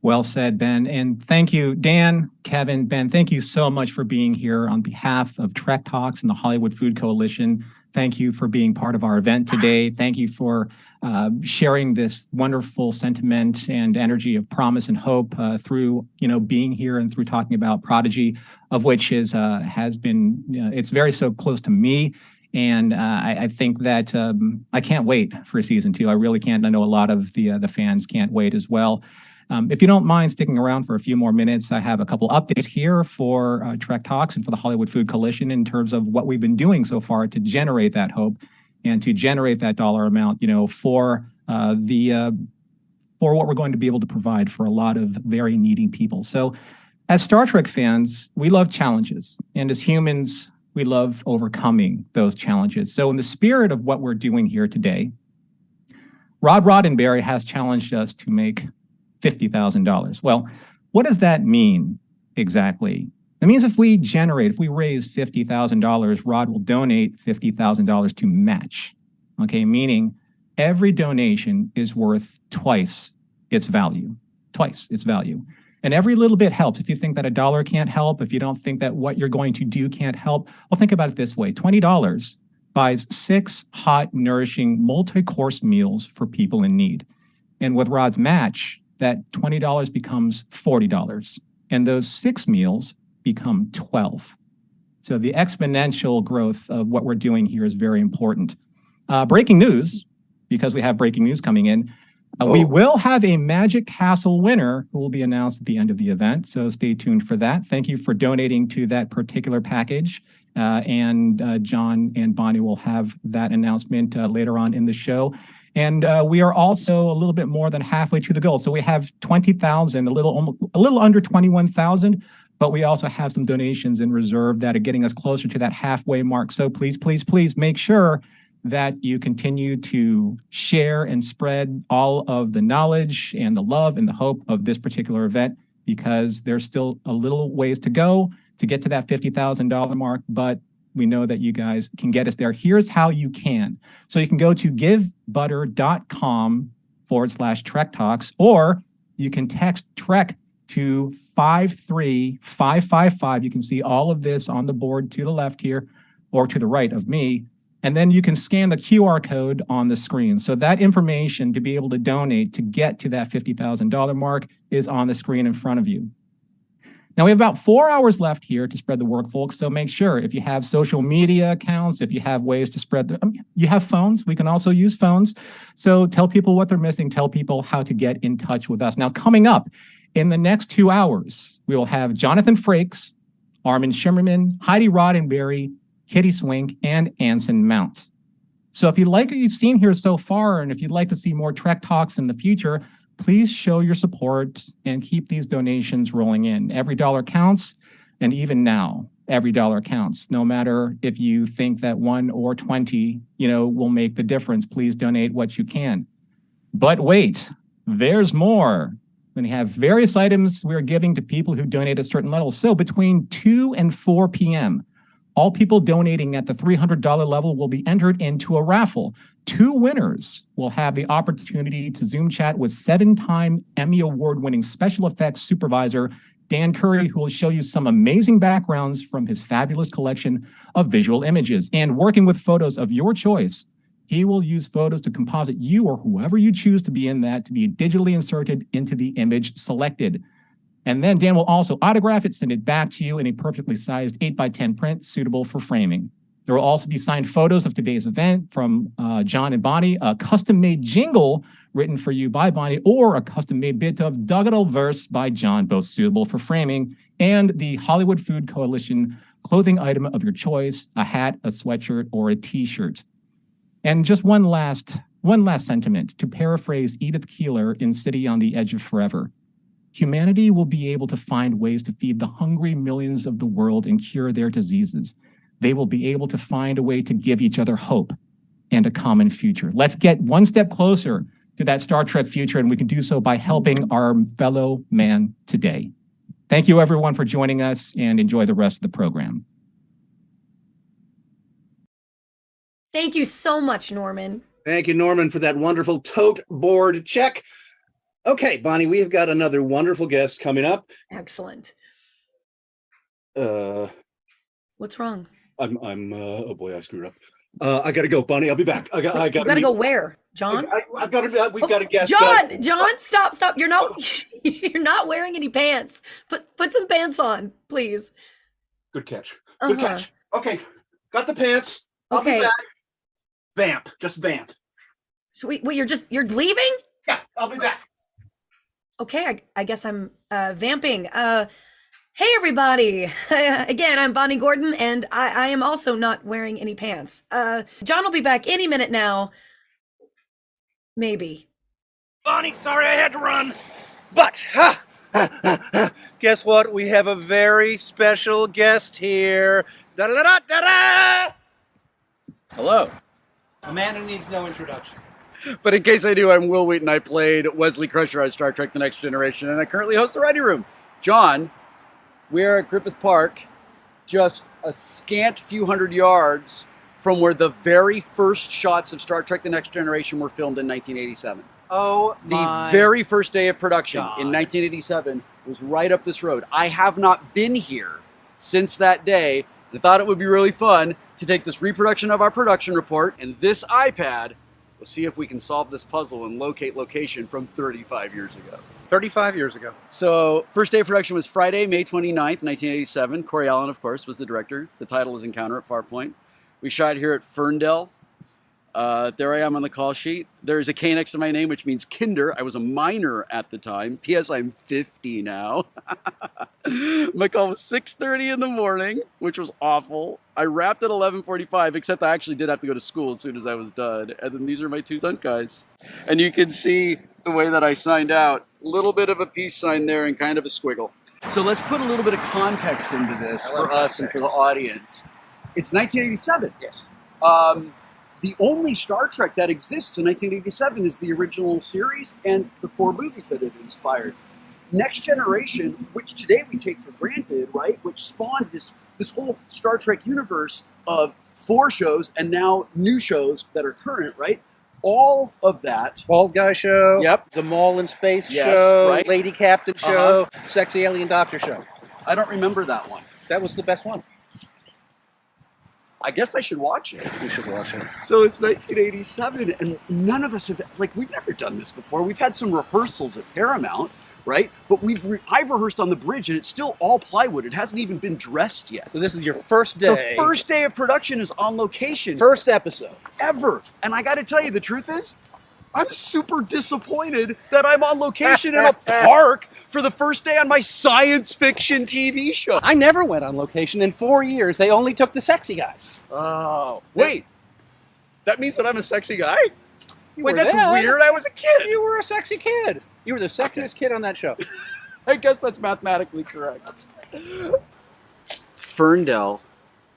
Well said, Ben. And thank you, Dan, Kevin, Ben. Thank you so much for being here on behalf of Trek Talks and the Hollywood Food Coalition. Thank you for being part of our event today. Thank you for sharing this wonderful sentiment and energy of promise and hope through, you know, being here and through talking about Prodigy, of which has been, it's very so close to me. And I think that I can't wait for season 2. I really can't. I know a lot of the fans can't wait as well. If you don't mind sticking around for a few more minutes, I have a couple updates here for Trek Talks and for the Hollywood Food Coalition in terms of what we've been doing so far to generate that hope and to generate that dollar amount, you know, for what we're going to be able to provide for a lot of very needy people. So as Star Trek fans, we love challenges. And as humans, we love overcoming those challenges. So in the spirit of what we're doing here today, Rod Roddenberry has challenged us to make $50,000. Well, what does that mean exactly? It means if we raise $50,000, Rod will donate $50,000 to match. Okay, meaning every donation is worth twice its value. And every little bit helps. If you think that $1 can't help, if you don't think that what you're going to do can't help, well, think about it this way. $20 buys 6 hot, nourishing, multi-course meals for people in need. And with Rod's match, that $20 becomes $40. And those 6 meals become 12. So the exponential growth of what we're doing here is very important. Breaking news, because we have breaking news coming in. We will have a Magic Castle winner who will be announced at the end of the event. So stay tuned for that. Thank you for donating to that particular package. And John and Bonnie will have that announcement later on in the show. And we are also a little bit more than halfway to the goal. So we have 20,000, a little under 21,000, but we also have some donations in reserve that are getting us closer to that halfway mark. So please, please, please make sure that you continue to share and spread all of the knowledge and the love and the hope of this particular event, because there's still a little ways to go to get to that $50,000 mark, but We know that you guys can get us there. Here's how you can. So you can go to givebutter.com/Trek Talks, or you can text Trek to 53555. You can see all of this on the board to the left here, or to the right of me. And then you can scan the QR code on the screen. So that information to be able to donate to get to that $50,000 mark is on the screen in front of you. Now we have about 4 hours left here to spread the word, folks. So make sure if you have social media accounts, if you have ways to spread you have phones, we can also use phones. So tell people what they're missing, tell people how to get in touch with us. Now coming up in the next 2 hours, we will have Jonathan Frakes, Armin Shimmerman, Heidi Roddenberry, Kitty Swink, and Anson Mount. So if you like what you've seen here so far, and if you'd like to see more Trek Talks in the future, please show your support and keep these donations rolling in. Every dollar counts, and even now, every dollar counts. No matter if you think that 1 or 20, will make the difference, please donate what you can. But wait, there's more. We have various items we're giving to people who donate at certain levels. So between 2 and 4 p.m., all people donating at the $300 level will be entered into a raffle. 2 winners will have the opportunity to Zoom chat with 7-time Emmy Award-winning special effects supervisor Dan Curry, who will show you some amazing backgrounds from his fabulous collection of visual images. And working with photos of your choice, he will use photos to composite you or whoever you choose to be in that to be digitally inserted into the image selected. And then Dan will also autograph it, send it back to you in a perfectly sized 8x10 print suitable for framing. There will also be signed photos of today's event from John and Bonnie, a custom-made jingle written for you by Bonnie, or a custom-made bit of doggerel verse by John, both suitable for framing, and the Hollywood Food Coalition clothing item of your choice, a hat, a sweatshirt, or a t-shirt. And just one last sentiment, to paraphrase Edith Keeler in City on the Edge of Forever. Humanity will be able to find ways to feed the hungry millions of the world and cure their diseases. They will be able to find a way to give each other hope and a common future. Let's get one step closer to that Star Trek future, and we can do so by helping our fellow man today. Thank you, everyone, for joining us, and enjoy the rest of the program. Thank you so much, Norman. Thank you, Norman, for that wonderful tote board check. Okay, Bonnie, we have got another wonderful guest coming up. Excellent. What's wrong? Oh boy, I screwed up. I gotta go, Bonnie. I'll be back. I gotta go where, John? I've got to. We've got a guest. John, stop! You're not wearing any pants. Put some pants on, please. Good catch. Good catch. Okay, got the pants. I'll be back. Vamp, just vamp. So wait, you're leaving? Yeah, I'll be back. Okay, I guess I'm vamping. Hey everybody! Again, I'm Bonnie Gordon, and I am also not wearing any pants. John will be back any minute now. Maybe. Bonnie, sorry I had to run. But, guess what? We have a very special guest here. Da-da-da-da-da! Hello. A man who needs no introduction. But in case I do, I'm Will Wheaton. I played Wesley Crusher on Star Trek The Next Generation, and I currently host the Writing Room. John, we're at Griffith Park, just a scant few hundred yards from where the very first shots of Star Trek The Next Generation were filmed in 1987. Oh, the very first day of production in 1987 was right up this road. I have not been here since that day. I thought it would be really fun to take this reproduction of our production report and this iPad. We'll see if we can solve this puzzle and locate location from 35 years ago. 35 years ago. So, first day of production was Friday, May 29th, 1987. Corey Allen, of course, was the director. The title is Encounter at Farpoint. We shot here at Ferndale. There I am on the call sheet. There's a K next to my name, which means kinder. I was a minor at the time. P.S. I'm 50 now. My call was 6:30 in the morning, which was awful. I wrapped at 11:45, except I actually did have to go to school as soon as I was done. And then these are my two stunt guys. And you can see the way that I signed out. A little bit of a peace sign there and kind of a squiggle. So let's put a little bit of context into this for us and for the audience. It's 1987. Yes. The only Star Trek that exists in 1987 is the original series and the 4 movies that it inspired. Next Generation, which today we take for granted, right, which spawned this this whole Star Trek universe of 4 shows and now new shows that are current, right? All of that. Bald Guy Show. Yep. The Mall in Space Yes, Show. right. Lady Captain Show. Sexy Alien Doctor Show. I don't remember that one. That was the best one. I guess I should watch it. You should watch it. So it's 1987, and none of us have, like, we've never done this before. We've had some rehearsals at Paramount, right? But I've rehearsed on the bridge, and it's still all plywood. It hasn't even been dressed yet. So this is your first day. The first day of production is on location. First episode. Ever. And I got to tell you, the truth is, I'm super disappointed that I'm on location in a park for the first day on my science fiction TV show. I never went on location in 4 years. They only took the sexy guys. Oh, wait. That means that I'm a sexy guy? You Wait, were that's that. weird. I was a kid. You were a sexy kid. You were the sexiest kid on that show. I guess that's mathematically correct. Ferndale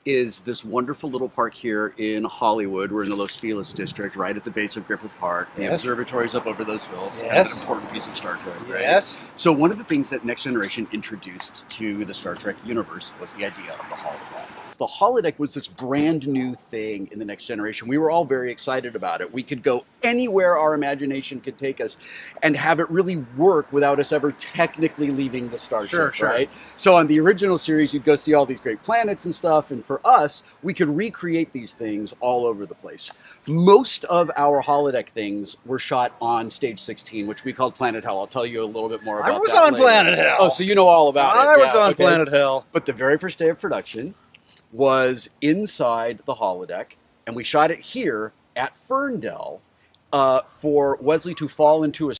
is this wonderful little park here in Hollywood. We're in the Los Feliz district, right at the base of Griffith Park. The Yes. observatory's up over those hills. Yes. An important piece of Star Trek, right? Yes. So one of the things that Next Generation introduced to the Star Trek universe was the idea of the holodeck. The holodeck was this brand new thing in the Next Generation. We were all very excited about it. We could go anywhere our imagination could take us and have it really work without us ever technically leaving the starship, Sure. right? So on the original series, you'd go see all these great planets and stuff. And for us, we could recreate these things all over the place. Most of our holodeck things were shot on Stage 16, which we called Planet Hell. I'll tell you a little bit more about that. I was on later. Planet Hell. Oh, so you know all about it. I was Yeah, on okay. Planet Hell. But the very first day of production was inside the holodeck, and we shot it here at Ferndale for Wesley to fall into a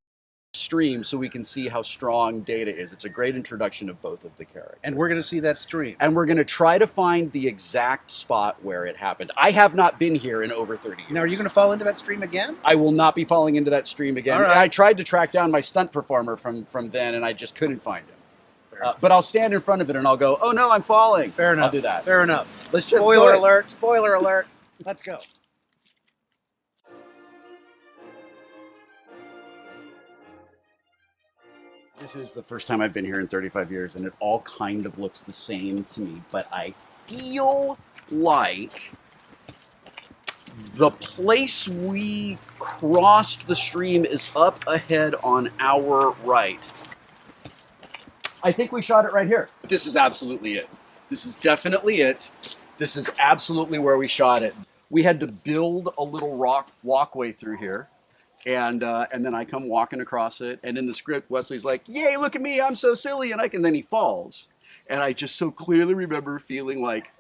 stream so we can see how strong Data is. It's a great introduction of both of the characters. And we're going to see that stream. And we're going to try to find the exact spot where it happened. I have not been here in over 30 years. Now, are you going to fall into that stream again? I will not be falling into that stream again. All right. I tried to track down my stunt performer from then, and I just couldn't find him. But I'll stand in front of it and I'll go, oh no, I'm falling. Fair enough. I'll do that. Fair enough. Let's just Spoiler go. alert. Spoiler alert. Let's go. This is the first time I've been here in 35 years, and it all kind of looks the same to me, but I feel like the place we crossed the stream is up ahead on our right. I think we shot it right here. This is absolutely it. This is definitely it. This is absolutely where we shot it. We had to build a little rock walkway through here. And then I come walking across it, and in the script, Wesley's like, "Yay, look at me, I'm so silly," and then he falls. And I just so clearly remember feeling like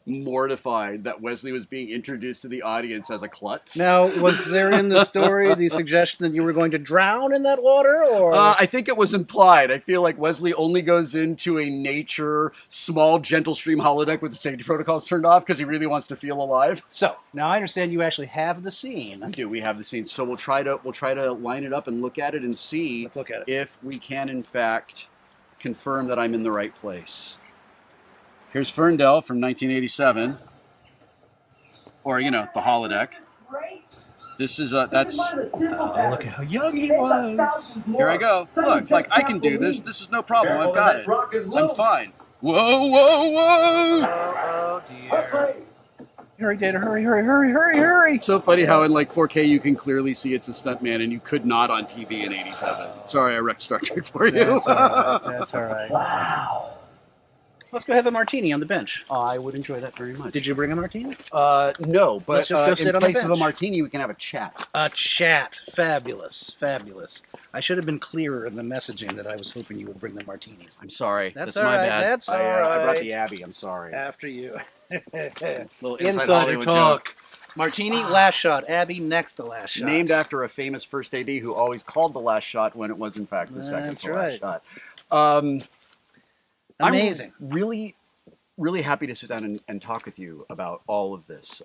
mortified that Wesley was being introduced to the audience as a klutz. Now, was there in the story the suggestion that you were going to drown in that water, or? I think it was implied. I feel like Wesley only goes into a nature, small, gentle stream holodeck with the safety protocols turned off because he really wants to feel alive. So now I understand you actually have the scene. We do. We have the scene. So we'll try to line it up and look at it and see if we can in fact confirm that I'm in the right place. Here's Ferndale from 1987, or the holodeck. This is that's. Oh, look at how young he was. Here I go. Look, like I can do this. This is no problem. I've got it. I'm fine. Whoa, whoa, whoa! Oh dear. Hurry, Data, hurry, hurry, hurry, hurry, hurry! It's so funny how in like 4K you can clearly see it's a stuntman, and you could not on TV in '87. Sorry, I wrecked Star Trek for you. That's all right. That's all right. Wow. Let's go have a martini on the bench. I would enjoy that very much. Did you bring a martini? No, but Let's just go sit in on the place of a bench. martini, we can have a chat. A chat. Fabulous. Fabulous. I should have been clearer in the messaging that I was hoping you would bring the martinis. I'm sorry. That's my all right. bad. That's all I brought right. the Abbey. I'm sorry. After you. Little Insider Hollywood talk. joke. Martini, last shot. Abby, next to last shot. Named after a famous first AD who always called the last shot when it was in fact the second That's to right. last shot. Amazing. I'm really happy to sit down and talk with you about all of this.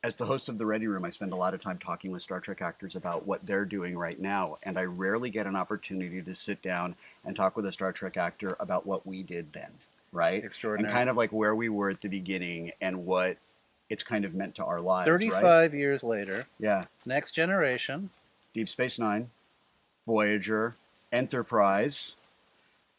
As the host of the Ready Room, I spend a lot of time talking with Star Trek actors about what they're doing right now, and I rarely get an opportunity to sit down and talk with a Star Trek actor about what we did then, right? Extraordinary. And kind of like where we were at the beginning and what it's kind of meant to our lives, 35 right? years later. Yeah. Next Generation. Deep Space Nine, Voyager, Enterprise.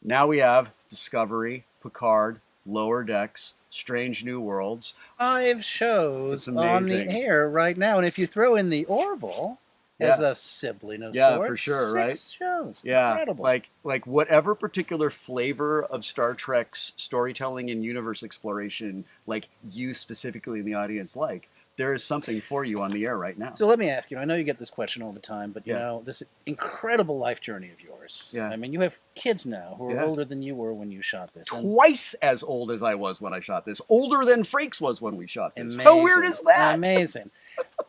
Now we have Discovery, Picard, Lower Decks, Strange New Worlds. 5 shows It's on the amazing. air right now. And if you throw in the Orville as a sibling of sorts, for sure, 6 right? shows. Yeah, Incredible. like whatever particular flavor of Star Trek's storytelling and universe exploration, like you specifically in the audience like, there is something for you on the air right now. So let me ask you, I know you get this question all the time, but you Yeah. know, this incredible life journey of yours. Yeah. I mean, you have kids now who are Yeah. older than you were when you shot this. And Twice as old as I was when I shot this. Older than Frakes was when we shot this. How weird is that? Amazing.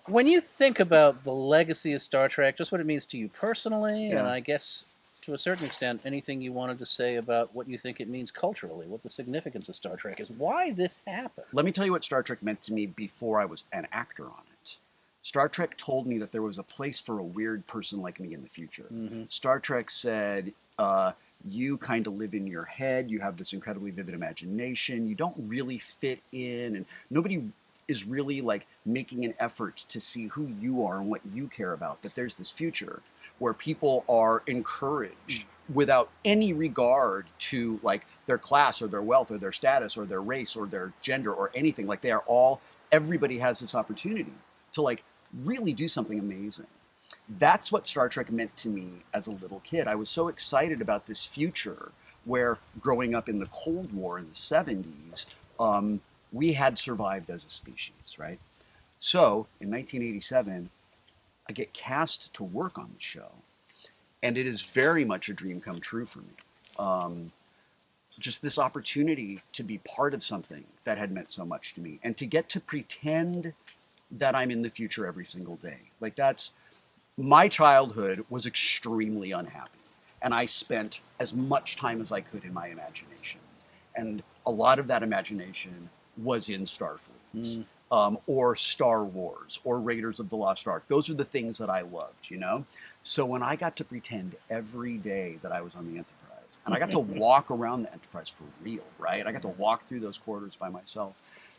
When you think about the legacy of Star Trek, just what it means to you personally, Yeah. and I guess to a certain extent, anything you wanted to say about what you think it means culturally, what the significance of Star Trek is, why this happened. Let me tell you what Star Trek meant to me before I was an actor on it. Star Trek told me that there was a place for a weird person like me in the future. Star Trek said, you kind of live in your head, you have this incredibly vivid imagination, you don't really fit in, and nobody is really like making an effort to see who you are and what you care about, that there's this future where people are encouraged without any regard to like their class or their wealth or their status or their race or their gender or anything. Like they are all, everybody has this opportunity to like really do something amazing. That's what Star Trek meant to me as a little kid. I was so excited about this future where growing up in the Cold War in the 70s, we had survived as a species, right? So in 1987, I get cast to work on the show, and it is very much a dream come true for me. Just this opportunity to be part of something that had meant so much to me, and to get to pretend that I'm in the future every single day. Like that's, my childhood was extremely unhappy, and I spent as much time as I could in my imagination. And a lot of that imagination was in Starfleet. Or Star Wars, or Raiders of the Lost Ark. Those are the things that I loved, you know? So when I got to pretend every day that I was on the Enterprise, and I got to walk around the Enterprise for real, right? I got to walk through those corridors by myself.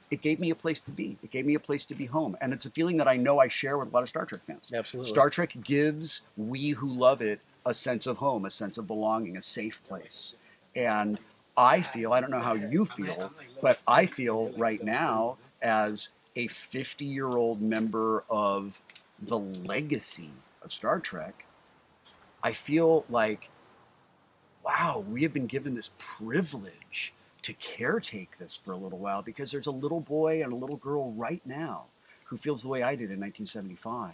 It gave me a place to be. It gave me a place to be home. And it's a feeling that I know I share with a lot of Star Trek fans. Absolutely. Star Trek gives we who love it a sense of home, a sense of belonging, a safe place. And I feel, I don't know how you feel, but I feel right now as a 50-year-old member of the legacy of Star Trek, I feel like, wow, we have been given this privilege to caretake this for a little while, because there's a little boy and a little girl right now who feels the way I did in 1975.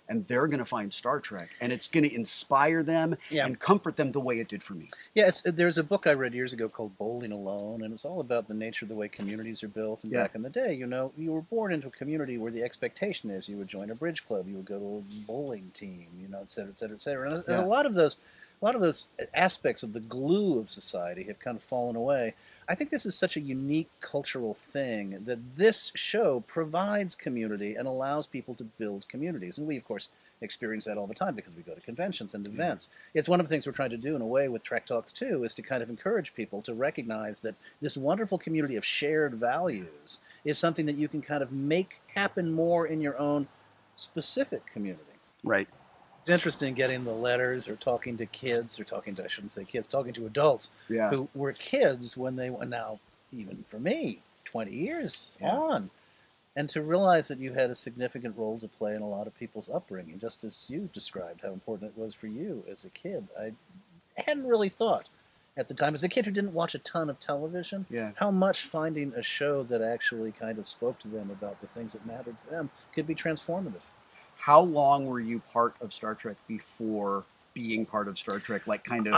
And they're going to find Star Trek, and it's going to inspire them and comfort them the way it did for me. Yeah, there's a book I read years ago called Bowling Alone, and it's all about the nature of the way communities are built. And back in the day, you know, you were born into a community where the expectation is you would join a bridge club, you would go to a bowling team, you know, et cetera, et cetera, et cetera. And a lot of those aspects of the glue of society have kind of fallen away. I think this is such a unique cultural thing that this show provides community and allows people to build communities. And we, of course, experience that all the time because we go to conventions and events. It's one of the things we're trying to do in a way with Trek Talks too, is to kind of encourage people to recognize that this wonderful community of shared values is something that you can kind of make happen more in your own specific community. Right. It's interesting getting the letters or talking to kids, or talking to, I shouldn't say kids, talking to adults who were kids when they were, now, even for me, 20 years on. And to realize that you had a significant role to play in a lot of people's upbringing, just as you described how important it was for you as a kid. I hadn't really thought at the time, as a kid who didn't watch a ton of television, how much finding a show that actually kind of spoke to them about the things that mattered to them could be transformative. How long were you part of Star Trek before being part of Star Trek, like kind of,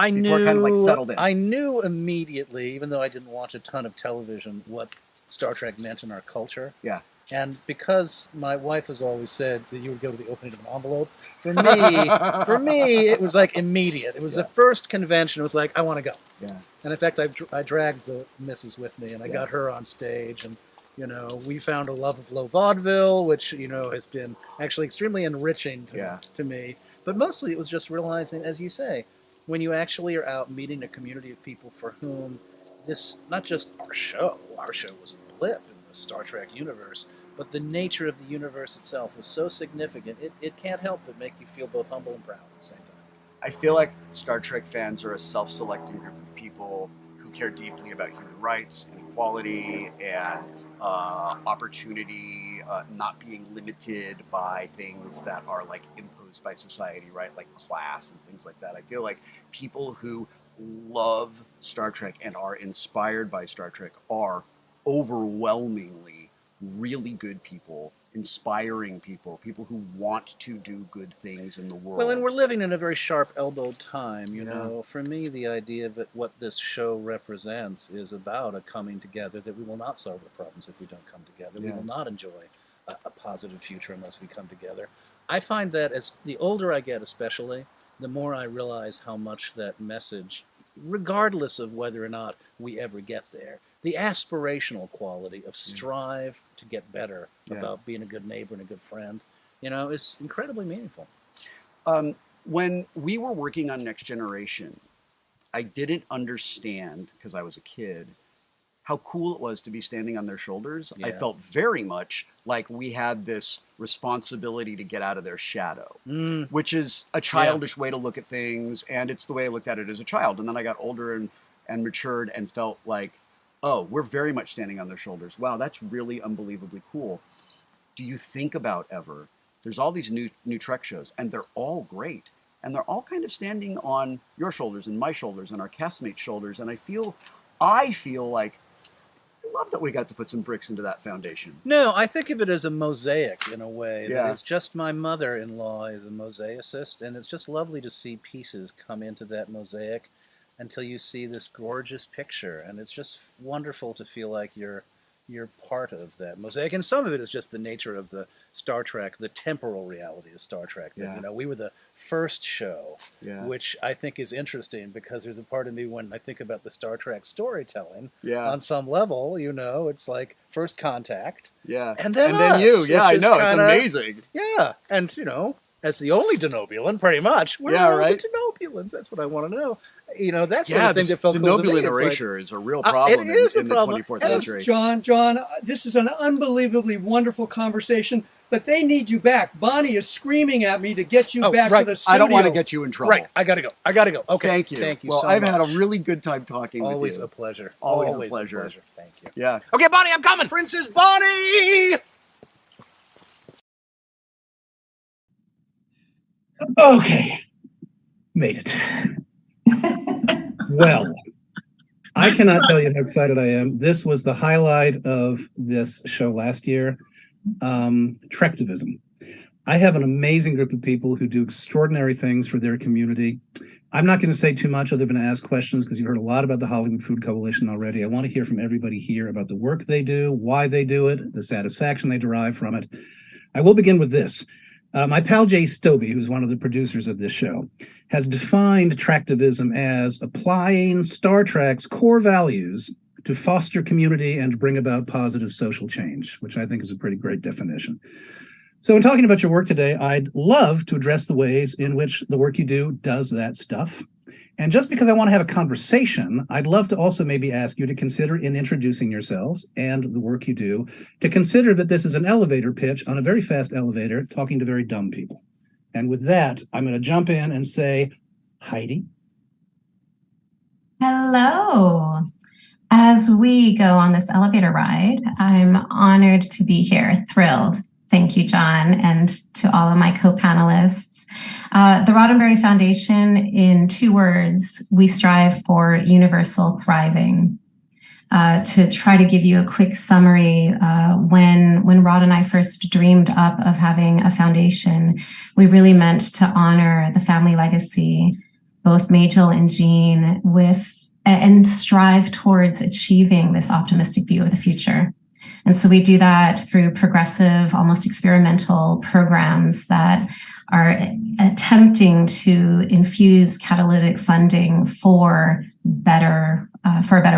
settled in? I knew immediately, even though I didn't watch a ton of television, what Star Trek meant in our culture. Yeah. And because my wife has always said that you would go to the opening of an envelope, for me, it was like immediate. It was the first convention. It was like, I want to go. Yeah. And in fact, I dragged the missus with me, and I got her on stage, and you know, we found a love of low vaudeville, which, you know, has been actually extremely enriching to me. But mostly it was just realizing, as you say, when you actually are out meeting a community of people for whom this, not just our show was a blip in the Star Trek universe, but the nature of the universe itself was so significant, it can't help but make you feel both humble and proud at the same time. I feel like Star Trek fans are a self-selecting group of people who care deeply about human rights and equality and opportunity, not being limited by things that are like imposed by society, right? Like class and things like that. I feel like people who love Star Trek and are inspired by Star Trek are overwhelmingly really good people, inspiring people, people who want to do good things in the world. Well, and we're living in a very sharp-elbowed time, you know. For me, the idea of what this show represents is about a coming together that we will not solve the problems if we don't come together. We Yeah. will not enjoy a positive future unless we come together. I find that as the older I get especially, the more I realize how much that message, regardless of whether or not we ever get there, the aspirational quality of strive to get better Yeah. about being a good neighbor and a good friend, you know, is incredibly meaningful. When we were working on Next Generation, I didn't understand, because I was a kid, how cool it was to be standing on their shoulders. I Yeah. felt very much like we had this responsibility to get out of their shadow, which is a childish way to look at things, and it's the way I looked at it as a child. And then I got older and matured and felt like, oh, we're very much standing on their shoulders. Wow, that's really unbelievably cool. Do you think about ever, there's all these new Trek shows, and they're all great. And they're all kind of standing on your shoulders and my shoulders and our castmates' shoulders. And I feel like, I love that we got to put some bricks into that foundation. No, I think of it as a mosaic in a way. Yeah. That it's just my mother-in-law is a mosaicist, and it's just lovely to see pieces come into that mosaic until you see this gorgeous picture. And it's just wonderful to feel like you're part of that mosaic. And some of it is just the nature of the Star Trek, the temporal reality of Star Trek. That, Yeah. you know, we were the first show, Yeah. which I think is interesting because there's a part of me when I think about the Star Trek storytelling, Yeah. on some level, you know, it's like First Contact. Yeah. And then you. us, Yeah, which I is know. It's kinda- amazing. Yeah. And, you know, as the only Denobulan, pretty much. Where Yeah, are all right. the Denobulans? That's what I want to know. You know, that's Yeah, the thing that felt cool to me. Denobulan It's like- erasure is a real problem it is in a the problem. 24th And century. John, this is an unbelievably wonderful conversation, but they need you back. Bonnie is screaming at me to get you back to the studio. I don't want to get you in trouble. Right. I got to go. Okay. Thank you. Thank you Well, so I've much. had a really good time talking Always with you. a pleasure. Always a pleasure. Thank you. Yeah. Okay, Bonnie, I'm coming. Princess Bonnie! Okay. Made it. Well, I cannot tell you how excited I am. This was the highlight of this show last year. Trektivism. I have an amazing group of people who do extraordinary things for their community. I'm not going to say too much other than ask questions because you've heard a lot about the Hollywood Food Coalition already. I want to hear from everybody here about the work they do, why they do it, the satisfaction they derive from it. I will begin with this. My pal Jay Stobie, who's one of the producers of this show, has defined Trektivism as applying Star Trek's core values to foster community and bring about positive social change, which I think is a pretty great definition. So in talking about your work today, I'd love to address the ways in which the work you do does that stuff. And just because I want to have a conversation, I'd love to also maybe ask you to consider, in introducing yourselves and the work you do, to consider that this is an elevator pitch on a very fast elevator talking to very dumb people. And with that, I'm going to jump in and say, Heidi. Hello. As we go on this elevator ride, I'm honored to be here, thrilled. Thank you, John, and to all of my co-panelists. The Roddenberry Foundation, in 2 words, we strive for universal thriving. To try to give you a quick summary, when Rod and I first dreamed up of having a foundation, we really meant to honor the family legacy, both Majel and Jean, and strive towards achieving this optimistic view of the future. And so we do that through progressive, almost experimental programs that are attempting to infuse catalytic funding for a better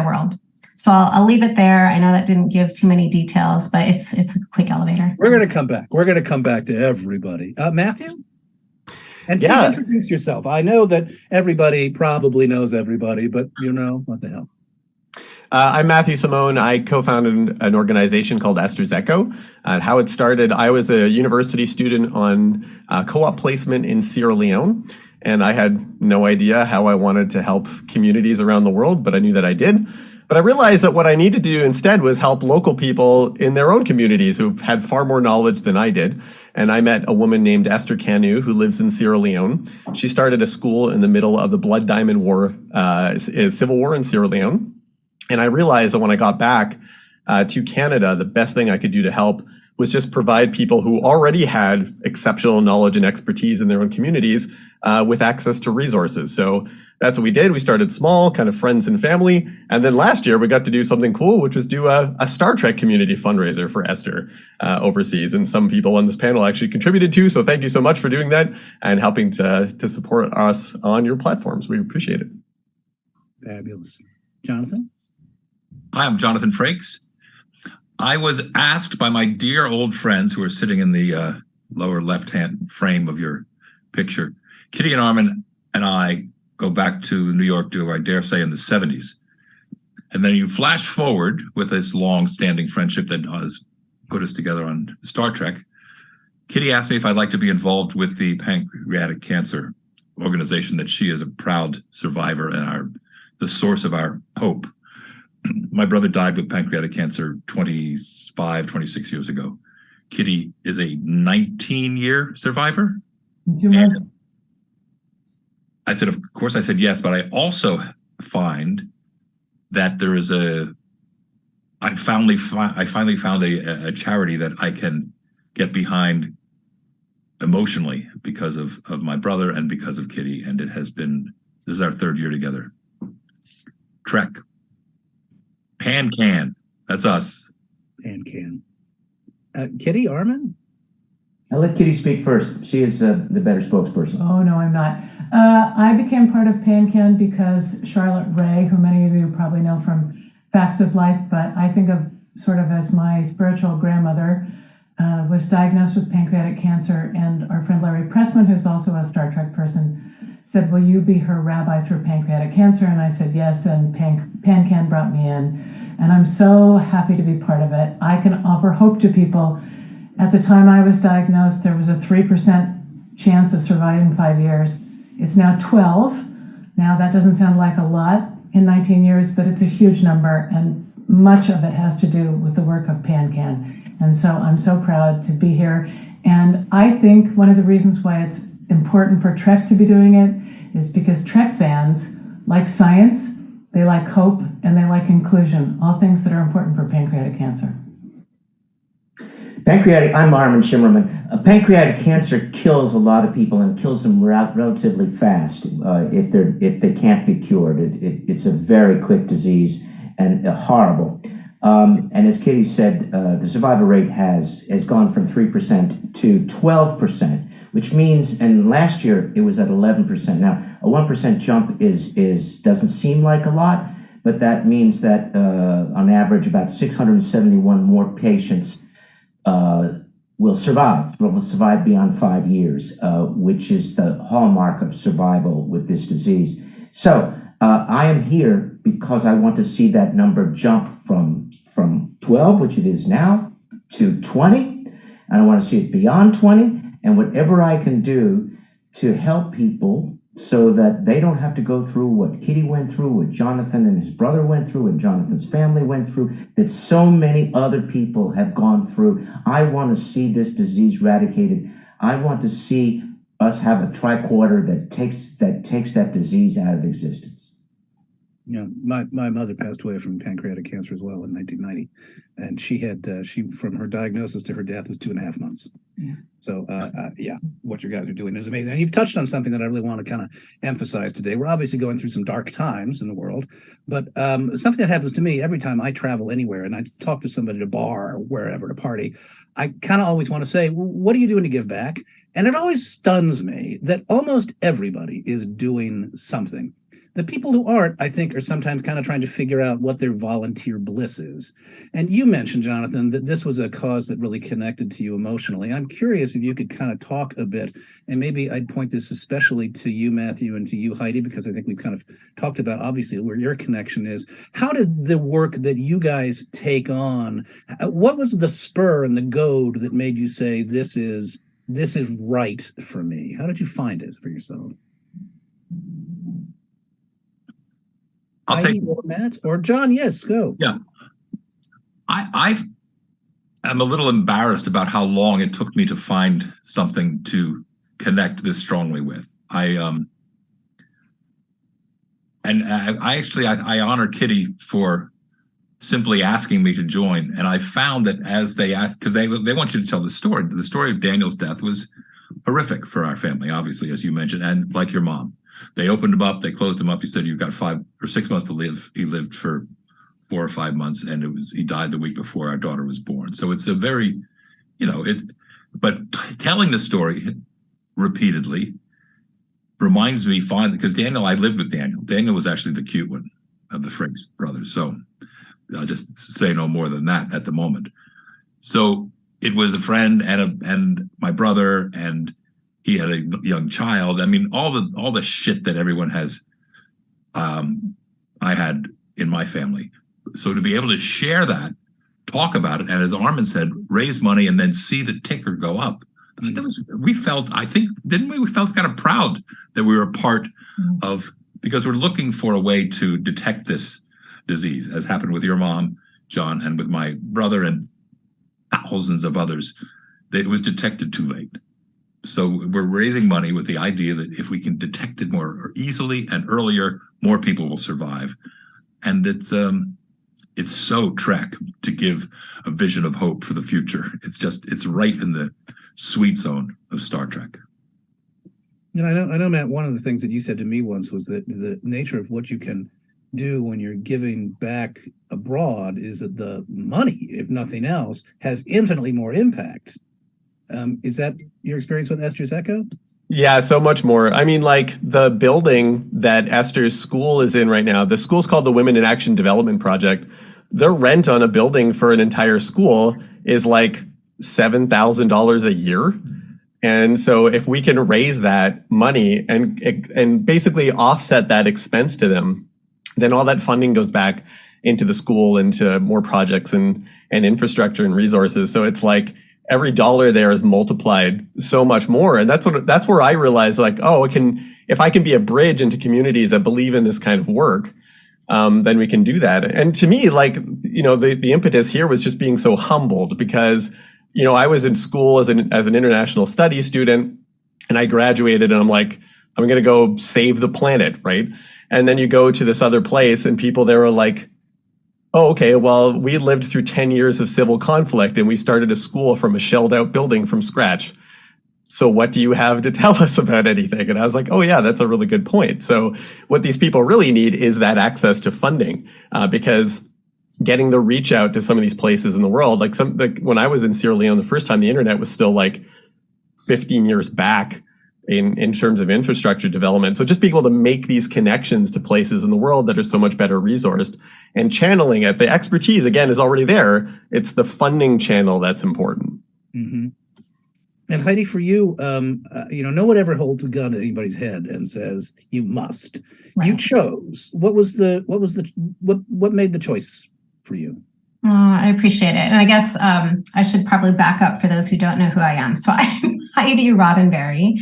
world. So I'll leave it there. I know that didn't give too many details, but it's a quick elevator. We're going to come back. We're going to come back to everybody. Matthew? And please introduce yourself. I know that everybody probably knows everybody, but you know, what the hell? I'm Matthew Simone. I co-founded an organization called Esther's Echo. How it started, I was a university student on co-op placement in Sierra Leone, and I had no idea how I wanted to help communities around the world, but I knew that I did. But I realized that what I needed to do instead was help local people in their own communities who had far more knowledge than I did. And I met a woman named Esther Canu who lives in Sierra Leone. She started a school in the middle of the Blood Diamond War, civil war in Sierra Leone. And I realized that when I got back to Canada, the best thing I could do to help was just provide people who already had exceptional knowledge and expertise in their own communities with access to resources. So that's what we did. We started small, kind of friends and family. And then last year we got to do something cool, which was do a Star Trek community fundraiser for Esther overseas. And some people on this panel actually contributed to. So thank you so much for doing that and helping to support us on your platforms. We appreciate it. Fabulous. Jonathan? Hi, I'm Jonathan Frakes. I was asked by my dear old friends who are sitting in the lower left-hand frame of your picture. Kitty and Armin and I go back to New York to, I dare say, in the 70s. And then you flash forward with this long-standing friendship that has put us together on Star Trek. Kitty asked me if I'd like to be involved with the pancreatic cancer organization that she is a proud survivor and the source of our hope. My brother died with pancreatic cancer 26 years ago. Kitty is a 19-year survivor. And I said, of course, I said yes, but I also find that there is I finally found a charity that I can get behind emotionally because of my brother and because of Kitty. And this is our 3rd year together. Trek. PanCan. That's us. PanCan. Kitty, Armin? I'll let Kitty speak first. She is the better spokesperson. Oh, no, I'm not. I became part of PanCan because Charlotte Ray, who many of you probably know from Facts of Life, but I think of sort of as my spiritual grandmother, was diagnosed with pancreatic cancer. And our friend Larry Pressman, who's also a Star Trek person, said, will you be her rabbi through pancreatic cancer? And I said, yes, and PanCan brought me in. And I'm so happy to be part of it. I can offer hope to people. At the time I was diagnosed, there was a 3% chance of surviving 5 years. It's now 12. Now that doesn't sound like a lot in 19 years, but it's a huge number, and much of it has to do with the work of PanCan. And so I'm so proud to be here. And I think one of the reasons why it's important for Trek to be doing it is because Trek fans like science, they like hope, and they like inclusion, all things that are important for pancreatic cancer. I'm Armin Shimmerman. Pancreatic cancer kills a lot of people and kills them relatively fast if they can't be cured. It's a very quick disease and horrible. And as Kitty said, the survival rate has gone from 3% to 12%, which means, and last year it was at 11%. Now, a 1% jump doesn't seem like a lot, but that means that on average about 671 more patients will survive beyond 5 years, which is the hallmark of survival with this disease. So I am here because I want to see that number jump from 12, which it is now, to 20, and I want to see it beyond 20, and whatever I can do to help people so that they don't have to go through what Kitty went through, what Jonathan and his brother went through, what Jonathan's family went through, that so many other people have gone through. I want to see this disease eradicated. I want to see us have a tricorder that takes that disease out of existence. You know, my mother passed away from pancreatic cancer as well in 1990, and she from her diagnosis to her death was 2.5 months. Yeah. So yeah, what you guys are doing is amazing. And you've touched on something that I really want to kind of emphasize today. We're obviously going through some dark times in the world, but something that happens to me every time I travel anywhere and I talk to somebody at a bar or wherever, at a party, I kind of always want to say, well, what are you doing to give back? And it always stuns me that almost everybody is doing something. The people who aren't, I think, are sometimes kind of trying to figure out what their volunteer bliss is. And you mentioned, Jonathan, that this was a cause that really connected to you emotionally. I'm curious if you could kind of talk a bit, and maybe I'd point this especially to you, Matthew, and to you, Heidi, because I think we've kind of talked about, obviously, where your connection is. How did the work that you guys take on, what was the spur and the goad that made you say, this is right for me? How did you find it for yourself? I'll take or Matt or John. Yes, go. Yeah. I'm a little embarrassed about how long it took me to find something to connect this strongly with. I honor Kitty for simply asking me to join. And I found that as they asked, because they want you to tell the story of Daniel's death was horrific for our family, obviously, as you mentioned, and like your mom. They opened him up, they closed him up. You said you've got 5 or 6 months to live. He lived for 4 or 5 months, and he died the week before our daughter was born. So it's a very, but telling the story repeatedly reminds me finally, because I lived with Daniel. Daniel was actually the cute one of the Frakes brothers. So I'll just say no more than that at the moment. So it was a friend and my brother, and he had a young child. I mean, all the shit that everyone has, I had in my family. So to be able to share that, talk about it, and as Armin said, raise money and then see the ticker go up. We felt kind of proud that we were a part of, because we're looking for a way to detect this disease, as happened with your mom, John, and with my brother and thousands of others. It was detected too late. So we're raising money with the idea that if we can detect it more easily and earlier, more people will survive. And it's so Trek to give a vision of hope for the future. It's right in the sweet zone of Star Trek. And I know, Matt, one of the things that you said to me once was that the nature of what you can do when you're giving back abroad is that the money, if nothing else, has infinitely more impact. Is that your experience with Esther's Echo? Yeah, so much more. I mean, like the building that Esther's school is in right now, the school's called the Women in Action Development Project. Their rent on a building for an entire school is like $7,000 a year. And so if we can raise that money and basically offset that expense to them, then all that funding goes back into the school, into more projects and infrastructure and resources. So it's like every dollar there is multiplied so much more. And that's where I realized, like, if I can be a bridge into communities that believe in this kind of work, then we can do that. And to me, like, the impetus here was just being so humbled because, I was in school as an international studies student, and I graduated, and I'm like, I'm going to go save the planet, right? And then you go to this other place, and people there are like, oh, okay, well, we lived through 10 years of civil conflict, and we started a school from a shelled out building from scratch. So what do you have to tell us about anything? And I was like, oh yeah, that's a really good point. So what these people really need is that access to funding, because getting the reach out to some of these places in the world, like when I was in Sierra Leone the first time, the internet was still like 15 years back in terms of infrastructure development. So just being able to make these connections to places in the world that are so much better resourced and channeling it, the expertise again is already there. It's the funding channel that's important. Mm-hmm. And Heidi, for you, no one ever holds a gun to anybody's head and says you must. Right. You chose. What made the choice for you? I appreciate it. And I guess I should probably back up for those who don't know who I am. So I'm Heidi Roddenberry,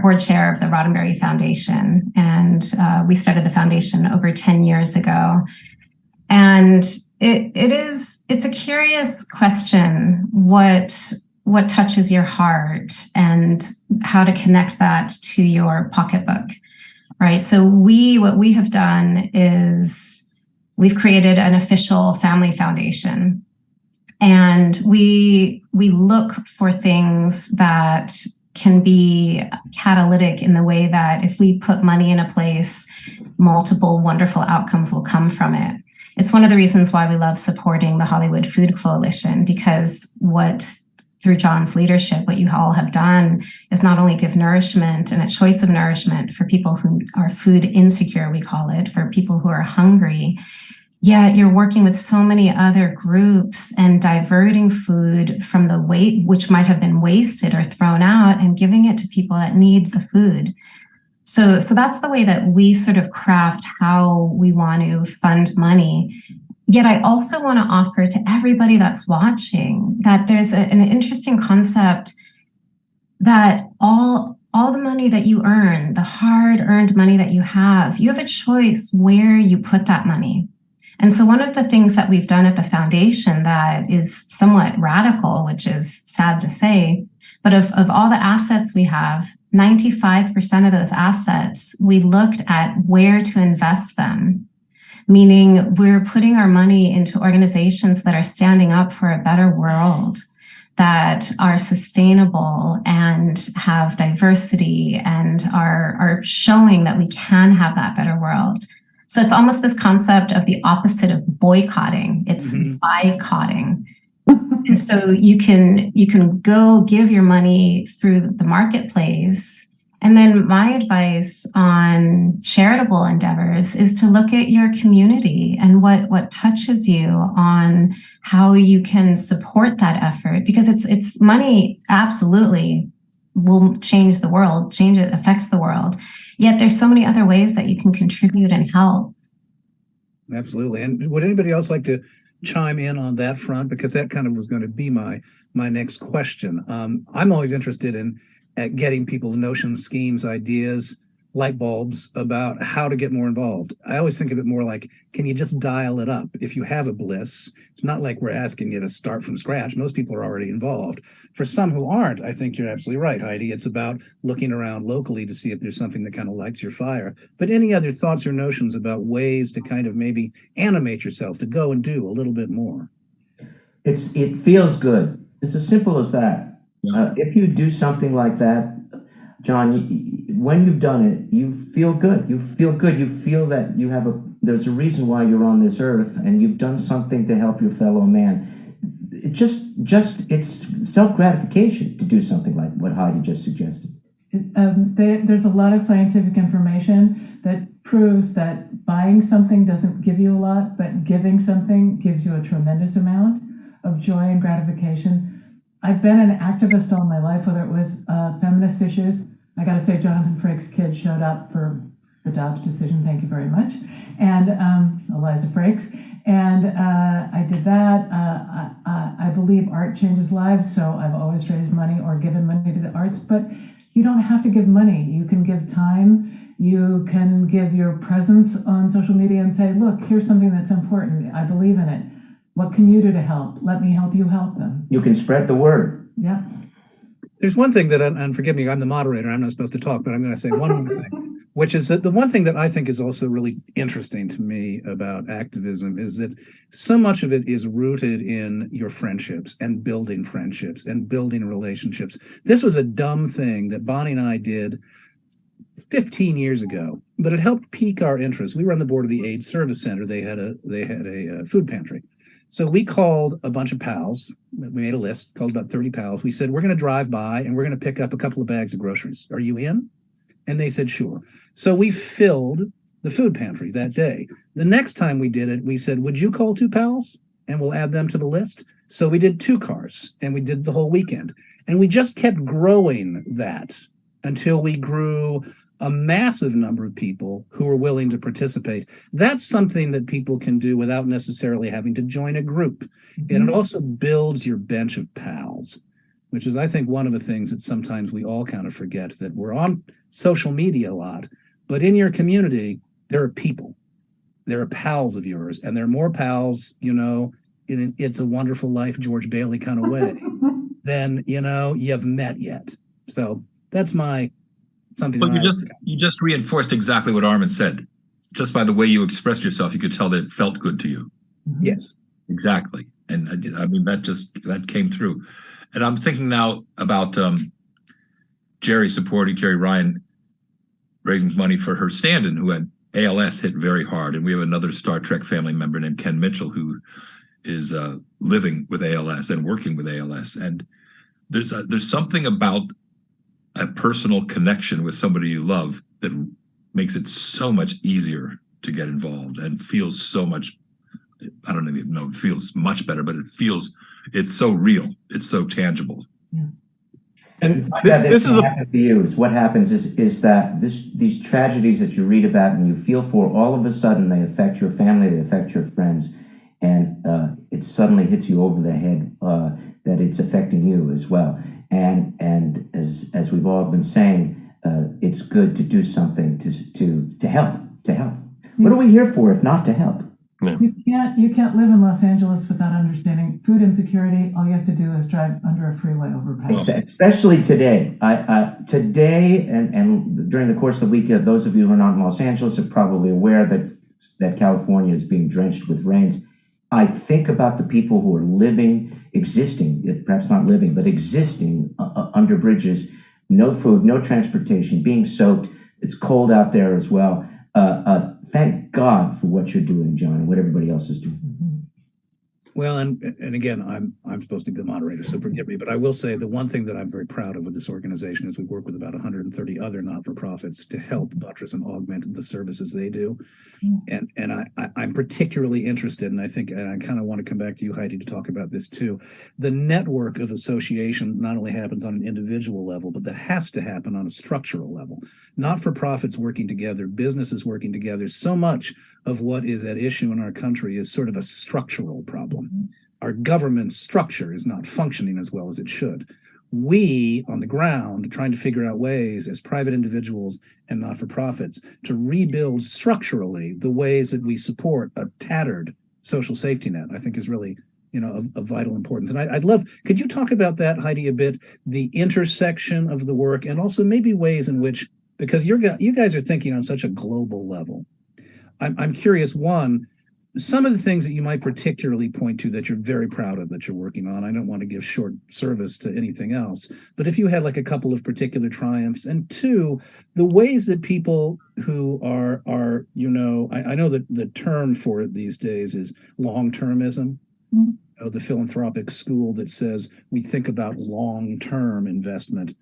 board chair of the Roddenberry Foundation. And we started the foundation over 10 years ago. And it's a curious question, what touches your heart and how to connect that to your pocketbook, right? So what we have done is we've created an official family foundation, and we look for things that can be catalytic in the way that if we put money in a place, multiple wonderful outcomes will come from it. It's one of the reasons why we love supporting the Hollywood Food Coalition, because through John's leadership, what you all have done is not only give nourishment and a choice of nourishment for people who are food insecure, we call it, for people who are hungry, yet you're working with so many other groups and diverting food from the which might have been wasted or thrown out, and giving it to people that need the food. So that's the way that we sort of craft how we want to fund money. Yet I also want to offer to everybody that's watching that there's an interesting concept that all all the money that you earn, the hard-earned money that you have a choice where you put that money. And so one of the things that we've done at the foundation that is somewhat radical, which is sad to say, but of all the assets we have, 95% of those assets, we looked at where to invest them, meaning we're putting our money into organizations that are standing up for a better world, that are sustainable and have diversity and are showing that we can have that better world. So it's almost this concept of the opposite of boycotting. It's boycotting. And so you can go give your money through the marketplace. And then my advice on charitable endeavors is to look at your community and what touches you on how you can support that effort, because it's money absolutely will change the world, affects the world. Yet there's so many other ways that you can contribute and help. Absolutely. And would anybody else like to chime in on that front? Because that kind of was going to be my next question. I'm always interested in getting people's notions, schemes, ideas, light bulbs about how to get more involved. I always think of it more like, can you just dial it up? If you have a bliss, it's not like we're asking you to start from scratch. Most people are already involved. For some who aren't, I think you're absolutely right, Heidi. It's about looking around locally to see if there's something that kind of lights your fire. But any other thoughts or notions about ways to kind of maybe animate yourself to go and do a little bit more? It feels good. It's as simple as that. If you do something like that, John, when you've done it, you feel good. You feel good. You feel that there's a reason why you're on this earth, and you've done something to help your fellow man. It's self-gratification to do something like what Heidi just suggested. There's a lot of scientific information that proves that buying something doesn't give you a lot, but giving something gives you a tremendous amount of joy and gratification. I've been an activist all my life, whether it was feminist issues. I got to say, Jonathan Frakes' kid showed up for the Dobbs decision. Thank you very much. And Eliza Frakes. And I did that. I believe art changes lives, so I've always raised money or given money to the arts. But you don't have to give money. You can give time. You can give your presence on social media and say, look, here's something that's important. I believe in it. What can you do to help? Let me help you help them. You can spread the word. Yeah. There's one thing that, and forgive me, I'm the moderator, I'm not supposed to talk, but I'm going to say one more thing, which is that the one thing that I think is also really interesting to me about activism is that so much of it is rooted in your friendships and building relationships. This was a dumb thing that Bonnie and I did 15 years ago, but it helped pique our interest. We were on the board of the AIDS Service Center. They had a food pantry. So we called a bunch of pals. We made a list, called about 30 pals. We said, we're going to drive by and we're going to pick up a couple of bags of groceries. Are you in? And they said, sure. So we filled the food pantry that day. The next time we did it, we said, would you call 2 pals? And we'll add them to the list. So we did 2 cars and we did the whole weekend. And we just kept growing that until we grew a massive number of people who are willing to participate. That's something that people can do without necessarily having to join a group. And it also builds your bench of pals, which is, I think, one of the things that sometimes we all kind of forget, that we're on social media a lot, but in your community, there are people. There are pals of yours, and there are more pals, in an It's a Wonderful Life, George Bailey kind of way than, you've met yet. So that's something. But you just reinforced exactly what Armin said. Just by the way you expressed yourself, you could tell that it felt good to you. Yes, exactly. And I mean that came through. And I'm thinking now about Jerry Ryan raising money for her stand-in who had ALS hit very hard, and we have another Star Trek family member named Ken Mitchell who is living with ALS and working with ALS. And there's something about a personal connection with somebody you love that makes it so much easier to get involved and feels so much, I don't even know, it feels much better, but it's so real. It's so tangible. Yeah. And this is happen to you. Is what happens is that these tragedies that you read about and you feel for, all of a sudden they affect your family, they affect your friends, and it suddenly hits you over the head that it's affecting you as well. And as we've all been saying, it's good to do something to help. What are we here for if not to help? You can't live in Los Angeles without understanding food insecurity. All you have to do is drive under a freeway overpass. Especially today. Today and during the course of the week, those of you who are not in Los Angeles are probably aware that California is being drenched with rains. I think about the people who are existing, perhaps not living, but existing under bridges, no food, no transportation, being soaked. It's cold out there as well. Thank God for what you're doing, John, and what everybody else is doing. Well, and again, I'm supposed to be the moderator, so forgive me, but I will say the one thing that I'm very proud of with this organization is we work with about 130 other not-for-profits to help buttress and augment the services they do. And I'm particularly interested, and I kind of want to come back to you, Heidi, to talk about this too. The network of association not only happens on an individual level, but that has to happen on a structural level. Not-for-profits working together, businesses working together. So much of what is at issue in our country is sort of a structural problem. Our government structure is not functioning as well as it should. We, on the ground, are trying to figure out ways as private individuals and not-for-profits to rebuild structurally the ways that we support a tattered social safety net, I think is really, of vital importance. And I'd love, could you talk about that, Heidi, a bit, the intersection of the work and also maybe ways in which, because you guys are thinking on such a global level. I'm curious, one, some of the things that you might particularly point to that you're very proud of that you're working on. I don't want to give short service to anything else, but if you had like a couple of particular triumphs, and two, the ways that people who are I know that the term for it these days is long-termism. The philanthropic school that says we think about long-term investment.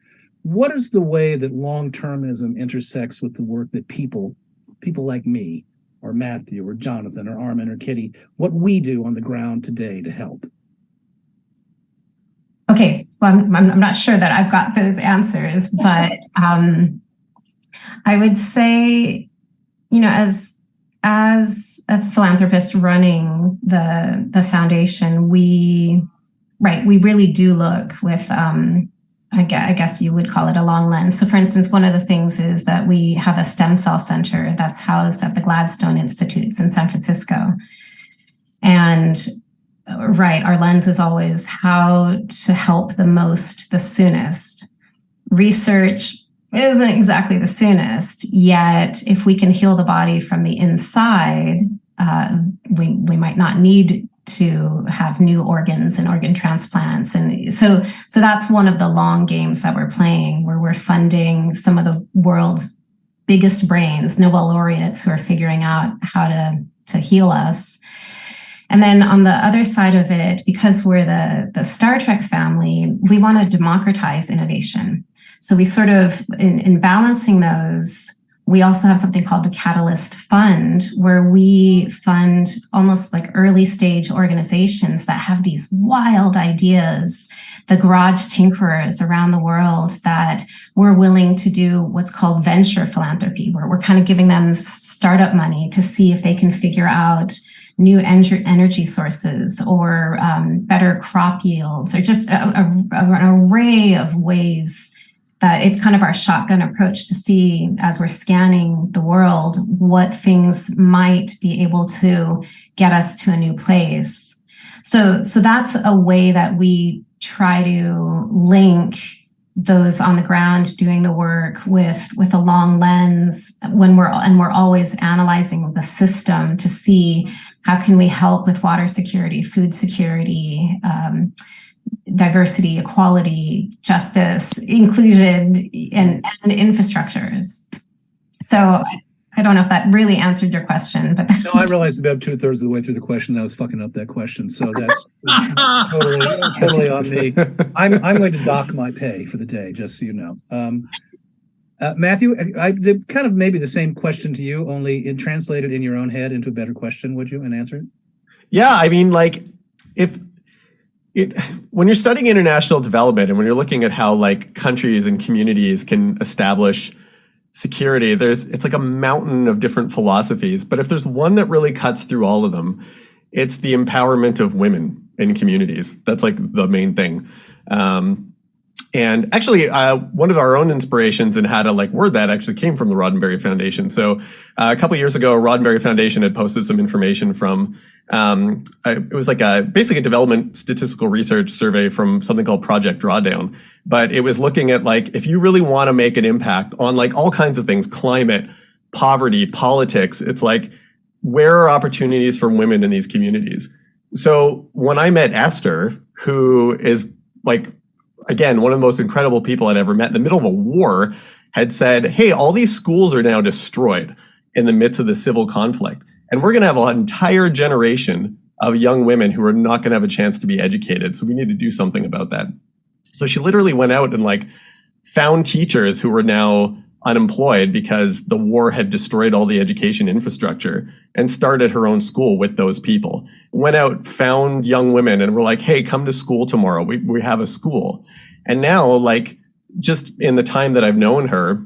What is the way that long-termism intersects with the work that people like me, or Matthew, or Jonathan, or Armin, or Kitty, what we do on the ground today to help? Okay, well, I'm not sure that I've got those answers, but I would say, as a philanthropist running the foundation, we really do look with I guess you would call it a long lens. So for instance, one of the things is that we have a stem cell center that's housed at the Gladstone Institutes in San Francisco. And our lens is always how to help the soonest. Research isn't exactly the soonest, yet if we can heal the body from the inside, we might not need to have new organs and organ transplants. And so that's one of the long games that we're playing, where we're funding some of the world's biggest brains, Nobel laureates, who are figuring out how to heal us. And then on the other side of it, because we're the Star Trek family, we want to democratize innovation. So we sort of, in balancing those, we also have something called the Catalyst Fund, where we fund almost like early stage organizations that have these wild ideas, the garage tinkerers around the world that we're willing to do what's called venture philanthropy, where we're kind of giving them startup money to see if they can figure out new energy sources or better crop yields, or just an array of ways that it's kind of our shotgun approach to see, as we're scanning the world, what things might be able to get us to a new place. So that's a way that we try to link those on the ground doing the work with a long lens when we're always analyzing the system to see how can we help with water security, food security, diversity, equality, justice, inclusion, and infrastructures. So I don't know if that really answered your question, but no, I realized about 2/3 of the way through the question I was fucking up that question. So that's totally on me. I'm going to dock my pay for the day, just so you know. Matthew, I did kind of maybe the same question to you, only translated in your own head into a better question, would you, and answer it? Yeah, I mean, like, when you're studying international development and when you're looking at how like countries and communities can establish security, it's like a mountain of different philosophies. But if there's one that really cuts through all of them, it's the empowerment of women in communities. That's like the main thing. And actually, one of our own inspirations and how to word that actually came from the Roddenberry Foundation. So a couple of years ago, Roddenberry Foundation had posted some information from, it was basically a development statistical research survey from something called Project Drawdown. But it was looking at if you really want to make an impact on all kinds of things, climate, poverty, politics, it's where are opportunities for women in these communities? So when I met Esther, who is again, one of the most incredible people I'd ever met in the middle of a war, had said, hey, all these schools are now destroyed in the midst of the civil conflict. And we're going to have an entire generation of young women who are not going to have a chance to be educated. So we need to do something about that. So she literally went out and found teachers who were now unemployed because the war had destroyed all the education infrastructure and started her own school with those people. Went out, found young women and were like, hey, come to school tomorrow. We have a school. And now, just in the time that I've known her,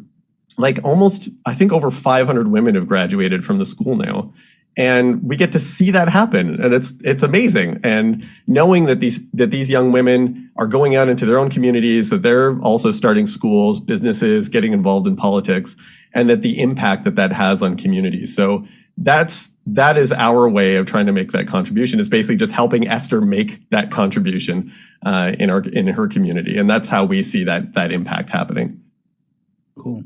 almost, I think over 500 women have graduated from the school now. And we get to see that happen. And it's amazing. And knowing that these young women are going out into their own communities, that they're also starting schools, businesses, getting involved in politics, and that the impact that has on communities. So that is our way of trying to make that contribution, is basically just helping Esther make that contribution in her community. And that's how we see that impact happening. Cool.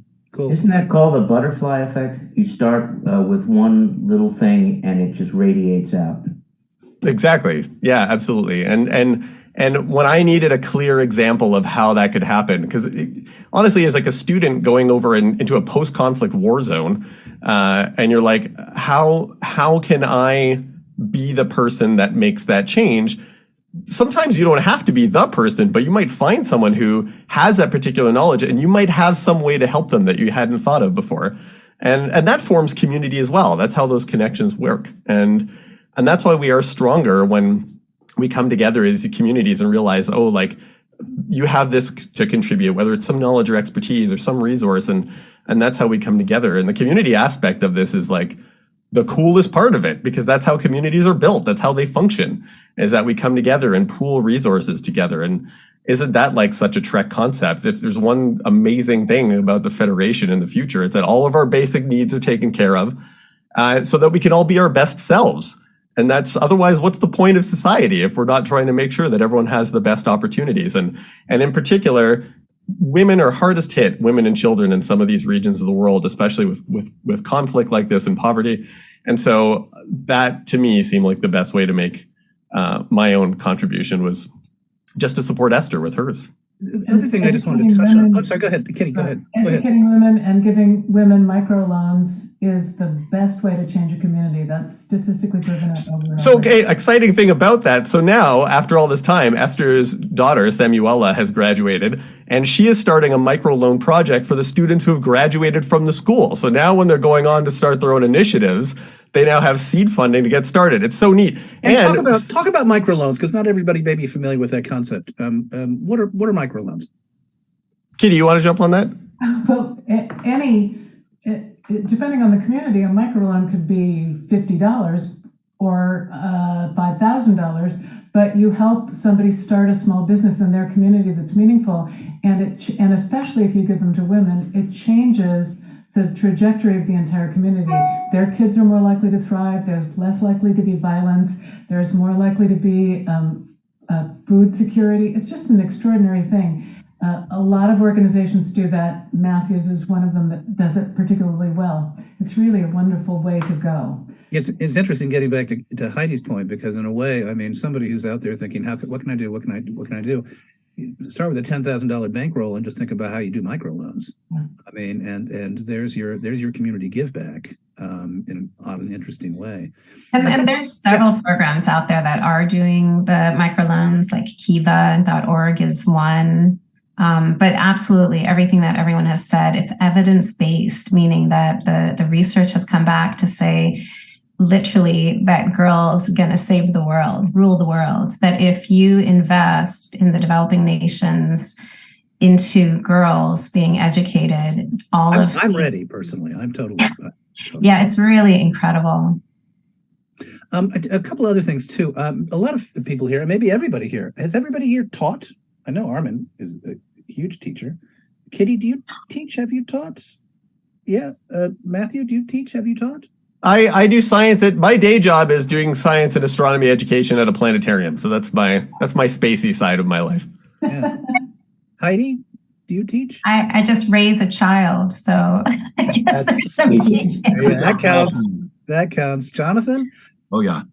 Isn't that called the butterfly effect? You start with one little thing and it just radiates out. Exactly. Yeah, absolutely. And when I needed a clear example of how that could happen, because honestly, as a student going over into a post-conflict war zone, and you're like, how can I be the person that makes that change? Sometimes you don't have to be the person, but you might find someone who has that particular knowledge, and you might have some way to help them that you hadn't thought of before. And that forms community as well. That's how those connections work. And that's why we are stronger when we come together as communities and realize, you have this to contribute, whether it's some knowledge or expertise or some resource. And that's how we come together. And the community aspect of this is the coolest part of it, because that's how communities are built. That's how they function, is that we come together and pool resources together. And isn't that such a Trek concept? If there's one amazing thing about the Federation in the future, it's that all of our basic needs are taken care of, so that we can all be our best selves. And otherwise, what's the point of society if we're not trying to make sure that everyone has the best opportunities? And in particular, women are hardest hit, women and children in some of these regions of the world, especially with conflict like this and poverty. And so that, to me, seemed like the best way to make my own contribution, was just to support Esther with hers. The other thing I just wanted to touch on. I'm sorry, go ahead, Kitty, go ahead. Educating women and giving women microloans is the best way to change a community. That's statistically proven. So, exciting thing about that. So now, after all this time, Esther's daughter, Samuela, has graduated, and she is starting a microloan project for the students who have graduated from the school. So now when they're going on to start their own initiatives, they now have seed funding to get started. It's so neat. And talk about microloans, because not everybody may be familiar with that concept. What are microloans? Kitty, you want to jump on that? Well, depending on the community, a microloan could be $50 or $5,000. But you help somebody start a small business in their community that's meaningful, and especially if you give them to women, it changes the trajectory of the entire community. Their kids are more likely to thrive. There's less likely to be violence. There's more likely to be food security. It's just an extraordinary thing. A lot of organizations do that. Matthews is one of them that does it particularly well. It's really a wonderful way to go. It's interesting getting back to Heidi's point, because in a way, I mean, somebody who's out there thinking, what can I do? What can I do? Start with a $10,000 bankroll and just think about how you do microloans. Yeah. I mean, and there's your community give back on an interesting way. And there's several programs out there that are doing the microloans, like Kiva.org is one. But absolutely everything that everyone has said, it's evidence-based, meaning that the research has come back to say literally that girls going to save the world, rule the world, that if you invest in the developing nations into girls being educated, I'm ready personally. I'm totally. Yeah, it's really incredible. A couple other things too. A lot of people here, maybe everybody here, has everybody here taught? I know Armin huge teacher. Kitty, do you teach? Have you taught? Yeah. Matthew, do you teach? Have you taught? I do science my day job is doing science and astronomy education at a planetarium. So that's my spacey side of my life. Yeah. Heidi, do you teach? I just raise a child, so I guess there's some teaching. Yeah, that counts. That counts. Jonathan? Oh, yeah.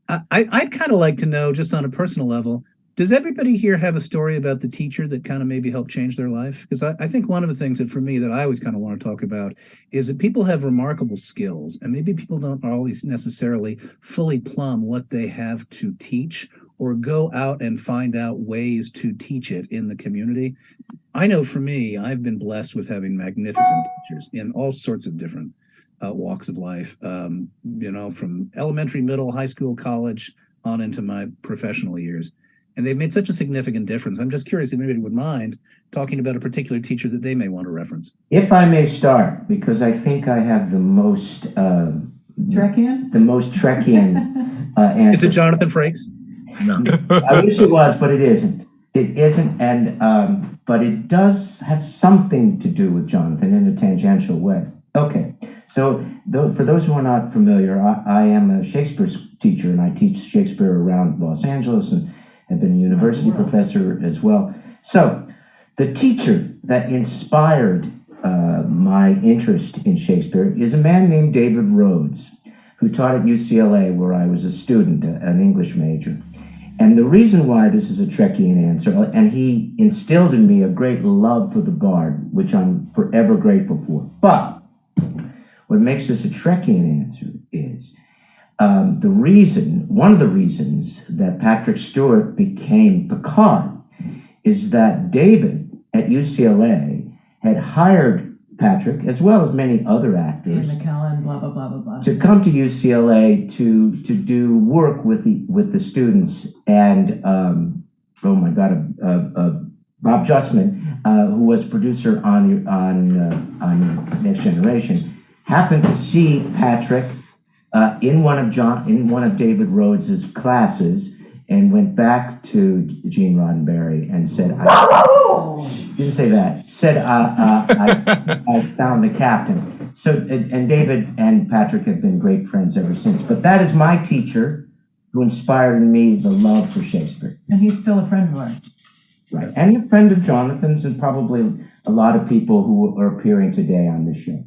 I'd kind of like to know, just on a personal level, does everybody here have a story about the teacher that kind of maybe helped change their life? Because I think one of the things that for me that I always kind of want to talk about is that people have remarkable skills, and maybe people don't always necessarily fully plumb what they have to teach or go out and find out ways to teach it in the community. I know for me, I've been blessed with having magnificent teachers in all sorts of different walks of life, from elementary, middle, high school, college, on into my professional years. And they've made such a significant difference. I'm just curious if anybody would mind talking about a particular teacher that they may want to reference. If I may start, because I think I have the most Trekkian? The most Trekkian answer. Is it Jonathan Frakes? No. I wish it was, but it isn't. It isn't, and but it does have something to do with Jonathan in a tangential way. Okay, so for those who are not familiar, I am a Shakespeare teacher, and I teach Shakespeare around Los Angeles, and have been a university professor as well. So the teacher that inspired my interest in Shakespeare is a man named David Rhodes, who taught at UCLA, where I was a student, an English major. And the reason why this is a Trekkian answer, and he instilled in me a great love for the bard, which I'm forever grateful for. But what makes this a Trekkian answer is one of the reasons that Patrick Stewart became Picard is that David at UCLA had hired Patrick, as well as many other actors, McKellen, blah, blah, blah, blah, blah. to come to UCLA to do work with the students. And oh my God, Bob Justman, who was producer on Next Generation, happened to see Patrick in one of David Rhodes's classes, and went back to Gene Roddenberry and said, didn't say that, said, I found the captain. So, and David and Patrick have been great friends ever since. But that is my teacher who inspired in me the love for Shakespeare. And he's still a friend of ours. Right. And a friend of Jonathan's, and probably a lot of people who are appearing today on this show.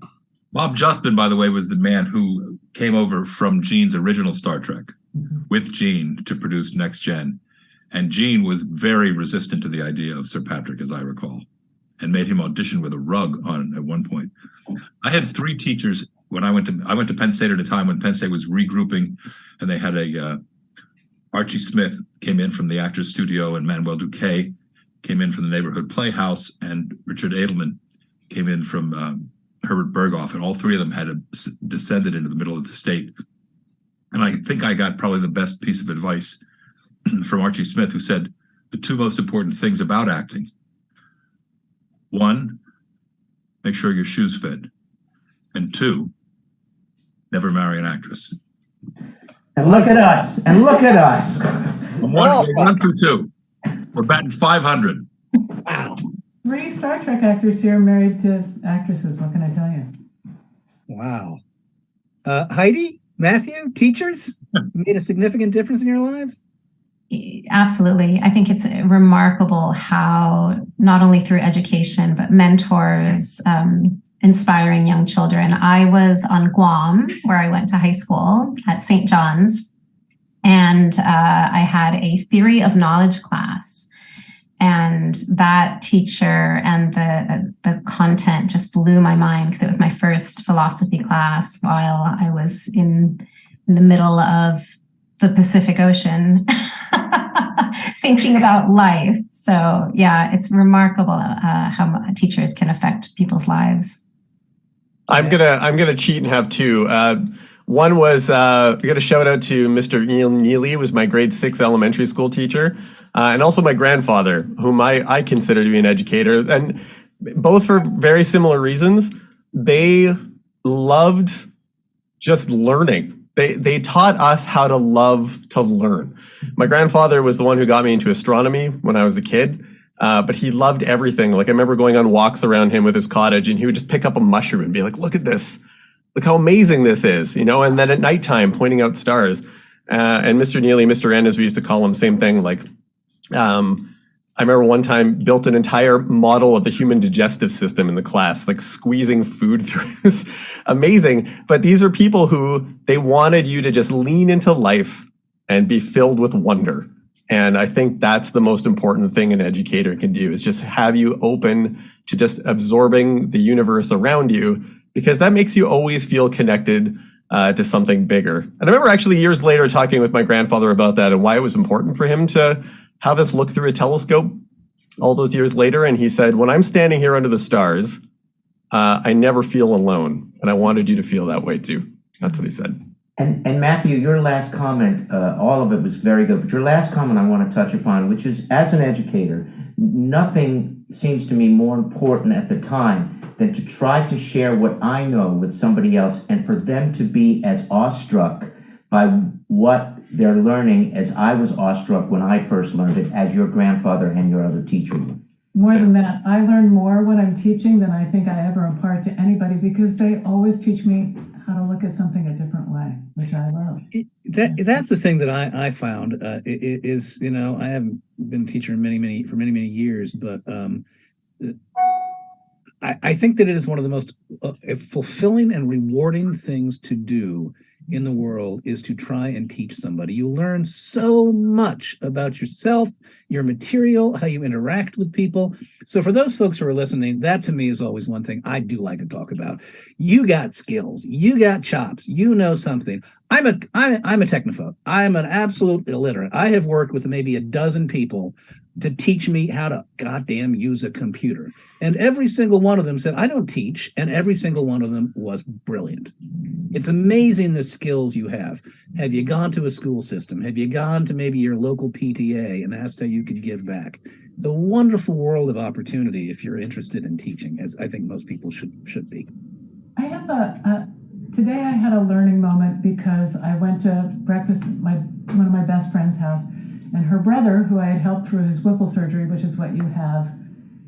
Bob Justman, by the way, was the man who came over from Gene's original Star Trek with Gene to produce Next Gen. And Gene was very resistant to the idea of Sir Patrick, as I recall, and made him audition with a rug on at one point. I had 3 teachers when I went to Penn State at a time when Penn State was regrouping, and they had Archie Smith came in from the Actors Studio, and Manuel Duque came in from the Neighborhood Playhouse, and Richard Edelman came in from Herbert Berghoff, and all 3 of them had descended into the middle of the state. And I think I got probably the best piece of advice from Archie Smith, who said the 2 most important things about acting: 1, make sure your shoes fit, and 2, never marry an actress. And look at us, I'm 1 through 2. We're batting 500. Wow. 3 Star Trek actors here married to actresses. What can I tell you? Wow. Heidi, Matthew, teachers made a significant difference in your lives? Absolutely. I think it's remarkable how not only through education, but mentors, inspiring young children. I was on Guam, where I went to high school at St. John's, and I had a theory of knowledge class. And that teacher and the content just blew my mind, because it was my first philosophy class while I was in the middle of the Pacific Ocean thinking about life. So yeah, it's remarkable how teachers can affect people's lives. I'm gonna cheat and have 2. One was I got a shout out to Mr. Ian Neely, who was my grade 6 elementary school teacher. And also my grandfather, whom I consider to be an educator, and both for very similar reasons. They loved just learning. They taught us how to love to learn. My grandfather was the one who got me into astronomy when I was a kid. But he loved everything. Like I remember going on walks around him with his cottage, and he would just pick up a mushroom and be like, "Look at this! Look how amazing this is!" You know. And then at nighttime, pointing out stars. And Mr. Neely, Mr. N, as we used to call him, same thing. Like, I remember one time built an entire model of the human digestive system in the class, like squeezing food through. It was amazing. But these are people who they wanted you to just lean into life and be filled with wonder. And I think that's the most important thing an educator can do, is just have you open to just absorbing the universe around you, because that makes you always feel connected to something bigger. And I remember actually years later talking with my grandfather about that and why it was important for him to have us look through a telescope all those years later. And he said, when I'm standing here under the stars, I never feel alone. And I wanted you to feel that way too. That's what he said. And Matthew, your last comment, all of it was very good, but your last comment I want to touch upon, which is, as an educator, nothing seems to me more important at the time than to try to share what I know with somebody else, and for them to be as awestruck by what they're learning as I was awestruck when I first learned it, as your grandfather and your other teacher. More than that, I learn more when I'm teaching than I think I ever impart to anybody, because they always teach me how to look at something a different way, which I love. That's the thing that I found is, you know, I haven't been a teacher for many years, but I think that it is one of the most fulfilling and rewarding things to do in the world, is to try and teach somebody. You learn so much about yourself, your material, how you interact with people. So for those folks who are listening, that to me is always one thing I do like to talk about. You got skills, you got chops, you know something. I'm a technophobe. I'm an absolute illiterate. I have worked with maybe a dozen people to teach me how to goddamn use a computer. And every single one of them said, I don't teach. And every single one of them was brilliant. It's amazing the skills you have. Have you gone to a school system? Have you gone to maybe your local PTA and asked how you could give back? It's a wonderful world of opportunity if you're interested in teaching, as I think most people should be. I have today I had a learning moment because I went to breakfast at one of my best friend's house, and her brother, who I had helped through his Whipple surgery, which is what you have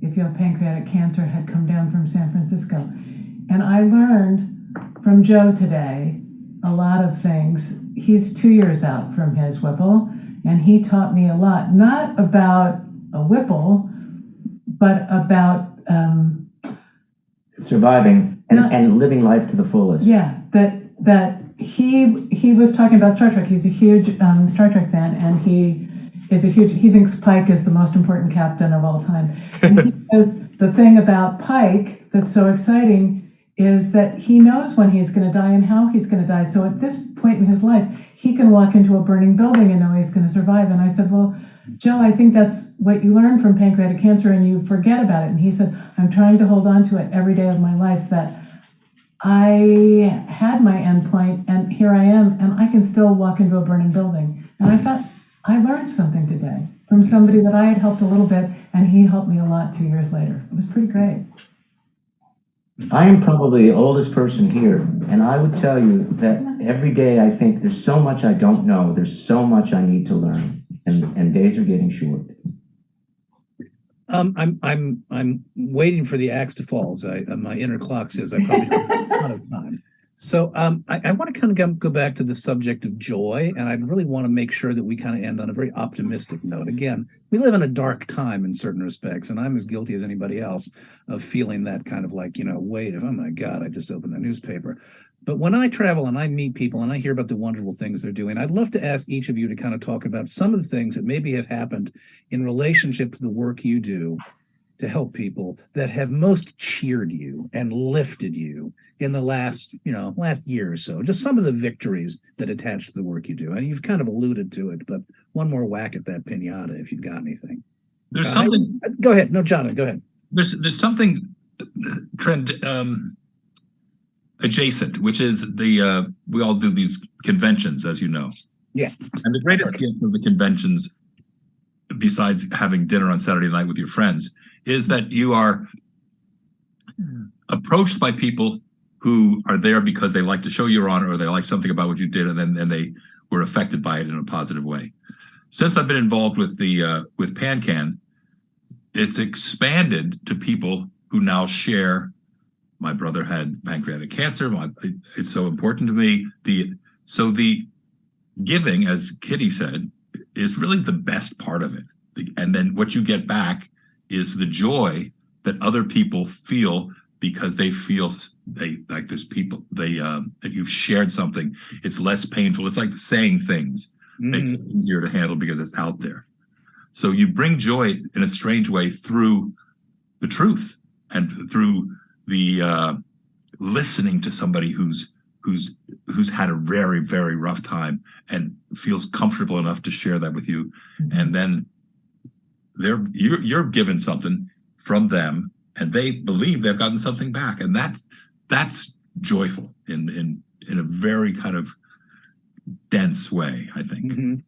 if you have pancreatic cancer, had come down from San Francisco. And I learned from Joe today a lot of things. He's 2 years out from his Whipple, and he taught me a lot, not about a Whipple, but about surviving and living life to the fullest. Yeah, that he was talking about Star Trek. He's a huge Star Trek fan, and he thinks Pike is the most important captain of all time. And he says the thing about Pike that's so exciting is that he knows when he's going to die and how he's going to die. So at this point in his life, he can walk into a burning building and know he's going to survive. And I said, well, Joe, I think that's what you learn from pancreatic cancer, and you forget about it. And he said, I'm trying to hold on to it every day of my life, that I had my end point and here I am, and I can still walk into a burning building. And I thought, I learned something today from somebody that I had helped a little bit, and he helped me a lot 2 years later. It was pretty great. I am probably the oldest person here, and I would tell you that every day I think there's so much I don't know, there's so much I need to learn, and days are getting short. I'm waiting for the axe to fall. As my inner clock says, I probably don't have a lot of time. So I want to kind of go back to the subject of joy, and I really want to make sure that we kind of end on a very optimistic note. Again, we live in a dark time in certain respects, and I'm as guilty as anybody else of feeling that kind of like, weight of, oh my God, I just opened the newspaper. But when I travel and I meet people and I hear about the wonderful things they're doing, I'd love to ask each of you to kind of talk about some of the things that maybe have happened in relationship to the work you do to help people that have most cheered you and lifted you in the last year or so. Just some of the victories that attach to the work you do. And you've kind of alluded to it, but one more whack at that pinata if you've got anything. There's something. Go ahead. No, Jonathan, go ahead. There's something trend adjacent, which is we all do these conventions, as you know. Yeah. And the greatest gift of the conventions, besides having dinner on Saturday night with your friends, is that you are approached by people who are there because they like to show your honor, or they like something about what you did, and they were affected by it in a positive way. Since I've been involved with PanCan, it's expanded to people who now share. My brother had pancreatic cancer. It's so important to me. So the giving, as Kitty said, is really the best part of it. And then what you get back is the joy that other people feel, because they feel like there's people that you've shared something. It's less painful. It's like saying things makes it easier to handle because it's out there. So you bring joy in a strange way through the truth and through the listening to somebody who's had a very, very rough time and feels comfortable enough to share that with you. And then you're given something from them, and they believe they've gotten something back. And that's joyful in a very kind of dense way, I think.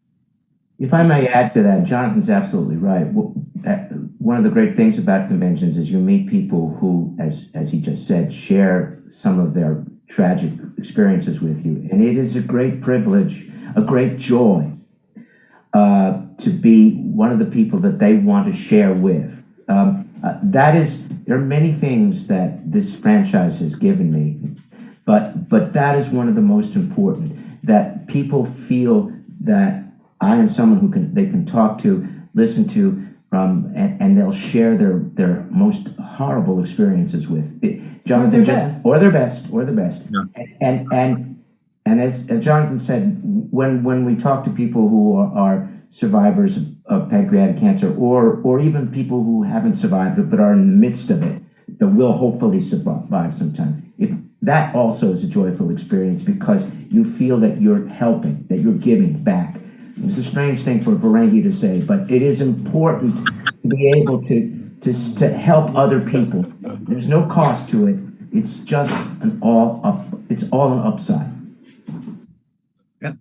If I may add to that, Jonathan's absolutely right. One of the great things about conventions is you meet people who, as he just said, share some of their tragic experiences with you. And it is a great privilege, a great joy to be one of the people that they want to share with. There are many things that this franchise has given me, but that is one of the most important, that people feel that I am someone they can talk to, listen to, and they'll share their most horrible experiences with. Jonathan, or their best. Yeah. And as Jonathan said, when we talk to people who are survivors of pancreatic cancer, or even people who haven't survived it but are in the midst of it, that will hopefully survive sometime. That also is a joyful experience, because you feel that you're helping, that you're giving back. It's a strange thing for Varengi to say, but it is important to be able to help other people. There's no cost to it. It's just it's all an upside.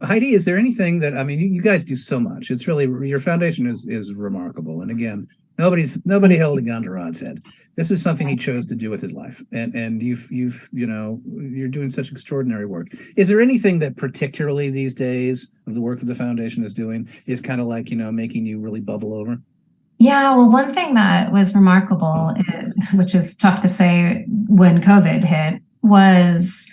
Heidi, is there anything that, I mean, you guys do so much. It's really, your foundation is remarkable. And again, nobody held a gun to Rod's head. This is something he chose to do with his life. And you're doing such extraordinary work. Is there anything that particularly these days of the work that the foundation is doing is kind of like, making you really bubble over? Yeah, well, one thing that was remarkable, which is tough to say when COVID hit, was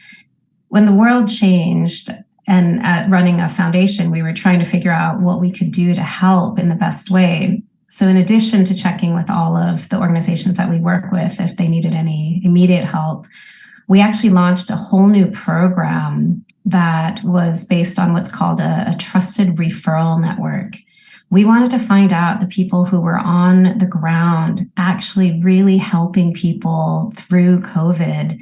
when the world changed. And at running a foundation, we were trying to figure out what we could do to help in the best way. So in addition to checking with all of the organizations that we work with, if they needed any immediate help, we actually launched a whole new program that was based on what's called a trusted referral network. We wanted to find out the people who were on the ground actually really helping people through COVID.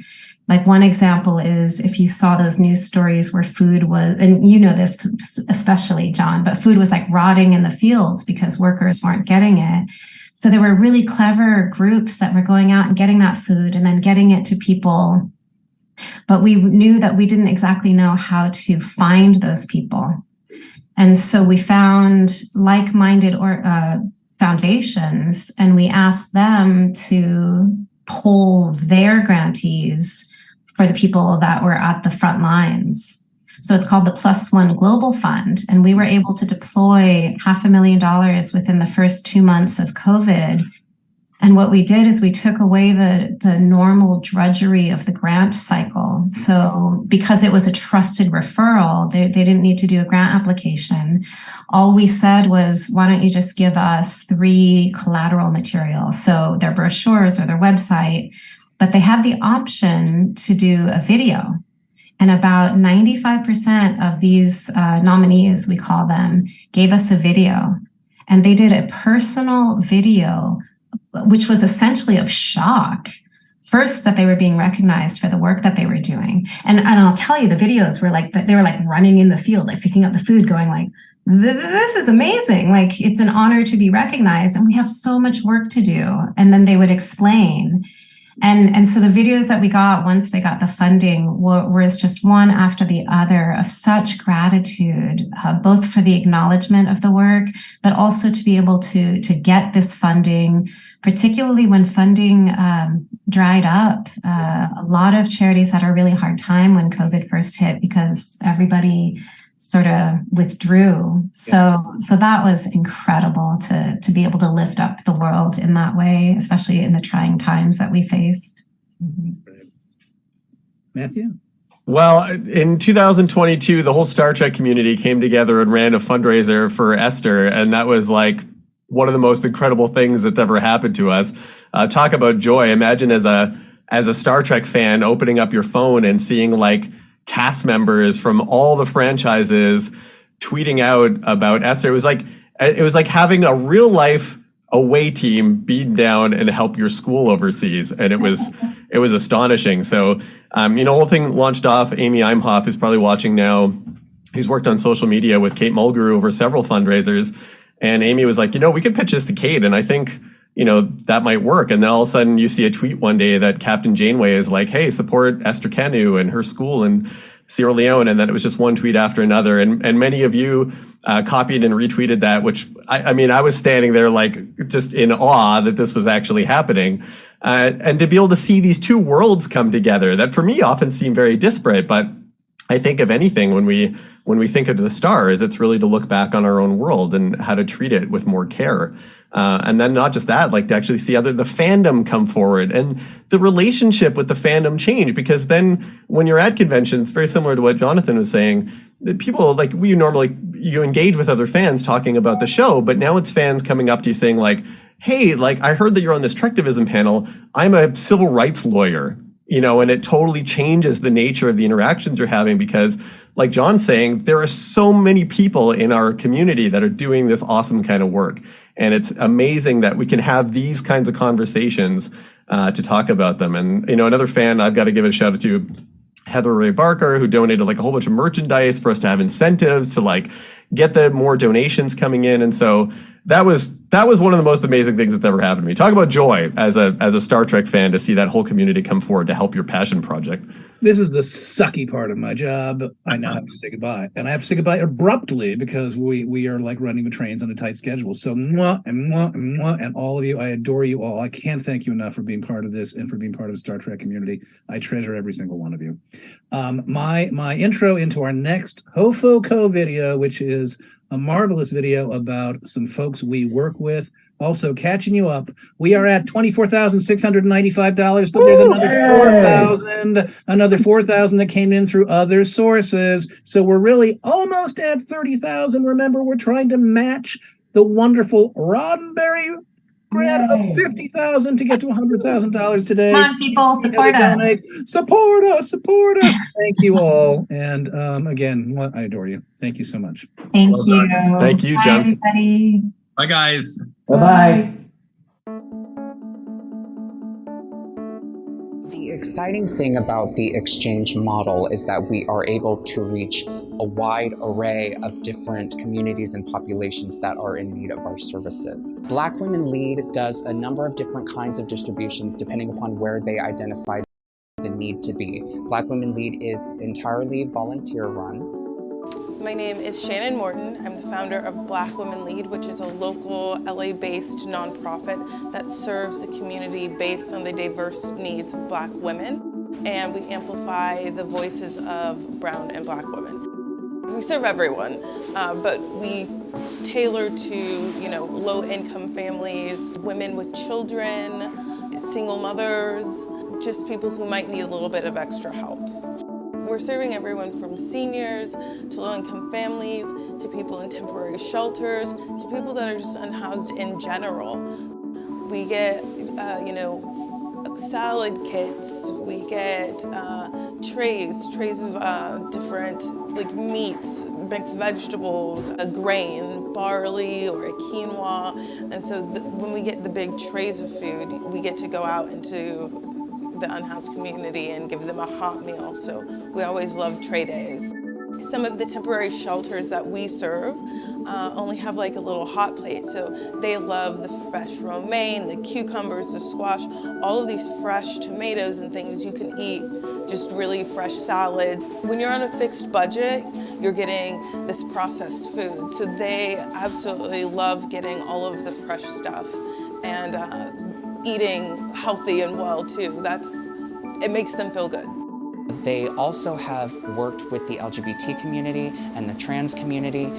Like one example is if you saw those news stories where food was, and you know this especially, John, but food was like rotting in the fields because workers weren't getting it. So there were really clever groups that were going out and getting that food and then getting it to people. But we knew that we didn't exactly know how to find those people. And so we found like-minded foundations, and we asked them to poll their grantees for the people that were at the front lines. So it's called the +1 Global Fund. And we were able to deploy $500,000 within the first 2 months of COVID. And what we did is we took away the normal drudgery of the grant cycle. So because it was a trusted referral, they didn't need to do a grant application. All we said was, why don't you just give us 3 collateral materials? So their brochures or their website, but they had the option to do a video. And about 95% of these nominees, we call them, gave us a video. And they did a personal video, which was essentially of shock. First, that they were being recognized for the work that they were doing. And I'll tell you, the videos were like, they were like running in the field, like picking up the food, going like, this is amazing. Like, it's an honor to be recognized, and we have so much work to do. And then they would explain. And so the videos that we got once they got the funding was just one after the other of such gratitude, both for the acknowledgement of the work, but also to be able to get this funding, particularly when funding dried up. A lot of charities had a really hard time when COVID first hit because everybody sort of withdrew. So that was incredible to be able to lift up the world in that way, especially in the trying times that we faced. Matthew? Well, in 2022, the whole Star Trek community came together and ran a fundraiser for Esther, and that was like one of the most incredible things that's ever happened to us. Talk about joy. Imagine as a Star Trek fan opening up your phone and seeing like cast members from all the franchises tweeting out about Esther. It was like having a real life away team beat down and help your school overseas, and it was astonishing. So the whole thing launched off. Amy Imhoff, who's probably watching now, who's worked on social media with Kate Mulgrew over several fundraisers, and Amy was like, we could pitch this to Kate, and I think that might work. And then all of a sudden you see a tweet one day that Captain Janeway is like, hey, support Esther Kanu and her school in Sierra Leone. And then it was just one tweet after another. And many of you copied and retweeted that, which I was standing there like just in awe that this was actually happening. And to be able to see these two worlds come together that for me often seem very disparate, but I think if anything, when we think of the stars, it's really to look back on our own world and how to treat it with more care. And then not just that, like to actually see the fandom come forward and the relationship with the fandom change. Because then when you're at conventions, very similar to what Jonathan was saying, people like you engage with other fans talking about the show, but now it's fans coming up to you saying like, hey, like I heard that you're on this Trektivism panel. I'm a civil rights lawyer, and it totally changes the nature of the interactions you're having because like John's saying, there are so many people in our community that are doing this awesome kind of work. And it's amazing that we can have these kinds of conversations to talk about them. And, another fan, I've got to give a shout out to Heather Ray Barker, who donated like a whole bunch of merchandise for us to have incentives to like get the more donations coming in. And so that was one of the most amazing things that's ever happened to me. Talk about joy as a Star Trek fan to see that whole community come forward to help your passion project. This is the sucky part of my job. I now have to say goodbye. And I have to say goodbye abruptly because we are like running the trains on a tight schedule. So mwah, and mwah, and mwah, and all of you, I adore you all. I can't thank you enough for being part of this and for being part of the Star Trek community. I treasure every single one of you. My intro into our next HoFoCo video, which is a marvelous video about some folks we work with. Also catching you up. We are at $24,695, but there's another $4,000 that came in through other sources. So we're really almost at 30,000. Remember, we're trying to match the wonderful Roddenberry grant of 50,000 to get to $100,000 today. Come on, people, support us. Support us. Thank you all. And again, I adore you. Thank you so much. Thank you. Thank you, Bye, John. everybody. Bye, guys. Bye-bye. The exciting thing about the exchange model is that we are able to reach a wide array of different communities and populations that are in need of our services. Black Women Lead does a number of different kinds of distributions depending upon where they identify the need to be. Black Women Lead is entirely volunteer run. My name is Shannon Morton. I'm the founder of Black Women Lead, which is a local LA-based nonprofit that serves the community based on the diverse needs of Black women. And we amplify the voices of brown and Black women. We serve everyone, but we tailor to low-income families, women with children, single mothers, just people who might need a little bit of extra help. We're serving everyone from seniors to low-income families to people in temporary shelters to people that are just unhoused in general. We get, salad kits. We get trays of different like meats, mixed vegetables, a grain, barley or a quinoa. And so when we get the big trays of food, we get to go out into the unhoused community and give them a hot meal. So we always love tray days. Some of the temporary shelters that we serve only have like a little hot plate. So they love the fresh romaine, the cucumbers, the squash, all of these fresh tomatoes and things you can eat, just really fresh salad. When you're on a fixed budget, you're getting this processed food. So they absolutely love getting all of the fresh stuff and eating healthy and well too. It makes them feel good. They also have worked with the LGBT community and the trans community.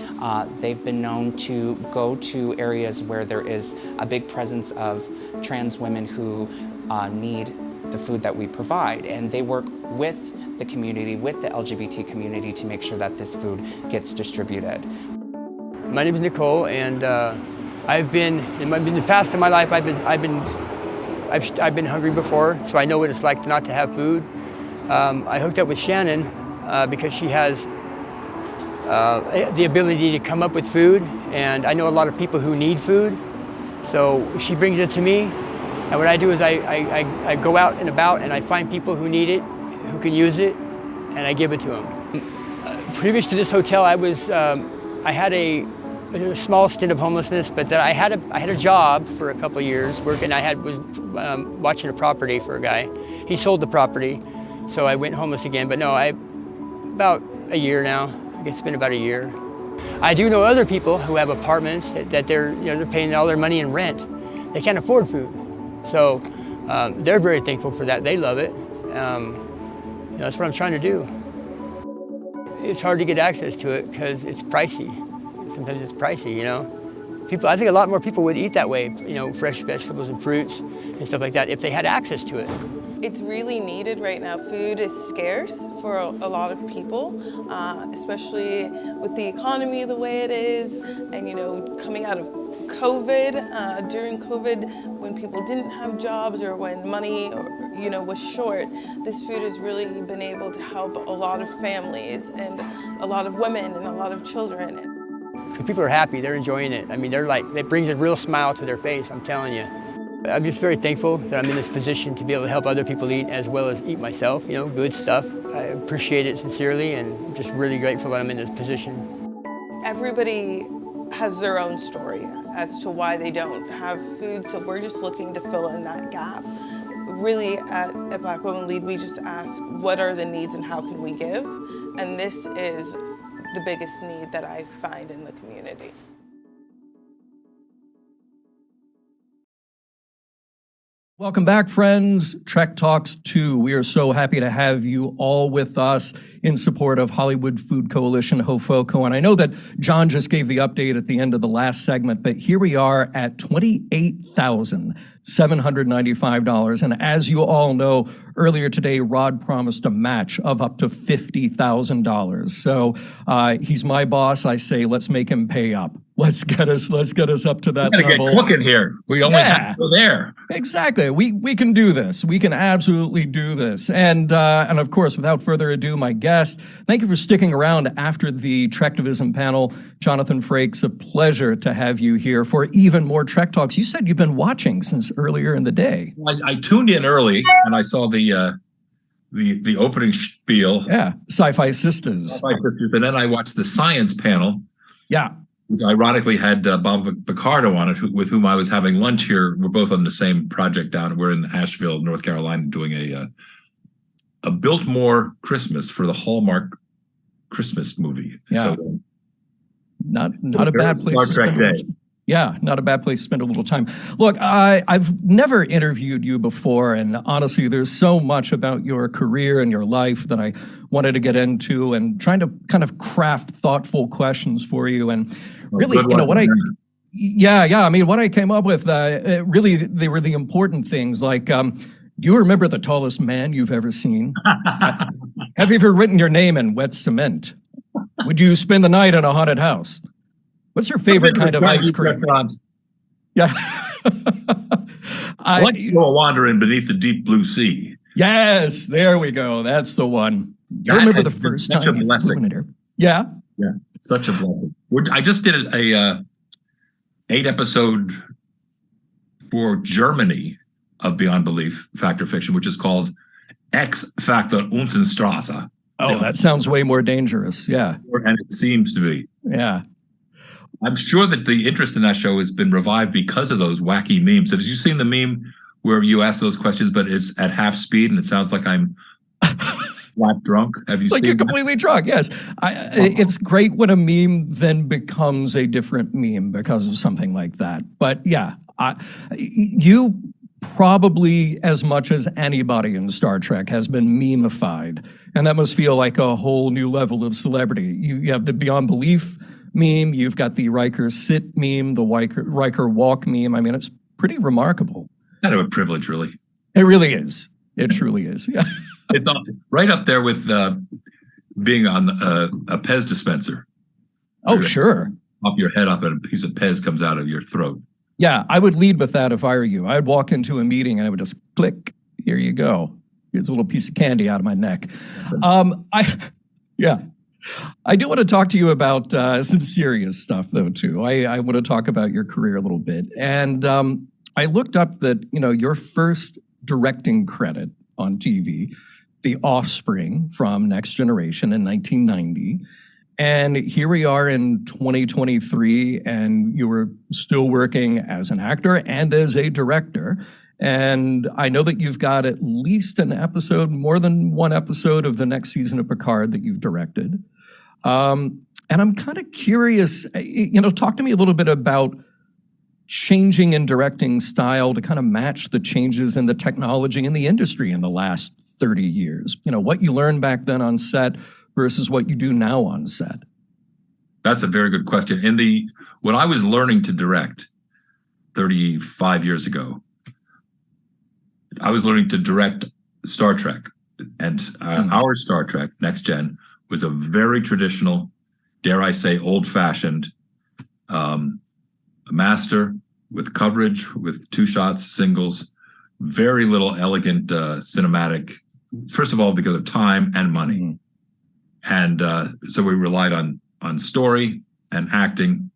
They've been known to go to areas where there is a big presence of trans women who need the food that we provide, and they work with the community, with the LGBT community, to make sure that this food gets distributed. My name is Nicole, and I've been in the past of my life. I've been hungry before, so I know what it's like not to have food. I hooked up with Shannon because she has the ability to come up with food, and I know a lot of people who need food, so she brings it to me. And what I do is I go out and about and I find people who need it, who can use it, and I give it to them. Previous to this hotel, I had a small stint of homelessness, but then I had a job for a couple of years working. I was watching a property for a guy. He sold the property, so I went homeless again. But no, about a year now. I guess it's been about a year. I do know other people who have apartments that they're paying all their money in rent. They can't afford food. So they're very thankful for that. They love it. That's what I'm trying to do. It's hard to get access to it because it's pricey. Sometimes it's pricey, I think a lot more people would eat that way, fresh vegetables and fruits and stuff like that if they had access to it. It's really needed right now. Food is scarce for a lot of people, especially with the economy the way it is, and coming out of COVID, during COVID, when people didn't have jobs or when money, was short, this food has really been able to help a lot of families and a lot of women and a lot of children. People are happy, they're enjoying it. It brings a real smile to their face, I'm telling you. I'm just very thankful that I'm in this position to be able to help other people eat as well as eat myself, good stuff. I appreciate it sincerely and I'm just really grateful that I'm in this position. Everybody has their own story as to why they don't have food, so we're just looking to fill in that gap. Really, at Black Women Lead, we just ask what are the needs and how can we give, and this is the biggest need that I find in the community. Welcome back, friends. Trek Talks 2. We are so happy to have you all with us in support of Hollywood Food Coalition, HOFOCO. And I know that John just gave the update at the end of the last segment, but here we are at $28,795. And as you all know, earlier today, Rod promised a match of up to $50,000. So he's my boss. I say, let's make him pay up. Let's get us up to that level. Get cooking here. We only have to go there. Exactly. We can do this. We can absolutely do this. And of course, without further ado, my guest, thank you for sticking around after the Trektivism panel. Jonathan Frakes, a pleasure to have you here for even more Trek Talks. You said you've been watching since earlier in the day. I tuned in early and I saw the opening spiel. Yeah, Sci-Fi Sisters. And then I watched the science panel. Yeah. Which ironically had Bob Picardo on it, with whom I was having lunch here. We're both on the same project down. We're in Asheville, North Carolina, doing a Biltmore Christmas for the Hallmark Christmas movie. Yeah. So, not a bad place to spend a not a bad place to spend a little time. Look, I've never interviewed you before, and honestly, there's so much about your career and your life that I wanted to get into, and trying to kind of craft thoughtful questions for you. And really, what I came up with, really, they were the important things, like, do you remember the tallest man you've ever seen? Have you ever written your name in wet cement? Would you spend the night in a haunted house? What's your favorite kind of ice cream? Yeah. I like to go wandering beneath the deep blue sea. Yes, there we go. That's the one. I remember the first time you flew in it. Yeah? Yeah, such a blessing. I just did a 8-episode for Germany of Beyond Belief, Fact or Fiction, which is called X Factor Unzenstrasse. Oh, that sounds way more dangerous. Yeah. And it seems to be. Yeah. I'm sure that the interest in that show has been revived because of those wacky memes. Have you seen the meme where you ask those questions, but it's at half speed and it sounds like I'm flat drunk? Have you seen you're completely drunk, yes. It's great when a meme then becomes a different meme because of something like that. But yeah, you probably as much as anybody in Star Trek has been memeified. And that must feel like a whole new level of celebrity. You have the Beyond Belief meme, you've got the Riker sit meme, the Riker walk meme. I mean, it's pretty remarkable. Kind of a privilege, really. It really is. It truly is. Yeah. It's right up there with being on a Pez dispenser. Oh, sure. Pop your head up and a piece of Pez comes out of your throat. Yeah, I would lead with that if I were you. I'd walk into a meeting and I would just click, here you go. Here's a little piece of candy out of my neck. I do want to talk to you about some serious stuff, though, too. I want to talk about your career a little bit. And I looked up that, your first directing credit on TV, The Offspring from Next Generation in 1990. And here we are in 2023, and you were still working as an actor and as a director. And I know that you've got at least an episode, more than one episode of the next season of Picard that you've directed. And I'm kind of curious, talk to me a little bit about changing in directing style to kind of match the changes in the technology in the industry in the last 30 years. What you learned back then on set versus what you do now on set. That's a very good question. When I was learning to direct 35 years ago, I was learning to direct Star Trek. And our Star Trek, Next Gen, was a very traditional, dare I say, old-fashioned master with coverage, with two shots, singles, very little elegant cinematic, first of all, because of time and money. And so we relied on story and acting.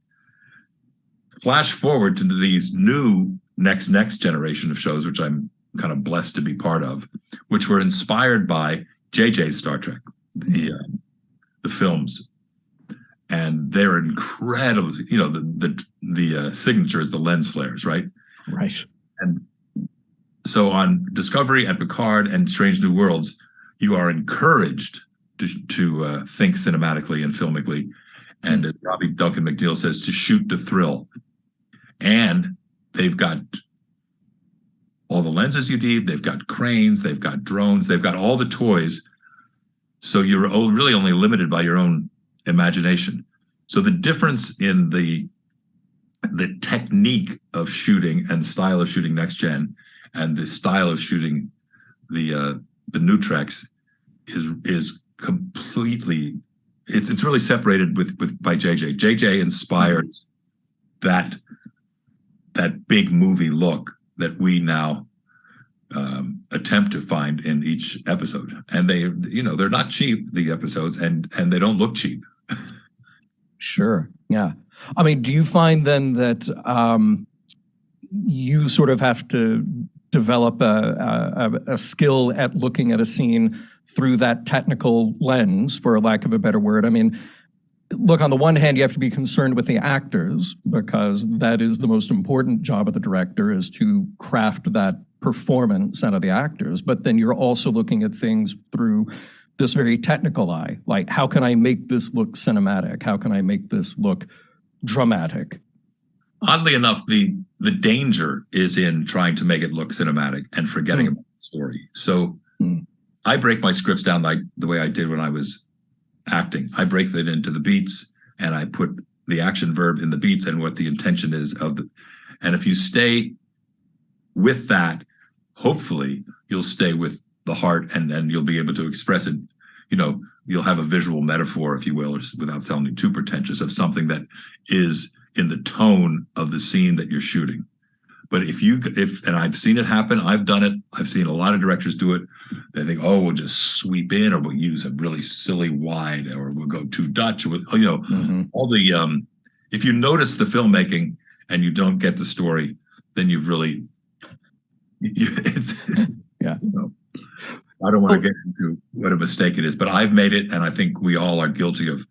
Flash forward to these new next generation of shows, which I'm kind of blessed to be part of, which were inspired by JJ's Star Trek, the films, and they're incredible. The signature is the lens flares, right? Right. And so on Discovery and Picard and Strange New Worlds, you are encouraged to think cinematically and filmically, and as Robbie Duncan McNeil says, to shoot to thrill. And they've got all the lenses you need, they've got cranes, they've got drones, they've got all the toys. So you're really only limited by your own imagination. So the difference in the technique of shooting and style of shooting Next Gen and the style of shooting the new Treks is completely, it's really separated by JJ. JJ inspires that big movie look that we now attempt to find in each episode. And they're not cheap, the episodes, and they don't look cheap. Sure. Yeah. I mean, do you find then that you sort of have to develop a skill at looking at a scene through that technical lens, for lack of a better word? I mean, look, on the one hand, you have to be concerned with the actors, because that is the most important job of the director, is to craft that performance out of the actors. But then you're also looking at things through this very technical eye. Like, how can I make this look cinematic? How can I make this look dramatic? Oddly enough, the danger is in trying to make it look cinematic and forgetting about the story. So I break my scripts down like the way I did when I was acting. I break it into the beats, and I put the action verb in the beats and what the intention is and if you stay with that, hopefully you'll stay with the heart, and then you'll be able to express it. You'll have a visual metaphor, if you will, without sounding too pretentious, of something that is in the tone of the scene that you're shooting. But and I've seen it happen, I've done it, I've seen a lot of directors do it. They think, oh, we'll just sweep in, or we'll use a really silly wide, or we'll go too Dutch, or all the if you notice the filmmaking and you don't get the story, then you've really yeah. I don't want to get into what a mistake it is, but I've made it, and I think we all are guilty of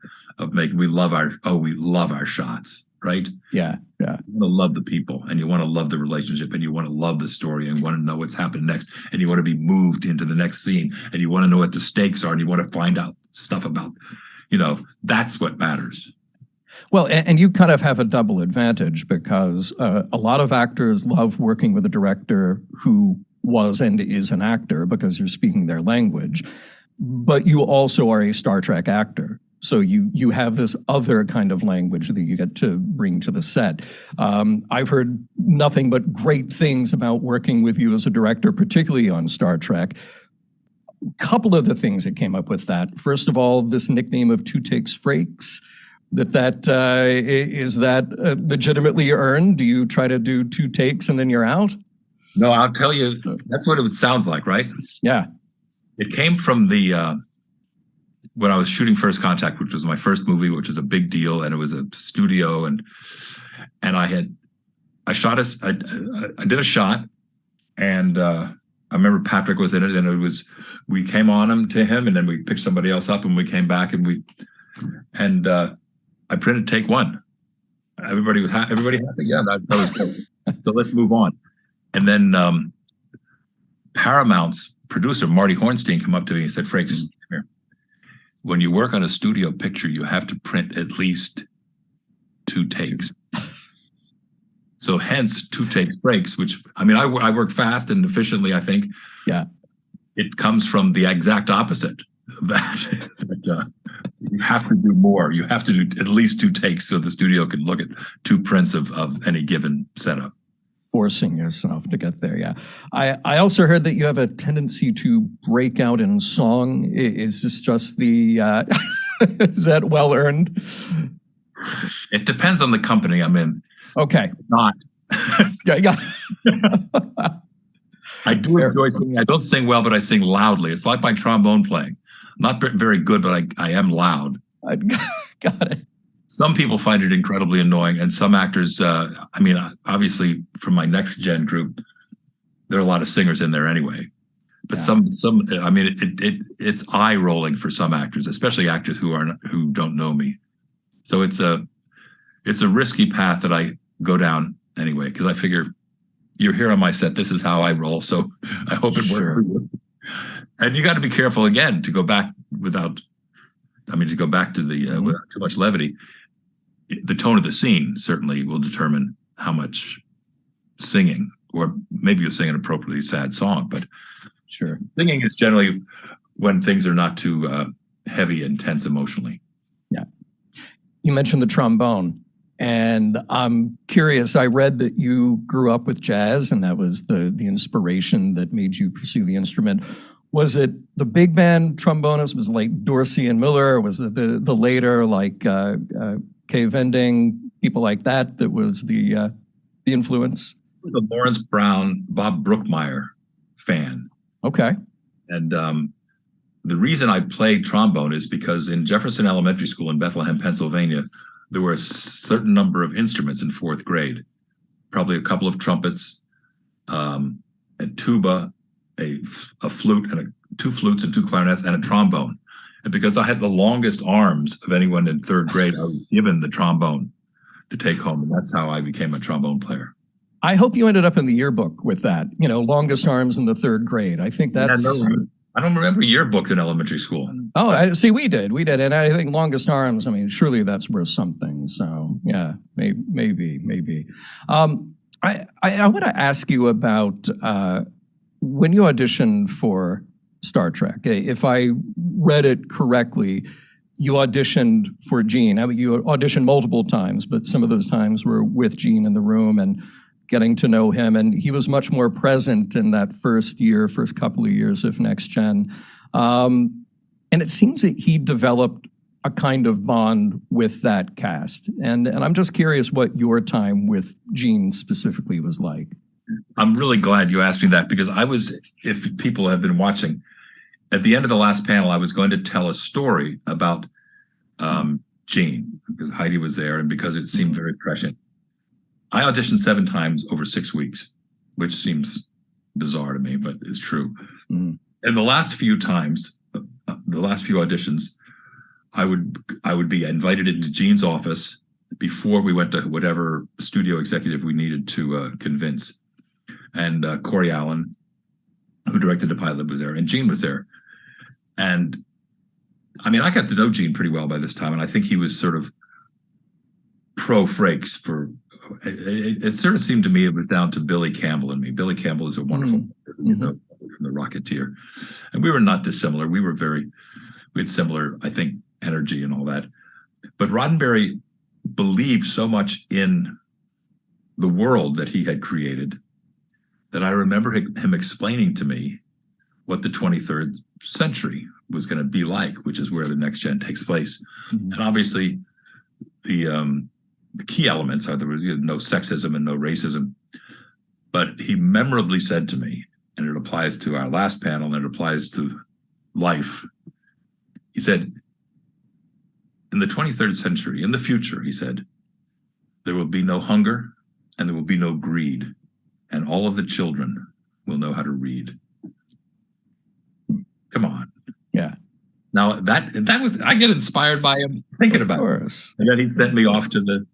making. We love our shots, right? Yeah. You want to love the people, and you want to love the relationship, and you want to love the story, and you want to know what's happened next, and you want to be moved into the next scene, and you want to know what the stakes are, and you want to find out stuff about, that's what matters. Well, and you kind of have a double advantage because a lot of actors love working with a director who was and is an actor because you're speaking their language, but you also are a Star Trek actor. So you have this other kind of language that you get to bring to the set. I've heard nothing but great things about working with you as a director, particularly on Star Trek. Couple of the things that came up with that. First of all, this nickname of Two Takes Frakes. Is that legitimately earned? Do you try to do 2 takes and then you're out? No, I'll tell you, that's what it sounds like, right? Yeah. It came from the when I was shooting First Contact, which was my first movie, which was a big deal, and it was a studio, and I did a shot, and I remember Patrick was in it, and we came on to him, and then we picked somebody else up, and we came back, and I printed take 1. Everybody happy. Yeah, that was good. So let's move on. And then Paramount's producer, Marty Hornstein, came up to me and said, Frakes, come here. When you work on a studio picture, you have to print at least 2 takes. So hence 2 takes Frakes, which, I mean, I work fast and efficiently, I think. Yeah. It comes from the exact opposite of that. You have to do more. You have to do at least 2 takes so the studio can look at 2 prints of any given setup. Forcing yourself to get there, yeah. I also heard that you have a tendency to break out in song. Is this just the, is that well earned? It depends on the company I'm in. Okay. Not. Yeah. I do enjoy singing. I don't sing well, but I sing loudly. It's like my trombone playing. Not very good, but I am loud. Got it. Some people find it incredibly annoying, and some actors, I mean, obviously from my next gen group, there are a lot of singers in there anyway. But some, I mean, it's eye rolling for some actors, especially actors who don't know me. So it's a risky path that I go down anyway, because I figure you're here on my set. This is how I roll. So I hope it works for you. And you got to be careful again to go back to the without too much levity. The tone of the scene certainly will determine how much singing, or maybe you'll sing an appropriately sad song, but sure, singing is generally when things are not too heavy and tense emotionally. Yeah. You mentioned the trombone, and I'm curious. I read that you grew up with jazz, and that was the inspiration that made you pursue the instrument. Was it the big band trombonists? Was it like Dorsey and Miller? Or was it the later, like Kay Vending, people like that was the influence? The Lawrence Brown, Bob Brookmeyer fan. Okay. And the reason I played trombone is because in Jefferson Elementary School in Bethlehem, Pennsylvania, there were a certain number of instruments in 4th grade, probably a couple of trumpets, and tuba, a flute, and 2 flutes and 2 clarinets, and a trombone. And because I had the longest arms of anyone in 3rd grade, I was given the trombone to take home, and that's how I became a trombone player. I hope you ended up in the yearbook with that, longest arms in the 3rd grade. I think that's... I don't remember yearbooks in elementary school. Oh, see, we did. And I think longest arms, I mean, surely that's worth something. So, yeah, maybe. I want to ask you about when you auditioned for Star Trek. If I read it correctly, you auditioned for Gene. I mean, you auditioned multiple times, but some of those times were with Gene in the room and getting to know him. And he was much more present in that first couple of years of Next Gen. And it seems that he developed a kind of bond with that cast. And I'm just curious what your time with Gene specifically was like. I'm really glad you asked me that, because if people have been watching, at the end of the last panel, I was going to tell a story about Gene, because Heidi was there and because it seemed very prescient. I auditioned 7 times over 6 weeks, which seems bizarre to me, but it's true. And the last few times, the last few auditions, I would be invited into Gene's office before we went to whatever studio executive we needed to convince. And Corey Allen, who directed the pilot, was there, and Gene was there. And I mean, I got to know Gene pretty well by this time, and I think he was sort of pro Frakes for. It sort of seemed to me it was down to Billy Campbell and me. Billy Campbell is a wonderful, from the Rocketeer, and we were not dissimilar. We had similar, I think, energy and all that. But Roddenberry believed so much in the world that he had created that I remember him explaining to me what the 23rd century was going to be like, which is where the Next Gen takes place. And obviously, the key elements are there was no sexism and no racism. But he memorably said to me, and it applies to our last panel and it applies to life. He said, in the 23rd century, in the future, he said, there will be no hunger and there will be no greed, and all of the children will know how to read. Come on. Yeah. Now that was, I get inspired by him thinking about it. And then he sent me off to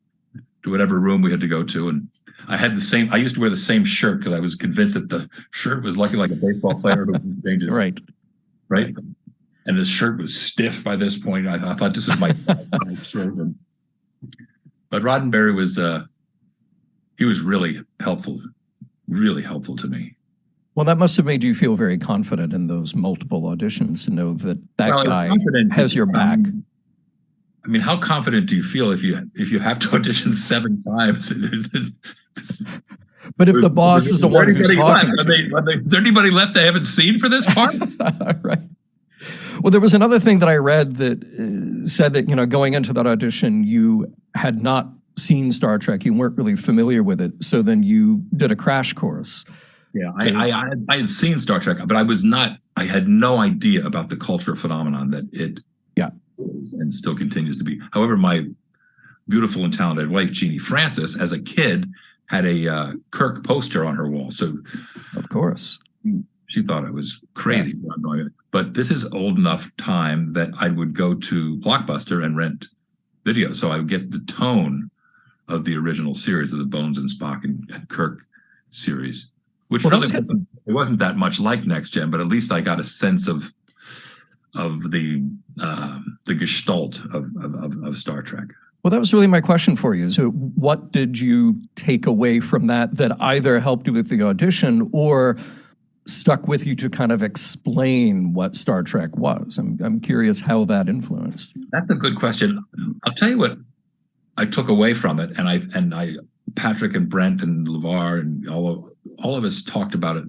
whatever room we had to go to, and I used to wear the same shirt because I was convinced that the shirt was looking like a baseball player who changes. Right. And this shirt was stiff by this point. I thought this is my shirt. But Roddenberry was he was really helpful to me. Well, that must have made you feel very confident in those multiple auditions to know that guy has your back. I mean, how confident do you feel if you have to audition 7 times? But if the boss is the one who's talking, is there anybody left they haven't seen for this part? Right. Well, there was another thing that I read that said that, going into that audition, you had not seen Star Trek. You weren't really familiar with it. So then you did a crash course. Yeah, I had seen Star Trek, but I had no idea about the cultural phenomenon that it is and still continues to be. However, my beautiful and talented wife, Jeannie Francis, as a kid, had a Kirk poster on her wall. So, of course, she thought I was crazy. Yeah. But this is old enough time that I would go to Blockbuster and rent video. So I would get the tone of the original series of the Bones and Spock and Kirk series, which it wasn't that much like Next Gen, but at least I got a sense of the gestalt of Star Trek. Well, that was really my question for you. So what did you take away from that either helped you with the audition or stuck with you to kind of explain what Star Trek was? I'm curious how that influenced you. That's a good question. I'll tell you what I took away from it, and I Patrick and Brent and LeVar and all of us talked about it.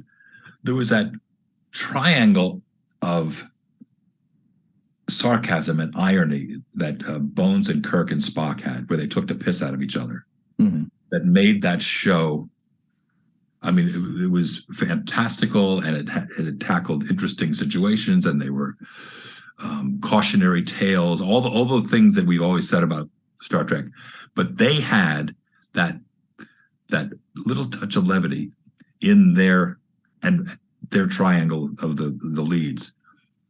There was that triangle of sarcasm and irony that Bones and Kirk and Spock had, where they took the piss out of each other, that made that show. I mean, it was fantastical, and it had tackled interesting situations, and they were cautionary tales, all the things that we've always said about Star Trek. But they had that little touch of levity in their triangle of the leads.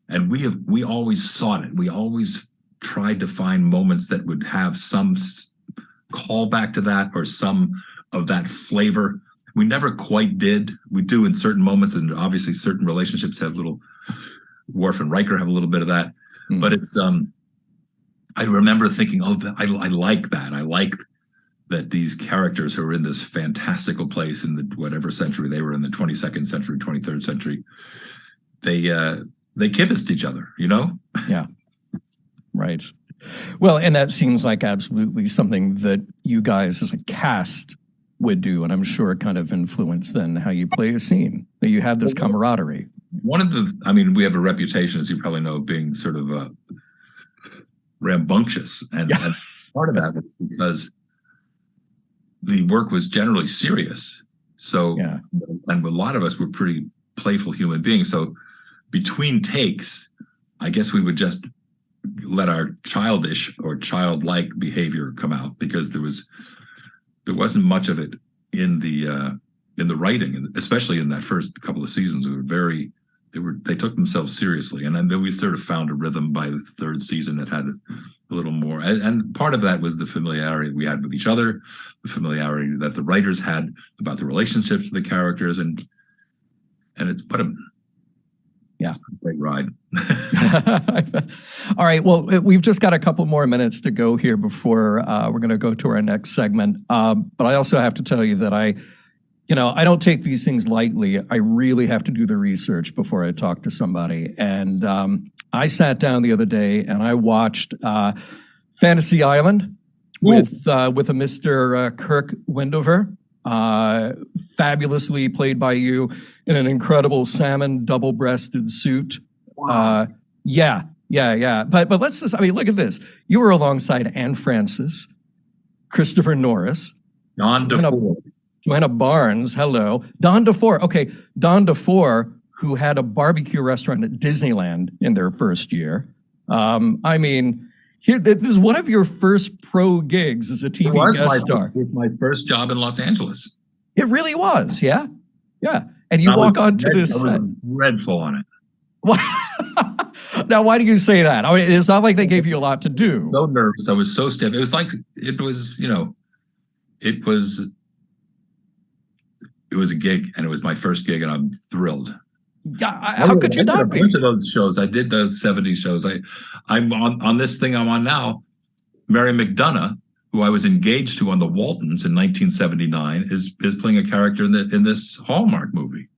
And we always sought it. We always tried to find moments that would have some callback to that or some of that flavor. We never quite did. We do in certain moments, and obviously certain relationships have Worf and Riker have a little bit of that. But it's I remember thinking, I like that. I like that these characters who are in this fantastical place in the whatever century they were in, the 22nd century, 23rd century, they kibbutzed each other, Yeah. Right. Well, and that seems like absolutely something that you guys as a cast would do, and I'm sure it kind of influenced then how you play a scene, that you have this camaraderie. We have a reputation, as you probably know, of being sort of rambunctious, and part of that was because the work was generally serious. So, and a lot of us were pretty playful human beings. So between takes, I guess we would just let our childish or childlike behavior come out, because there wasn't much of it in the writing, and especially in that first couple of seasons. They took themselves seriously, and then we sort of found a rhythm by the third season that had a little more. And part of that was the familiarity we had with each other, the familiarity that the writers had about the relationships of the characters, and it's Yeah. It's a great ride. All right. Well, we've just got a couple more minutes to go here before we're going to go to our next segment. But I also have to tell you that I don't take these things lightly. I really have to do the research before I talk to somebody. And I sat down the other day and I watched Fantasy Island with a Mr. Kirk Wendover, fabulously played by you in an incredible salmon double-breasted suit. Wow. Yeah. But let's just, look at this. You were alongside Anne Francis, Christopher Norris, Don DeFore. Joanna Barnes, hello. Don DeFore. Okay, Don DeFore, who had a barbecue restaurant at Disneyland in their first year. Here, this is one of your first pro gigs as a TV guest star. It was my first job in Los Angeles. It really was, yeah? Yeah. And you walk onto this set. I was dreadful on it. Now, why do you say that? It's not like they gave you a lot to do. So nervous. I was so stiff. It was like, it was a gig, and it was my first gig, and I'm thrilled. Yeah, how could you not be? I went to those shows. I did those 70s shows. I'm on this thing I'm on now. Mary McDonough, who I was engaged to on the Waltons in 1979, is playing a character in this Hallmark movie.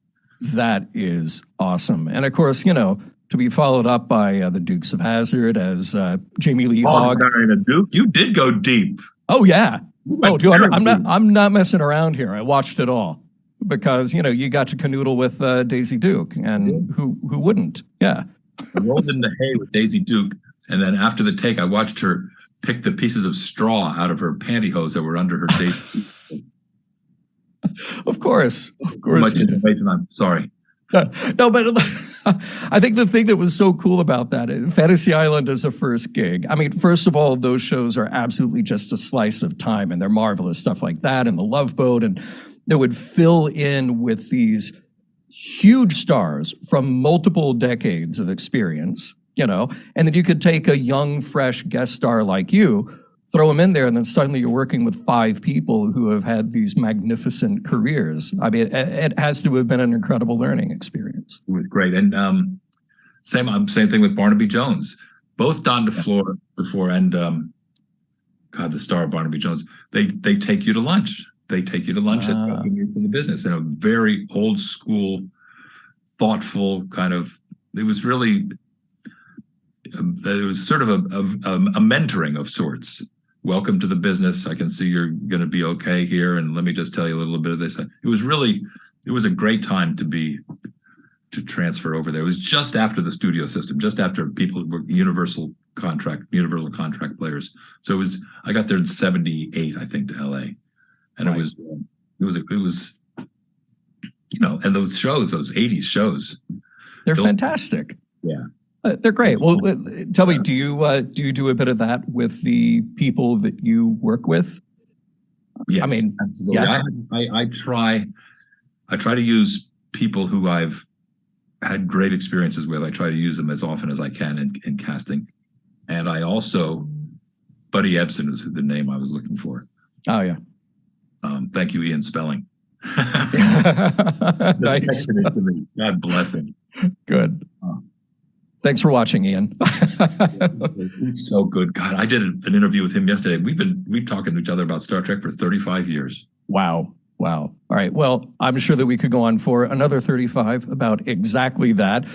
That is awesome. And of course, to be followed up by the Dukes of Hazzard as Jamie Lee Hogg. Marrying a Duke? You did go deep. Oh yeah. Oh, dude, I'm not messing around here. I watched it all because you got to canoodle with Daisy Duke, and who wouldn't? Yeah. I rolled in the hay with Daisy Duke, and then after the take, I watched her pick the pieces of straw out of her pantyhose that were under her Daisy. Of course. I'm sorry. No, but I think the thing that was so cool about that, Fantasy Island as a first gig. First of all, those shows are absolutely just a slice of time, and they're marvelous, stuff like that, and The Love Boat, and they would fill in with these huge stars from multiple decades of experience, and then you could take a young, fresh guest star like you, throw them in there, and then suddenly you're working with 5 people who have had these magnificent careers. It has to have been an incredible learning experience. It was great. And same thing with Barnaby Jones. Both Don DeFore and the star of Barnaby Jones, they take you to lunch. They take you to lunch at the business in a very old school, thoughtful kind of. It was really. It was sort of a mentoring of sorts. Welcome to the business. I can see you're going to be okay here, and let me just tell you a little bit of this. It was a great time to transfer over there. It was just after the studio system, just after people were universal contract players. So I got there in 78, I think, to LA. And right. it was and those shows, those 80s shows, they're fantastic. Yeah. They're great. Well, tell me, do you do a bit of that with the people that you work with? Yes, absolutely. Yeah. I try to use people who I've had great experiences with. I try to use them as often as I can in casting. And I also, Buddy Ebsen is the name I was looking for. Oh yeah. Thank you, Ian Spelling. Nice. God bless him. Good. Thanks for watching, Ian. He's so good. God, I did an interview with him yesterday. We've talking to each other about Star Trek for 35 years. Wow. All right. Well, I'm sure that we could go on for another 35 about exactly that.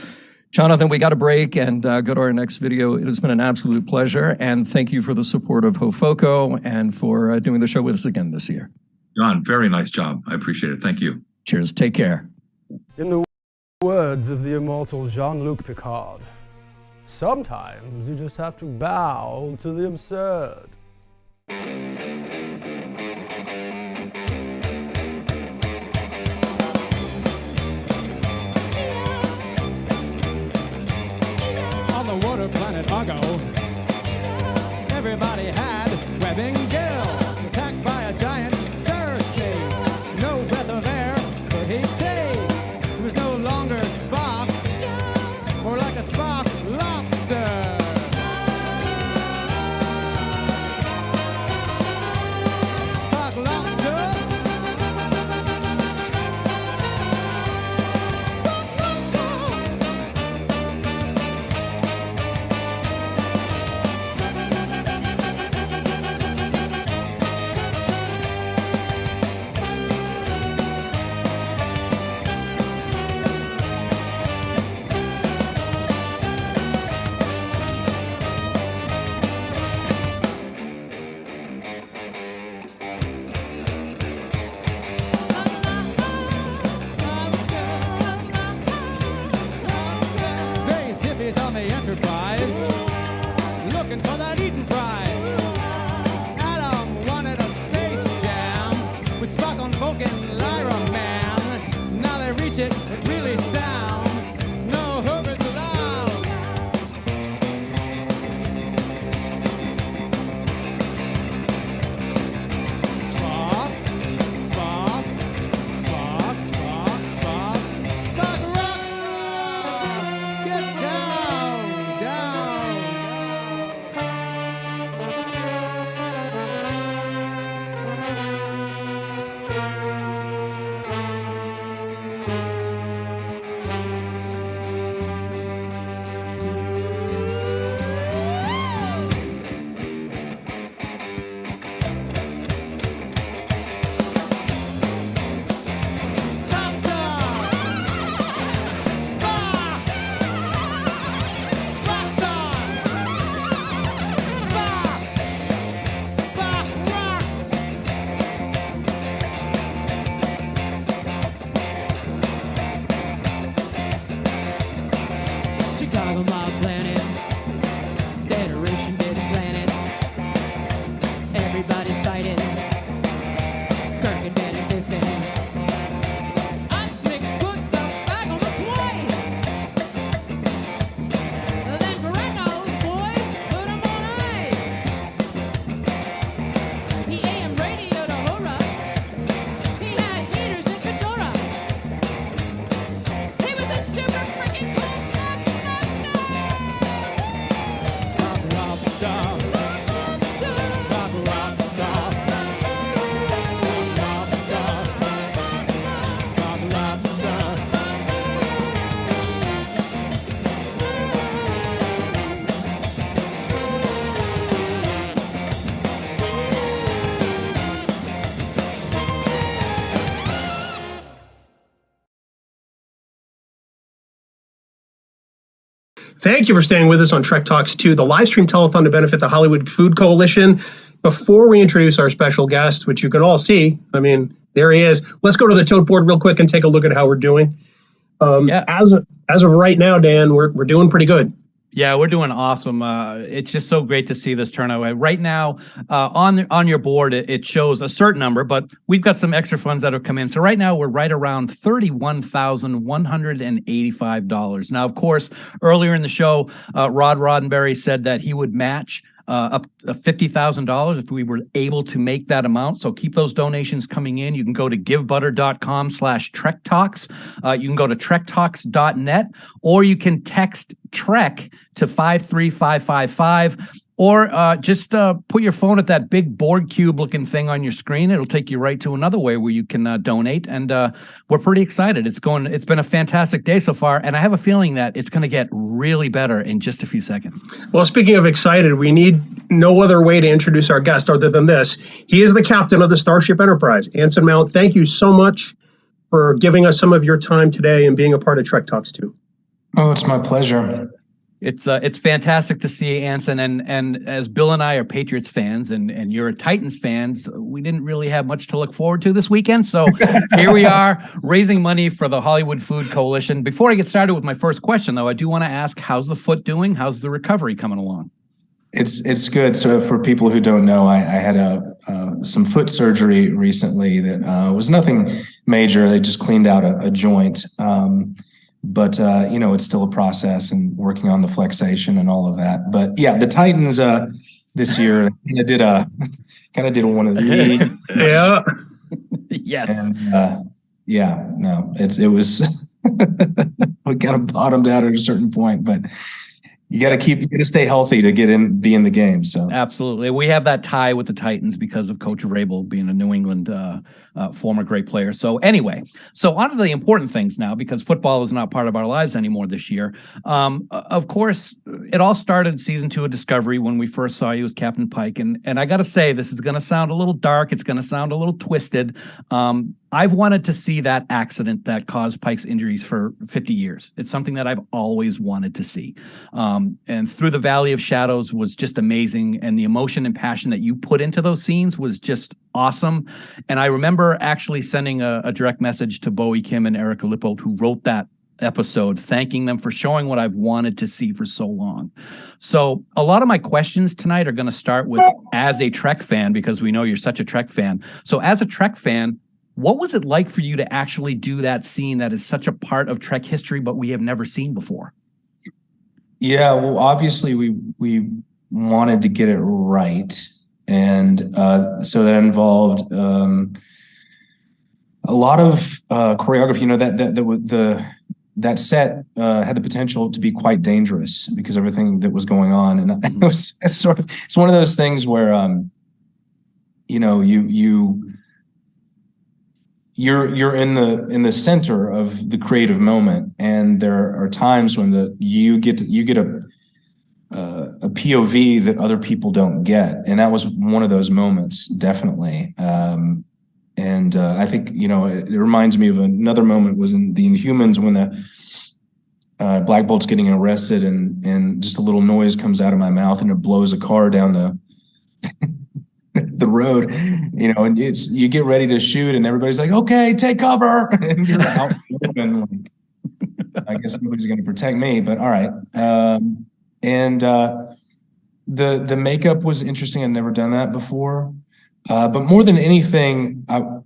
Jonathan, we got a break and go to our next video. It has been an absolute pleasure. And thank you for the support of Hofoco and for doing the show with us again this year. John, very nice job. I appreciate it. Thank you. Cheers. Take care. In the words of the immortal Jean-Luc Picard, sometimes you just have to bow to the absurd. On the water planet Argo, everybody had webbing gills, attacked by a giant surf snake. No breath of air could he take. He was no longer Spock, more like a Spock lobster. Spock lobster. Spock lobster. reprise, looking for that Eden prize. Adam wanted a space jam with Spock on Vulcan, Lyra Man. Now they reach it, it really sound. No Herbert's allowed. Spock, Spock, Spock, Spock, Spock, Spock rock! Get down, down. Chicago mob planet, Federation did planet. Everybody's fighting. Kirk and Dan and this man. Oxmix put the bag on the twice. Then Greco's boys put 'em on ice. He AM radio to Hora. He had heaters in Fedora. He was a super freaking cool Spock monster. Spock rock star. Spock rock star. Rock star. Spock rock star. Thank you for staying with us on Trek Talks 2, the live stream telethon to benefit the Hollywood Food Coalition. Before we introduce our special guest, which you can all see, I mean, there he is. Let's go to the tote board real quick and take a look at how we're doing. As of right now, Dan, we're doing pretty good. Yeah, we're doing awesome. It's just so great to see this turnout. Right now, on your board, it shows a certain number, but we've got some extra funds that have come in. So right now, we're right around $31,185. Now, of course, earlier in the show, Rod Roddenberry said that he would match up $50,000 if we were able to make that amount. So keep those donations coming in. You can go to givebutter.com/Trek Talks. You can go to trektalks.net, or you can text Trek to 53555, or just put your phone at that big board cube looking thing on your screen. It'll take you right to another way where you can donate. And we're pretty excited. It's been a fantastic day so far, and I have a feeling that it's going to get really better in just a few seconds. Well, speaking of excited, we need no other way to introduce our guest other than this. He is the captain of the Starship Enterprise. Anson Mount, thank you so much for giving us some of your time today and being a part of Trek Talks 2. Oh, it's my pleasure. It's fantastic to see Anson, and as Bill and I are Patriots fans and you're a Titans fans, we didn't really have much to look forward to this weekend. So here we are raising money for the Hollywood Food Coalition. Before I get started with my first question, though, I do want to ask, how's the foot doing? How's the recovery coming along? It's good. So for people who don't know, I had some foot surgery recently that was nothing major. They just cleaned out a joint. But it's still a process and working on the flexation and all of that. But yeah, the Titans this year kind of did one of the yeah. Yes. And it was we kind of bottomed out at a certain point, but you got to stay healthy to be in the game. So absolutely, we have that tie with the Titans because of Coach Vrabel being a New England former great player. So anyway, on to the important things now, because football is not part of our lives anymore this year. Of course, it all started season 2 of Discovery when we first saw you as Captain Pike, and I got to say, this is going to sound a little dark. It's going to sound a little twisted. I've wanted to see that accident that caused Pike's injuries for 50 years. It's something that I've always wanted to see. And Through the Valley of Shadows was just amazing. And the emotion and passion that you put into those scenes was just awesome. And I remember actually sending a direct message to Bowie Kim and Erica Lippold, who wrote that episode, thanking them for showing what I've wanted to see for so long. So a lot of my questions tonight are going to start with, as a Trek fan, because we know you're such a Trek fan. So as a Trek fan, what was it like for you to actually do that scene that is such a part of Trek history, but we have never seen before? Yeah, well, obviously we wanted to get it right. And so that involved a lot of choreography. You know, that set had the potential to be quite dangerous because of everything that was going on. And it's one of those things where, you know, you're in the center of the creative moment, and there are times when you get a POV that other people don't get, and that was one of those moments, definitely. And I think, you know, it reminds me of another moment was in the Inhumans when the Black Bolt's getting arrested, and just a little noise comes out of my mouth and it blows a car down the road, you know, and you get ready to shoot and everybody's like, okay, take cover. And you're out and like, I guess nobody's going to protect me, but all right. The makeup was interesting. I'd never done that before. But more than anything, I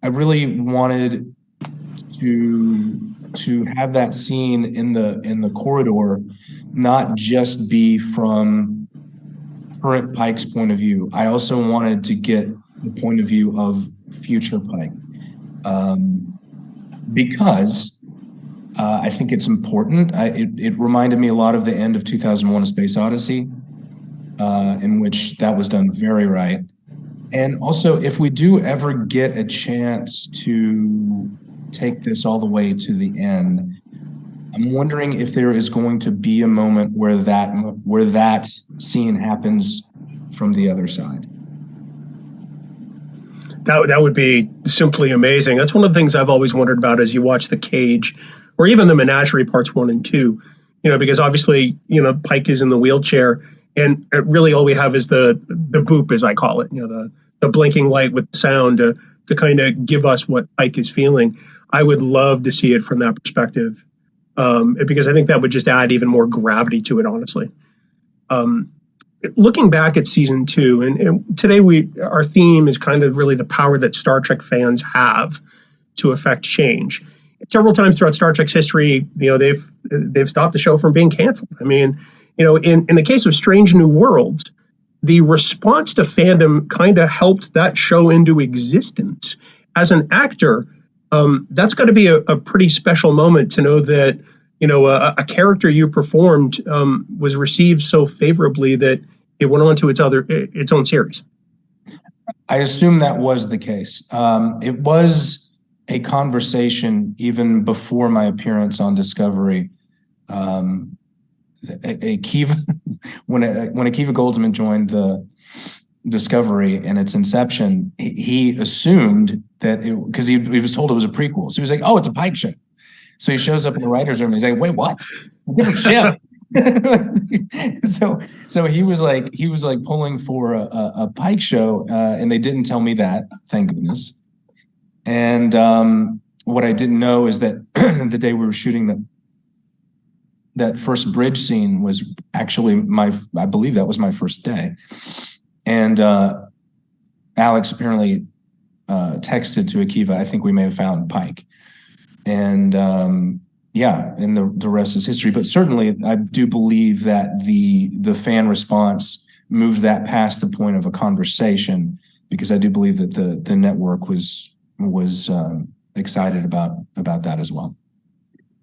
really wanted to have that scene in the corridor not just be from current Pike's point of view. I also wanted to get the point of view of future Pike, because I think it's important. It reminded me a lot of the end of 2001: A Space Odyssey, in which that was done very right. And also, if we do ever get a chance to take this all the way to the end, I'm wondering if there is going to be a moment where that scene happens from the other side. That would be simply amazing. That's one of the things I've always wondered about as you watch The Cage, or even the Menagerie parts 1 and 2. You know, because obviously, you know, Pike is in the wheelchair, and really all we have is the boop, as I call it. You know, the blinking light with sound to kind of give us what Pike is feeling. I would love to see it from that perspective, because I think that would just add even more gravity to it, honestly. Looking back at season 2, and today our theme is kind of really the power that Star Trek fans have to affect change. Several times throughout Star Trek's history, you know, they've stopped the show from being canceled. I mean, you know, in the case of Strange New Worlds, the response to fandom kind of helped that show into existence. As an actor, that's got to be a pretty special moment to know that, you know, a character you performed was received so favorably that it went on to its own series. I assume that was the case. It was a conversation even before my appearance on Discovery. Akiva, when Akiva Goldsman joined the Discovery in its inception, he assumed that because he was told it was a prequel, so he was like, "Oh, it's a Pike show." So he shows up in the writers' room and he's like, "Wait, what? It's a different ship." So he was like pulling for a Pike show, and they didn't tell me that, thank goodness. And what I didn't know is that the day we were shooting that first bridge scene was actually I believe that was my first day. And Alex apparently texted to Akiva, "I think we may have found Pike." And yeah, and the rest is history. But certainly I do believe that the fan response moved that past the point of a conversation, because I do believe that the network was excited about that as well.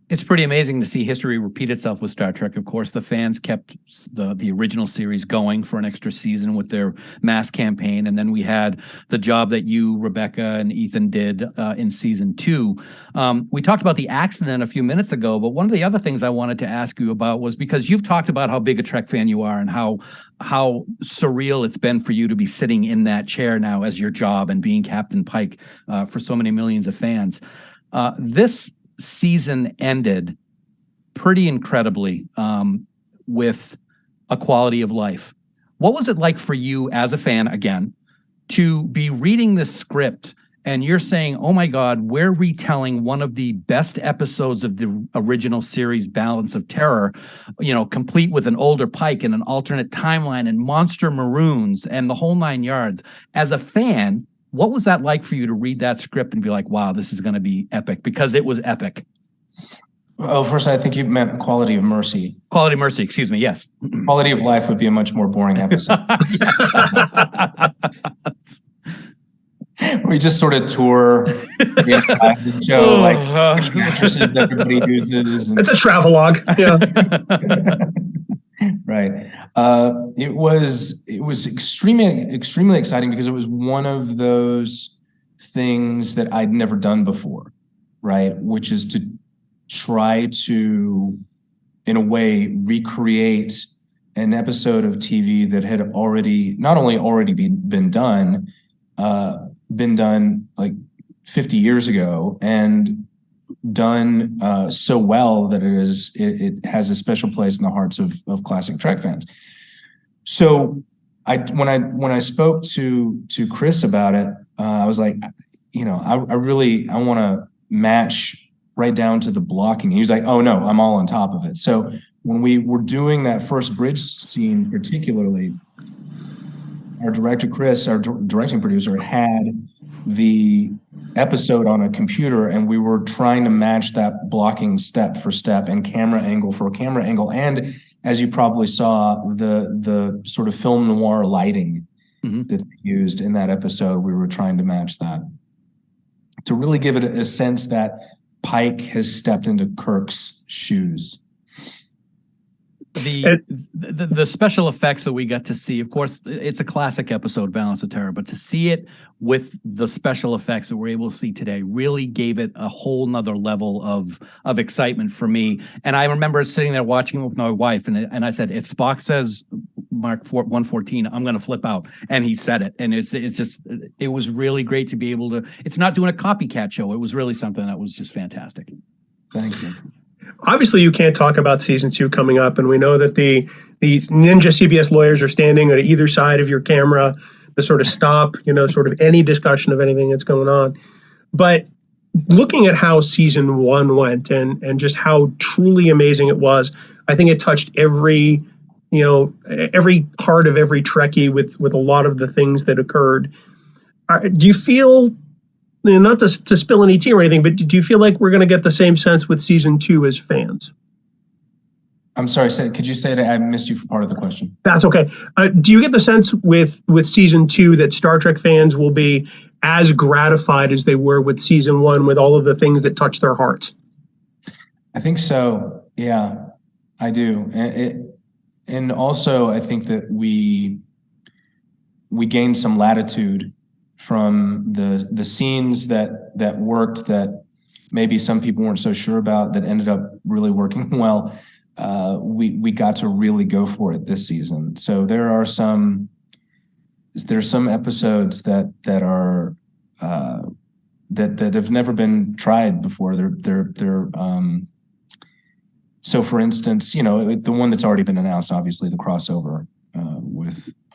It's pretty amazing to see history repeat itself with Star Trek. Of course, the fans kept the original series going for an extra season with their mass campaign. And then we had the job that you, Rebecca, and Ethan did in season 2. We talked about the accident a few minutes ago, but one of the other things I wanted to ask you about was, because you've talked about how big a Trek fan you are and how surreal it's been for you to be sitting in that chair now as your job and being Captain Pike for so many millions of fans. This season ended pretty incredibly with a quality of life. What was it like for you as a fan, again, to be reading this script and you're saying, oh my God, we're retelling one of the best episodes of the original series, Balance of Terror, complete with an older Pike and an alternate timeline and monster maroons and the whole 9 yards. As a fan, what was that like for you to read that script and be like, wow, this is going to be epic? Because it was epic. Oh, first, I think you meant Quality of Mercy. Quality of Mercy, excuse me, yes. Quality of Life would be a much more boring episode. We just sort of tour the show, like mattresses everybody uses. It's a travelogue. Yeah. Right. It was extremely exciting because it was one of those things that I'd never done before, right? Which is to try to, in a way, recreate an episode of TV that had not only been done like 50 years ago and done so well that it has a special place in the hearts of classic Trek fans. So when I spoke to Chris about it, I was like, I want to match right down to the blocking. He was like, oh no, I'm all on top of it. So when we were doing that first bridge scene, particularly, our director, Chris, our directing producer, had the episode on a computer, and we were trying to match that blocking step for step and camera angle for camera angle. And as you probably saw, the sort of film noir lighting that they used in that episode, we were trying to match that to really give it a sense that Pike has stepped into Kirk's shoes. The special effects that we got to see, of course, it's a classic episode, Balance of Terror, but to see it with the special effects that we're able to see today really gave it a whole nother level of excitement for me. And I remember sitting there watching it with my wife, and I said, if Spock says Mark 114, I'm going to flip out. And he said it. And it was really great to be able to, it's not doing a copycat show. It was really something that was just fantastic. Thank you. Obviously, you can't talk about season 2 coming up, and we know that these ninja CBS lawyers are standing at either side of your camera to sort of stop, sort of any discussion of anything that's going on. But looking at how season 1 went and just how truly amazing it was, I think it touched every part of every Trekkie with a lot of the things that occurred. Do you feel, not to spill any tea or anything, but do you feel like we're going to get the same sense with season 2 as fans? I'm sorry, could you say that? I missed you for part of the question. That's okay. Do you get the sense with season 2 that Star Trek fans will be as gratified as they were with season 1 with all of the things that touched their hearts? I think so. Yeah, I do. And also, I think that we gained some latitude from the scenes that worked, that maybe some people weren't so sure about, that ended up really working well. We got to really go for it this season. So there's some episodes that are that have never been tried before. So for instance, the one that's already been announced, obviously the crossover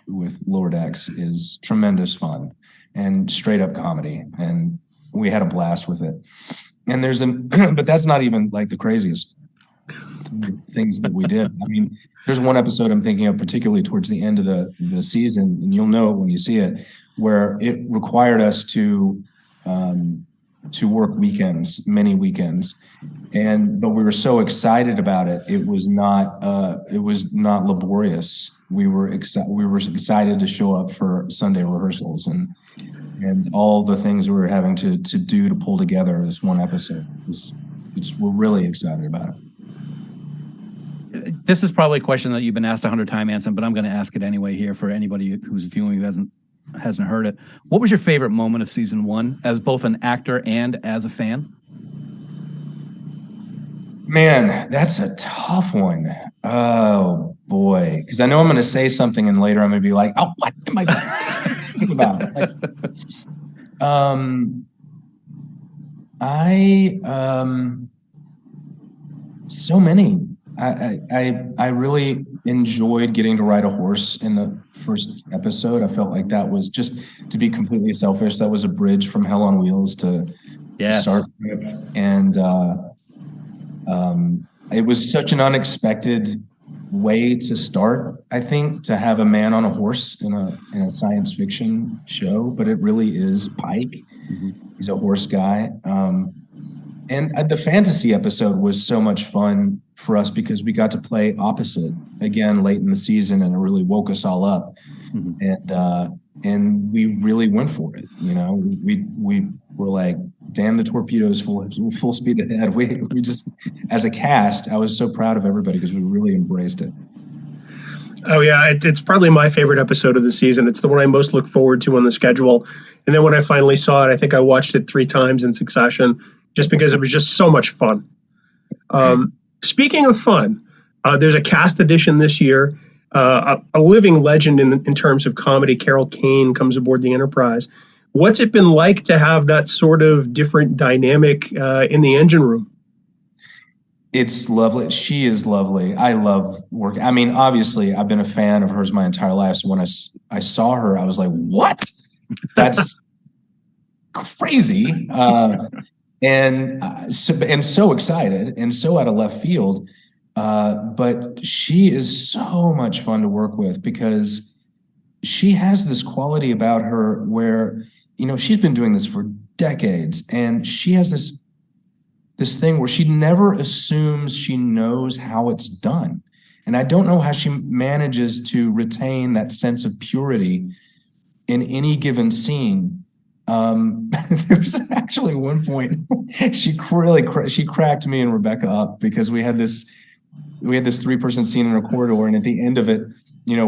with Lower Decks is tremendous fun and straight up comedy, and we had a blast with it. And but that's not even like the craziest things that we did. I mean, there's one episode I'm thinking of particularly towards the end of the season, and you'll know it when you see it, where it required us to work weekends, many weekends, but we were so excited about it. It was not laborious. We were excited to show up for Sunday rehearsals and all the things we were having to do to pull together this one episode. We're really excited about it. This is probably a question that you've been asked 100 times, Anson, but I'm going to ask it anyway here for anybody who's viewing who hasn't heard it. What was your favorite moment of season 1 as both an actor and as a fan? Man, that's a tough one. Oh boy, because I know I'm going to say something and later I'm going to be like, oh, what am I thinking about? So many. I really enjoyed getting to ride a horse in the first episode. I felt like that was, just to be completely selfish, that was a bridge from Hell on Wheels to Star Trek. And it was such an unexpected way to start, I think, to have a man on a horse in a science fiction show, but it really is Pike. He's a horse guy. And the fantasy episode was so much fun for us because we got to play opposite again late in the season, and it really woke us all up. And we really went for it. You know, we were like, damn the torpedoes, full speed ahead. We just, as a cast, I was so proud of everybody because we really embraced it. Oh yeah, it's probably my favorite episode of the season. It's the one I most look forward to on the schedule. And then when I finally saw it, I think I watched it 3 times in succession, just because it was just so much fun. Speaking of fun, there's a cast addition this year. A living legend in terms of comedy, Carol Kane, comes aboard the Enterprise. What's it been like to have that sort of different dynamic in the engine room? It's lovely. She is lovely. I love working. I mean, obviously, I've been a fan of hers my entire life. So when I saw her, I was like, what? That's crazy. And so excited and so out of left field. But she is so much fun to work with because she has this quality about her where, you know, she's been doing this for decades, and she has this thing where she never assumes she knows how it's done. And I don't know how she manages to retain that sense of purity in any given scene. There was actually one point she cracked me and Rebecca up because we had this 3-person scene in a corridor, and at the end of it, you know,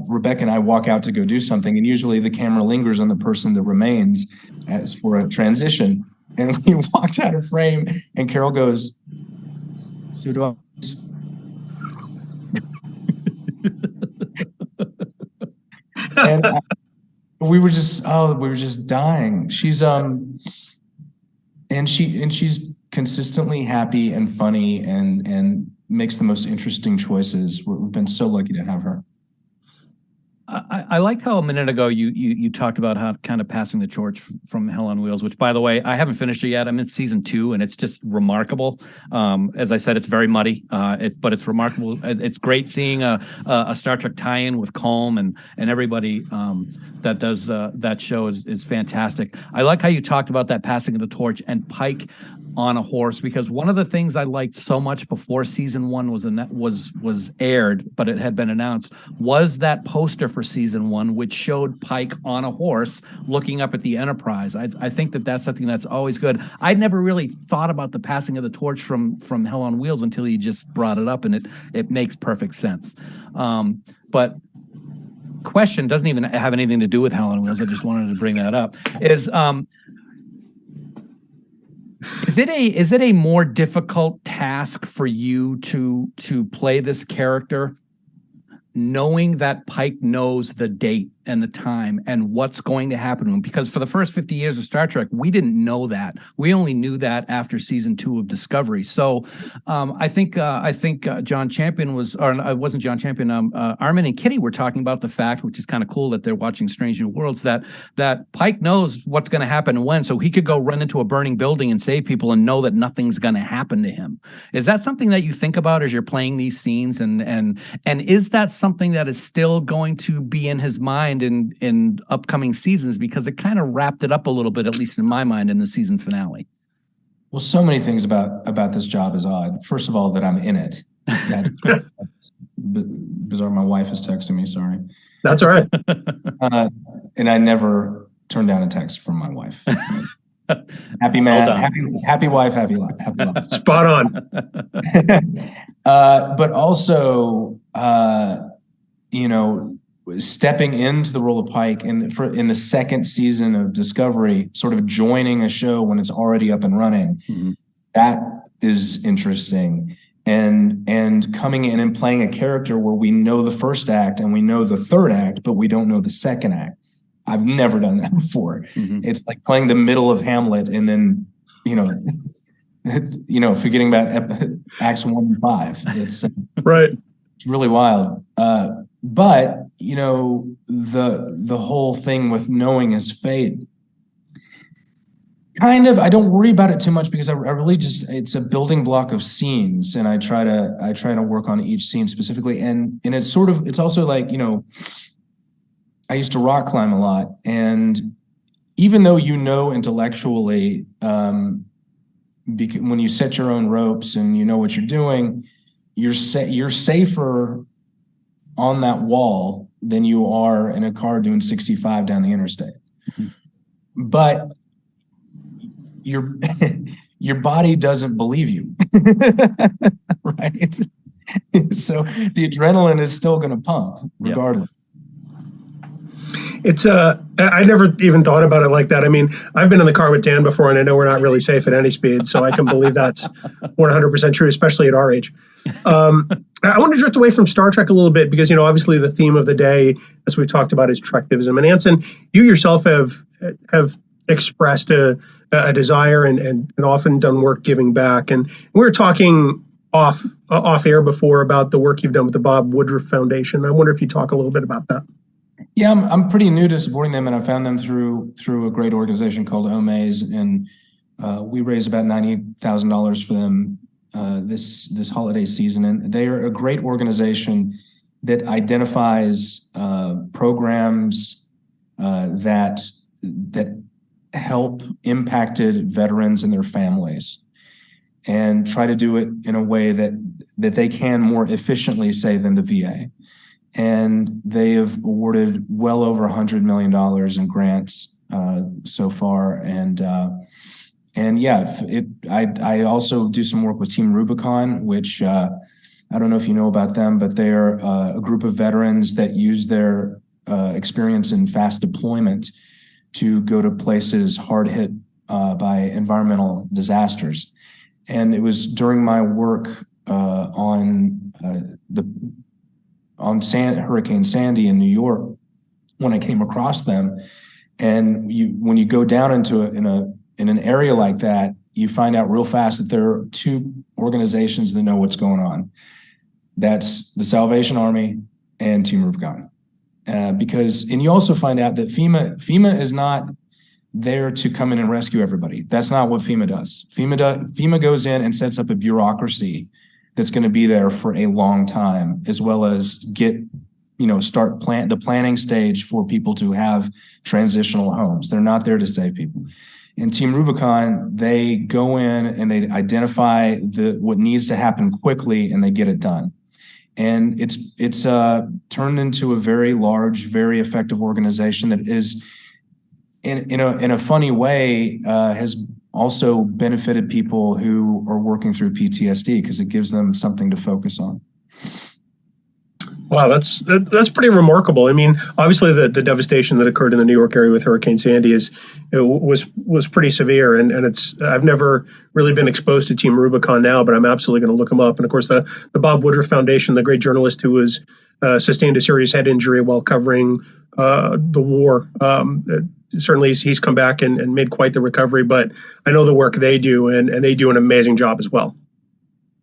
Rebecca and I walk out to go do something, and usually the camera lingers on the person that remains as for a transition. And we walked out of frame, and Carol goes, "So do I?" And we were just dying. She's and she's consistently happy and funny and makes the most interesting choices. We've been so lucky to have her. I like how a minute ago you talked about how kind of passing the torch from Hell on Wheels, which, by the way, I haven't finished it yet. I'm in season 2, and it's just remarkable. As I said, it's very muddy, but it's remarkable. It's great seeing a Star Trek tie-in with Colm and everybody that does that show is fantastic. I like how you talked about that passing of the torch and Pike on a horse, because one of the things I liked so much before season 1 was aired, but it had been announced, was that poster for season 1, which showed Pike on a horse looking up at the Enterprise. I think that's something that's always good. I'd never really thought about the passing of the torch from Hell on Wheels until you just brought it up, and it makes perfect sense. But question doesn't even have anything to do with Hell on Wheels. I just wanted to bring that up. Is it a more difficult task for you to play this character, knowing that Pike knows the date and the time and what's going to happen to him? Because for the first 50 years of Star Trek, we didn't know that. We only knew that after season 2 of Discovery. So I think John Champion it wasn't John Champion. Armin and Kitty were talking about the fact, which is kind of cool that they're watching Strange New Worlds, that Pike knows what's going to happen and when, so he could go run into a burning building and save people and know that nothing's going to happen to him. Is that something that you think about as you're playing these scenes? And is that something that is still going to be in his mind in upcoming seasons, because it kind of wrapped it up a little bit, at least in my mind, in the season finale? Well, so many things about this job is odd. First of all, that I'm in it. That's bizarre. My wife is texting me. Sorry. That's all right. And I never turn down a text from my wife. Happy man, happy wife, happy life. Spot on. But also, you know, stepping into the role of Pike in the second season of Discovery, sort of joining a show when it's already up and running, that is interesting. And coming in and playing a character where we know the first act and we know the third act, but we don't know the second act. I've never done that before. It's like playing the middle of Hamlet and then, you know, forgetting about Acts 1 and 5. It's right. It's really wild. But the whole thing with knowing his fate, kind of, I don't worry about it too much because I really just, it's a building block of scenes, and I try to work on each scene specifically, and it's also like, I used to rock climb a lot, and even though intellectually, when you set your own ropes and you know what you're doing, you're safer on that wall than you are in a car doing 65 down the interstate. But your body doesn't believe you, right? So the adrenaline is still going to pump regardless. It's I never even thought about it like that. I mean, I've been in the car with Dan before, and I know we're not really safe at any speed, so I can believe that's 100% true, especially at our age. I want to drift away from Star Trek a little bit because, obviously the theme of the day, as we've talked about, is Trektivism. And Anson, you yourself have expressed a desire and often done work giving back. And we were talking off air before about the work you've done with the Bob Woodruff Foundation. I wonder if you talk a little bit about that. Yeah, I'm pretty new to supporting them, and I found them through a great organization called OMAs, and we raised about $90,000 for them this holiday season. And they are a great organization that identifies programs that help impacted veterans and their families, and try to do it in a way that they can more efficiently, say, than the VA. And they have awarded well over $100 million in grants so far. And yeah, I also do some work with Team Rubicon, which I don't know if you know about them, but they are a group of veterans that use their experience in fast deployment to go to places hard hit by environmental disasters. And it was during my work on Hurricane Sandy in New York when I came across them. And when you go down into in an area like that, you find out real fast that there are two organizations that know what's going on. That's the Salvation Army and Team Rubicon. And you also find out that FEMA is not there to come in and rescue everybody. That's not what FEMA does. FEMA goes in and sets up a bureaucracy that's going to be there for a long time, as well as start the planning stage for people to have transitional homes. They're not there to save people. In Team Rubicon, they go in and they identify what needs to happen quickly, and they get it done. And it's turned into a very large, very effective organization that is, in a funny way, has also benefited people who are working through PTSD because it gives them something to focus on. Wow, that's pretty remarkable. I mean, obviously the devastation that occurred in the New York area with Hurricane Sandy was pretty severe, and I've never really been exposed to Team Rubicon now, but I'm absolutely going to look them up. And of course, the Bob Woodruff Foundation, the great journalist who was sustained a serious head injury while covering the war. Certainly, he's come back and made quite the recovery. But I know the work they do, and they do an amazing job as well.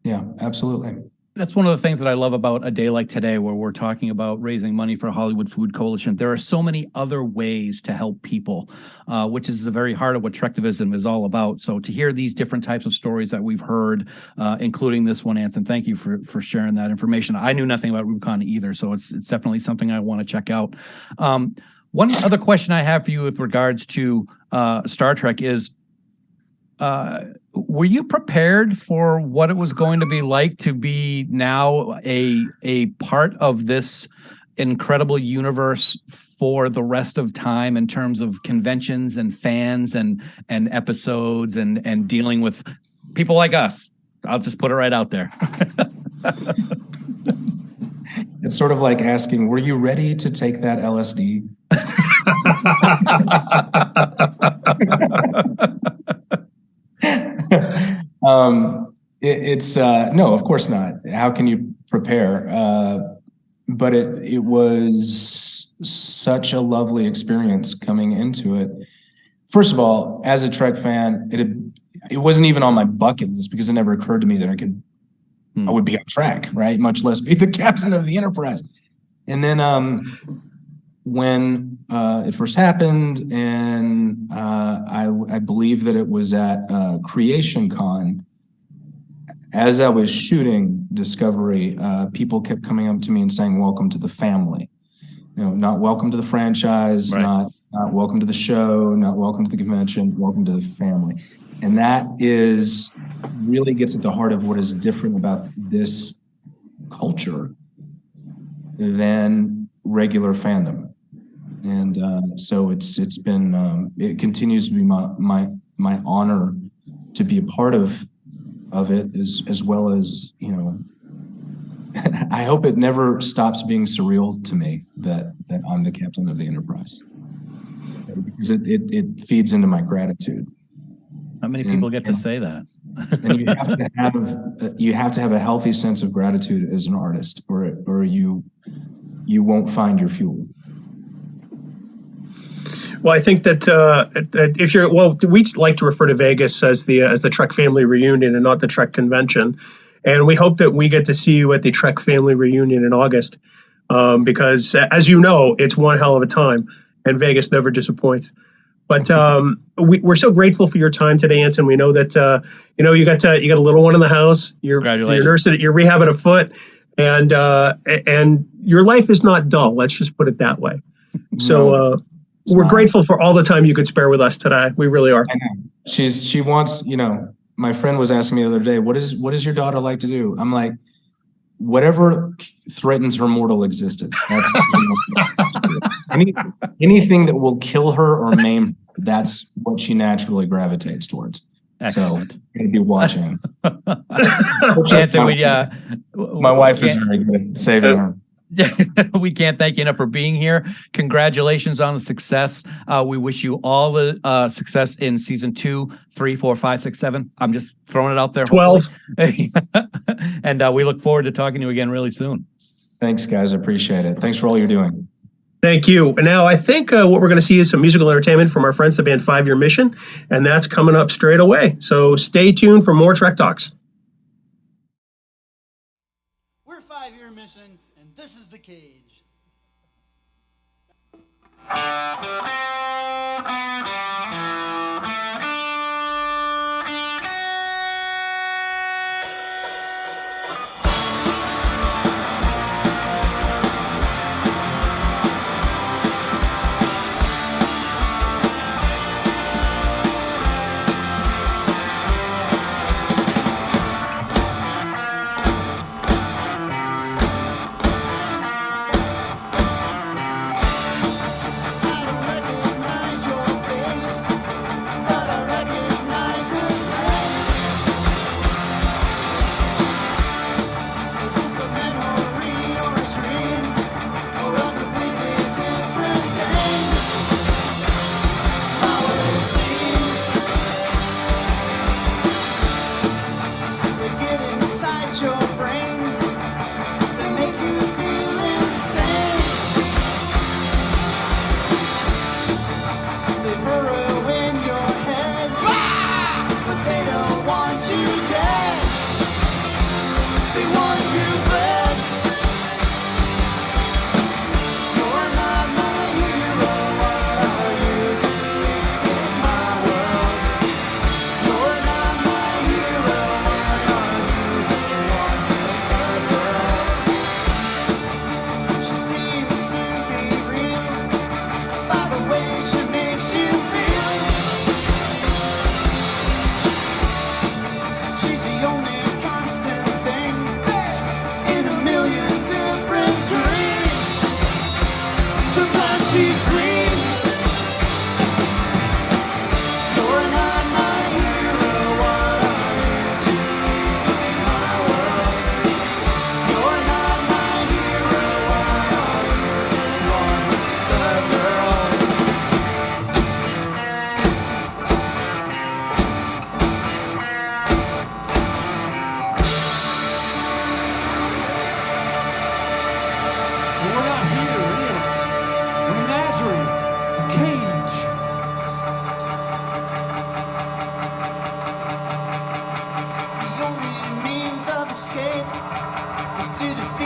Yeah, absolutely. That's one of the things that I love about a day like today, where we're talking about raising money for Hollywood Food Coalition. There are so many other ways to help people, which is the very heart of what Trektivism is all about. So to hear these different types of stories that we've heard, including this one, Anson, thank you for sharing that information. I knew nothing about Rubicon either, so it's definitely something I want to check out. One other question I have for you with regards to Star Trek is, were you prepared for what it was going to be like to be now a part of this incredible universe for the rest of time in terms of conventions and fans and episodes and dealing with people like us? I'll just put it right out there. It's sort of like asking, were you ready to take that LSD? No, of course not. How can you prepare? But it was such a lovely experience coming into it. First of all, as a Trek fan, it wasn't even on my bucket list because it never occurred to me that I would be on track, right? Much less be the captain of the Enterprise. And then when it first happened, and I believe that it was at Creation Con, as I was shooting Discovery, people kept coming up to me and saying, "Welcome to the family." Not welcome to the franchise, not welcome to the show, not welcome to the convention, welcome to the family. And that really gets at the heart of what is different about this culture than regular fandom. And so it's been, it continues to be my honor to be a part of it, as well as, I hope it never stops being surreal to me that I'm the captain of the Enterprise, because it feeds into my gratitude. How many people get to say that? And you have to have a healthy sense of gratitude as an artist, or you won't find your fuel. Well, I think that we like to refer to Vegas as the Trek Family Reunion and not the Trek Convention. And we hope that we get to see you at the Trek Family Reunion in August, because, as you know, it's one hell of a time, and Vegas never disappoints. But we're so grateful for your time today, Anson. We know that you got a little one in the house. You're nursing, you're rehabbing a foot, and your life is not dull. Let's just put it that way. So we're grateful for all the time you could spare with us today. We really are. I know. She wants, my friend was asking me the other day, what does your daughter like to do? I'm like, whatever threatens her mortal existence. That's anything that will kill her or maim her, that's what she naturally gravitates towards. Excellent. So I'm going to be watching. My wife is very good at saving her. We can't thank you enough for being here. Congratulations on the success. We wish you all the success in season 2, 3, 4, 5, 6, 7. I'm just throwing it out there. 12. And we look forward to talking to you again really soon. Thanks, guys. I appreciate it. Thanks for all you're doing. Thank you. And now I think what we're going to see is some musical entertainment from our friends, the band 5 Year Mission, and that's coming up straight away. So stay tuned for more Trek Talks. We're 5 Year Mission, and this is The Cage.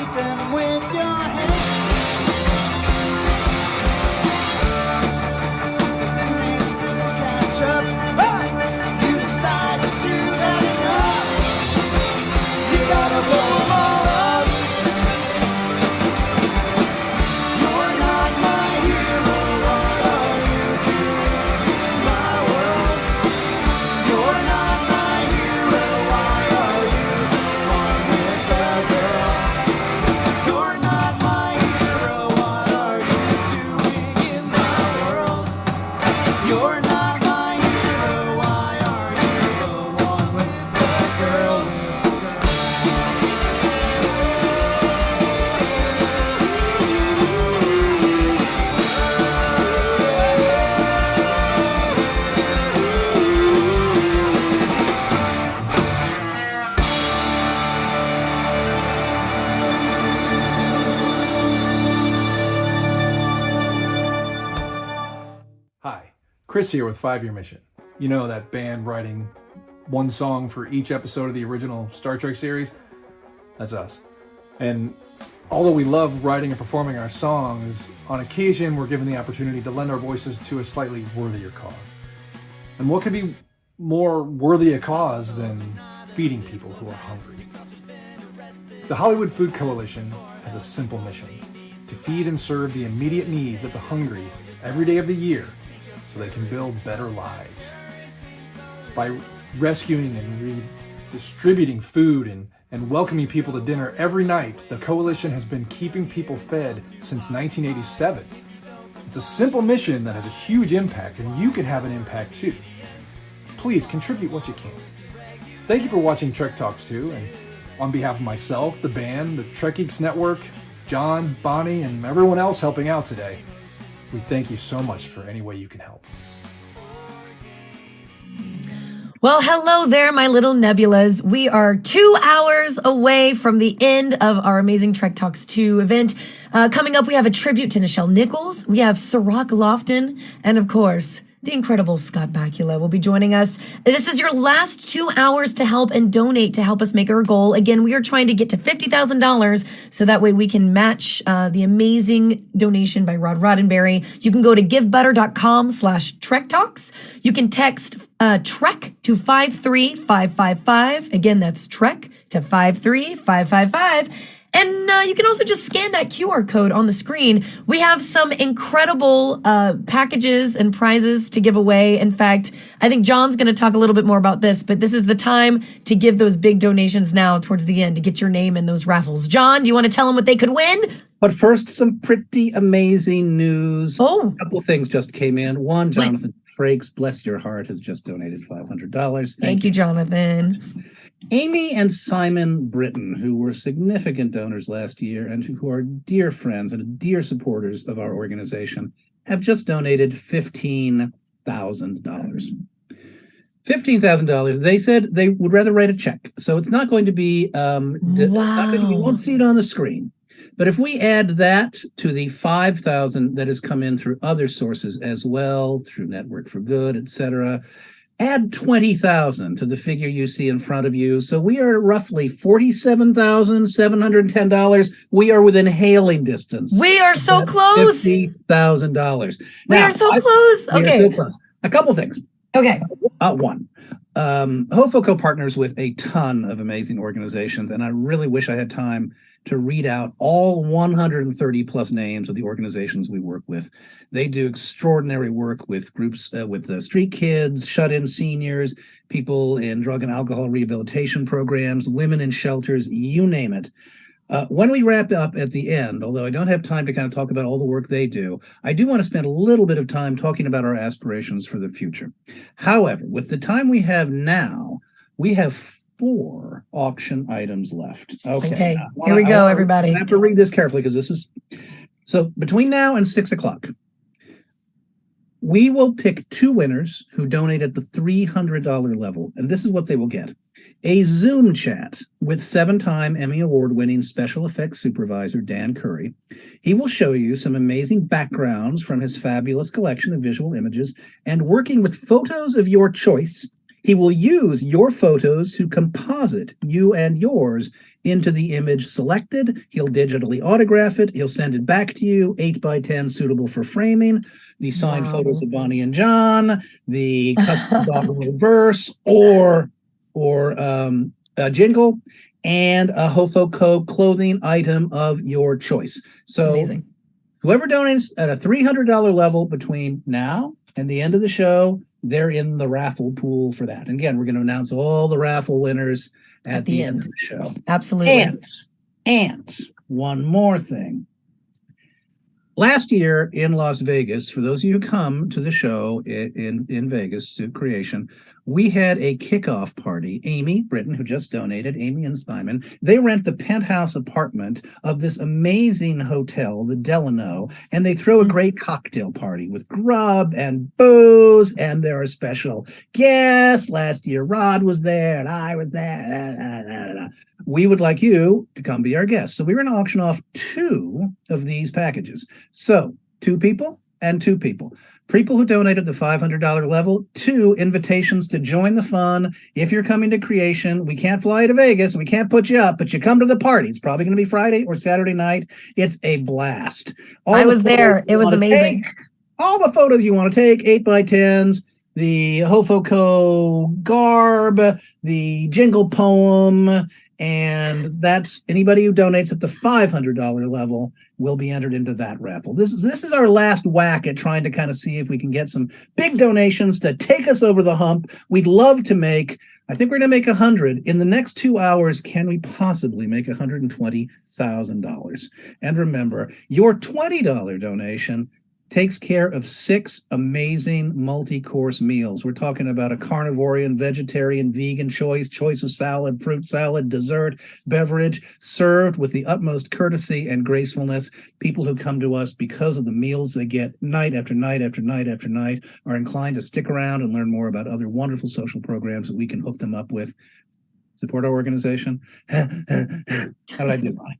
beat them with your hands. But then they still catch up. You decide that you've had enough. You gotta blow them all up. You're not my hero. What are you doing in my world? You're not my hero. Why are you the one with the girl? You're not my hero. What are you doing in my world? You're not my hero. Why are you the one with the girl? Hi, Chris here with 5 Year Mission. You know, that band writing one song for each episode of the original Star Trek series? That's us. And although we love writing and performing our songs, on occasion we're given the opportunity to lend our voices to a slightly worthier cause. And what could be more worthy a cause than feeding people who are hungry? The Hollywood Food Coalition has a simple mission: to feed and serve the immediate needs of the hungry every day of the year so they can build better lives. By rescuing and redistributing food and welcoming people to dinner every night, the coalition has been keeping people fed since 1987. It's a simple mission that has a huge impact, and you can have an impact too. Please contribute what you can. Thank you for watching Trek Talks 2, and on behalf of myself, the band, the Trek Geeks Network, John, Bonnie, and everyone else helping out today, we thank you so much for any way you can help. Well, hello there, my little nebulas. We are 2 hours away from the end of our amazing Trek Talks 2 event. Coming up, we have a tribute to Nichelle Nichols. We have Sirach Lofton, and of course, the incredible Scott Bakula will be joining us. This is your last 2 hours to help and donate to help us make our goal. Again, we are trying to get to $50,000 so that way we can match the amazing donation by Rod Roddenberry. You can go to givebutter.com/Trek Talks. You can text Trek to 53555. Again, that's Trek to 53555. And you can also just scan that QR code on the screen. We have some incredible packages and prizes to give away. In fact, I think John's going to talk a little bit more about this, but this is the time to give those big donations now towards the end to get your name in those raffles. John, do you want to tell them what they could win? But first, some pretty amazing news. Oh. A couple things just came in. One, Jonathan Frakes, bless your heart, has just donated $500. Thank you, Jonathan. Amy and Simon Britton, who were significant donors last year and who are dear friends and dear supporters of our organization, have just donated $15,000. $15,000. They said they would rather write a check. So it's not going to be, you won't see it on the screen. But if we add that to the $5,000 that has come in through other sources as well, through Network for Good, etc., add $20,000 to the figure you see in front of you. So we are roughly $47,710. We are within hailing distance. We are so close. $50,000. We are so close. Okay. So close. A couple things. Okay. One. HOFOCO partners with a ton of amazing organizations, and I really wish I had time to read out all 130 plus names of the organizations we work with. They do extraordinary work with groups, with the street kids, shut-in seniors, people in drug and alcohol rehabilitation programs, women in shelters, you name it. When we wrap up at the end, although I don't have time to kind of talk about all the work they do, I do want to spend a little bit of time talking about our aspirations for the future. However, with the time we have now, we have 4 auction items left. Okay. Here we go, everybody. I have to read this carefully because this is... So between now and 6 o'clock, we will pick 2 winners who donate at the $300 level. And this is what they will get. A Zoom chat with 7-time Emmy Award-winning special effects supervisor Dan Curry. He will show you some amazing backgrounds from his fabulous collection of visual images, and working with photos of your choice, He will use your photos to composite you and yours into the image selected. He'll digitally autograph it. He'll send it back to you, 8x10, suitable for framing. The signed photos of Bonnie and John, the custom doggerel verse, or a jingle, and a Hofoco clothing item of your choice. So amazing. Whoever donates at a $300 level between now and the end of the show, they're in the raffle pool for that. And again, we're going to announce all the raffle winners at the end of the show. Absolutely. And one more thing. Last year in Las Vegas, for those of you who come to the show in Vegas to Creation, we had a kickoff party. Amy Britton, who just donated, Amy and Simon, they rent the penthouse apartment of this amazing hotel, the Delano, and they throw a great cocktail party with grub and booze, and there are special guests. Last year, Rod was there, and I was there. We would like you to come be our guest. So we're going to auction off 2 of these packages. So 2 people and 2 people. People who donated the $500 level, 2 invitations to join the fun. If you're coming to Creation, we can't fly you to Vegas. We can't put you up, but you come to the party. It's probably going to be Friday or Saturday night. It's a blast. I was there. It was amazing. All the photos you want to take, 8x10s, the Hofoco garb, the jingle poem, and that's anybody who donates at the $500 level will be entered into that raffle. This is our last whack at trying to kind of see if we can get some big donations to take us over the hump. We'd love to make, I think we're going to make 100. In the next 2 hours, can we possibly make $120,000? And remember, your $20 donation takes care of 6 amazing multi-course meals. We're talking about a carnivorian, vegetarian, vegan choice of salad, fruit salad, dessert, beverage, served with the utmost courtesy and gracefulness. People who come to us because of the meals they get night after night after night after night are inclined to stick around and learn more about other wonderful social programs that we can hook them up with. Support our organization. How did I do, Bonnie?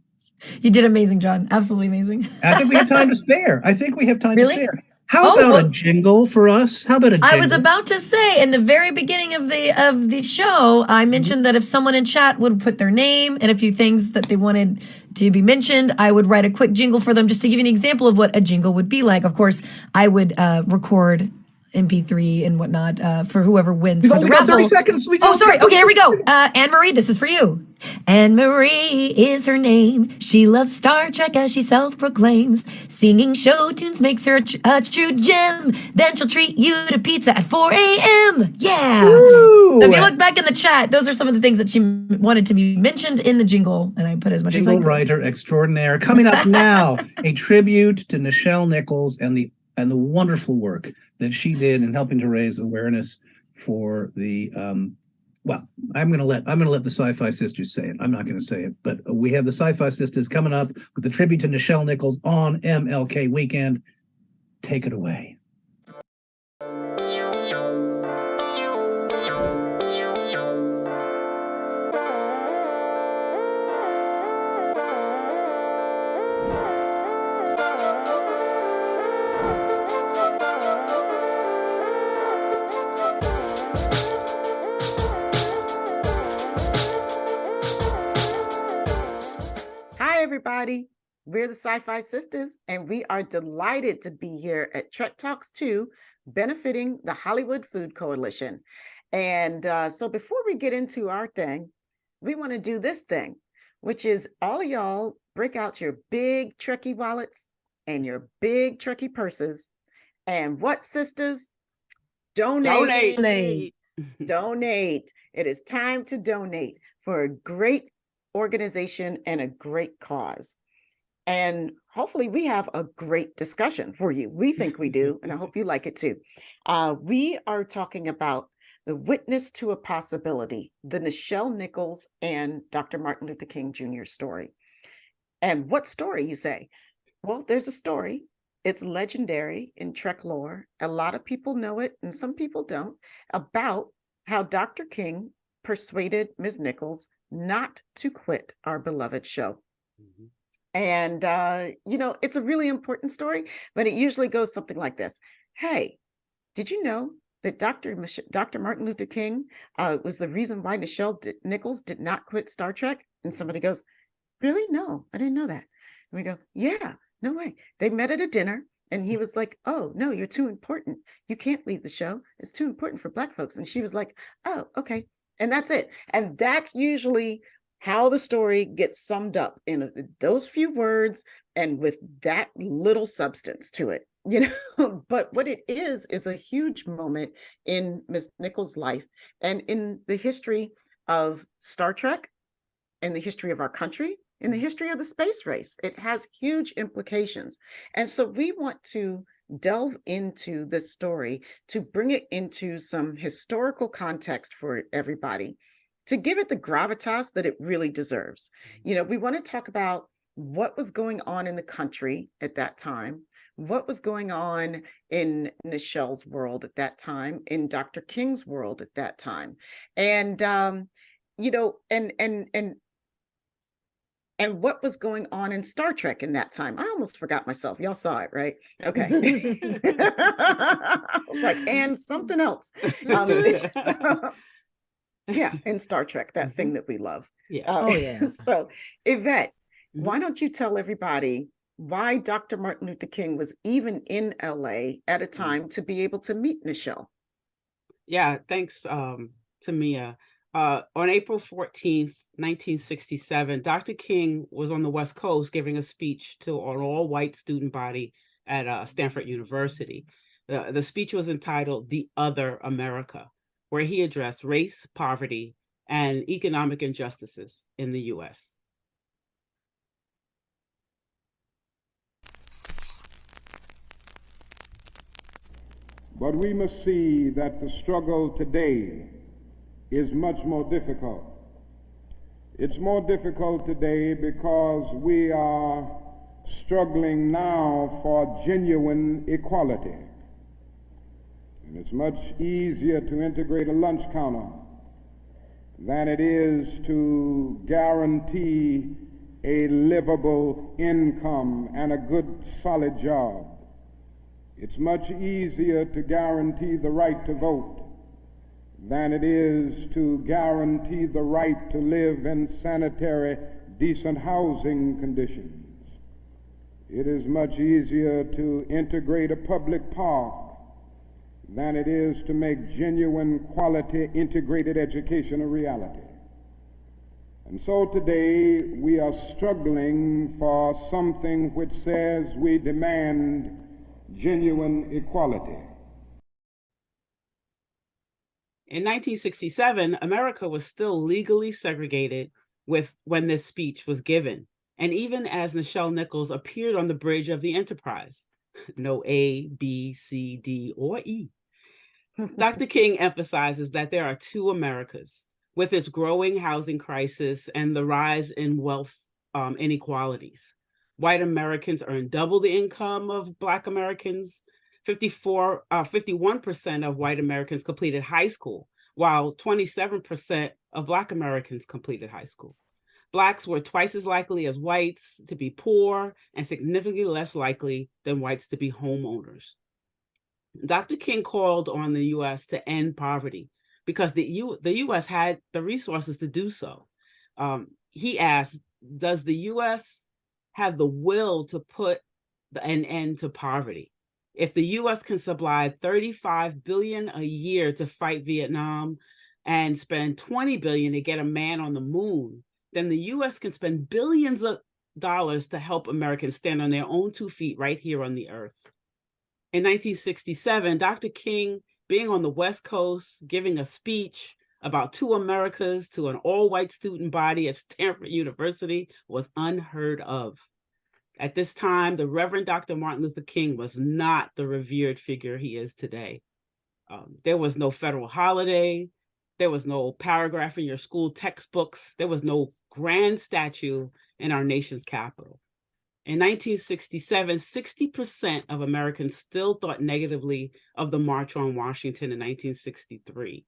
You did amazing, John. Absolutely amazing. I think we have time to spare. Really? To spare. How about a jingle for us? How about a jingle? I was about to say in the very beginning of the show, I mentioned that if someone in chat would put their name and a few things that they wanted to be mentioned, I would write a quick jingle for them just to give you an example of what a jingle would be like. Of course, I would record MP3 and whatnot for whoever wins for the raffle. 30 seconds. Sorry. Okay, here we go. Anne-Marie, this is for you. Anne-Marie is her name. She loves Star Trek as she self-proclaims. Singing show tunes makes her a true gem. Then she'll treat you to pizza at 4 a.m. Yeah. So if you look back in the chat, those are some of the things that she wanted to be mentioned in the jingle, and I put as much as I Jingle could. writer extraordinaire. Coming up now, a tribute to Nichelle Nichols and the wonderful work that she did in helping to raise awareness for the I'm gonna let the Sci-Fi Sisters say it. I'm not gonna say it, but we have the Sci-Fi Sisters coming up with the tribute to Nichelle Nichols on MLK weekend. Take it away. Hi, everybody. We're the Sci-Fi Sisters, and we are delighted to be here at Trek Talks 2, benefiting the Hollywood Food Coalition. And so before we get into our thing, we want to do this thing, which is all of y'all break out your big Trekkie wallets and your big Trekkie purses. And what, sisters? Donate. Donate. It is time to donate for a great organization and a great cause. And hopefully we have a great discussion for you. We think we do, and I hope you like it too. We are talking about the Witness to a Possibility, the Nichelle Nichols and Dr. Martin Luther King Jr. story. And what story, you say? Well, there's a story. It's legendary in Trek lore. A lot of people know it, and some people don't, about how Dr. King persuaded Ms. Nichols not to quit our beloved show. And, it's a really important story, but it usually goes something like this. Hey, did you know that Dr. Martin Luther King was the reason why Nichols did not quit Star Trek? And somebody goes, really? No, I didn't know that. And we go, yeah, no way. They met at a dinner and he was like, oh, no, you're too important. You can't leave the show. It's too important for Black folks. And she was like, oh, okay. And that's it. And that's usually how the story gets summed up in those few words and with that little substance to it, you know. But what it is a huge moment in Miss Nichols' life and in the history of Star Trek, in the history of our country, in the history of the space race. It has huge implications. And so we want to delve into this story to bring it into some historical context for everybody, to give it the gravitas that it really deserves. You know, we want to talk about what was going on in the country at that time, what was going on in Nichelle's world at that time, in Dr. King's world at that time. And, you know, and what was going on in Star Trek in that time. I almost forgot myself. Y'all saw it, right? Okay. I was like, and something else. So, yeah, in Star Trek, that thing that we love. Yeah. Oh, yeah. So, Yvette, why don't you tell everybody why Dr. Martin Luther King was even in LA at a time to be able to meet Nichelle? Yeah, thanks, Tamia. On April 14th, 1967, Dr. King was on the West Coast giving a speech to an all-white student body at Stanford University. The speech was entitled "The Other America," where he addressed race, poverty, and economic injustices in the U.S. But we must see that the struggle today is much more difficult. It's more difficult today because we are struggling now for genuine equality. And it's much easier to integrate a lunch counter than it is to guarantee a livable income and a good, solid job. It's much easier to guarantee the right to vote than it is to guarantee the right to live in sanitary, decent housing conditions. It is much easier to integrate a public park than it is to make genuine, quality, integrated education a reality. And so today we are struggling for something which says we demand genuine equality. In 1967, America was still legally segregated when this speech was given. And even as Nichelle Nichols appeared on the bridge of the Enterprise, no A, B, C, D, or E, Dr. King emphasizes that there are two Americas, with its growing housing crisis and the rise in wealth inequalities. White Americans earn double the income of Black Americans. 51% of white Americans completed high school, while 27% of Black Americans completed high school. Blacks were twice as likely as whites to be poor and significantly less likely than whites to be homeowners. Dr. King called on the U.S. to end poverty because the U.S. had the resources to do so. He asked, does the U.S. have the will to put an end to poverty? If the U.S. can supply $35 billion a year to fight Vietnam and spend $20 billion to get a man on the moon, then the U.S. can spend billions of dollars to help Americans stand on their own 2 feet right here on the earth. In 1967, Dr. King, being on the West Coast, giving a speech about two Americas to an all-white student body at Stanford University was unheard of. At this time, the Reverend Dr. Martin Luther King was not the revered figure he is today. There was no federal holiday. There was no paragraph in your school textbooks. There was no grand statue in our nation's capital. In 1967, 60% of Americans still thought negatively of the March on Washington in 1963.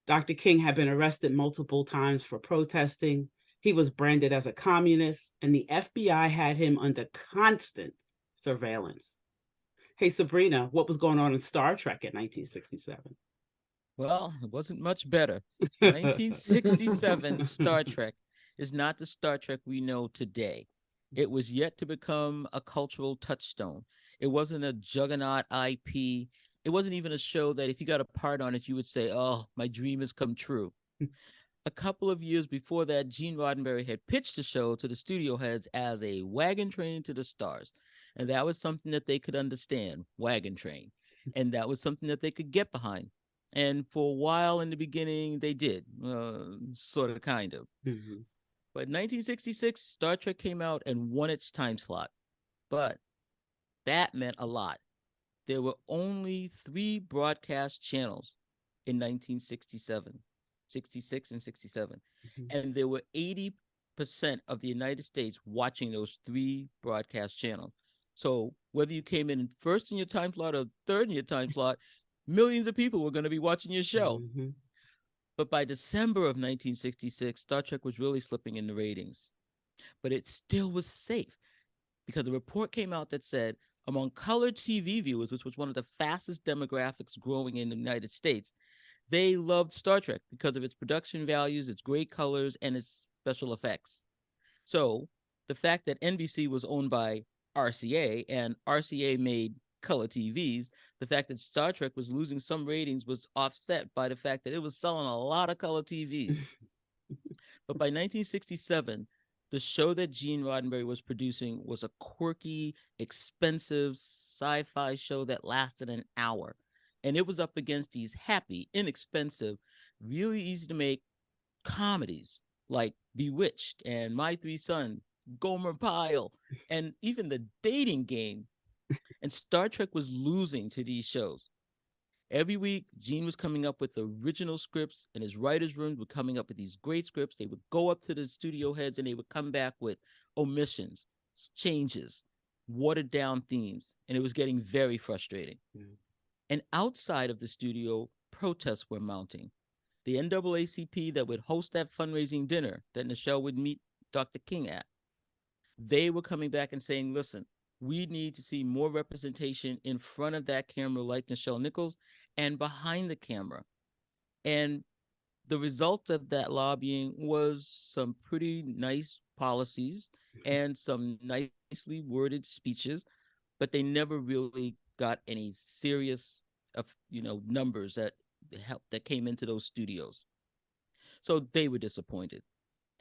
Dr. King had been arrested multiple times for protesting. He was branded as a communist, and the FBI had him under constant surveillance. Hey, Sabrina, what was going on in Star Trek in 1967? Well, it wasn't much better. 1967 Star Trek is not the Star Trek we know today. It was yet to become a cultural touchstone. It wasn't a juggernaut IP. It wasn't even a show that if you got a part on it, you would say, oh, my dream has come true. A couple of years before that, Gene Roddenberry had pitched the show to the studio heads as a wagon train to the stars. And that was something that they could understand, wagon train. And that was something that they could get behind. And for a while in the beginning, they did, sort of, kind of. Mm-hmm. But 1966, Star Trek came out and won its time slot. But that meant a lot. There were only 3 broadcast channels in 1967, 66 and 67. Mm-hmm. And there were 80% of the United States watching those 3 broadcast channels. So whether you came in first in your time slot or third in your time slot, millions of people were going to be watching your show. Mm-hmm. But by December of 1966, Star Trek was really slipping in the ratings. But it still was safe because a report came out that said among colored TV viewers, which was one of the fastest demographics growing in the United States, they loved Star Trek because of its production values, its great colors, and its special effects. So the fact that NBC was owned by RCA and RCA made color TVs, the fact that Star Trek was losing some ratings was offset by the fact that it was selling a lot of color TVs. But by 1967, the show that Gene Roddenberry was producing was a quirky, expensive sci-fi show that lasted an hour. And it was up against these happy, inexpensive, really easy to make comedies like Bewitched and My Three Sons, Gomer Pyle, and even The Dating Game. And Star Trek was losing to these shows. Every week, Gene was coming up with original scripts, and his writers' rooms were coming up with these great scripts. They would go up to the studio heads, and they would come back with omissions, changes, watered-down themes, and it was getting very frustrating. Mm-hmm. And outside of the studio, protests were mounting. The NAACP that would host that fundraising dinner that Nichelle would meet Dr. King at, they were coming back and saying, listen, we need to see more representation in front of that camera like Nichelle Nichols and behind the camera. And the result of that lobbying was some pretty nice policies and some nicely worded speeches, but they never really got any serious, numbers that came into those studios. So they were disappointed.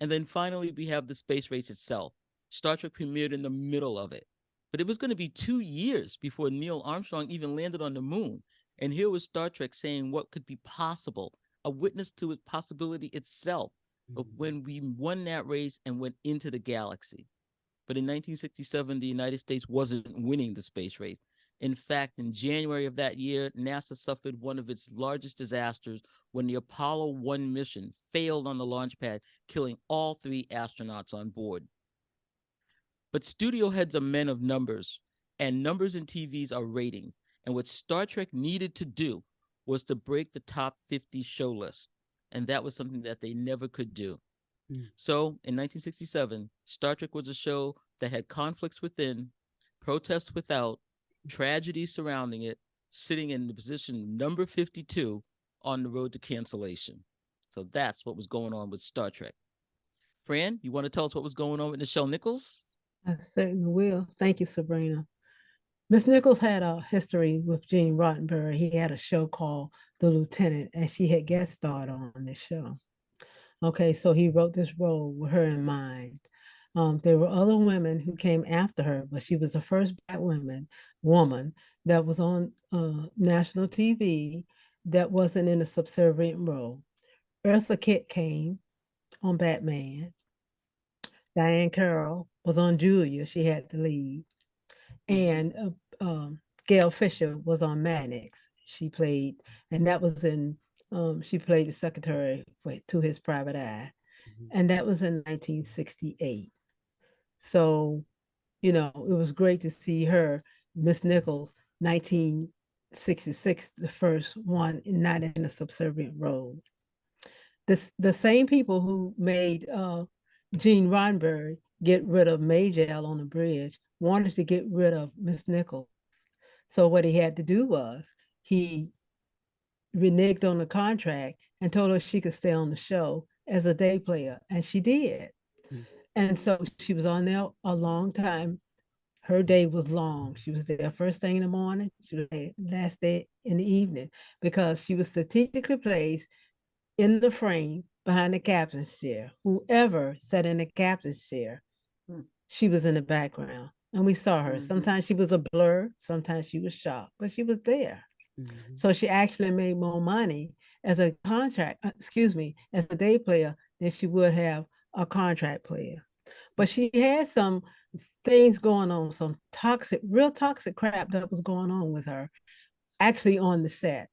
And then finally, we have the space race itself. Star Trek premiered in the middle of it. But it was going to be 2 years before Neil Armstrong even landed on the moon. And here was Star Trek saying what could be possible, a witness to its possibility itself of when we won that race and went into the galaxy. But in 1967, the United States wasn't winning the space race. In fact, in January of that year, NASA suffered one of its largest disasters when the Apollo 1 mission failed on the launch pad, killing all 3 astronauts on board. But studio heads are men of numbers, and numbers in TVs are ratings. And what Star Trek needed to do was to break the top 50 show list. And that was something that they never could do. So in 1967, Star Trek was a show that had conflicts within, protests without, tragedy surrounding it, sitting in the position number 52 on the road to cancellation. So that's what was going on with Star Trek. Fran, you want to tell us what was going on with Nichelle Nichols? I certainly will. Thank you, Sabrina. Miss Nichols had a history with Gene Roddenberry. He had a show called The Lieutenant, and she had guest starred on this show. Okay, so he wrote this role with her in mind. There were other women who came after her, but she was the first Black woman that was on national TV that wasn't in a subservient role. Eartha Kitt came on Batman. Diane Carroll was on Julia. She had the lead. And Gail Fisher was on Mannix. She played, and that was in, she played the secretary to his private eye. And that was in 1968. So, it was great to see her, Miss Nichols, 1966, the first one, not in a subservient role. The same people who made Gene Roddenberry get rid of Majel on the bridge wanted to get rid of Miss Nichols. So what he had to do was he reneged on the contract and told her she could stay on the show as a day player, and she did. And so she was on there a long time. Her day was long. She was there first thing in the morning. She was there last day in the evening because she was strategically placed in the frame behind the captain's chair. Whoever sat in the captain's chair, she was in the background. And we saw her. Sometimes she was a blur, sometimes she was sharp, but she was there. So she actually made more money as a as a day player than she would have a contract player. But she had some things going on, some real toxic crap that was going on with her, actually on the set.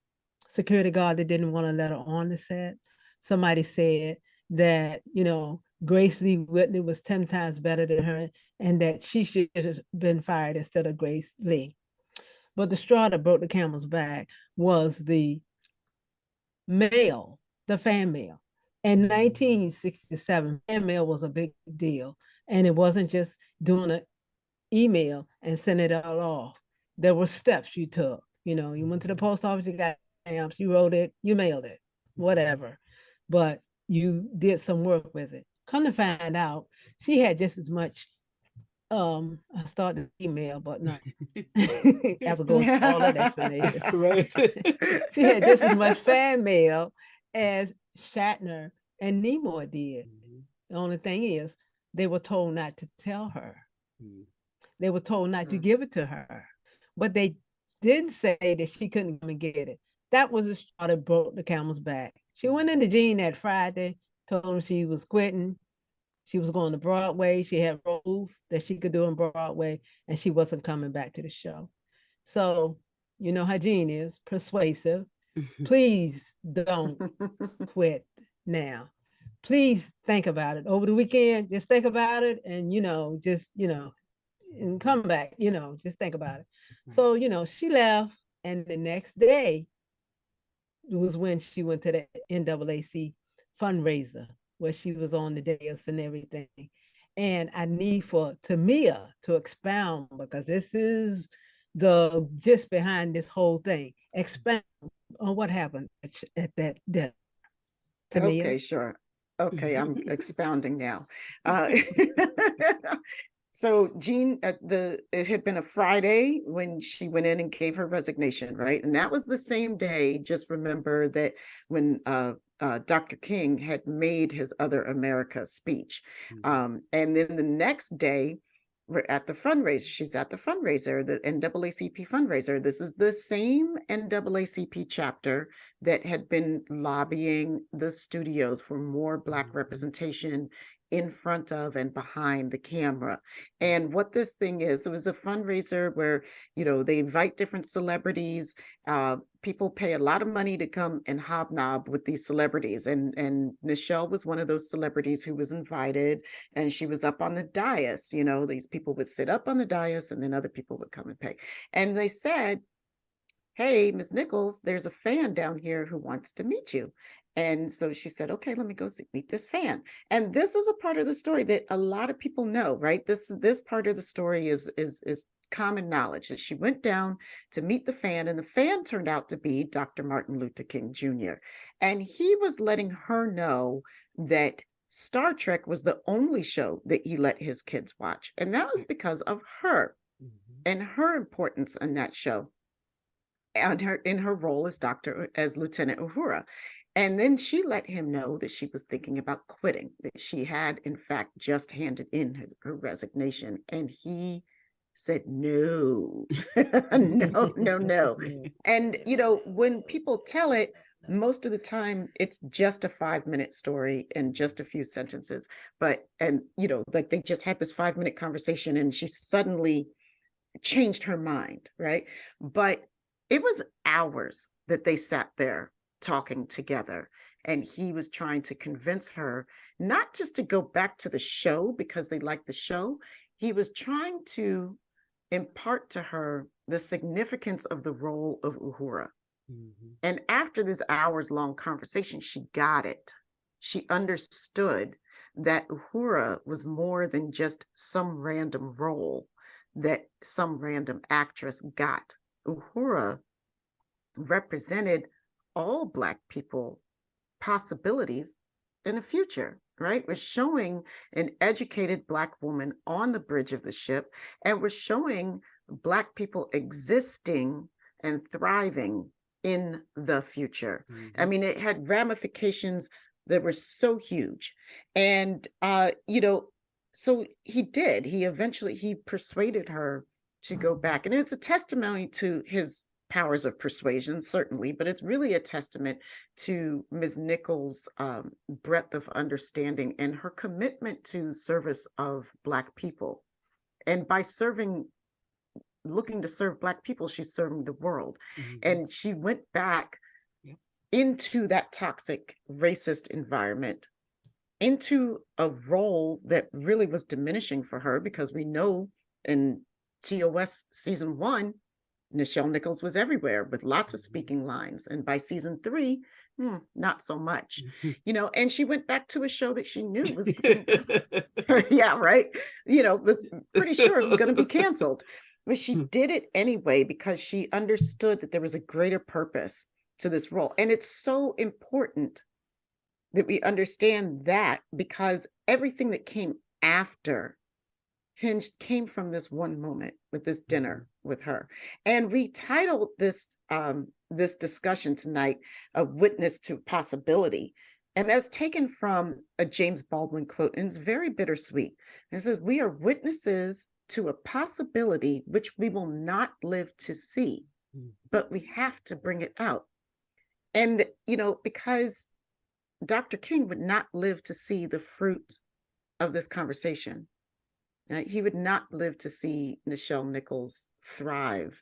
Security guard that didn't want to let her on the set. Somebody said that, Grace Lee Whitney was 10 times better than her and that she should have been fired instead of Grace Lee. But the straw that broke the camel's back was the mail, the fan mail. In 1967, fan mail was a big deal. And it wasn't just doing an email and sending it all off. There were steps you took. You went to the post office, you got stamps, you wrote it, you mailed it, whatever. But you did some work with it. Come to find out, she had just as much. I started the email, but no. After going through all that explanation, right? She had just as much fan mail as Shatner and Nimoy did. The only thing is, they were told not to tell her. They were told not to give it to her, but they didn't say that she couldn't come and get it. That was the straw that broke the camel's back. She went into Gene that Friday, told him she was quitting. She was going to Broadway. She had roles that she could do on Broadway, and she wasn't coming back to the show. So, you know how Gene is, persuasive. Please don't quit now. Please think about it. Over the weekend, just think about it and, and come back, just think about it. So, she left, and the next day was when she went to the NAAC fundraiser where she was on the dais and everything. And I need for Tamia to expound because this is the gist behind this whole thing. Expound on what happened at that dinner. Tamia? Okay, sure. Okay, I'm expounding now. So Jean, it had been a Friday when she went in and gave her resignation, right? And that was the same day. Just remember that when Dr. King had made his Other America speech. And then the next day, we're at the fundraiser. She's at the fundraiser, the NAACP fundraiser. This is the same NAACP chapter that had been lobbying the studios for more Black representation in front of and behind the camera. And what this thing is, it was a fundraiser where, they invite different celebrities. People pay a lot of money to come and hobnob with these celebrities. And Nichelle was one of those celebrities who was invited, and she was up on the dais. These people would sit up on the dais and then other people would come and pay. And they said, "Hey, Ms. Nichols, there's a fan down here who wants to meet you." And so she said, "Okay, let me go meet this fan." And this is a part of the story that a lot of people know, right? This part of the story is common knowledge, that she went down to meet the fan, and the fan turned out to be Dr. Martin Luther King Jr. And he was letting her know that Star Trek was the only show that he let his kids watch. And that was because of her and her importance in that show, and in her role as Lieutenant Uhura. And then she let him know that she was thinking about quitting, that she had, in fact, just handed in her resignation. And he said, no, no. And, when people tell it, most of the time it's just a 5-minute story and just a few sentences. Like they just had this 5-minute conversation and she suddenly changed her mind, right? But it was hours that they sat there talking together, and he was trying to convince her not just to go back to the show because they liked the show. He was trying to impart to her the significance of the role of Uhura. And after this hours-long conversation, she got it. She understood that Uhura was more than just some random role that some random actress got Uhura represented all Black people possibilities in the future, right? We're showing an educated Black woman on the bridge of the ship, and we're showing Black people existing and thriving in the future. I mean, it had ramifications that were so huge. And, so he eventually, he persuaded her to go back. And it's a testimony to his powers of persuasion, certainly, but it's really a testament to Ms. Nichols' breadth of understanding and her commitment to service of Black people. And by looking to serve Black people, she's serving the world. And she went back into that toxic, racist environment, into a role that really was diminishing for her, because we know in TOS season 1, Nichelle Nichols was everywhere with lots of speaking lines. And by season 3, not so much, and she went back to a show that she knew was, yeah, right. Was pretty sure it was going to be canceled, but she did it anyway, because she understood that there was a greater purpose to this role. And it's so important that we understand that, because everything that came after Hinge came from this one moment with this dinner with her. And we titled this this discussion tonight "A Witness to Possibility," and that's taken from a James Baldwin quote, and it's very bittersweet. It says, "We are witnesses to a possibility which we will not live to see, but we have to bring it out." And because Dr. King would not live to see the fruit of this conversation. He would not live to see Nichelle Nichols thrive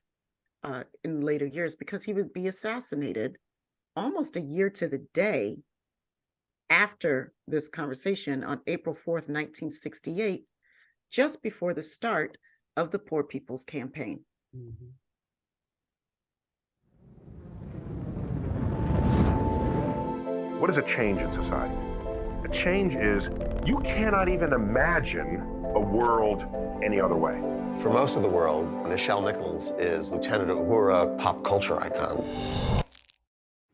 in later years, because he would be assassinated almost a year to the day after this conversation on April 4th, 1968, just before the start of the Poor People's Campaign. What is a change in society? A change is you cannot even imagine a world any other way. For most of the world, Nichelle Nichols is Lieutenant Uhura, pop culture icon.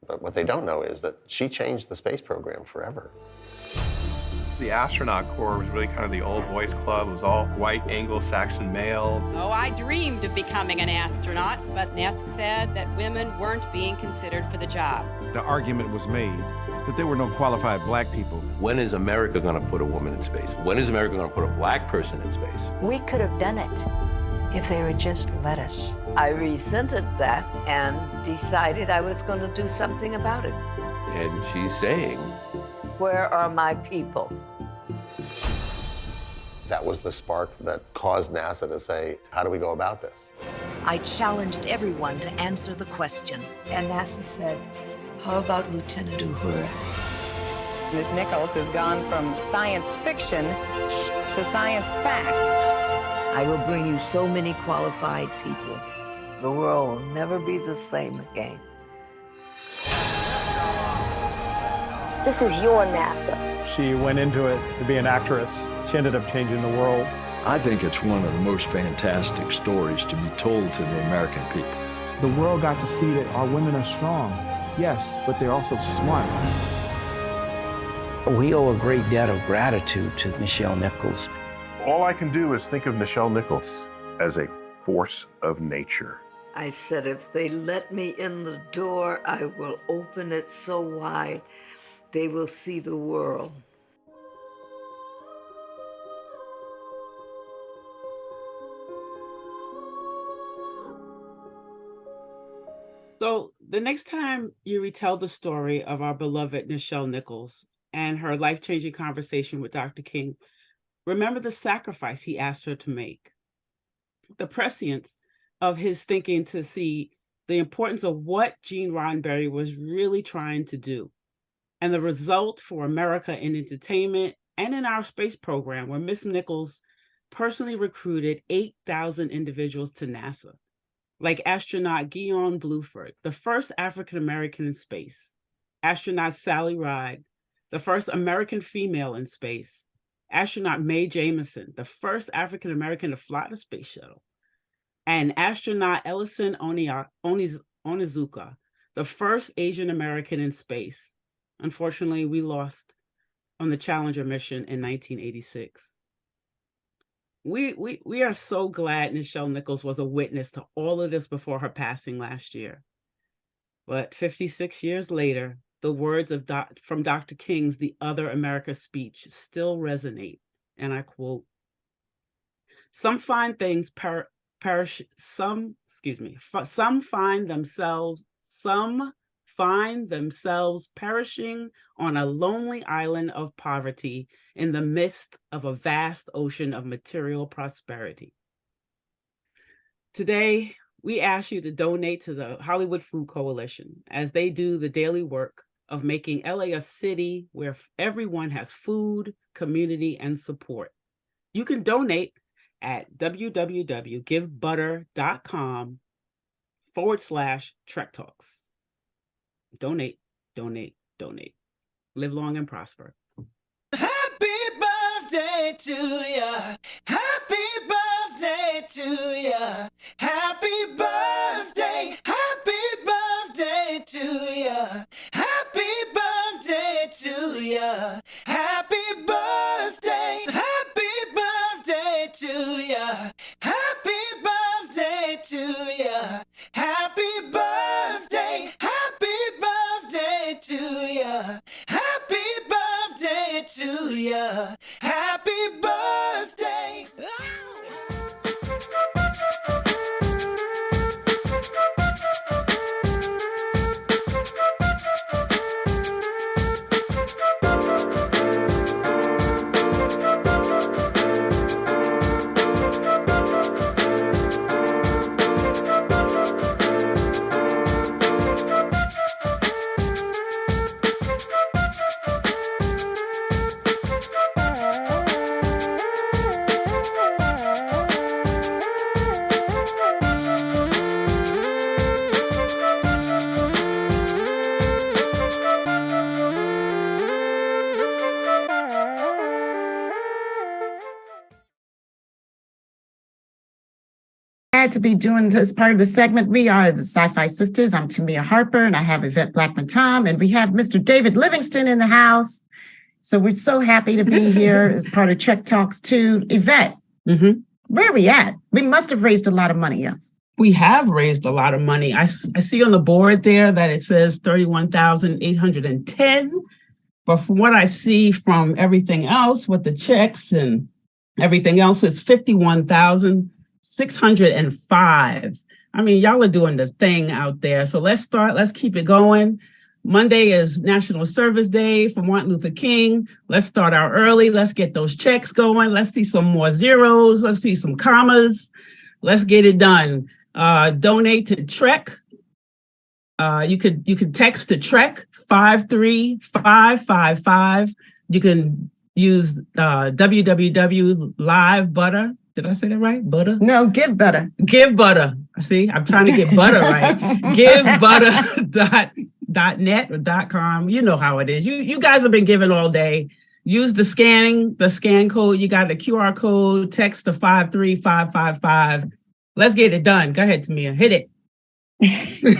But what they don't know is that she changed the space program forever. The astronaut corps was really kind of the old boys club. It was all white Anglo-Saxon male. Oh, I dreamed of becoming an astronaut, but NASA said that women weren't being considered for the job. The argument was made that there were no qualified Black people. When is America going to put a woman in space? When is America going to put a Black person in space? We could have done it if they would just let us. I resented that and decided I was going to do something about it. And she's saying, "Where are my people?" That was the spark that caused NASA to say, how do we go about this? I challenged everyone to answer the question, and NASA said, "How about Lieutenant Uhura?" Ms. Nichols has gone from science fiction to science fact. I will bring you so many qualified people. The world will never be the same again. This is your NASA. She went into it to be an actress. She ended up changing the world. I think it's one of the most fantastic stories to be told to the American people. The world got to see that our women are strong, yes, but they're also smart. We owe a great debt of gratitude to Nichelle Nichols. All I can do is think of Nichelle Nichols as a force of nature. I said, if they let me in the door, I will open it so wide they will see the world. So the next time you retell the story of our beloved Nichelle Nichols and her life-changing conversation with Dr. King, remember the sacrifice he asked her to make, the prescience of his thinking to see the importance of what Gene Roddenberry was really trying to do, and the result for America in entertainment and in our space program, where Miss Nichols personally recruited 8,000 individuals to NASA, like astronaut Guion Bluford, the first African-American in space, astronaut Sally Ride, the first American female in space, astronaut Mae Jemison, the first African-American to fly the space shuttle, and astronaut Ellison Onizuka, the first Asian American in space. Unfortunately, we lost on the Challenger mission in 1986. We are so glad Nichelle Nichols was a witness to all of this before her passing last year. But 56 years later, the words of from Dr. King's The Other America speech still resonate. And I quote, some find themselves perishing on a lonely island of poverty in the midst of a vast ocean of material prosperity. Today, we ask you to donate to the Hollywood Food Coalition as they do the daily work of making LA a city where everyone has food, community, and support. You can donate at www.givebutter.com/Trek Talks. Donate, donate, donate. Live long and prosper. Happy birthday to ya. Happy birthday to ya. Happy birthday. Happy birthday to ya. Happy birthday to ya. Happy birthday. Happy birthday to ya. Happy birthday to ya. Happy birthday. Happy birthday to ya. Happy birthday to ya. Happy birthday. To be doing this part of the segment. We are the Sci-Fi Sisters. I'm Tamia Harper, and I have Yvette Blackman-Tom, and we have Mr. David Livingston in the house. So we're so happy to be here as part of Trek Talks 2. Yvette, where are we at? We must have raised a lot of money. Yes. We have raised a lot of money. I see on the board there that it says 31,810. But from what I see from everything else with the checks and everything else, it's 51,605. I mean, y'all are doing the thing out there. So let's start. Let's keep it going. Monday is National Service Day for Martin Luther King. Let's start out early. Let's get those checks going. Let's see some more zeros. Let's see some commas. Let's get it done. Donate to Trek. You could text to Trek 53555. You can use www.livebutter. Did I say that right? Butter? No, Give Butter. Give Butter. See, I'm trying to get butter right. GiveButter.net or .com. You know how it is. You guys have been giving all day. Use the scan code. You got the QR code. Text to 53555. Let's get it done. Go ahead, Tamia. Hit it.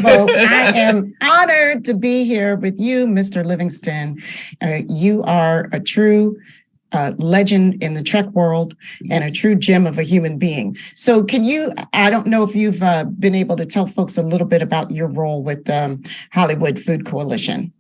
Well, I am honored to be here with you, Mr. Livingston. You are a true legend in the Trek world and a true gem of a human being. So I don't know if you've been able to tell folks a little bit about your role with Hollywood Food Coalition.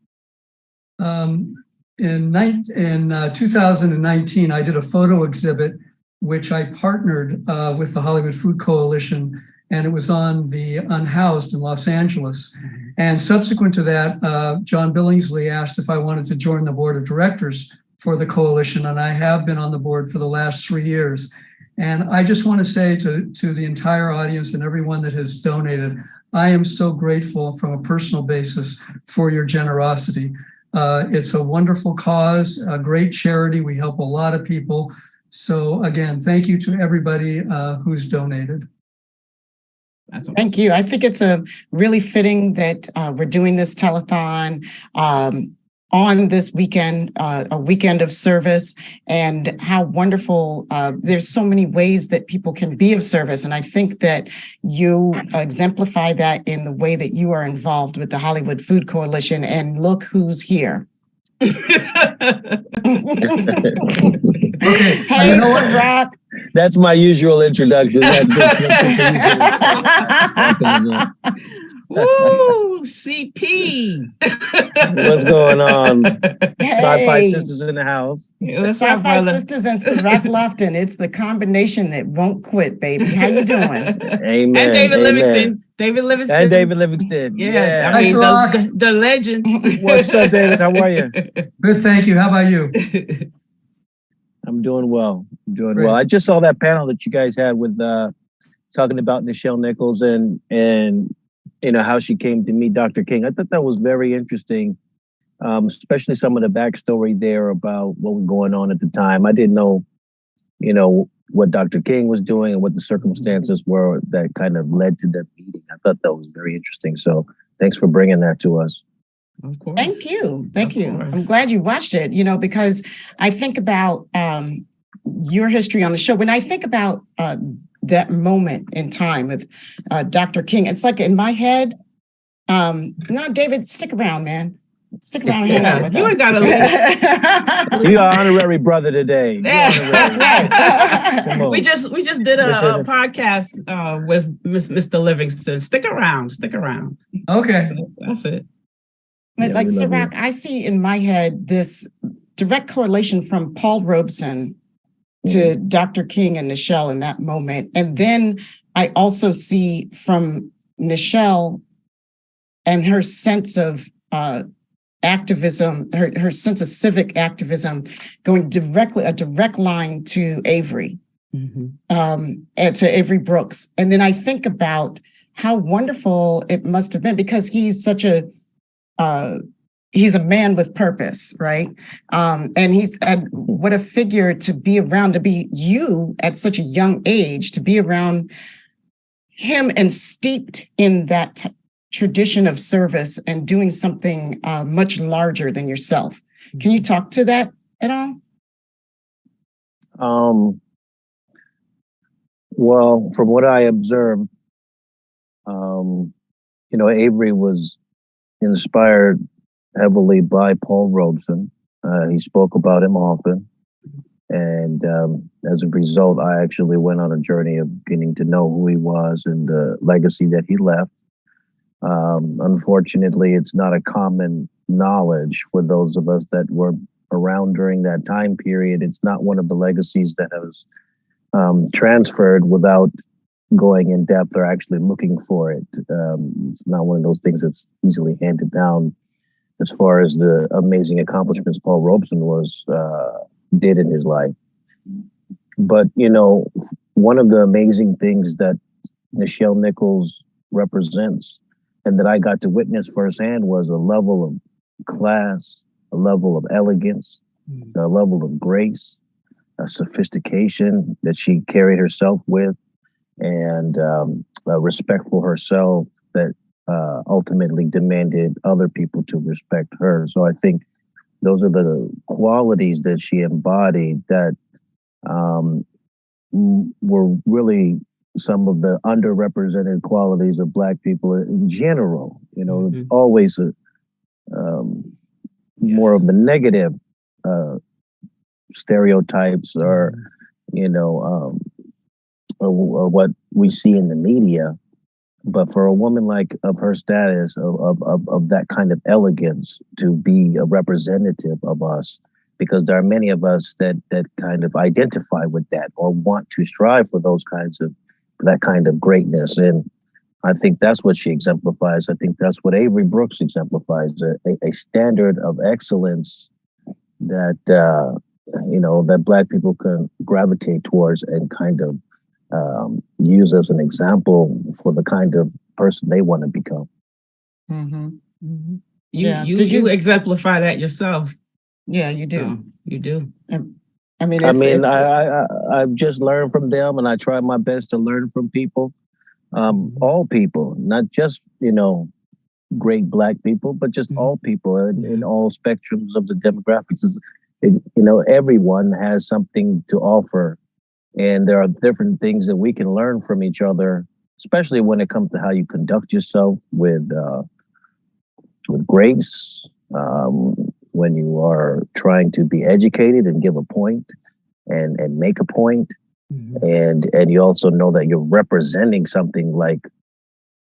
In 2019, I did a photo exhibit, which I partnered with the Hollywood Food Coalition, and it was on the Unhoused in Los Angeles. And subsequent to that, John Billingsley asked if I wanted to join the board of directors for the coalition, and I have been on the board for the last 3 years. And I just want to say to the entire audience and everyone that has donated, I am so grateful from a personal basis for your generosity. It's a wonderful cause, a great charity. We help a lot of people. So again, thank you to everybody who's donated. Thank you. I think it's a really fitting that we're doing this telethon. on this weekend, a weekend of service, and how wonderful. There's so many ways that people can be of service. And I think that you exemplify that in the way that you are involved with the Hollywood Food Coalition. And look who's here. Okay. Hey, You know what? Sirach. That's my usual introduction. Woo, CP. What's going on? Sci-Fi Hey. Sisters in the house. What's up, Sci-Fi brother? Sisters and Sirach Lofton. It's the combination that won't quit, baby. How you doing? Amen. And David Amen. Livingston. David Livingston. And David Livingston. Yeah, Hi, I mean, Sirach. the legend. What's up, David? How are you? Good, thank you. How about you? I'm doing well. I'm doing Great. well. I just saw that panel that you guys had with talking about Nichelle Nichols and you know how she came to meet Dr. King. I thought that was very interesting, especially some of the backstory there about what was going on at the time. I didn't know, you know, what Dr. King was doing and what the circumstances were that kind of led to that meeting. I thought that was very interesting. So thanks for bringing that to us. Of course. Thank you. Thank Of you. course. I'm glad you watched it, you know, because I think about your history on the show. When I think about that moment in time with Dr. King, it's like in my head, no, David, stick around, man. Stick around and hang out with you us. ain't gotta leave. You are honorary brother today. You That's honorary. right. Come on. we just did a podcast with Mr. Livingston. Stick around. Stick around. Okay. That's it. But Yeah, like we love Sirach, I see in my head this direct correlation from Paul Robeson to Dr. King and Nichelle in that moment. And then I also see from Nichelle and her sense of activism, her sense of civic activism going directly, a direct line to Avery, and to Avery Brooks. And then I think about how wonderful it must have been because he's such a man with purpose, right? And what a figure to be around, to be you at such a young age, to be around him and steeped in that tradition of service and doing something much larger than yourself. Can you talk to that at all? Well, from what I observed, you know, Avery was inspired heavily by Paul Robeson. He spoke about him often. And as a result, I actually went on a journey of getting to know who he was and the legacy that he left. Unfortunately, it's not a common knowledge for those of us that were around during that time period. It's not one of the legacies that has transferred without going in depth or actually looking for it. It's not one of those things that's easily handed down as far as the amazing accomplishments Paul Robeson did in his life. But, you know, one of the amazing things that Nichelle Nichols represents and that I got to witness firsthand was a level of class, a level of elegance, a level of grace, a sophistication that she carried herself with, and a respect for herself that ultimately demanded other people to respect her. So I think those are the qualities that she embodied that were really some of the underrepresented qualities of Black people in general. You know, always more of the negative stereotypes or, you know, or what we see in the media. But for a woman like of her status, of that kind of elegance, to be a representative of us, because there are many of us that kind of identify with that or want to strive for that kind of greatness. And I think that's what she exemplifies. I think that's what Avery Brooks exemplifies, a standard of excellence that, you know, that Black people can gravitate towards and kind of use as an example for the kind of person they want to become. You exemplify that yourself. Yeah, you do. So, you do. I've just learned from them, and I try my best to learn from people, all people, not just, you know, great Black people, but just all people in all spectrums of the demographics. Everyone has something to offer, and there are different things that we can learn from each other, especially when it comes to how you conduct yourself with grace, when you are trying to be educated and give a point and make a point. And you also know that you're representing something like,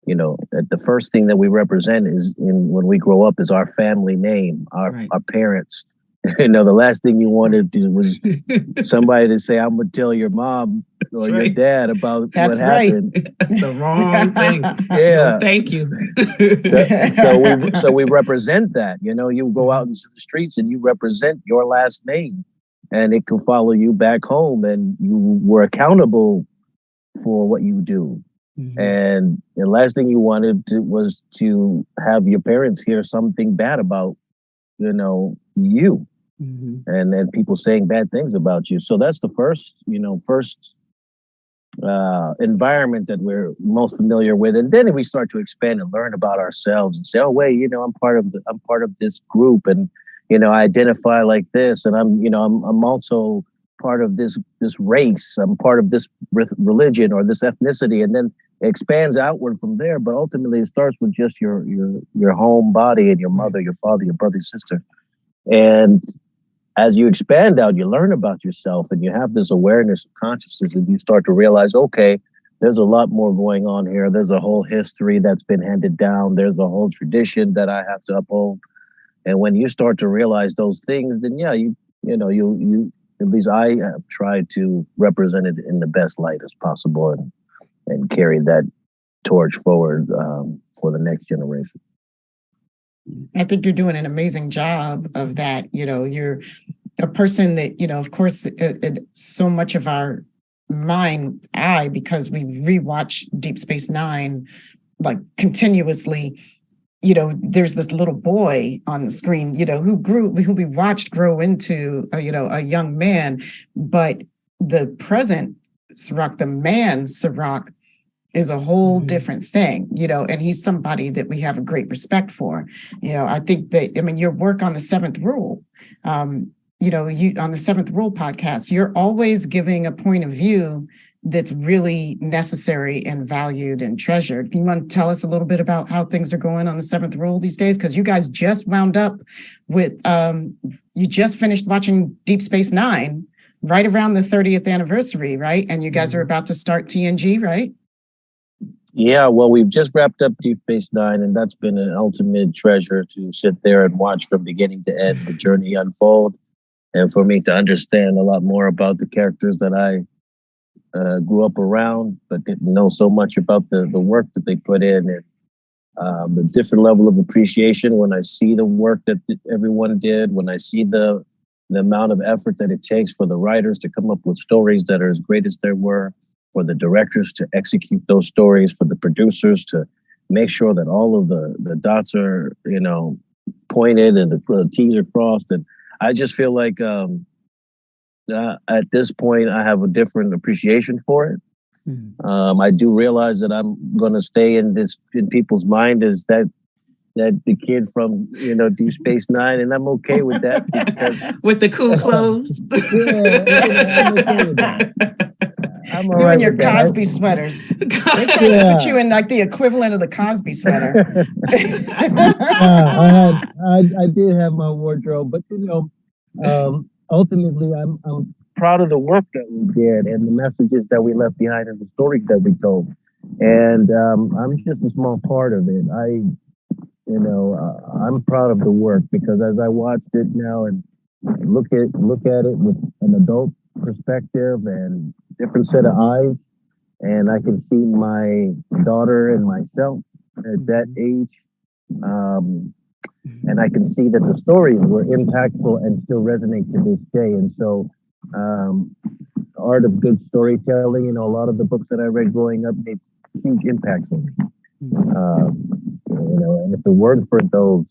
the first thing that we represent when we grow up is our family name, our parents. The last thing you wanted to do was somebody to say, "I'm gonna tell your mom or your dad about what happened." That's the wrong thing. Yeah. No, thank you. So we represent that. You go out into the streets and you represent your last name, and it can follow you back home, and you were accountable for what you do. And the last thing you wanted was to have your parents hear something bad about, you. And then people saying bad things about you. So that's the first environment that we're most familiar with. And then we start to expand and learn about ourselves and say, oh wait, I'm part of this group, and I identify like this, and I'm also part of this race. I'm part of this religion or this ethnicity, and then it expands outward from there. But ultimately, it starts with just your home body and your mother, your father, your brother, sister. And as you expand out, you learn about yourself, and you have this awareness of consciousness, and you start to realize, okay, there's a lot more going on here. There's a whole history that's been handed down. There's a whole tradition that I have to uphold. And when you start to realize those things, then you at least I have tried to represent it in the best light as possible, and carry that torch forward for the next generation. I think you're doing an amazing job of that. You're a person that, of course, so much of our mind eye, because we rewatch Deep Space Nine like continuously. There's this little boy on the screen, who we watched grow into a young man, but the present Sirach, the man Sirach, is a whole different thing, and he's somebody that we have a great respect for. I think that, your work on the Seventh Rule, you on the Seventh Rule podcast, you're always giving a point of view that's really necessary and valued and treasured. You want to tell us a little bit about how things are going on the Seventh Rule these days? Because you guys just wound up with, you just finished watching Deep Space Nine right around the 30th anniversary, right? And you guys are about to start TNG, right? Yeah, well, we've just wrapped up Deep Space Nine, and that's been an ultimate treasure to sit there and watch from beginning to end the journey unfold, and for me to understand a lot more about the characters that I grew up around, but didn't know so much about the work that they put in, and the different level of appreciation when I see the work that everyone did, when I see the amount of effort that it takes for the writers to come up with stories that are as great as there were, for the directors to execute those stories, for the producers to make sure that all of the dots are, pointed and the T's are crossed. And I just feel like at this point, I have a different appreciation for it. I do realize that I'm going to stay in people's mind as that the kid from Deep Space Nine, and I'm okay with that because with the cool clothes. I'm okay with that. I'm all you right and your with that. Cosby sweaters. They tried to put you in like the equivalent of the Cosby sweater. I did have my wardrobe, but ultimately, I'm proud of the work that we did and the messages that we left behind and the stories that we told. And I'm just a small part of it. I'm proud of the work because as I watched it now and look at it with an adult perspective and different set of eyes, and I can see my daughter and myself at that age, and I can see that the stories were impactful and still resonate to this day. And so, art of good storytelling, a lot of the books that I read growing up made huge impacts on me. And if it weren't for those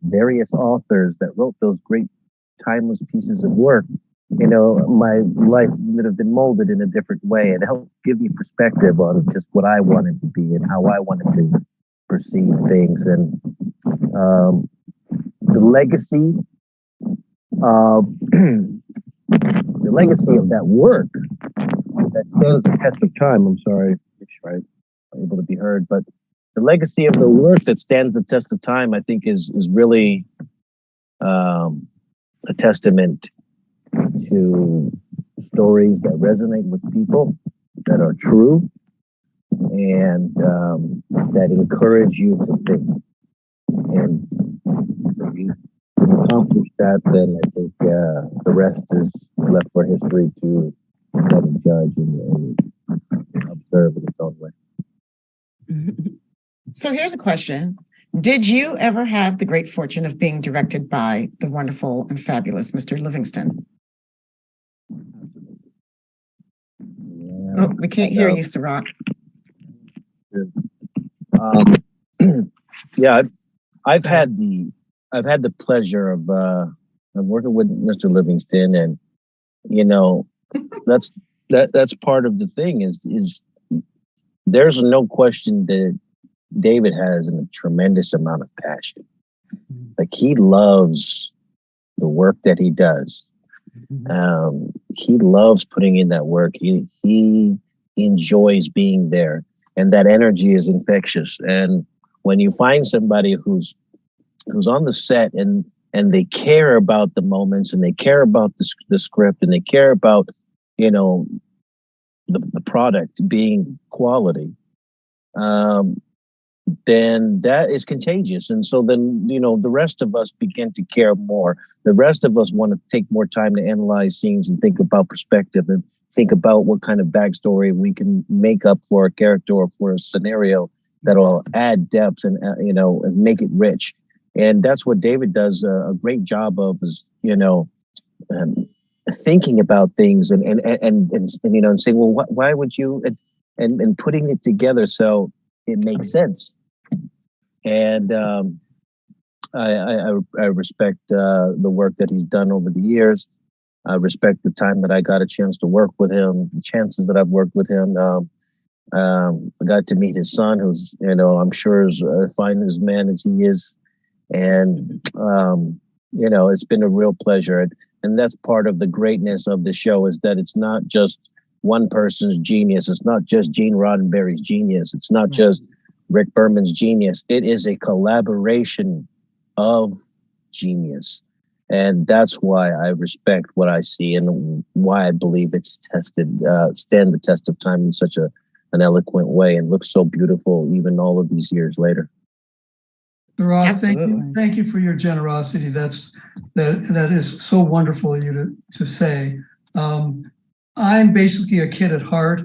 various authors that wrote those great timeless pieces of work, my life would have been molded in a different way. It helped give me perspective on just what I wanted to be and how I wanted to perceive things. And the legacy of the legacy of that work that stands the test of time. I'm sorry, make sure I'm able to be heard, but the legacy of the work that stands the test of time, I think, is really a testament to stories that resonate with people, that are true, and that encourage you to think. And if you accomplish that, then I think the rest is left for history to let it judge and observe in its own way. So here's a question. Did you ever have the great fortune of being directed by the wonderful and fabulous Mr. Livingston? Oh, we can't hear you, Sarat. Yeah, I've had the pleasure of working with Mr. Livingston, and that's part of the thing is there's no question that David has a tremendous amount of passion. Like, he loves the work that he does. He loves putting in that work. He enjoys being there, and that energy is infectious. And when you find somebody who's on the set and they care about the moments, and they care about the script, and they care about the product being quality, then that is contagious. And so then, the rest of us begin to care more. The rest of us want to take more time to analyze scenes and think about perspective and think about what kind of backstory we can make up for a character or for a scenario that'll add depth and, and make it rich. And that's what David does a great job of, is, thinking about things and saying, well, why would you, and putting it together so it makes sense. And I respect the work that he's done over the years. I respect the time that I got a chance to work with him, the chances that I've worked with him. I got to meet his son, who's, I'm sure is fine as man as he is. And, it's been a real pleasure. And that's part of the greatness of the show, is that it's not just one person's genius. It's not just Gene Roddenberry's genius. It's not just Rick Berman's genius. It is a collaboration of genius. And that's why I respect what I see, and why I believe it's stand the test of time in such an eloquent way, and looks so beautiful even all of these years later. Rob, thank you for your generosity. That is so wonderful of you to say. I'm basically a kid at heart,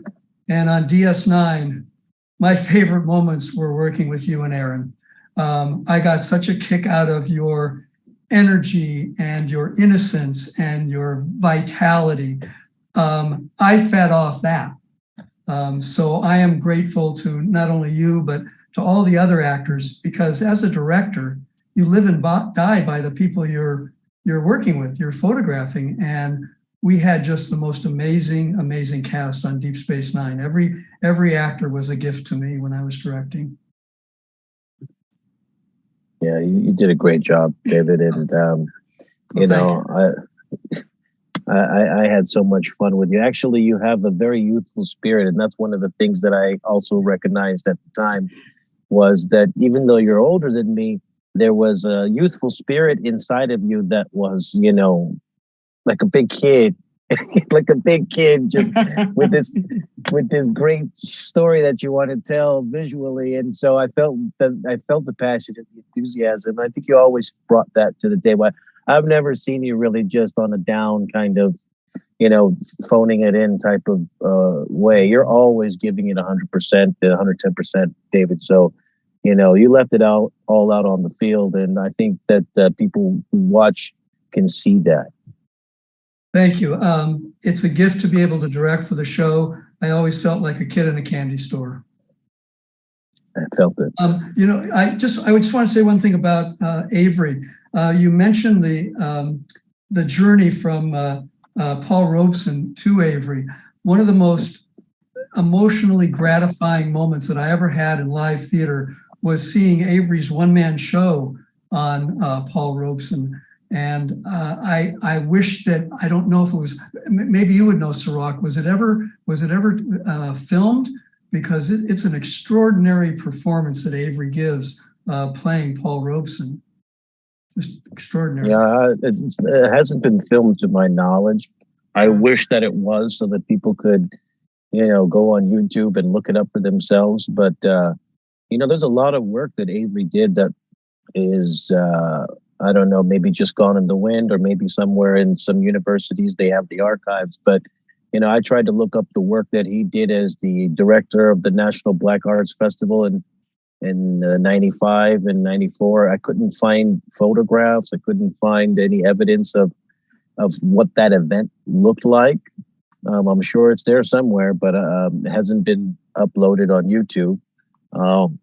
and on DS9, my favorite moments were working with you and Aaron. I got such a kick out of your energy and your innocence and your vitality. I fed off that. So I am grateful to not only you, but to all the other actors, because as a director, you live and die by the people you're working with, you're photographing. And we had just the most amazing cast on Deep Space Nine. Every actor was a gift to me when I was directing. Yeah, you did a great job, David. And I had so much fun with you. Actually, you have a very youthful spirit, and that's one of the things that I also recognized at the time, was that even though you're older than me, there was a youthful spirit inside of you that was, like a big kid, just with this great story that you want to tell visually. And so I felt the passion and the enthusiasm. I think you always brought that to the table. I've never seen you really just on a down kind of, phoning it in type of way. You're always giving it 100%, 110%, David. So, you left it all out on the field. And I think that people who watch can see that. Thank you. It's a gift to be able to direct for the show. I always felt like a kid in a candy store. I felt it. I just want to say one thing about Avery. You mentioned the journey from Paul Robeson to Avery. One of the most emotionally gratifying moments that I ever had in live theater was seeing Avery's one-man show on Paul Robeson. And I wish that, I don't know if it was, maybe you would know, Sirach, was it ever filmed? Because it's an extraordinary performance that Avery gives playing Paul Robeson. Just extraordinary. Yeah, it hasn't been filmed to my knowledge. I wish that it was, so that people could, go on YouTube and look it up for themselves. But, there's a lot of work that Avery did that is, I don't know, maybe just gone in the wind, or maybe somewhere in some universities they have the archives. But, I tried to look up the work that he did as the director of the National Black Arts Festival in 95 and 94. I couldn't find photographs. I couldn't find any evidence of what that event looked like. I'm sure it's there somewhere, but it hasn't been uploaded on YouTube. And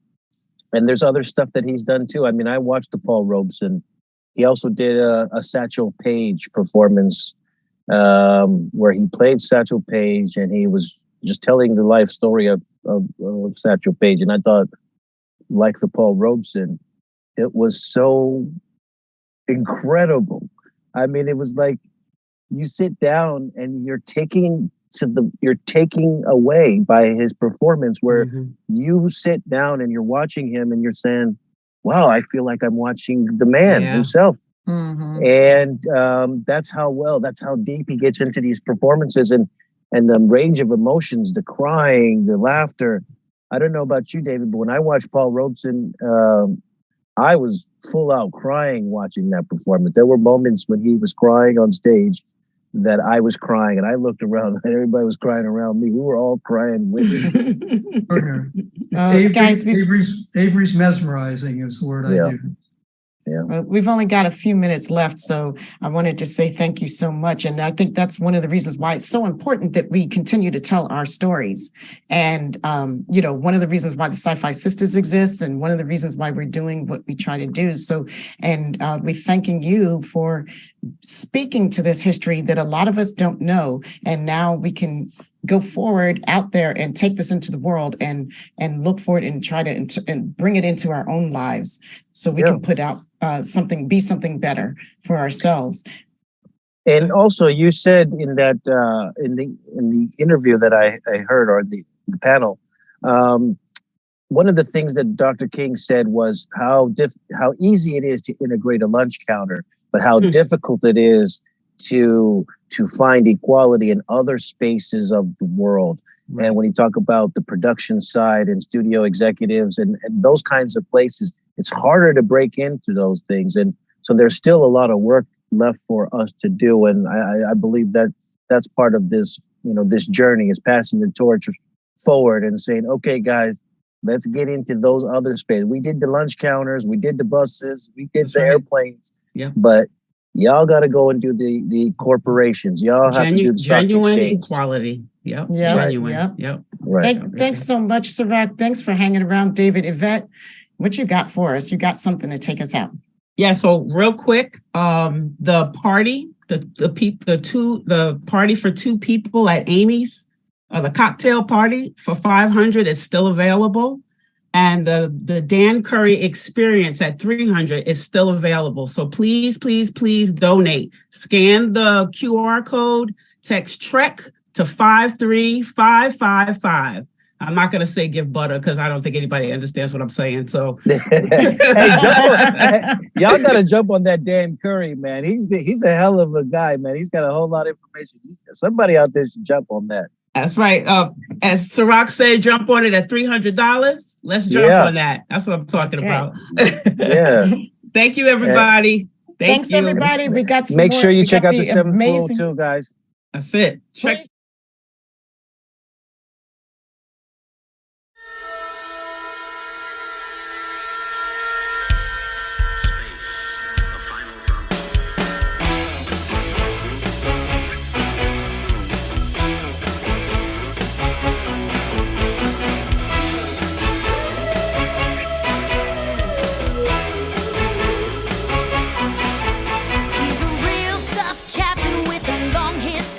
there's other stuff that he's done too. I mean, I watched the Paul Robeson. He also did a Satchel Paige performance where he played Satchel Paige, and he was just telling the life story of Satchel Paige. And I thought, like the Paul Robeson, it was so incredible. I mean, it was like you sit down and you're taking away by his performance, where you sit down and you're watching him and you're saying, wow, I feel like I'm watching the man himself. And that's how deep he gets into these performances, and the range of emotions, the crying, the laughter. I don't know about you, David, but when I watched Paul Robeson, I was full out crying watching that performance. There were moments when he was crying on stage that I was crying, and I looked around and everybody was crying around me. We were all crying with him. Avery's mesmerizing is the word I use. Yeah. We've only got a few minutes left, so I wanted to say thank you so much. And I think that's one of the reasons why it's so important that we continue to tell our stories. And, one of the reasons why the Sci-Fi Sisters exists, and one of the reasons why we're doing what we try to do. So, and we're thanking you for speaking to this history that a lot of us don't know. And now we can go forward out there and take this into the world and look for it and try to and bring it into our own lives, so we can put out be something better for ourselves. And also, you said in that in the interview that I heard, or the panel, one of the things that Dr. King said was how easy it is to integrate a lunch counter, but how difficult it is to find equality in other spaces of the world. Right. And when you talk about the production side and studio executives and those kinds of places, it's harder to break into those things. And so there's still a lot of work left for us to do. And I believe that that's part of this, this journey, is passing the torch forward and saying, okay, guys, let's get into those other spaces. We did the lunch counters, we did the buses, we did airplanes. Yeah. But y'all got to go and do the corporations. Y'all have to do the genuine equality. Yep. Yeah. Genuine. Yep. Yep. Right. Thanks so much, Sirach. Thanks for hanging around, David. Yvette, what you got for us? You got something to take us out. Yeah. So real quick, the party, the party for two people at Amy's, the cocktail party for $500 is still available. And the Dan Curry experience at $300 is still available. So please, please, please donate. Scan the QR code, text TREK to 53555. I'm not going to say give butter because I don't think anybody understands what I'm saying. So y'all got to jump on that Dan Curry, man. He's a hell of a guy, man. He's got a whole lot of information. Somebody out there should jump on that. That's right. As Sirach said, jump on it at $300. Let's jump on that. That's what I'm talking about. Yeah. Thank you, everybody. Thanks, everybody. We got some Make more. sure you check out the 7th Floor too, guys. That's it. Check. He's a real tough captain with a long history.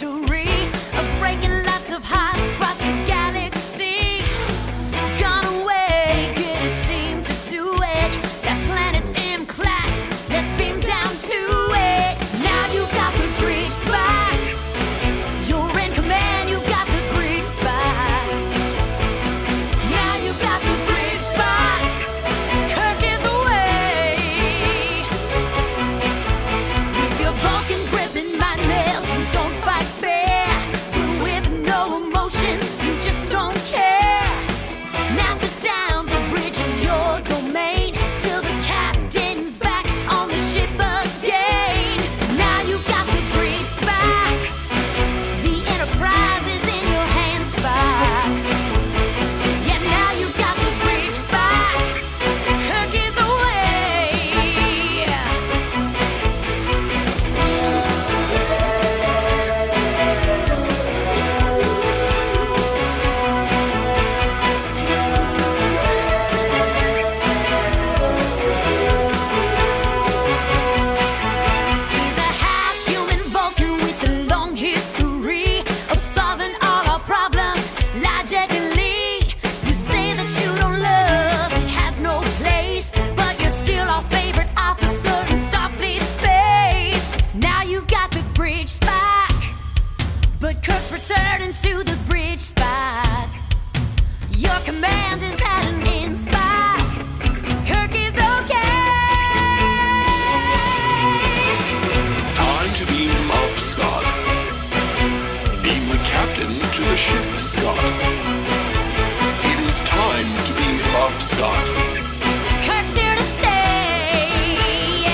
to the bridge spot. Your command is at an in spot. Kirk is okay. Time to beam up, Scott. Beam the captain to the ship, Scott. It is time to beam up, Scott. Kirk's here to stay, yeah.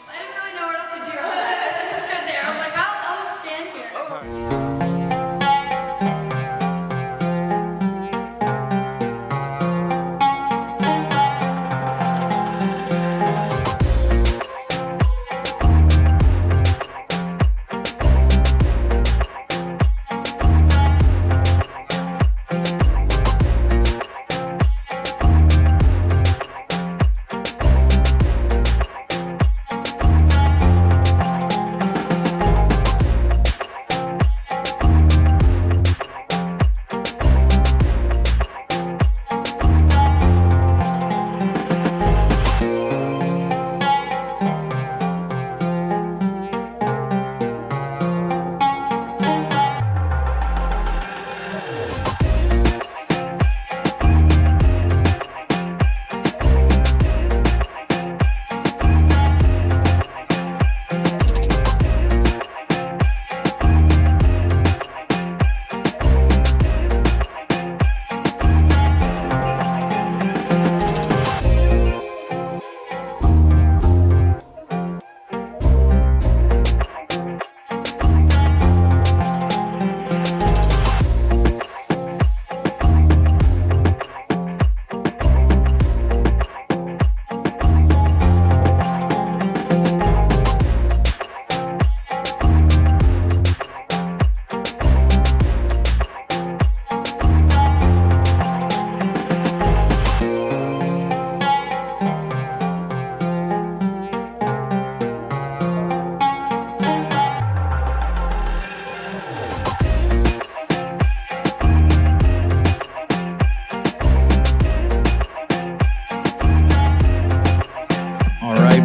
I didn't really know what else to do. I just stood there. I was like, well, I'll just stand here.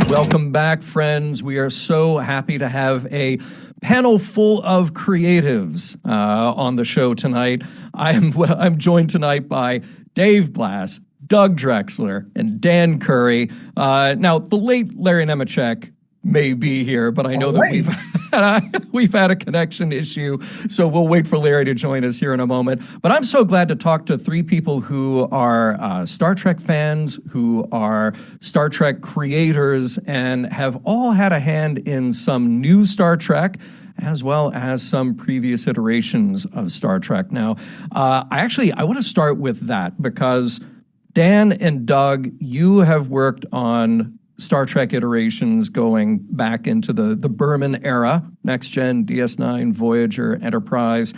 Welcome back, friends. We are so happy to have a panel full of creatives on the show tonight. I'm joined tonight by Dave Blass, Doug Drexler, and Dan Curry. Now, the late Larry Nemechek may be here, but I know that we've had a connection issue, so we'll wait for Larry to join us here in a moment. But I'm so glad to talk to three people who are Star Trek fans, who are Star Trek creators, and have all had a hand in some new Star Trek, as well as some previous iterations of Star Trek. Now, I want to start with that because Dan and Doug, you have worked on Star Trek iterations going back into the Berman era, Next Gen, DS9, Voyager, Enterprise,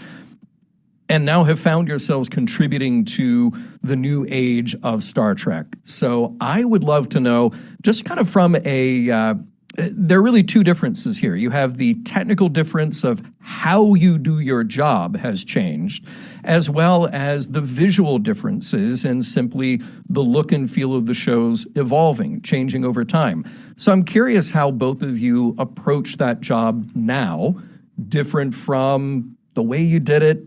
and now have found yourselves contributing to the new age of Star Trek. So I would love to know, just kind of from there are really two differences here. You have the technical difference of how you do your job has changed, as well as the visual differences and simply the look and feel of the shows evolving, changing over time. So I'm curious how both of you approach that job now, different from the way you did it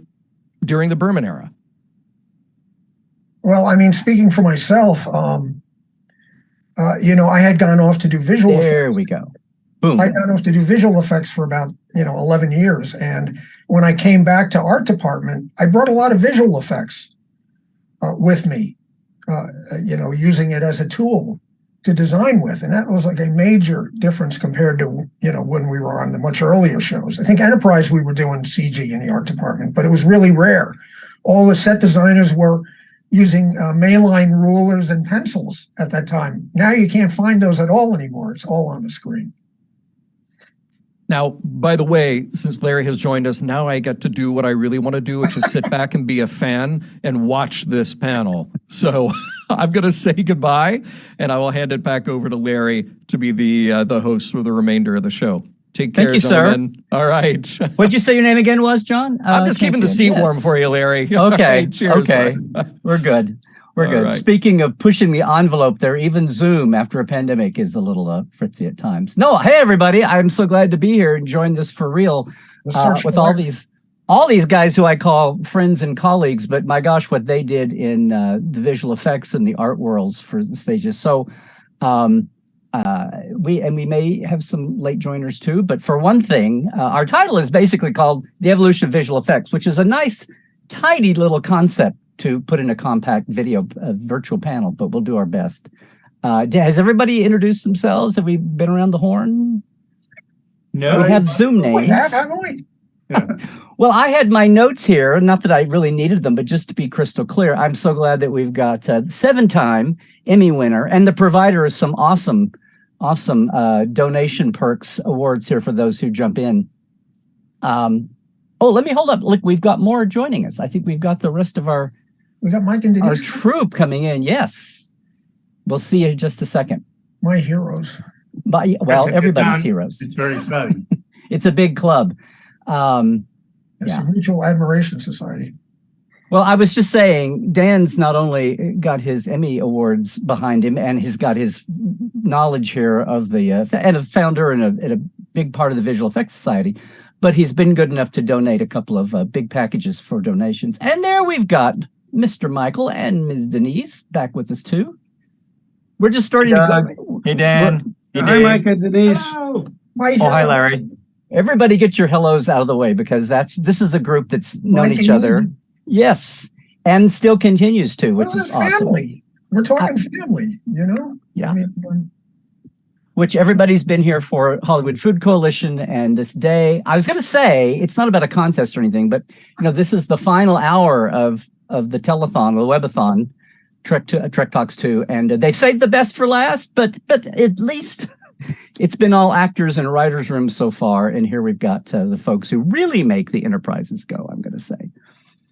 during the Berman era. Well, I mean, speaking for myself, I had gone off to do visual effects. There we go. Boom. I'd gone off to do visual effects for about, 11 years. And when I came back to art department, I brought a lot of visual effects with me, using it as a tool to design with. And that was like a major difference compared to, when we were on the much earlier shows. I think Enterprise, we were doing CG in the art department, but it was really rare. All the set designers were using Mayline rulers and pencils at that time. Now you can't find those at all anymore. It's all on the screen. Now, by the way, since Larry has joined us, now I get to do what I really want to do, which is sit back and be a fan and watch this panel. So I'm going to say goodbye, and I will hand it back over to Larry to be the host for the remainder of the show. Take care, Thank you, gentlemen. sir. All right. What'd you say your name again was, John? I'm just keeping the seat warm for you, Larry. Okay. Right, cheers. Okay. We're good. We're All good. right. Speaking of pushing the envelope there, even Zoom after a pandemic is a little fritzy at times. No, hey everybody, I'm so glad to be here and join this for real with all these guys who I call friends and colleagues, but my gosh, what they did in the visual effects and the art worlds for the stages. So we may have some late joiners too, but for one thing, our title is basically called The Evolution of Visual Effects, which is a nice, tidy little concept to put in a compact video virtual panel, but we'll do our best. Has everybody introduced themselves? Have we been around the horn? No. We have Zoom names. We have, haven't we? Yeah. Well, I had my notes here, not that I really needed them, but just to be crystal clear, I'm so glad that we've got 7-time Emmy winner and the provider of some awesome donation perks awards here for those who jump in. Oh, let me hold up. Look, we've got more joining us. I think we've got the rest of our We got Mike and Denise. our troop coming in. Yes. We'll see you in just a second. My heroes. But, well, everybody's heroes. It's very exciting. It's a big club. It's Yeah. a Mutual Admiration Society. Well, I was just saying, Dan's not only got his Emmy Awards behind him, and he's got his knowledge here of the and a founder and a big part of the Visual Effects Society, but he's been good enough to donate a couple of big packages for donations. And there we've got Mr. Michael and Ms. Denise back with us too. We're just starting to go. Hey, Dan. Hey, Hi, Dave. Mike and Denise. Oh, hi, Larry. Everybody get your hellos out of the way, because this is a group that's known Mike each and other. Amy. Yes, and still continues to, which is awesome. Family. We're talking family, you know? Yeah. I mean, Which everybody's been here for Hollywood Food Coalition and this day. I was going to say, it's not about a contest or anything, but this is the final hour of the telethon, the webathon, Trek Talks 2, and they saved the best for last, but at least it's been all actors and writers' rooms so far, and here we've got the folks who really make the enterprises go, I'm going to say.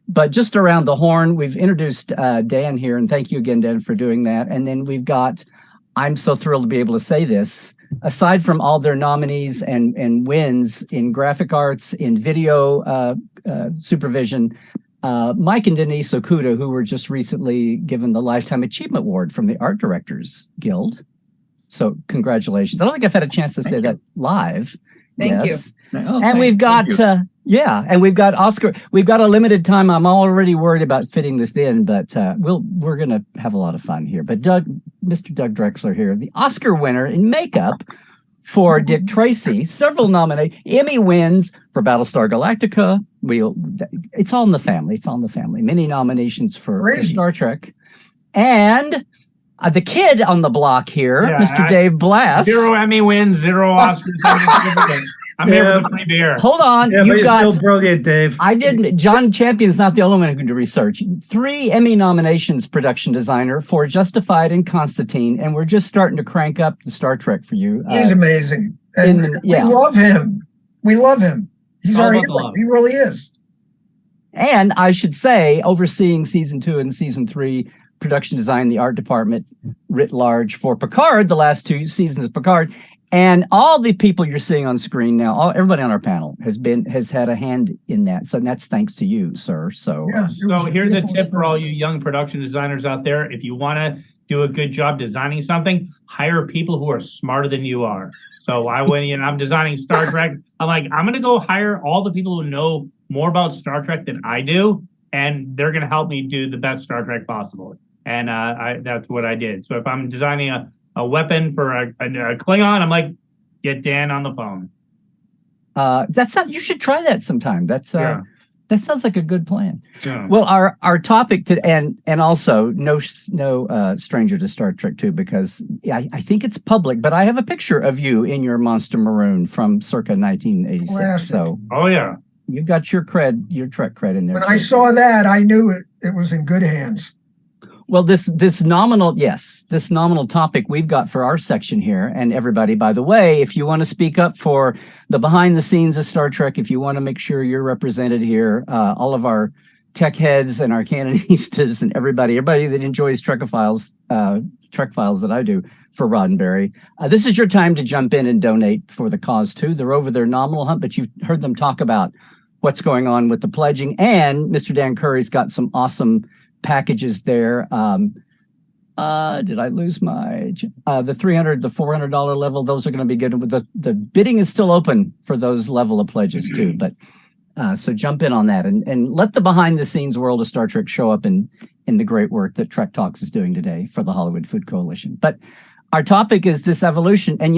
But just around the horn, we've introduced Dan here, and thank you again, Dan, for doing that. And then we've got, I'm so thrilled to be able to say this, aside from all their nominees and wins in graphic arts, in video supervision, Mike and Denise Okuda, who were just recently given the Lifetime Achievement Award from the Art Directors Guild. So congratulations. I don't think I've had a chance to say that live. Thank you. And we've got, and we've got Oscar. We've got a limited time. I'm already worried about fitting this in, but we're going to have a lot of fun here. But Mr. Doug Drexler here, the Oscar winner in makeup for Dick Tracy, several Emmy wins for Battlestar Galactica. It's all in the family. It's all in the family. Many nominations for Star Trek. And the kid on the block here, Mr. Dave Blass. 0 Emmy wins, 0 Oscars. I'm here for the free beer. Hold on. Yeah, you got still brilliant, Dave. I didn't. John Champion's not the only one who can do research. 3 Emmy nominations, production designer for Justified and Constantine, and we're just starting to crank up the Star Trek for you. he's amazing. And we love him. We love him. He's our hero. He really is. And I should say, overseeing season 2 and season 3 production design, the art department writ large for Picard, the last 2 seasons of Picard. And all the people you're seeing on screen now, everybody on our panel has had a hand in that. So that's thanks to you, sir. So, So here's a tip for all you young production designers out there. If you want to do a good job designing something, hire people who are smarter than you are. So when I'm designing Star Trek, I'm like, I'm going to go hire all the people who know more about Star Trek than I do, and they're going to help me do the best Star Trek possible. And that's what I did. So if I'm designing a weapon for a Klingon, I'm like, get Dan on the phone. You should try that sometime. That sounds like a good plan. Yeah. Well, our topic and also no stranger to Star Trek 2, because I think it's public, but I have a picture of you in your Monster Maroon from circa 1986. Classic. So you've got your Trek cred in there. When I saw that, I knew it was in good hands. Well, this nominal topic we've got for our section here, and everybody, by the way, if you want to speak up for the behind the scenes of Star Trek, if you want to make sure you're represented here, all of our tech heads and our canonistas and everybody that enjoys Trekophiles that I do for Roddenberry, this is your time to jump in and donate for the cause too. They're over their nominal hunt, but you've heard them talk about what's going on with the pledging, and Mr. Dan Curry's got some awesome packages there. Did I lose my the $300, the $400 level? Those are going to be good. With the bidding is still open for those level of pledges too. But so jump in on that and let the behind the scenes world of Star Trek show up in the great work that Trek Talks is doing today for the Hollywood Food Coalition. But our topic is this evolution, and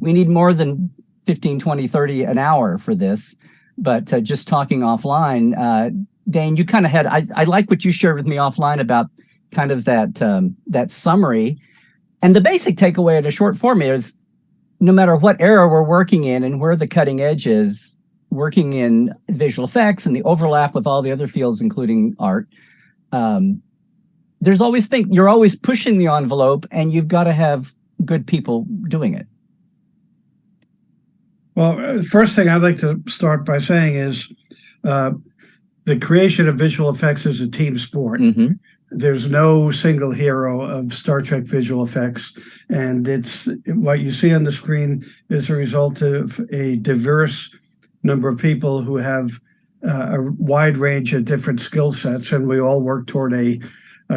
we need more than 15, 20, 30 an hour for this. But just talking offline, Dane, you kind of had, I like what you shared with me offline about kind of that summary. And the basic takeaway in a short form is no matter what era we're working in and where the cutting edge is, working in visual effects and the overlap with all the other fields, including art, you're always pushing the envelope, and you've got to have good people doing it. Well, the first thing I'd like to start by saying is the creation of visual effects is a team sport. Mm-hmm. There's no single hero of Star Trek visual effects, and it's what you see on the screen is a result of a diverse number of people who have a wide range of different skill sets, and we all work toward a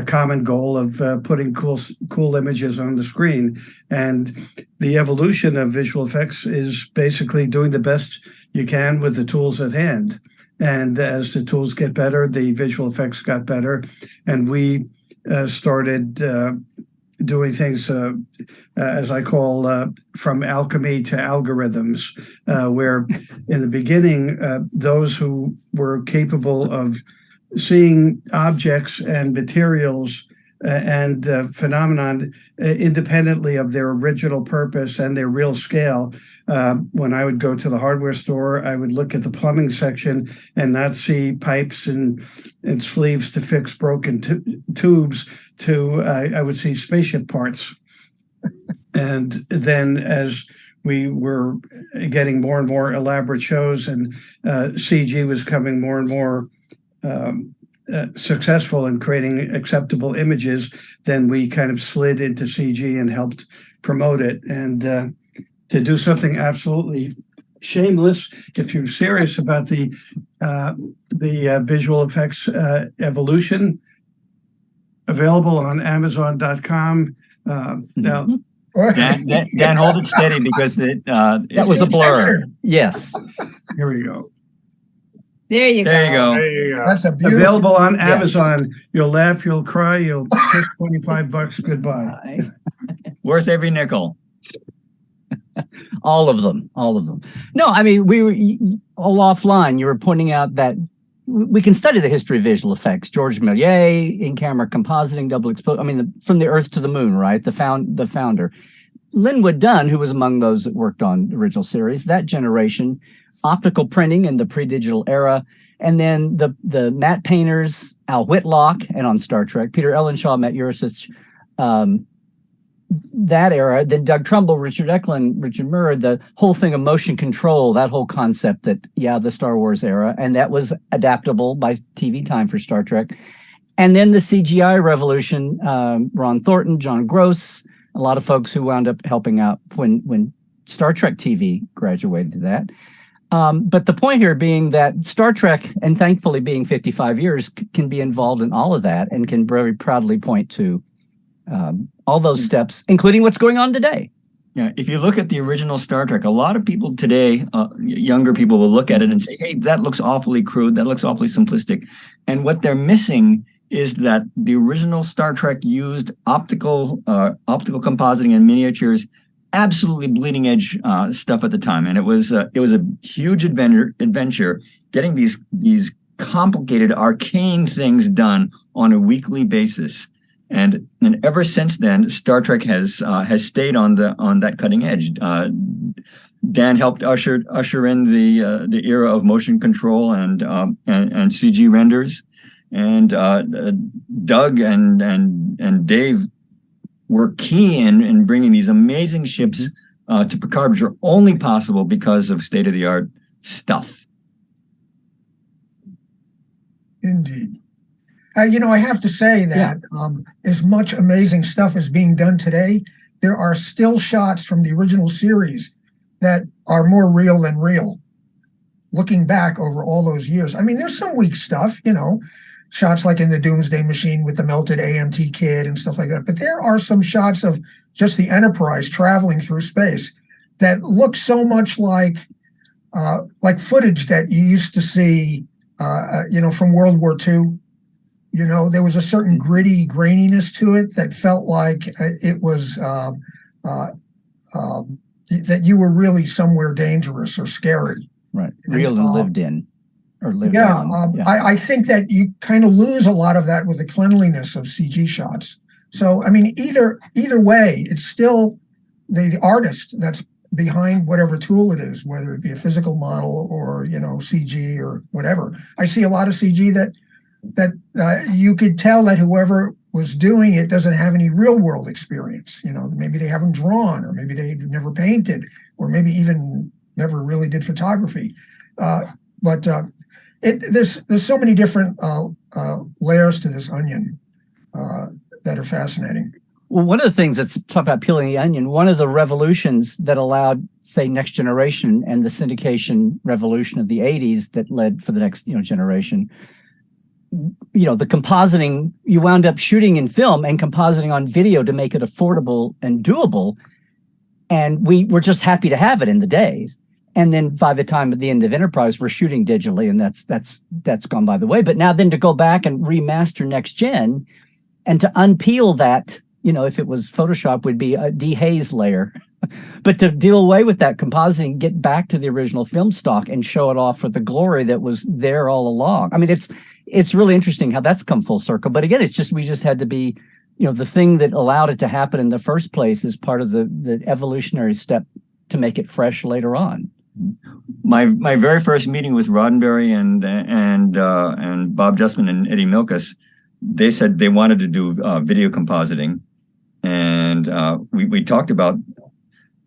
common goal of putting cool images on the screen. And the evolution of visual effects is basically doing the best you can with the tools at hand. And as the tools get better, the visual effects got better. And we started doing things, as I call, from alchemy to algorithms, where in the beginning, those who were capable of seeing objects and materials and phenomenon independently of their original purpose and their real scale. When I would go to the hardware store, I would look at the plumbing section and not see pipes and sleeves to fix broken tubes. I would see spaceship parts. And then as we were getting more and more elaborate shows, and CG was becoming more and more successful in creating acceptable images, then we kind of slid into CG and helped promote it. And to do something absolutely shameless, if you're serious about the visual effects evolution, available on Amazon.com. Now, Dan, hold it steady because that was a blur. Yes. Here we go. There you go. There you go. That's a beautiful. Available on Amazon. Yes. You'll laugh, you'll cry, you'll kiss $25. Goodbye. Worth every nickel. All of them. No, I mean, we were all offline. You were pointing out that we can study the history of visual effects. George Méliès, in-camera compositing, double exposure. I mean, from the Earth to the Moon, right? The founder. Linwood Dunn, who was among those that worked on the original series, that generation, optical printing in the pre-digital era, and then the matte painters, Al Whitlock, and on Star Trek, Peter Ellenshaw, Matt Yurcich, that era, then Doug Trumbull, Richard Eklund, Richard Murray, the whole thing of motion control, that whole concept the Star Wars era, and that was adaptable by TV time for Star Trek. And then the CGI revolution, Ron Thornton, John Gross, a lot of folks who wound up helping out when Star Trek TV graduated to that. But the point here being that Star Trek, and thankfully being 55 years, can be involved in all of that and can very proudly point to all those steps, including what's going on today. Yeah, if you look at the original Star Trek, a lot of people today, younger people, will look at it and say, hey, that looks awfully crude, that looks awfully simplistic. And what they're missing is that the original Star Trek used optical compositing and miniatures, absolutely bleeding edge stuff at the time. And it was a huge adventure getting these complicated, arcane things done on a weekly basis. And ever since then, Star Trek has stayed on that cutting edge. Dan helped usher in the era of motion control and CG renders, And Doug and Dave were key in bringing these amazing ships to Picard, which are only possible because of state-of-the-art stuff. Indeed. I have to say that as much amazing stuff is being done today, there are still shots from the original series that are more real than real. Looking back over all those years, I mean, there's some weak stuff, shots like in the Doomsday Machine with the melted AMT kid and stuff like that. But there are some shots of just the Enterprise traveling through space that look so much like footage that you used to see, from World War II. There was a certain gritty graininess to it that felt like it was that you were really somewhere dangerous or scary. Right. Real and lived in. Or lived on. I think that you kind of lose a lot of that with the cleanliness of CG shots. So, I mean, either way, it's still the artist that's behind whatever tool it is, whether it be a physical model or, CG or whatever. I see a lot of CG that you could tell that whoever was doing it doesn't have any real world experience. Maybe they haven't drawn, or maybe they've never painted, or maybe even never really did photography. But there's so many different layers to this onion that are fascinating. Well, one of the things that's talk about peeling the onion, one of the revolutions that allowed, say, Next Generation and the syndication revolution of the 80s that led for the next generation, the compositing, you wound up shooting in film and compositing on video to make it affordable and doable. And we were just happy to have it in the days. And then by the time at the end of Enterprise, we're shooting digitally, and that's gone by the way. But now then to go back and remaster Next Gen and to unpeel that, if it was Photoshop, would be a dehaze layer. But to deal away with that compositing, get back to the original film stock and show it off for the glory that was there all along. I mean, it's really interesting how that's come full circle. But again, we just had to be, the thing that allowed it to happen in the first place is part of the evolutionary step to make it fresh later on. My very first meeting with Roddenberry and Bob Justman and Eddie Milkus, they said they wanted to do video compositing, and we talked about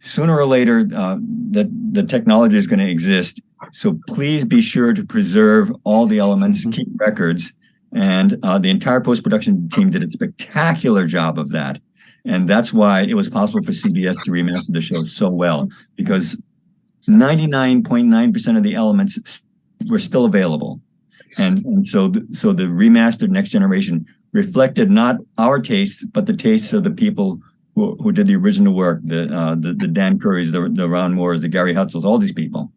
sooner or later that the technology is going to exist. So please be sure to preserve all the elements, keep records, and the entire post-production team did a spectacular job of that, and that's why it was possible for CBS to remaster the show so well, because 99.9% of the elements were still available. And so the remastered Next Generation reflected not our tastes, but the tastes of the people who did the original work, the Dan Currys, the Ron Moores, the Gary Hutzels, all these people.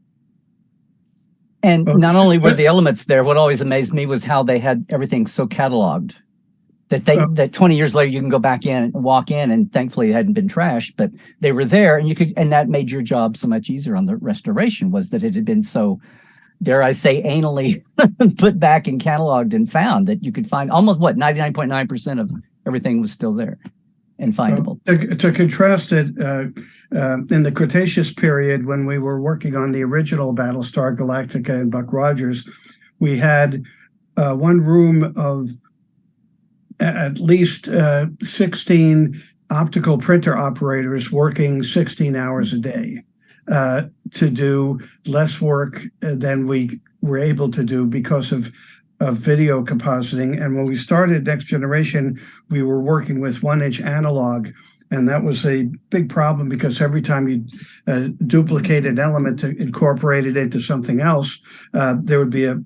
And not only were the elements there, what always amazed me was how they had everything so cataloged that 20 years later you can go back in and walk in, and thankfully it hadn't been trashed, but they were there, and that made your job so much easier on the restoration, was that it had been so, dare I say, anally put back and cataloged and found that you could find almost 99.9% of everything was still there and findable. To contrast it, in the Cretaceous period, when we were working on the original Battlestar Galactica and Buck Rogers, we had one room of at least 16 optical printer operators working 16 hours a day to do less work than we were able to do because of video compositing. And when we started Next Generation, we were working with 1-inch analog. And that was a big problem because every time you duplicate an element to incorporate it into something else, there would be a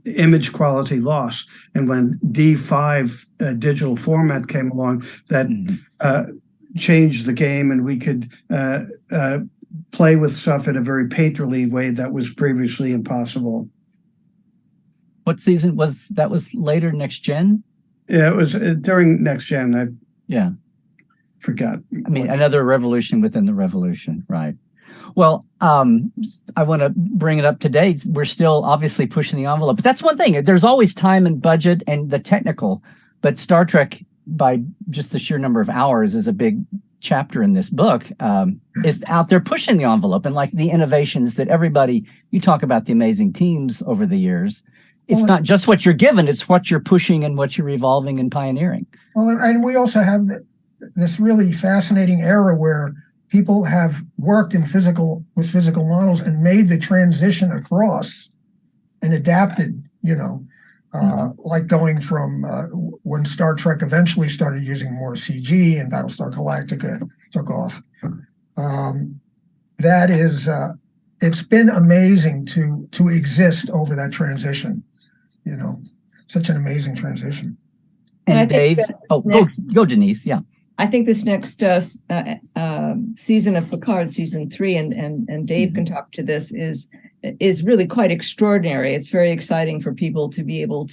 image quality loss. And when D5 digital format came along, that changed the game, and we could play with stuff in a very painterly way that was previously impossible. What season was that? Was later Next Gen? Yeah, it was during Next Gen. I forgot. I mean, another revolution within the revolution, right? Well, I want to bring it up today. We're still obviously pushing the envelope, but that's one thing. There's always time and budget and the technical, but Star Trek, by just the sheer number of hours, is a big chapter in this book, is out there pushing the envelope, and like the innovations that everybody, you talk about the amazing teams over the years, it's not just what you're given, it's what you're pushing and what you're evolving and pioneering. Well, and we also have this really fascinating era where people have worked with physical models and made the transition across and adapted, like going from when Star Trek eventually started using more CG and Battlestar Galactica took off. That is, it's been amazing to exist over that transition, such an amazing transition. And Dave, go Denise, yeah. I think this next season of Picard, season 3, and Dave can talk to this, is really quite extraordinary. It's very exciting for people to be able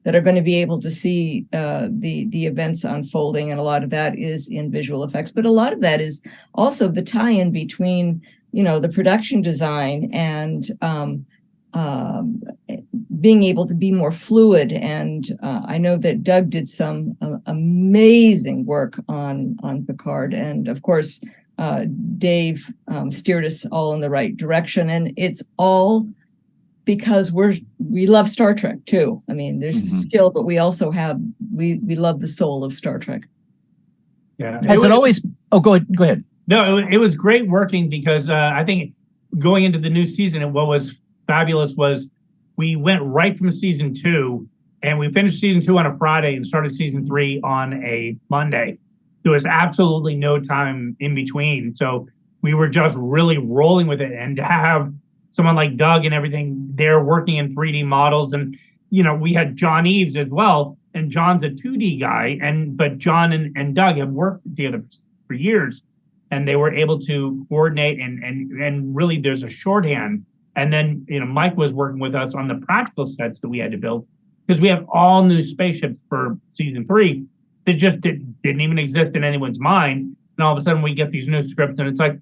that are going to be able to see the events unfolding, and a lot of that is in visual effects, but a lot of that is also the tie-in between the production design and being able to be more fluid. And I know that Doug did some amazing work on Picard, and of course Dave steered us all in the right direction, and it's all because we love Star Trek too. I mean, there's the skill, but we also we love the soul of Star Trek. Yeah, has it always? Oh, go ahead. No, it was great working because I think going into the new season, and what was fabulous was we went right from season 2, and we finished season 2 on a Friday and started season 3 on a Monday. There was absolutely no time in between. So we were just really rolling with it. And to have someone like Doug and everything there working in 3D models, and we had John Eves as well, and John's a 2D guy, but John and Doug have worked together for years, and they were able to coordinate and really there's a shorthand. And then Mike was working with us on the practical sets that we had to build, because we have all new spaceships for season 3 that just didn't even exist in anyone's mind. And all of a sudden we get these new scripts, and it's like,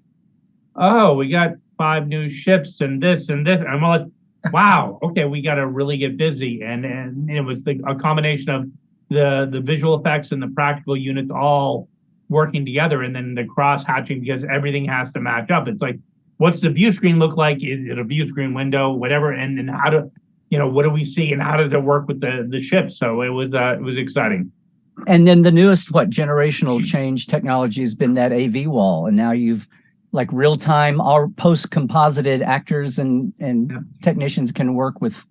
oh, we got 5 new ships and this and this, and we're like, wow, okay, we got to really get busy. And it was a combination of the visual effects and the practical units all working together, and then the cross hatching, because everything has to match up. It's like, what's the view screen look like? Is it a view screen window, whatever? And then how to, what do we see, and how does it work with the ship? So it was exciting. And then the newest generational change technology has been that AV wall, and now you've like real time, all post composited actors and technicians can work with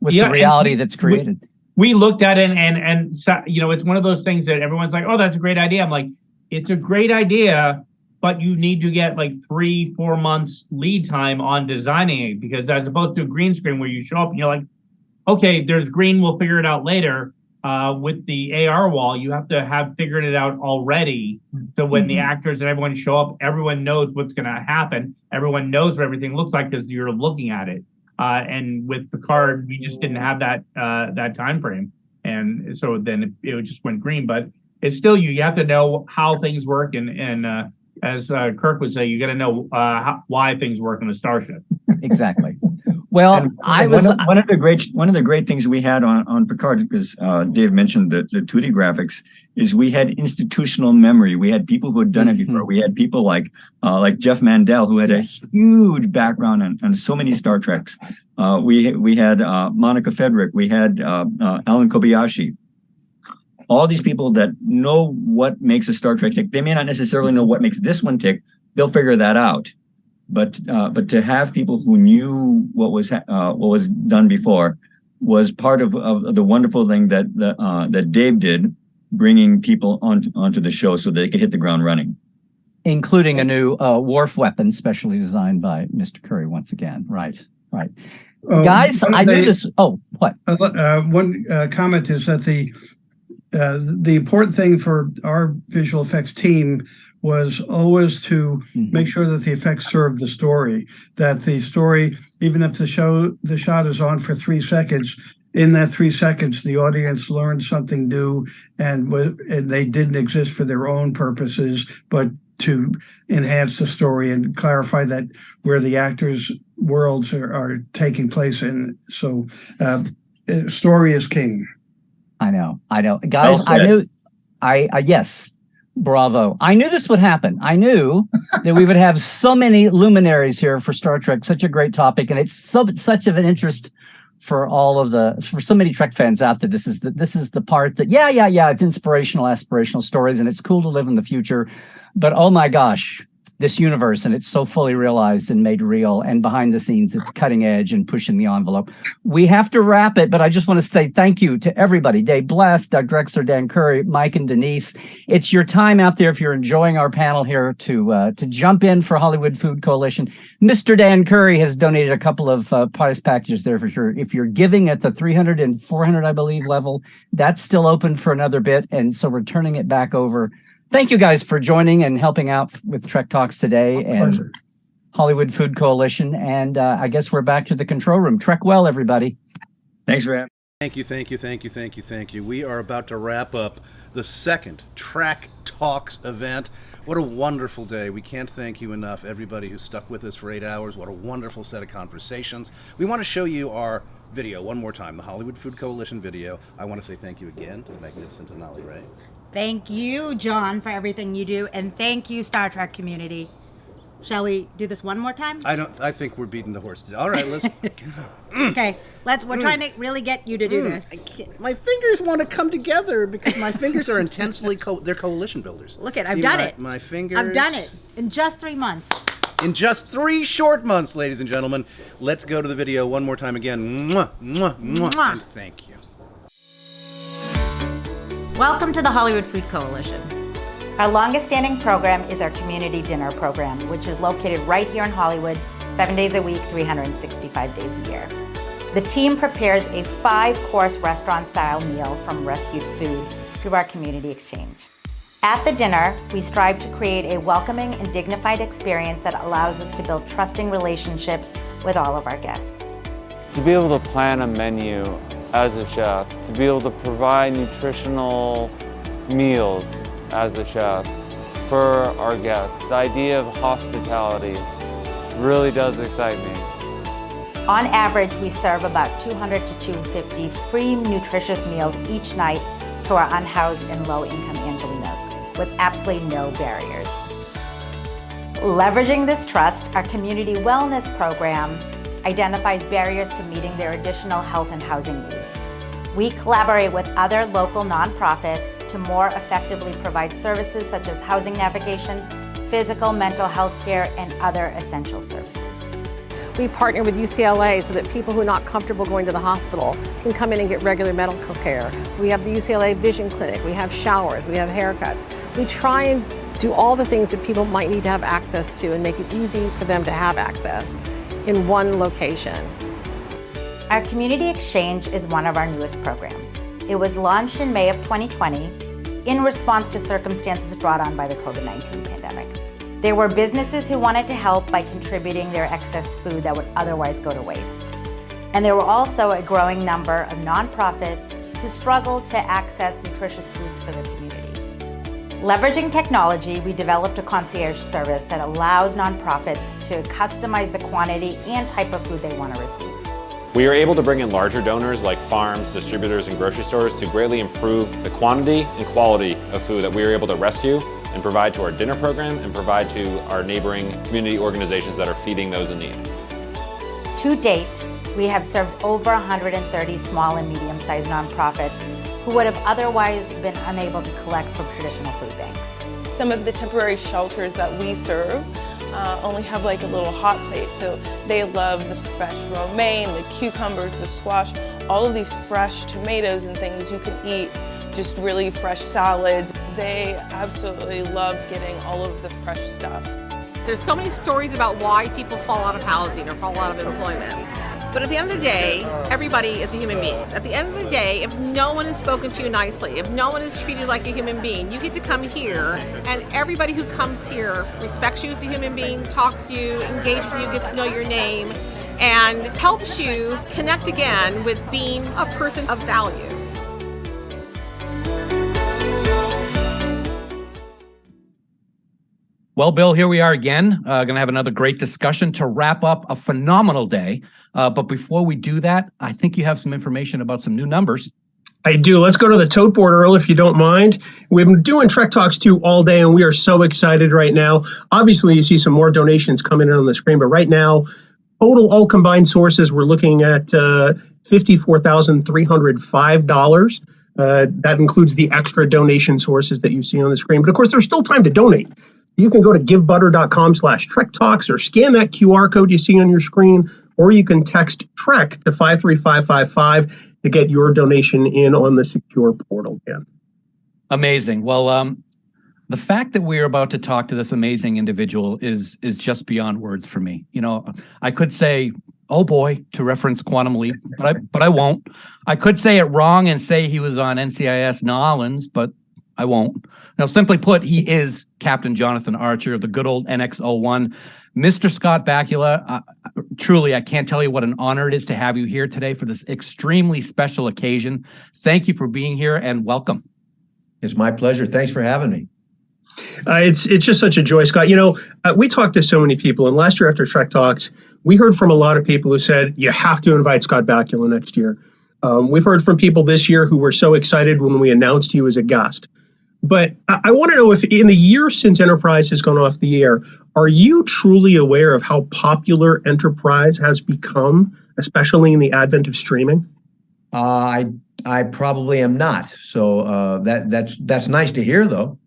the reality that's created. We looked at it, and it's one of those things that everyone's like, oh, that's a great idea. I'm like, it's a great idea, but you need to get like 3-4 months lead time on designing it, because as opposed to a green screen where you show up and you're like, okay, there's green, we'll figure it out later. With the AR wall, you have to have figured it out already. So when the actors and everyone show up, everyone knows what's going to happen. Everyone knows what everything looks like because you're looking at it. And with Picard, we just didn't have that time frame, and so then it just went green. But it's still you have to know how things work, and as Kirk would say, you got to know why things work in a starship. Exactly. Well, one of the great things we had on Picard, because Dave mentioned the 2D graphics, is we had institutional memory. We had people who had done it before. We had people like Jeff Mandel, who had a huge background on so many Star Treks. We had Monica Fedrick. We had Alan Kobayashi. All these people that know what makes a Star Trek tick. They may not necessarily know what makes this one tick. They'll figure that out. But to have people who knew what was done before was part of the wonderful thing that Dave did, bringing people onto the show so they could hit the ground running. Including a new Worf weapon specially designed by Mr. Curry once again. Right. Guys, I knew this. Oh, what? One comment is that the important thing for our visual effects team was always to make sure that the effects served the story, that the story, even if the shot is on for 3 seconds, in that 3 seconds, the audience learned something new, and they didn't exist for their own purposes, but to enhance the story and clarify that where the actors' worlds are taking place in. So story is king. I know. Guys, I knew, yes. Bravo. I knew this would happen. I knew that we would have so many luminaries here for Star Trek, such a great topic. And it's such of an interest for so many Trek fans out there. This is the part that, yeah, it's inspirational, aspirational stories, and it's cool to live in the future. But oh my gosh, this universe, and it's so fully realized and made real, and behind the scenes, it's cutting edge and pushing the envelope. We have to wrap it, but I just want to say thank you to everybody. Dave Bless, Doug Drexler, Dan Curry, Mike and Denise. It's your time out there, if you're enjoying our panel here, to jump in for Hollywood Food Coalition. Mr. Dan Curry has donated a couple of prize packages there for sure. If you're giving at the 300 and 400, I believe, level, that's still open for another bit, and so we're turning it back over. Thank you guys for joining and helping out with Trek Talks today and Hollywood Food Coalition. And I guess we're back to the control room. Trek well, everybody. Thanks for having me. Thank you. We are about to wrap up the second Trek Talks event. What a wonderful day. We can't thank you enough, everybody who stuck with us for 8 hours. What a wonderful set of conversations. We want to show you our video one more time, the Hollywood Food Coalition video. I want to say thank you again to the magnificent Anali Ray. Thank you, John, for everything you do, and thank you, Star Trek community. Shall we do this one more time? I think we're beating the horse. All right, let's. Okay, we're trying to really get you to do this. I can't, my fingers want to come together because my fingers are intensely they're coalition builders. Look I've done it. My fingers. I've done it in just 3 months. In just 3 short months, ladies and gentlemen. Let's go to the video one more time again. Mwah, mwah, mwah, and thank you. Welcome to the Hollywood Food Coalition. Our longest standing program is our community dinner program, which is located right here in Hollywood, 7 days a week, 365 days a year. The team prepares a 5-course restaurant-style meal from rescued food through our community exchange. At the dinner, we strive to create a welcoming and dignified experience that allows us to build trusting relationships with all of our guests. To be able to plan a menu as a chef, to be able to provide nutritional meals as a chef for our guests, the idea of hospitality really does excite me. On average, we serve about 200 to 250 free nutritious meals each night to our unhoused and low-income Angelinos with absolutely no barriers. Leveraging this trust, our community wellness program identifies barriers to meeting their additional health and housing needs. We collaborate with other local nonprofits to more effectively provide services such as housing navigation, physical, mental health care, and other essential services. We partner with UCLA so that people who are not comfortable going to the hospital can come in and get regular medical care. We have the UCLA Vision Clinic, we have showers, we have haircuts. We try and do all the things that people might need to have access to and make it easy for them to have access in one location. Our Community Exchange is one of our newest programs. It was launched in May of 2020 in response to circumstances brought on by the COVID-19 pandemic. There were businesses who wanted to help by contributing their excess food that would otherwise go to waste. And there were also a growing number of nonprofits who struggled to access nutritious foods for their communities. Leveraging technology, we developed a concierge service that allows nonprofits to customize the quantity and type of food they want to receive. We are able to bring in larger donors like farms, distributors, and grocery stores to greatly improve the quantity and quality of food that we are able to rescue and provide to our dinner program and provide to our neighboring community organizations that are feeding those in need. To date, we have served over 130 small and medium-sized nonprofits who would have otherwise been unable to collect from traditional food banks. Some of the temporary shelters that we serve only have like a little hot plate, so they love the fresh romaine, the cucumbers, the squash, all of these fresh tomatoes and things you can eat, just really fresh salads. They absolutely love getting all of the fresh stuff. There's so many stories about why people fall out of housing or fall out of employment. But at the end of the day, everybody is a human being. At the end of the day, if no one has spoken to you nicely, if no one is treated like a human being, you get to come here, and everybody who comes here respects you as a human being, talks to you, engages with you, gets to know your name, and helps you connect again with being a person of value. Well, Bill, here we are again. Going to have another great discussion to wrap up a phenomenal day. But before we do that, I think you have some information about some new numbers. I do. Let's go to the tote board, Earl, if you don't mind. We've been doing Trek Talks 2 all day, and we are so excited right now. Obviously, you see some more donations coming in on the screen, but right now, total, all combined sources, we're looking at $54,305. That includes the extra donation sources that you see on the screen. But of course, there's still time to donate. You can go to givebutter.com/Trek Talks or scan that QR code you see on your screen, or you can text TREK to 53555 to get your donation in on the secure portal, Ken. Amazing. Well, the fact that we're about to talk to this amazing individual is just beyond words for me. You know, I could say, oh boy, to reference Quantum Leap, but I won't. I could say it wrong and say he was on NCIS Nolans, but I won't. Now, simply put, he is Captain Jonathan Archer of the good old NX-01. Mr. Scott Bakula, truly, I can't tell you what an honor it is to have you here today for this extremely special occasion. Thank you for being here and welcome. It's my pleasure. Thanks for having me. It's just such a joy, Scott. You know, we talked to so many people, and last year after Trek Talks, we heard from a lot of people who said, you have to invite Scott Bakula next year. We've heard from people this year who were so excited when we announced you as a guest. But I want to know if in the year since Enterprise has gone off the air, are you truly aware of how popular Enterprise has become, especially in the advent of streaming? I probably am not. So that's nice to hear, though.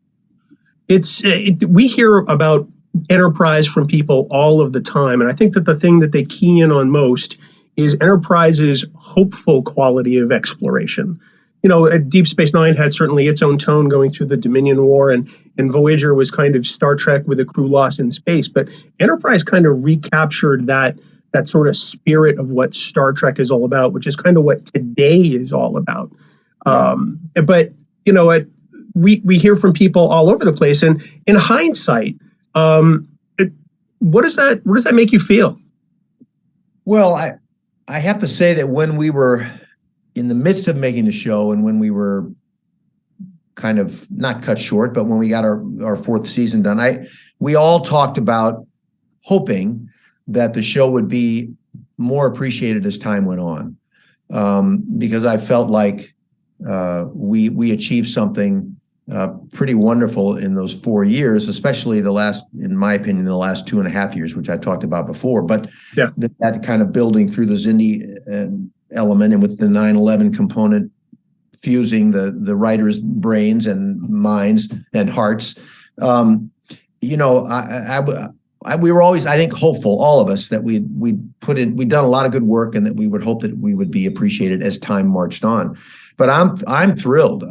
We hear about Enterprise from people all of the time, and I think that the thing that they key in on most is Enterprise's hopeful quality of exploration. You know, Deep Space Nine had certainly its own tone going through the Dominion War, and Voyager was kind of Star Trek with a crew lost in space. But Enterprise kind of recaptured that sort of spirit of what Star Trek is all about, which is kind of what today is all about. But you know what? We hear from people all over the place, and in hindsight, what does that make you feel? Well, I have to say that when we were in the midst of making the show, and when we were kind of not cut short, but when we got our fourth season done, we all talked about hoping that the show would be more appreciated as time went on, because I felt like we achieved something pretty wonderful in those 4 years, especially in my opinion, the last 2.5 years, which I talked about before. But yeah, that kind of building through the Xindi element, and with the 9/11 component fusing the writers' brains and minds and hearts. You know, we were always, I think, hopeful, all of us, that we'd done a lot of good work, and that we would hope that we would be appreciated as time marched on. But I'm thrilled.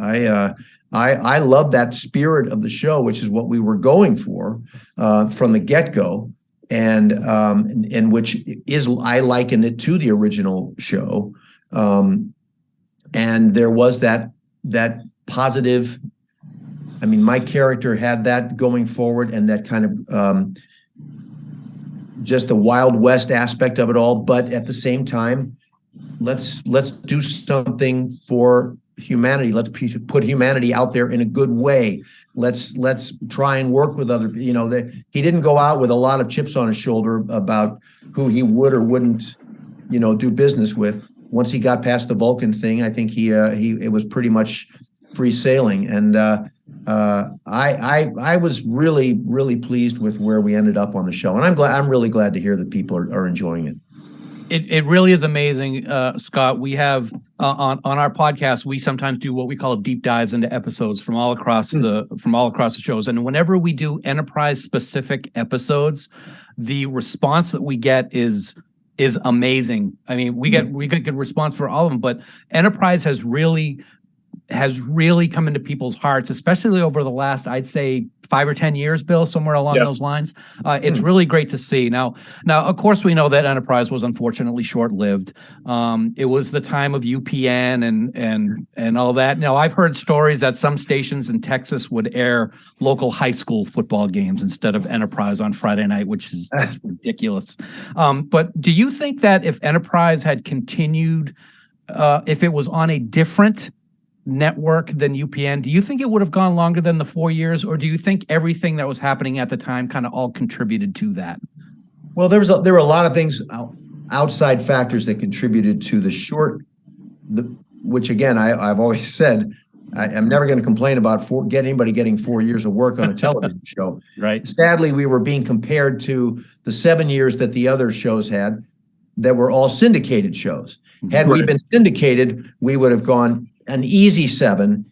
I love that spirit of the show, which is what we were going for from the get-go, and which is, I liken it to the original show. And there was that positive, I mean, my character had that going forward, and that kind of just the Wild West aspect of it all. But at the same time, let's do something for humanity. Let's put humanity out there in a good way. Let's try and work with other. You know, he didn't go out with a lot of chips on his shoulder about who he would or wouldn't, you know, do business with. Once he got past the Vulcan thing, I think it was pretty much free sailing. And I was really, really pleased with where we ended up on the show, and I'm really glad to hear that people are enjoying it. It really is amazing, Scott. We have on our podcast, we sometimes do what we call deep dives into episodes from all across the shows. And whenever we do Enterprise specific episodes, the response that we get is amazing. I mean, we get good response for all of them, but Enterprise has really come into people's hearts, especially over the last, I'd say, 5 or 10 years, Bill, somewhere along those lines. It's really great to see. Now, of course, we know that Enterprise was unfortunately short-lived. It was the time of UPN and all that. Now, I've heard stories that some stations in Texas would air local high school football games instead of Enterprise on Friday night, which is just ridiculous. But do you think that if Enterprise had continued, if it was on a different network than UPN, do you think it would have gone longer than the 4 years, or do you think everything that was happening at the time kind of all contributed to that? Well, there were a lot of things, outside factors, that contributed to the short, which again, I've always said, I'm never going to complain about anybody getting 4 years of work on a television show. Right. Sadly, we were being compared to the 7 years that the other shows had. that were all syndicated shows. Had we Right. been syndicated, we would have gone an easy 7,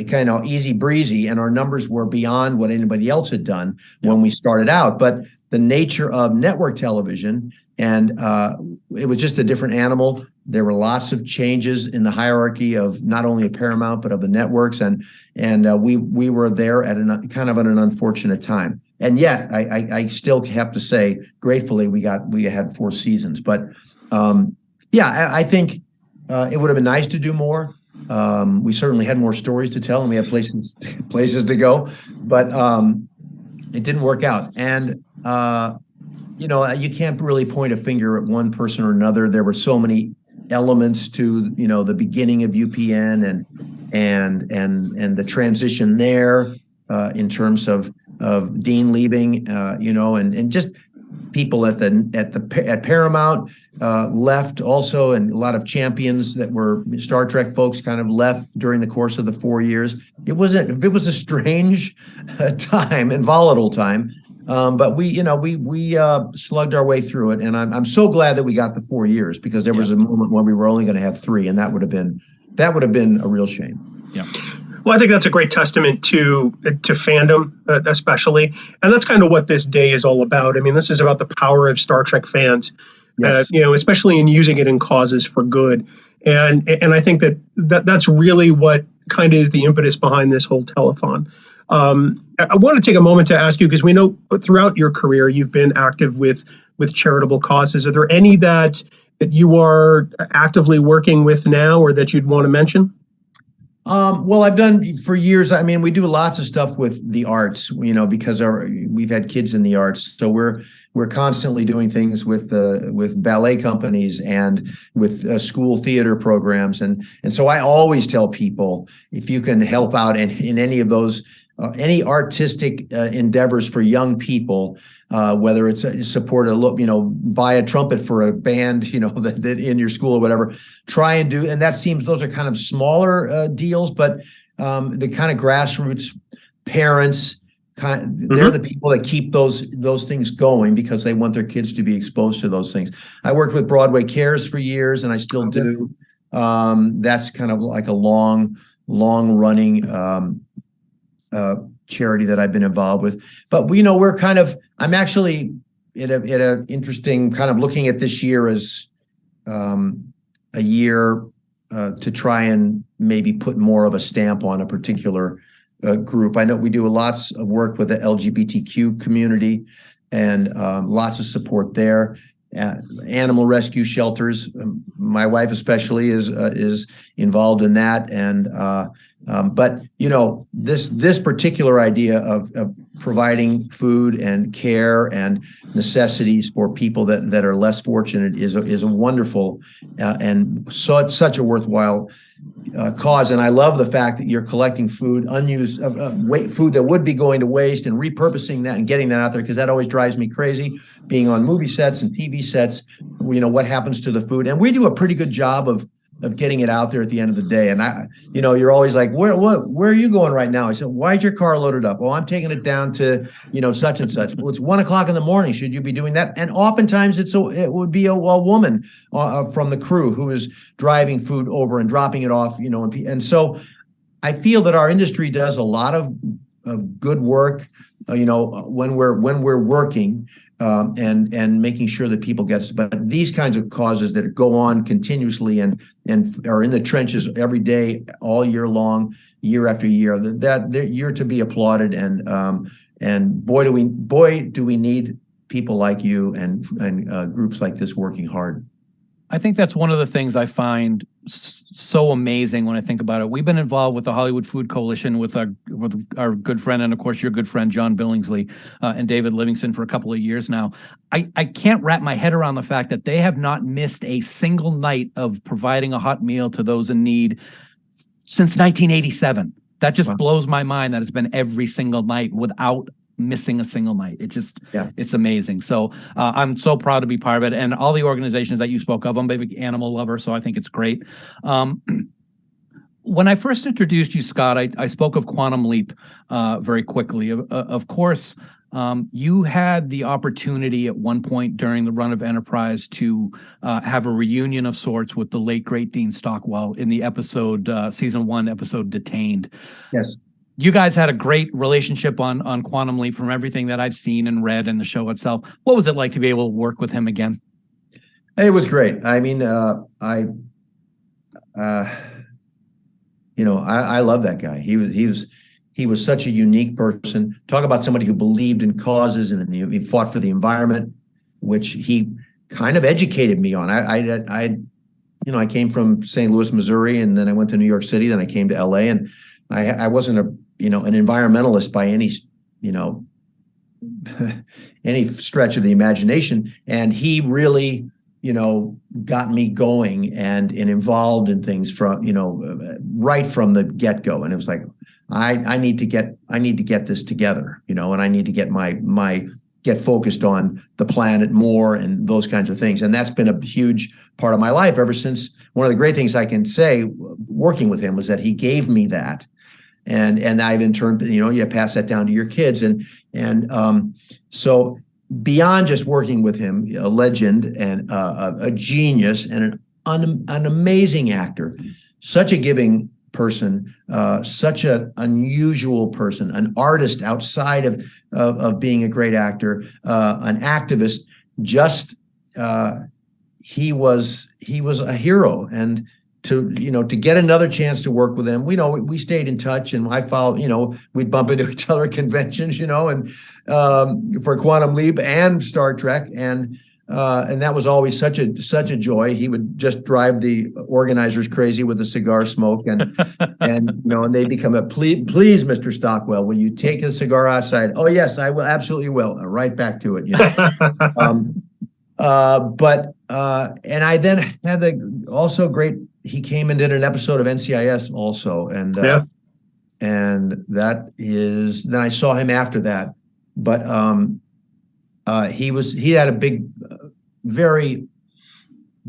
kind of easy breezy, and our numbers were beyond what anybody else had done when we started out. But the nature of network television, and it was just a different animal. There were lots of changes in the hierarchy of not only of Paramount but of the networks, and we were there at kind of at an unfortunate time. And yet, I still have to say, gratefully, we had 4 seasons. But I think it would have been nice to do more. We certainly had more stories to tell, and we had places to go, but it didn't work out. And you can't really point a finger at one person or another. There were so many elements to the beginning of UPN and the transition there in terms of Dean leaving, and just people at Paramount left also, and a lot of champions that were Star Trek folks kind of left during the course of the 4 years. It was a strange time and volatile time, but we slugged our way through it, and I'm so glad that we got the 4 years, because there was a moment when we were only going to have 3, and that would have been a real shame. Yeah. Well, I think that's a great testament to fandom, especially, and that's kind of what this day is all about. I mean, this is about the power of Star Trek fans, Yes. Especially in using it in causes for good, and I think that's really what kind of is the impetus behind this whole telethon. I want to take a moment to ask you, because we know throughout your career you've been active with charitable causes. Are there any that you are actively working with now, or that you'd want to mention? Well, I've done for years. I mean, we do lots of stuff with the arts, because we've had kids in the arts. So we're constantly doing things with ballet companies and with school theater programs. And so I always tell people, if you can help out in any of those, any artistic endeavors for young people, whether it's support buy a trumpet for a band, that in your school or whatever, try and do. And those are kind of smaller deals, but the kind of grassroots parents, they're the people that keep those things going, because they want their kids to be exposed to those things. I worked with Broadway Cares for years, and I still do. That's kind of like a long running charity that I've been involved with. But I'm actually at a interesting kind of looking at this year as a year to try and maybe put more of a stamp on a particular group. I know we do lots of work with the LGBTQ community, and lots of support there. Animal rescue shelters. My wife especially is involved in that, and but this particular idea of providing food and care and necessities for people that are less fortunate is a wonderful and so it's such a worthwhile cause. And I love the fact that you're collecting food, unused food that would be going to waste, and repurposing that and getting that out there, because that always drives me crazy. Being on movie sets and TV sets, what happens to the food, and we do a pretty good job of getting it out there at the end of the day. And you're always like, where are you going right now? I said, why'd your car loaded up? Oh, I'm taking it down to, such and such. Well, it's 1 o'clock in the morning. Should you be doing that? And oftentimes it would be a woman from the crew who is driving food over and dropping it off, and so I feel that our industry does a lot of good work, when we're working, and making sure that people get. But these kinds of causes that go on continuously and are in the trenches every day, all year long, year after year, that you're to be applauded. And boy do we need people like you and groups like this working hard. I think that's one of the things I find so amazing when I think about it. We've been involved with the Hollywood Food Coalition with our good friend, and of course your good friend John Billingsley and David Livingston, for a couple of years now. I can't wrap my head around the fact that they have not missed a single night of providing a hot meal to those in need since 1987. That just blows my mind that it's been every single night without missing a single night. It's amazing. So I'm so proud to be part of it, and all the organizations that you spoke of. I'm a big animal lover, so I think it's great. When I first introduced you, Scott, I spoke of Quantum Leap very quickly. Of course, You had the opportunity at one point during the run of Enterprise to have a reunion of sorts with the late great Dean Stockwell in the episode, season 1 episode Detained. Yes. You guys had a great relationship on Quantum Leap from everything that I've seen and read in the show itself. What was it like to be able to work with him again? It was great. I mean, I love that guy. He was such a unique person. Talk about somebody who believed in causes and he fought for the environment, which he kind of educated me on. I came from St. Louis, Missouri, and then I went to New York City. Then I came to LA, and I wasn't an environmentalist by any any stretch of the imagination. And he really, got me going and involved in things from, right from the get-go. And it was like, I need to get this together, and I need to get focused on the planet more and those kinds of things. And that's been a huge part of my life ever since. One of the great things I can say working with him was that he gave me that. And I've in turn, you pass that down to your kids. And so beyond just working with him, a legend and a genius and an amazing actor, such a giving person, such an unusual person, an artist outside of being a great actor, an activist. Just he was a hero, and to get another chance to work with him, we stayed in touch, and I followed. We'd bump into each other at conventions, and for Quantum Leap and Star Trek, and that was always such a joy. He would just drive the organizers crazy with the cigar smoke, and they'd become please, Mr. Stockwell, will you take the cigar outside? Oh yes, I will, absolutely will. Right back to it. And I then had also great. He came and did an episode of NCIS also, and that is. Then I saw him after that, but he had a big, very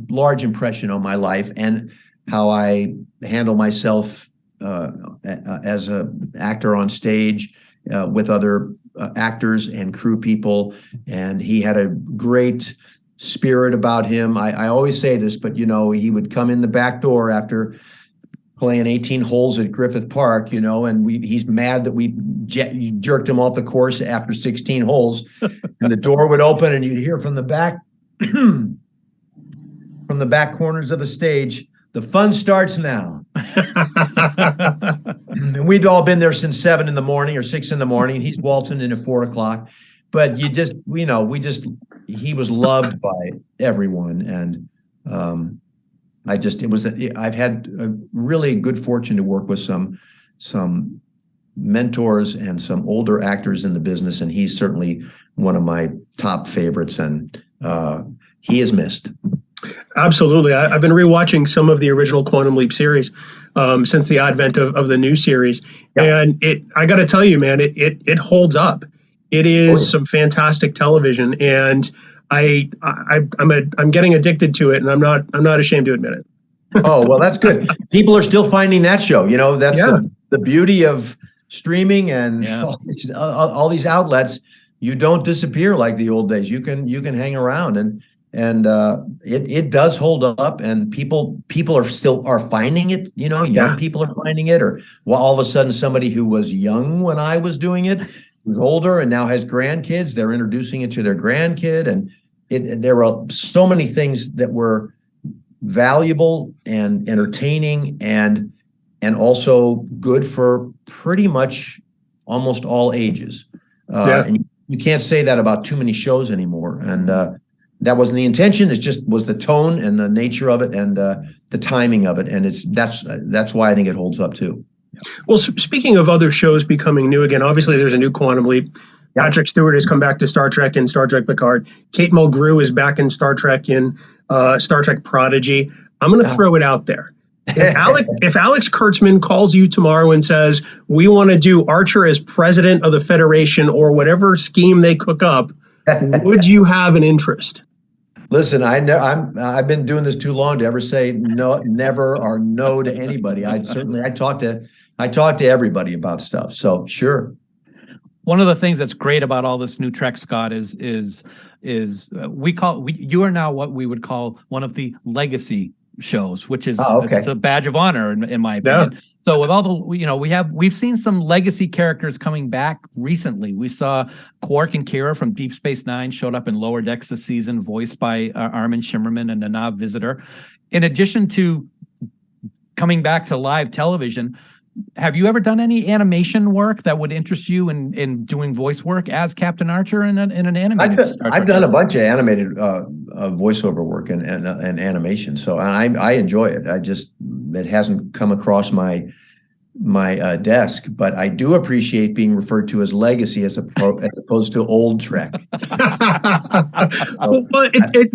large impression on my life and how I handle myself as an actor on stage with other actors and crew people. And he had a great spirit about him. I always say this, but he would come in the back door after playing 18 holes at Griffith Park, and he's mad that we jerked him off the course after 16 holes, and the door would open and you'd hear from the back from the back corners of the stage, the fun starts now. And we'd all been there since 7 in the morning or 6 in the morning. He's waltzing in at 4 o'clock, but he was loved by everyone. And I've had a really good fortune to work with some mentors and some older actors in the business, and he's certainly one of my top favorites, and he is missed. Absolutely. I've been rewatching some of the original Quantum Leap series since the advent of the new series, and I got to tell you, man, it holds up. It is some fantastic television, and I'm getting addicted to it, and I'm not ashamed to admit it. Oh, well, that's good. People are still finding that show. That's the beauty of streaming and all these outlets. You don't disappear like the old days. You can hang around, and it does hold up, and people are finding it. Young people are finding it, or all of a sudden somebody who was young when I was doing it, who's older and now has grandkids, they're introducing it to their grandkid, and there are so many things that were valuable and entertaining and also good for pretty much almost all ages. And you can't say that about too many shows anymore. And that wasn't the intention. It just was the tone and the nature of it and the timing of it. And that's why I think it holds up too. Well, speaking of other shows becoming new again, obviously there's a new Quantum Leap. Patrick Stewart has come back to Star Trek in Star Trek Picard. Kate Mulgrew is back in Star Trek in Star Trek Prodigy. I'm going to throw it out there. If Alex Kurtzman calls you tomorrow and says, we want to do Archer as president of the Federation or whatever scheme they cook up, would you have an interest? Listen, I've been doing this too long to ever say no, never, or no to anybody. I talk to everybody about stuff. So sure. One of the things that's great about all this new Trek, Scott, is you are now what we would call one of the legacy shows, which is it's a badge of honor in my opinion. Yeah. So with all the we've seen some legacy characters coming back recently. We saw Quark and Kira from Deep Space Nine showed up in Lower Decks this season, voiced by Armin Shimmerman and Nana Visitor. In addition to coming back to live television, have you ever done any animation work that would interest you in doing voice work as Captain Archer in an animated? I've done a bunch of animated voiceover work and animation, so I enjoy it. It hasn't come across my desk, but I do appreciate being referred to as legacy as opposed to old Trek.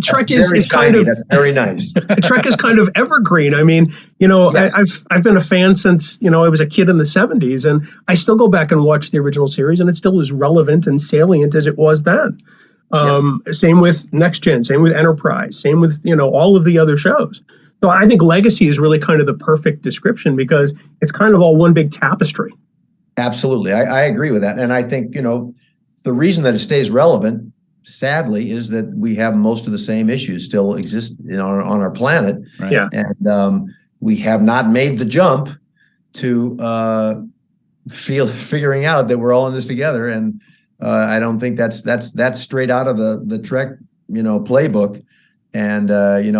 Trek is kind of that's very nice. Trek is kind of evergreen. I mean, yes. I've been a fan since I was a kid in the 70s, and I still go back and watch the original series, and it still is relevant and salient as it was then. Same with Next Gen, same with Enterprise, same with all of the other shows. So I think legacy is really kind of the perfect description because it's kind of all one big tapestry. Absolutely. I agree with that. And I think, the reason that it stays relevant, sadly, is that we have most of the same issues still exist on our planet. Right. Yeah. And we have not made the jump to figuring out that we're all in this together. And I don't think that's straight out of the Trek, playbook. And,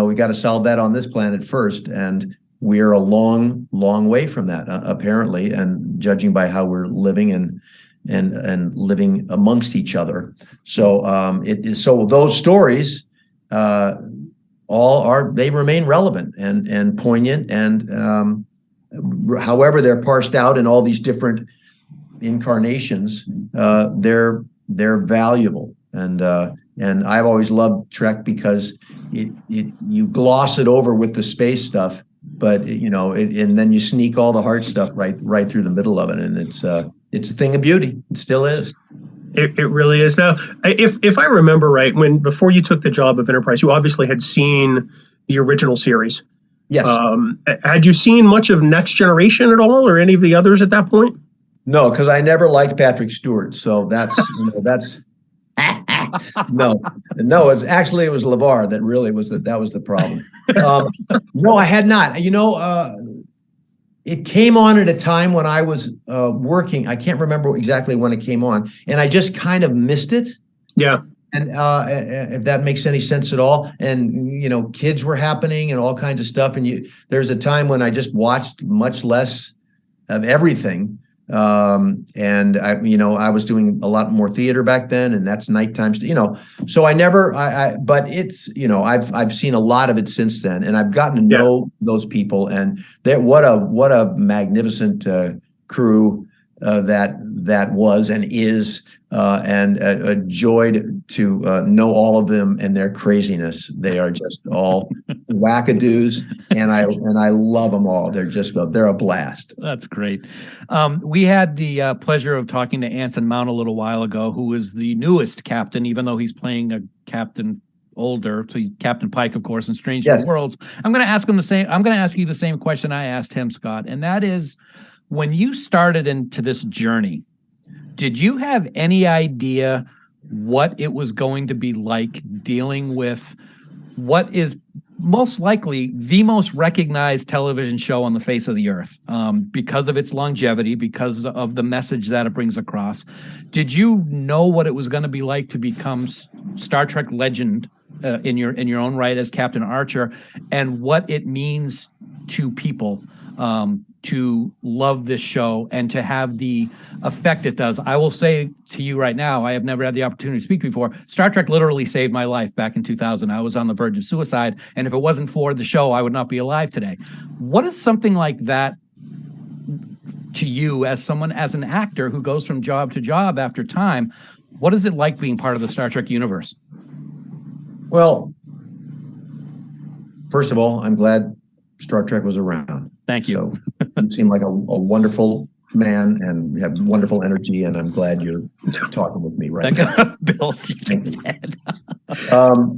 we got to solve that on this planet first. And we're a long, long way from that, apparently, and judging by how we're living and living amongst each other. So so those stories they remain relevant and poignant. And however they're parsed out in all these different incarnations, they're valuable. And I've always loved Trek because you gloss it over with the space stuff, but and then you sneak all the hard stuff right through the middle of it, and it's a thing of beauty. It still is. It really is. Now, if I remember right, before you took the job of Enterprise, you obviously had seen the original series. Yes. Had you seen much of Next Generation at all, or any of the others at that point? No, because I never liked Patrick Stewart. So that's that's. No, it was LeVar that really was that was the problem. No, I had not. It came on at a time when I was working. I can't remember exactly when it came on, and I just kind of missed it. Yeah. And if that makes any sense at all, and kids were happening and all kinds of stuff, and there's a time when I just watched much less of everything. And I was doing a lot more theater back then, and that's nighttime, so I never, but it's, I've seen a lot of it since then, and I've gotten to know those people, and what a magnificent crew that was and is, and a joy to know all of them and their craziness. They are just all wackadoos, and I love them all. They're a blast. That's great. We had the pleasure of talking to Anson Mount a little while ago, who is the newest captain, even though he's playing a captain older. So he's Captain Pike, of course, in Strange New Worlds. I'm going to ask you the same question I asked him, Scott, and that is, when you started into this journey, did you have any idea what it was going to be like dealing with what is most likely the most recognized television show on the face of the earth, because of its longevity, because of the message that it brings across? Did you know what it was going to be like to become Star Trek legend in your own right as Captain Archer, and what it means to people to love this show and to have the effect it does? I will say to you right now, I have never had the opportunity to speak before. Star Trek literally saved my life back in 2000. I was on the verge of suicide, and if it wasn't for the show, I would not be alive today. What is something like that to you as an actor who goes from job to job after time? What is it like being part of the Star Trek universe? Well, first of all, I'm glad Star Trek was around. Thank you. So you seem like a wonderful man, and you have wonderful energy, and I'm glad you're talking with me right now. Bill shaking his head. I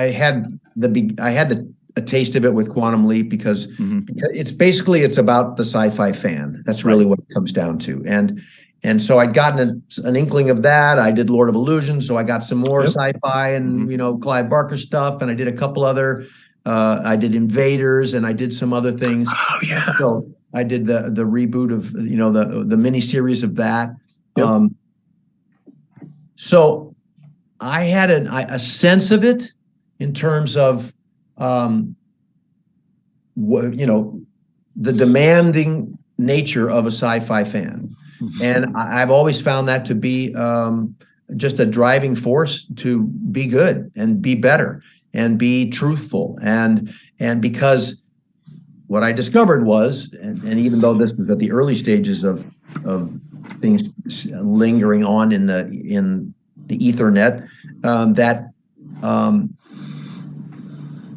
had the a taste of it with Quantum Leap because it's about the sci-fi fan. That's really what it comes down to. And so I'd gotten an inkling of that. I did Lord of Illusion, so I got some more sci-fi and Clive Barker stuff, and I did a couple other. I did Invaders, and I did some other things. Oh yeah. So I did the reboot of the miniseries of that. So I had a sense of it in terms of the demanding nature of a sci-fi fan. And I've always found that to be just a driving force to be good and be better and be truthful. And because what I discovered was, and even though this was at the early stages of things lingering on in the Ethernet, that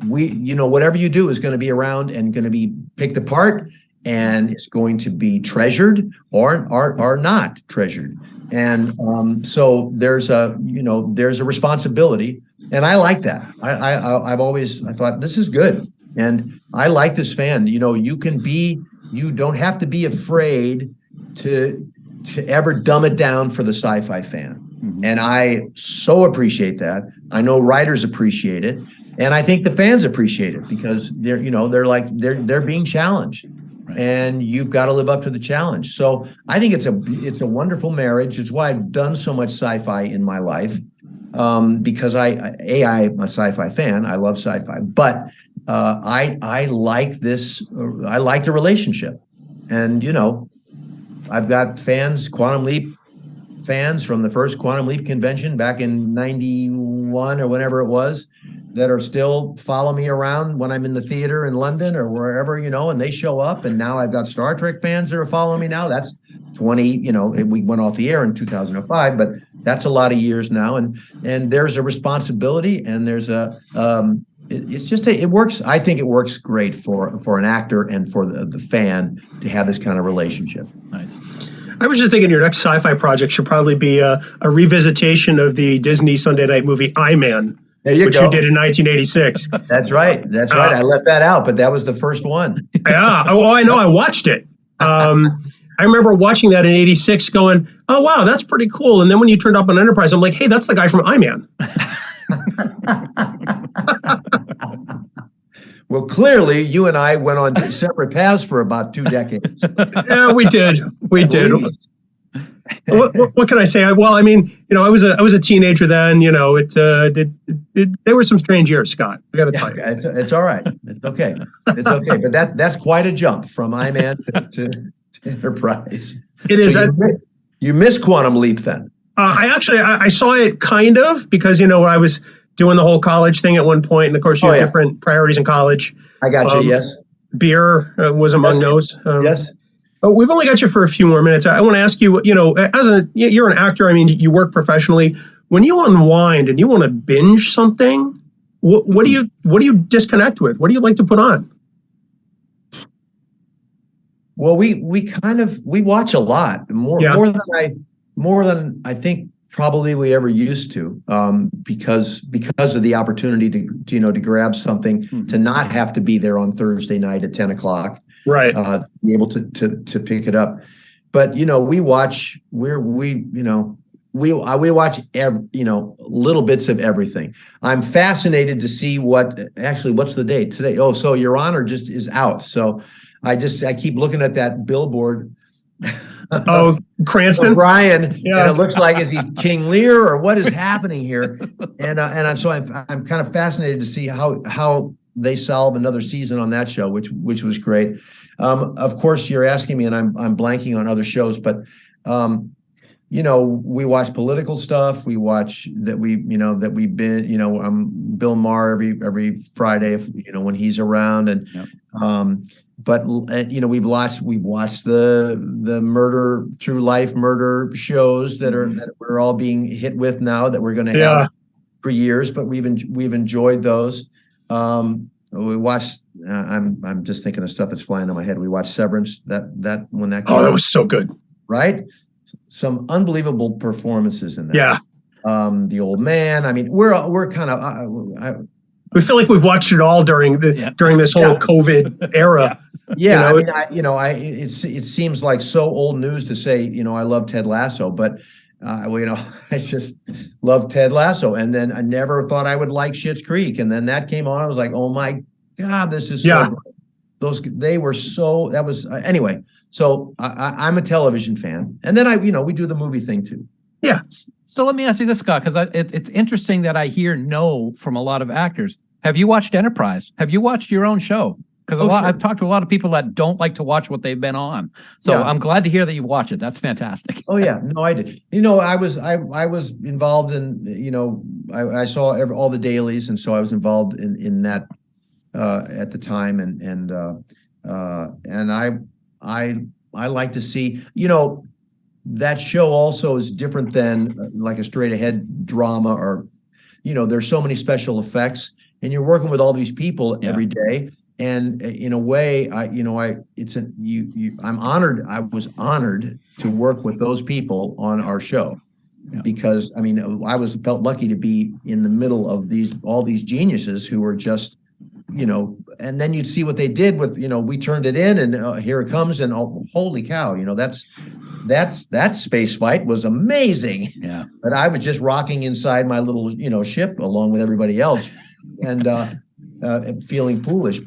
whatever you do is going to be around and going to be picked apart, and it's going to be treasured or not treasured. And so there's a responsibility, and I like that. I thought this is good, and I like this fan. You don't have to be afraid to ever dumb it down for the sci-fi fan. And I so appreciate that. I know writers appreciate it, and I think the fans appreciate it because they're being challenged. And you've got to live up to the challenge. So I think it's a wonderful marriage. It's why I've done so much sci-fi in my life, because I'm a sci-fi fan. I love sci-fi, but I like this. I like the relationship, and I've got fans, Quantum Leap fans from the first Quantum Leap convention back in '91 or whenever it was, that are still follow me around when I'm in the theater in London or wherever, and they show up. And now I've got Star Trek fans that are following me now. That's 20, we went off the air in 2005, but that's a lot of years now. And there's a responsibility, and there's it works. I think it works great for an actor and for the fan to have this kind of relationship. Nice. I was just thinking your next sci-fi project should probably be a revisitation of the Disney Sunday night movie I-Man. There you which go. You did in 1986. That's right. That's right. I left that out, but that was the first one. Yeah. Oh, I know. I watched it. I remember watching that in '86 going, oh, wow, that's pretty cool. And then when you turned up on Enterprise, I'm like, hey, that's the guy from I-Man. Well, clearly, you and I went on separate paths for about 2 decades. Yeah, we did. We did. What can I say? Well, I mean, I was a teenager then. There were some strange years, Scott. I got to tell you, it's all right. It's okay. It's okay. But that's quite a jump from I-Man to Enterprise. It is. So you missed Quantum Leap then. I saw it kind of because when I was doing the whole college thing at one point, and of course you have different priorities in college. I got you. Yes. Beer was among those. Yes. But we've only got you for a few more minutes. I want to ask you, you're an actor. I mean, you work professionally. When you unwind and you want to binge something, what do you disconnect with? What do you like to put on? Well, we watch a lot more than I think probably we ever used to, because of the opportunity to grab something, to not have to be there on Thursday night at 10 o'clock. Right. Be able to pick it up. But, we watch, we watch little bits of everything. I'm fascinated to see what's the date today? Oh, so Your Honor just is out. So I keep looking at that billboard. Oh, Cranston? Brian. Yeah. And it looks like, is he King Lear or what is happening here? And I'm kind of fascinated to see how they solve another season on that show, which was great. Of course, you're asking me, and I'm blanking on other shows, but we watch political stuff. We watch Bill Maher every Friday when he's around, and but we've watched the murder, true life murder shows that we're all being hit with now, that we're going to have for years, but we've enjoyed those. We watched. I'm just thinking of stuff that's flying on my head. We watched Severance. That when that came that out, was so good. Right? Some unbelievable performances in that. Yeah. The Old Man. I mean, we're kind of. We feel like we've watched it all during this whole COVID era. Yeah, it seems like so old news to say, I love Ted Lasso, but I just love Ted Lasso, and then I never thought I would like Schitt's Creek, and then that came on. I was like, oh my God, this is so great. They were so, that was anyway. So I'm a television fan, and then we do the movie thing too. Yeah. So let me ask you this, Scott, because it's interesting that I hear no from a lot of actors. Have you watched Enterprise? Have you watched your own show? Because I've talked to a lot of people that don't like to watch what they've been on. So I'm glad to hear that you've watched it. That's fantastic. Oh yeah, no, I did. I was involved in. I saw all the dailies, and so I was involved in that at the time, and I like to see. That show also is different than like a straight ahead drama, or there's so many special effects, and you're working with all these people every day. And in a way, I'm honored. I was honored to work with those people on our show, because I felt lucky to be in the middle of all these geniuses who were just, and then you'd see what they did with, we turned it in, and here it comes, and holy cow, that space fight was amazing. Yeah. But I was just rocking inside my little, ship along with everybody else, and feeling foolish,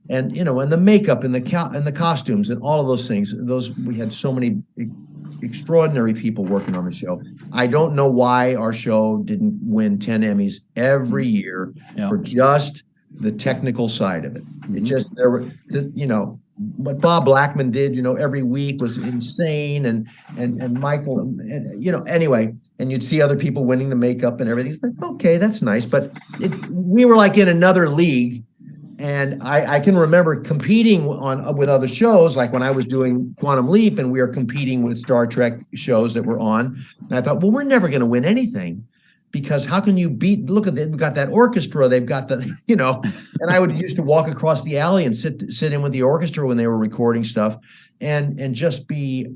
and the makeup and the costumes and all of those things. We had so many extraordinary people working on the show. I don't know why our show didn't win 10 Emmys every year for just the technical side of it. It just what Bob Blackman did, every week was insane, and Michael, and anyway. And you'd see other people winning the makeup and everything. It's like, okay, that's nice. But we were like in another league. And I can remember competing with other shows, like when I was doing Quantum Leap, and we were competing with Star Trek shows that were on. And I thought, well, we're never going to win anything, because how can you look at they've got that orchestra, they've got the, and I used to walk across the alley and sit in with the orchestra when they were recording stuff, and just be,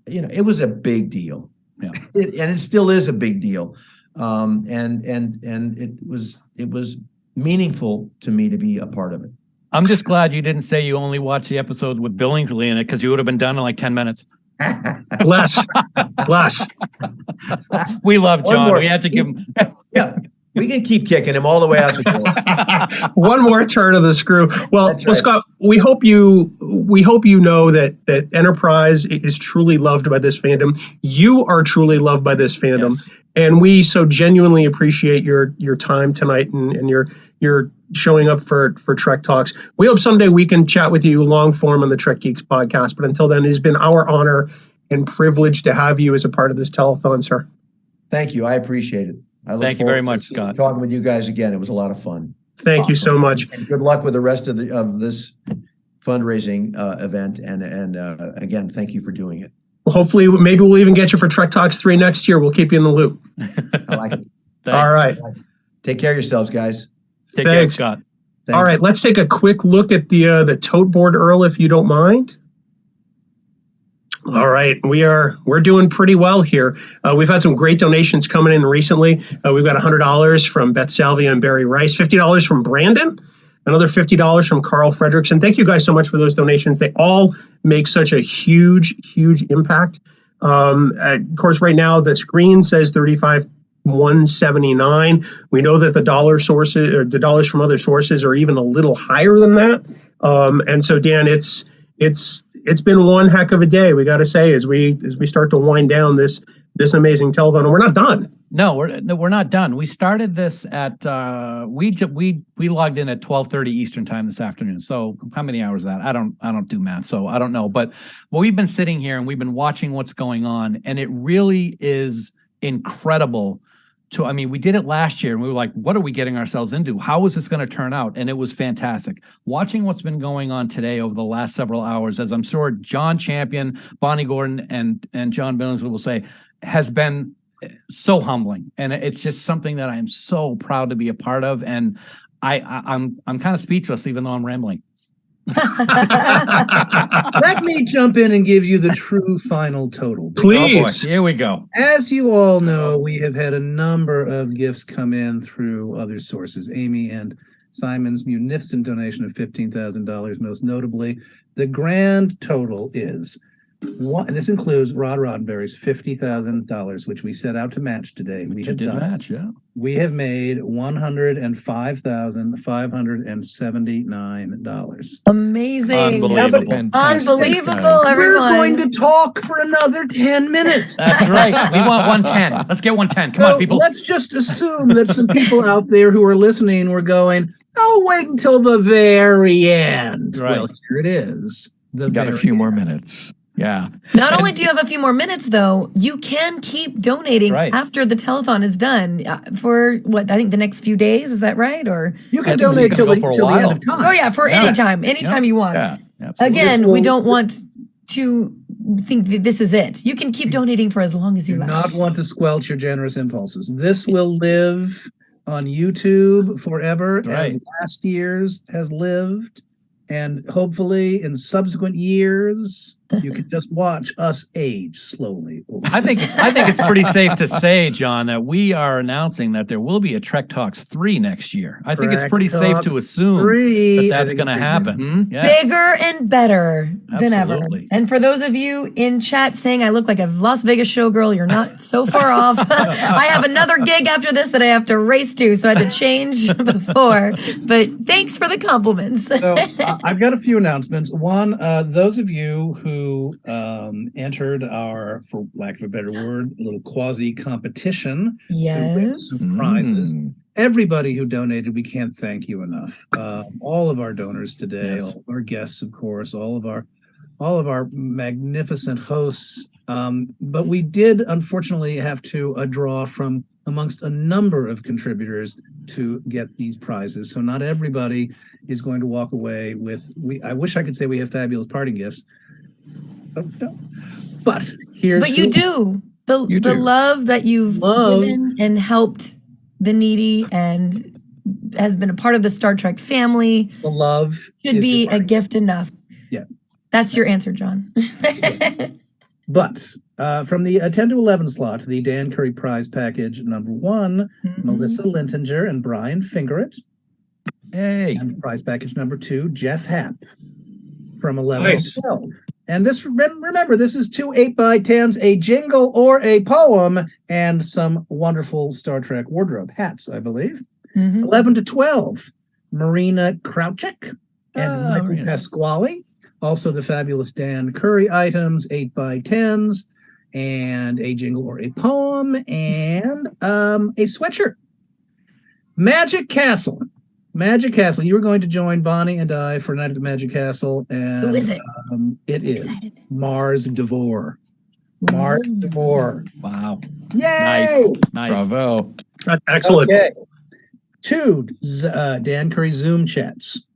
it was a big deal. Yeah. And it still is a big deal. And it was meaningful to me to be a part of it. I'm just glad you didn't say you only watched the episode with Billingsley in it, because you would have been done in like 10 minutes. Less. We love John. We had to give him. Yeah. We can keep kicking him all the way out the door. One more turn of the screw. Well, Scott, we hope you know that Enterprise is truly loved by this fandom. You are truly loved by this fandom, and we so genuinely appreciate your time tonight and your showing up for Trek Talks. We hope someday we can chat with you long form on the Trek Geeks podcast. But until then, it has been our honor and privilege to have you as a part of this telethon, sir. Thank you. I appreciate it. Thank you very much, Scott. Talking with you guys again. It was a lot of fun. Thank you so much. And good luck with the rest of this fundraising event. And again, thank you for doing it. Well, hopefully, maybe we'll even get you for Trek Talks 3 next year. We'll keep you in the loop. I like it. All right. Take care of yourselves, guys. Take care, Scott. All right. Let's take a quick look at the tote board, Earl, if you don't mind. All right, we're doing pretty well here. We've had some great donations coming in recently. We've got $100 from Beth Salvia and Barry Rice, $50 from Brandon, another $50 from Carl Fredrickson. Thank you guys so much for those donations. They all make such a huge impact. Of course, right now the screen says $35,179. We know that the dollars from other sources are even a little higher than that. And so, Dan, it's been one heck of a day, we got to say, as we start to wind down this amazing telethon, and we're not done. No, we're not done. We started this at we logged in at 12:30 Eastern time this afternoon. So how many hours is that? I don't do math, so I don't know. But we've been sitting here and we've been watching what's going on, and it really is incredible. We did it last year and we were like, what are we getting ourselves into? How is this going to turn out? And it was fantastic. Watching what's been going on today over the last several hours, as I'm sure John Champion, Bonnie Gordon, and John Billingsley will say, has been so humbling. And it's just something that I am so proud to be a part of. And I'm kind of speechless, even though I'm rambling. Let me jump in and give you the true final total. Please. Here we go. As you all know, we have had a number of gifts come in through other sources. Amy and Simon's munificent donation of $15,000, most notably. The grand total is this includes Rod Roddenberry's $50,000, which we set out to match today. We have done. match, yeah. We have made $105,579. Amazing. Unbelievable. Unbelievable, We're everyone. going to talk for another 10 minutes. That's right. We want 110. Let's get 110. Come on, people. Let's just assume that some people out there who are listening were going, I'll wait until the very end. Right. Well, here it is. You got a few more minutes. Yeah. Not only do you have a few more minutes, though, you can keep donating after the telethon is done for what I think the next few days. Is that right? Or you can donate till the end of time. Oh yeah, for any time you want. Yeah, Again, we don't want to think that this is it. You can keep donating for as long as you like. Not want to squelch your generous impulses. This will live on YouTube forever, as last year's has lived. And hopefully in subsequent years, you can just watch us age slowly. I think it's pretty safe to say, John, that we are announcing that there will be a Trek Talks 3 next year. I think it's pretty safe to assume that that's going to happen. Yes. Bigger and better than ever. And for those of you in chat saying I look like a Las Vegas showgirl, you're not so far off. I have another gig after this that I have to race to, so I had to change before. But thanks for the compliments. So I've got a few announcements. One, those of you who entered our, for lack of a better word, a little quasi-competition to win some prizes. Everybody who donated, we can't thank you enough. All of our donors today, all of our guests, of course, all of our magnificent hosts. But we did unfortunately have to draw from amongst a number of contributors to get these prizes. So not everybody is going to walk away with, I wish I could say we have fabulous parting gifts. But here's But you do. The love that you've given and helped the needy and has been a part of the Star Trek family. The love should be a gift enough. Yeah. That's your answer, John. But from the 10 to 11 slot, the Dan Curry Prize Package number 1, Melissa Lintinger and Brian Fingerett. Hey. And Prize Package number 2, Jeff Happ from 11 to 12. And this, remember, this is 2 8x10s, a jingle or a poem, and some wonderful Star Trek wardrobe hats, I believe. 11 to 12, Marina Krauchek and Michael Pasquale. Also the fabulous Dan Curry items, 8x10s, and a jingle or a poem, and a sweatshirt. Magic Castle, you were going to join Bonnie and I for a night at the Magic Castle. And who is it? It is Mars Devore. Mars Devore. Wow. Yay! Nice. Bravo. Excellent. Okay. 2 Dan Curry Zoom chats.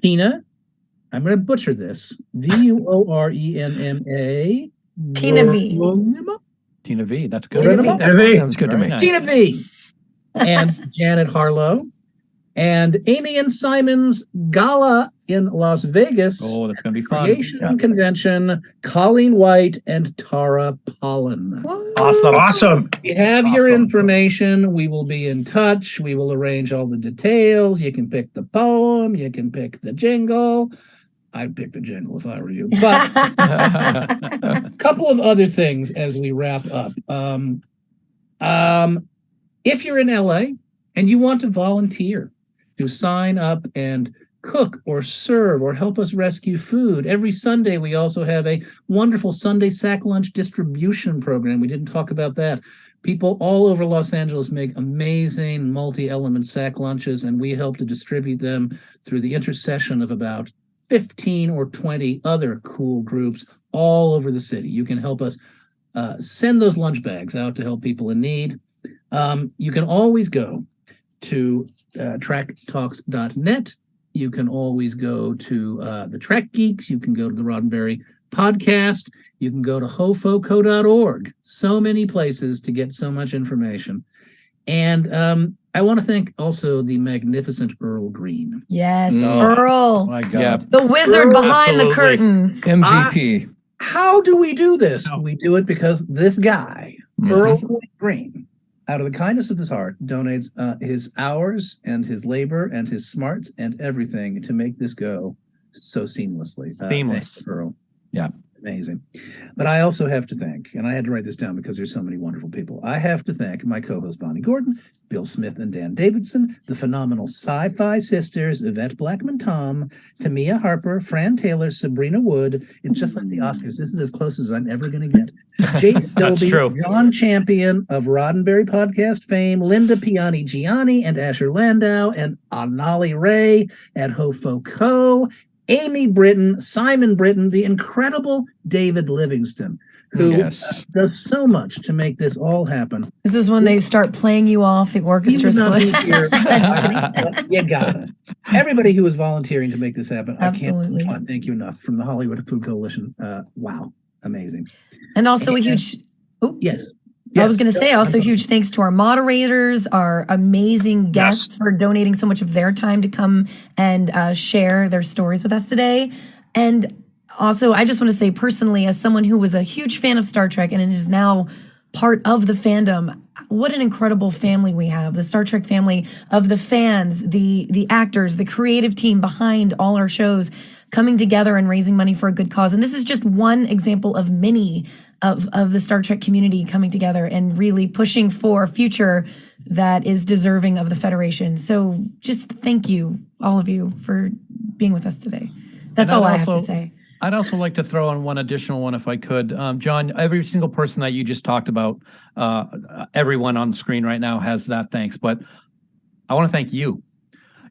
Tina, I'm going to butcher this. VUORENMA. Tina V. Tina V. That's good. Tina V. Sounds good to me. Nice. Tina V. And Janet Harlow. And Amy and Simon's Gala in Las Vegas. Oh, that's going to be fun. Creation Convention, Colleen White and Tara Pollen. Awesome. We have your information. We will be in touch. We will arrange all the details. You can pick the poem. You can pick the jingle. I'd pick the jingle if I were you. But a couple of other things as we wrap up. If you're in LA and you want to volunteer to sign up and cook or serve or help us rescue food, every Sunday we also have a wonderful Sunday sack lunch distribution program. We didn't talk about that. People all over Los Angeles make amazing multi-element sack lunches, and we help to distribute them through the intercession of about 15 or 20 other cool groups all over the city. You can help us send those lunch bags out to help people in need. You can always go to trektalks.net. You can always go to the Trek Geeks. You can go to the Roddenberry podcast. You can go to hofoco.org. So many places to get so much information. And I want to thank also the magnificent Earl Green. Yes, Earl. My God. Yeah. The wizard behind the curtain. MVP. How do we do this? We do it because this guy, Earl Green, out of the kindness of his heart, donates his hours and his labor and his smarts and everything to make this go so seamlessly. Seamless. Thanks, Earl. Yeah. Amazing. But I also have to thank, and I had to write this down because there's so many wonderful people. I have to thank my co-host Bonnie Gordon, Bill Smith and Dan Davidson, the phenomenal Sci-Fi Sisters, Yvette Blackman-Tom, Tamia Harper, Fran Taylor, Sabrina Wood. It's just like the Oscars. This is as close as I'm ever going to get. Jace Dolby, John Champion of Roddenberry podcast fame, Linda Piani-Gianni and Asher Landau, and Anali Ray and Hofo Ko, Amy Britton, Simon Britton, the incredible David Livingston, who does so much to make this all happen. This is when they start playing you off the orchestra. You got it. Everybody who is volunteering to make this happen, Absolutely. I can't thank you enough. From the Hollywood Food Coalition, wow, amazing. And also a huge... Yes. I was going to say also huge thanks to our moderators, our amazing guests for donating so much of their time to come and share their stories with us today. And also, I just want to say personally, as someone who was a huge fan of Star Trek and is now part of the fandom, what an incredible family we have. The Star Trek family of the fans, the actors, the creative team behind all our shows coming together and raising money for a good cause. And this is just one example of many of the Star Trek community coming together and really pushing for a future that is deserving of the Federation. So just thank you, all of you, for being with us today. That's all I have to say. I'd also like to throw in one additional one if I could. John, every single person that you just talked about, everyone on the screen right now has that thanks, but I want to thank you.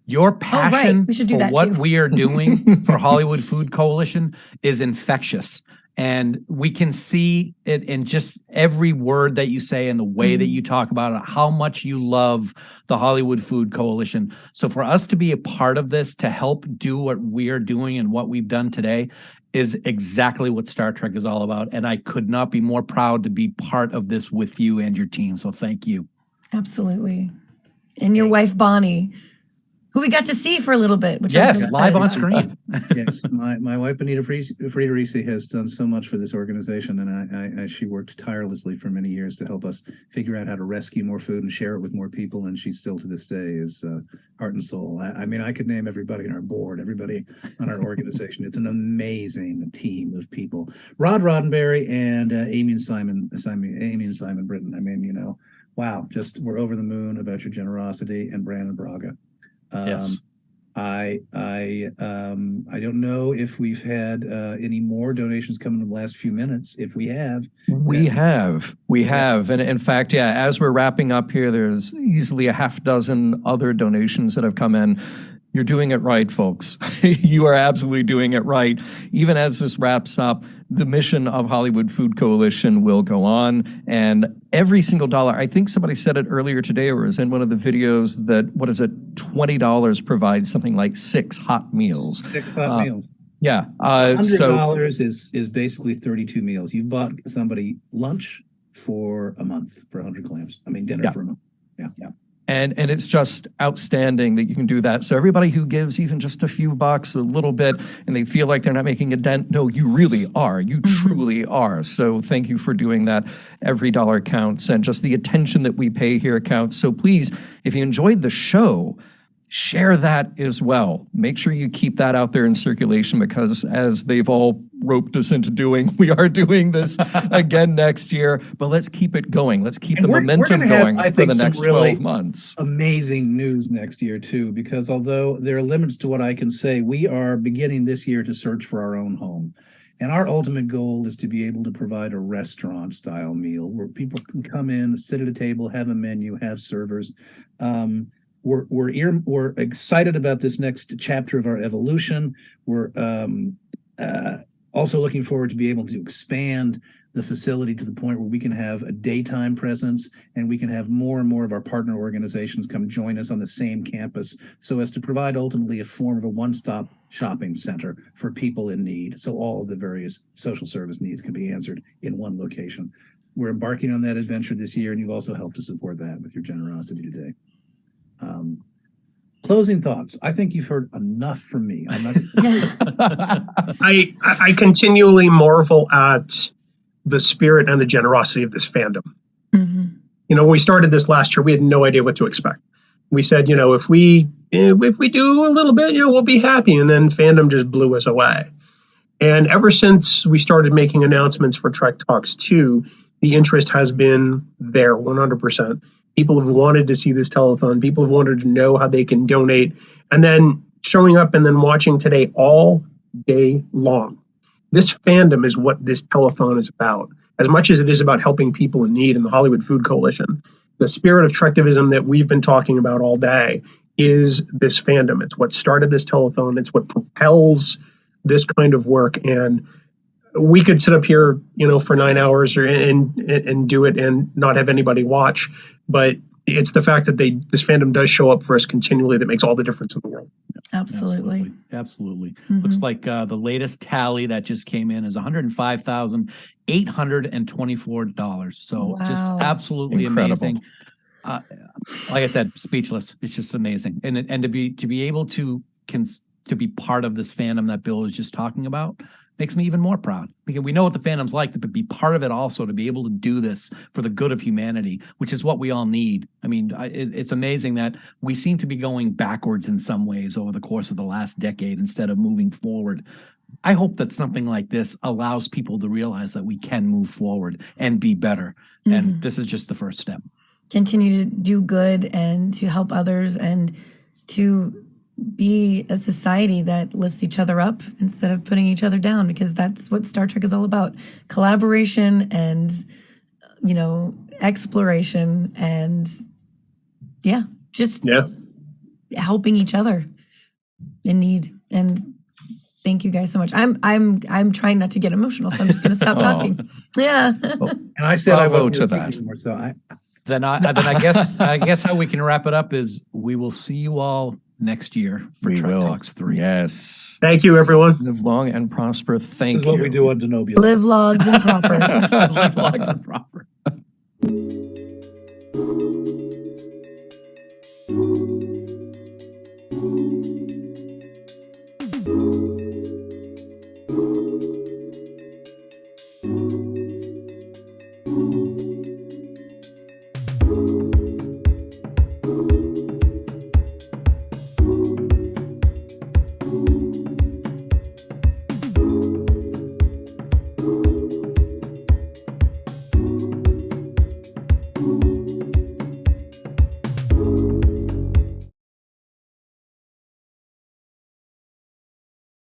Your passion for what we are doing for Hollywood Food Coalition is infectious. And we can see it in just every word that you say and the way that you talk about it, how much you love the Hollywood Food Coalition. So for us to be a part of this, to help do what we're doing and what we've done today is exactly what Star Trek is all about. And I could not be more proud to be part of this with you and your team. So thank you. Absolutely. And your wife, Bonnie, who we got to see for a little bit. Which yes, live on screen. Yes, my wife, Benita Friederisi, has done so much for this organization, and I she worked tirelessly for many years to help us figure out how to rescue more food and share it with more people, and she still to this day is heart and soul. I mean, I could name everybody on our board, everybody on our organization. It's an amazing team of people. Rod Roddenberry and Amy and Simon Britton. I mean, you know, wow, just we're over the moon about your generosity, and Brandon Braga. Yes. I don't know if we've had any more donations come in the last few minutes. If we have, we have, and in fact, as we're wrapping up here, there's easily a half dozen other donations that have come in. You're doing it right, folks. You are absolutely doing it right. Even as this wraps up, the mission of Hollywood Food Coalition will go on, and every single dollar, I think somebody said it earlier today, or it was in one of the videos, that, $20 provides something like 6 hot meals. 6 hot meals. Yeah. $100 is basically 32 meals. You've bought somebody lunch for a month for 100 clams. I mean, dinner for a month. Yeah. And it's just outstanding that you can do that. So everybody who gives even just a few bucks, a little bit, and they feel like they're not making a dent, no, you really are. You truly are. So thank you for doing that. Every dollar counts, and just the attention that we pay here counts. So please, if you enjoyed the show, share that as well. Make sure you keep that out there in circulation, because as they've all roped us into doing, we are doing this again next year. But let's keep it going. Let's keep the momentum going for the next 12 months. Amazing news next year too, because although there are limits to what I can say, we are beginning this year to search for our own home. And our ultimate goal is to be able to provide a restaurant-style meal where people can come in, sit at a table, have a menu, have servers. We're excited about this next chapter of our evolution. We're also looking forward to be able to expand the facility to the point where we can have a daytime presence, and we can have more and more of our partner organizations come join us on the same campus, so as to provide ultimately a form of a one-stop shopping center for people in need. So all of the various social service needs can be answered in one location. We're embarking on that adventure this year, and you've also helped to support that with your generosity today. Closing thoughts. I think you've heard enough from me. I'm not I continually marvel at the spirit and the generosity of this fandom. You when we started this last year, we had no idea what to expect. We said, if we do a little bit, we'll be happy. And then fandom just blew us away. And ever since we started making announcements for Trek Talks 2, the interest has been there 100%. People have wanted to see this telethon. People have wanted to know how they can donate. And then showing up and then watching today all day long. This fandom is what this telethon is about. As much as it is about helping people in need in the Hollywood Food Coalition, the spirit of Trektivism that we've been talking about all day is this fandom. It's what started this telethon. It's what propels this kind of work. And we could sit up here, for 9 hours and do it and not have anybody watch. But it's the fact that this fandom does show up for us continually that makes all the difference in the world. Absolutely. Absolutely. Mhm. Looks like the latest tally that just came in is $105,824. So just Wow. absolutely Incredible. amazing. Like I said, speechless. It's just amazing. And to be able to be part of this fandom that Bill was just talking about makes me even more proud, because we know what the fandom's like, but be part of it also, to be able to do this for the good of humanity, which is what we all need. I mean, it's amazing that we seem to be going backwards in some ways over the course of the last decade instead of moving forward. I hope that something like this allows people to realize that we can move forward and be better. And this is just the first step. Continue to do good and to help others and to be a society that lifts each other up instead of putting each other down, because that's what Star Trek is all about. Collaboration and, exploration and just helping each other in need. And thank you guys so much. I'm trying not to get emotional, so I'm just gonna stop talking. Yeah. And I said I Bravo wasn't to gonna that. speak anymore, so I guess how we can wrap it up is we will see you all next year for We Trek will. Talks 3. Yes. Thank you, everyone. Live long and prosper. Thank you. This is what we do on Denobia. Live logs and proper. Live logs and proper. Thank you.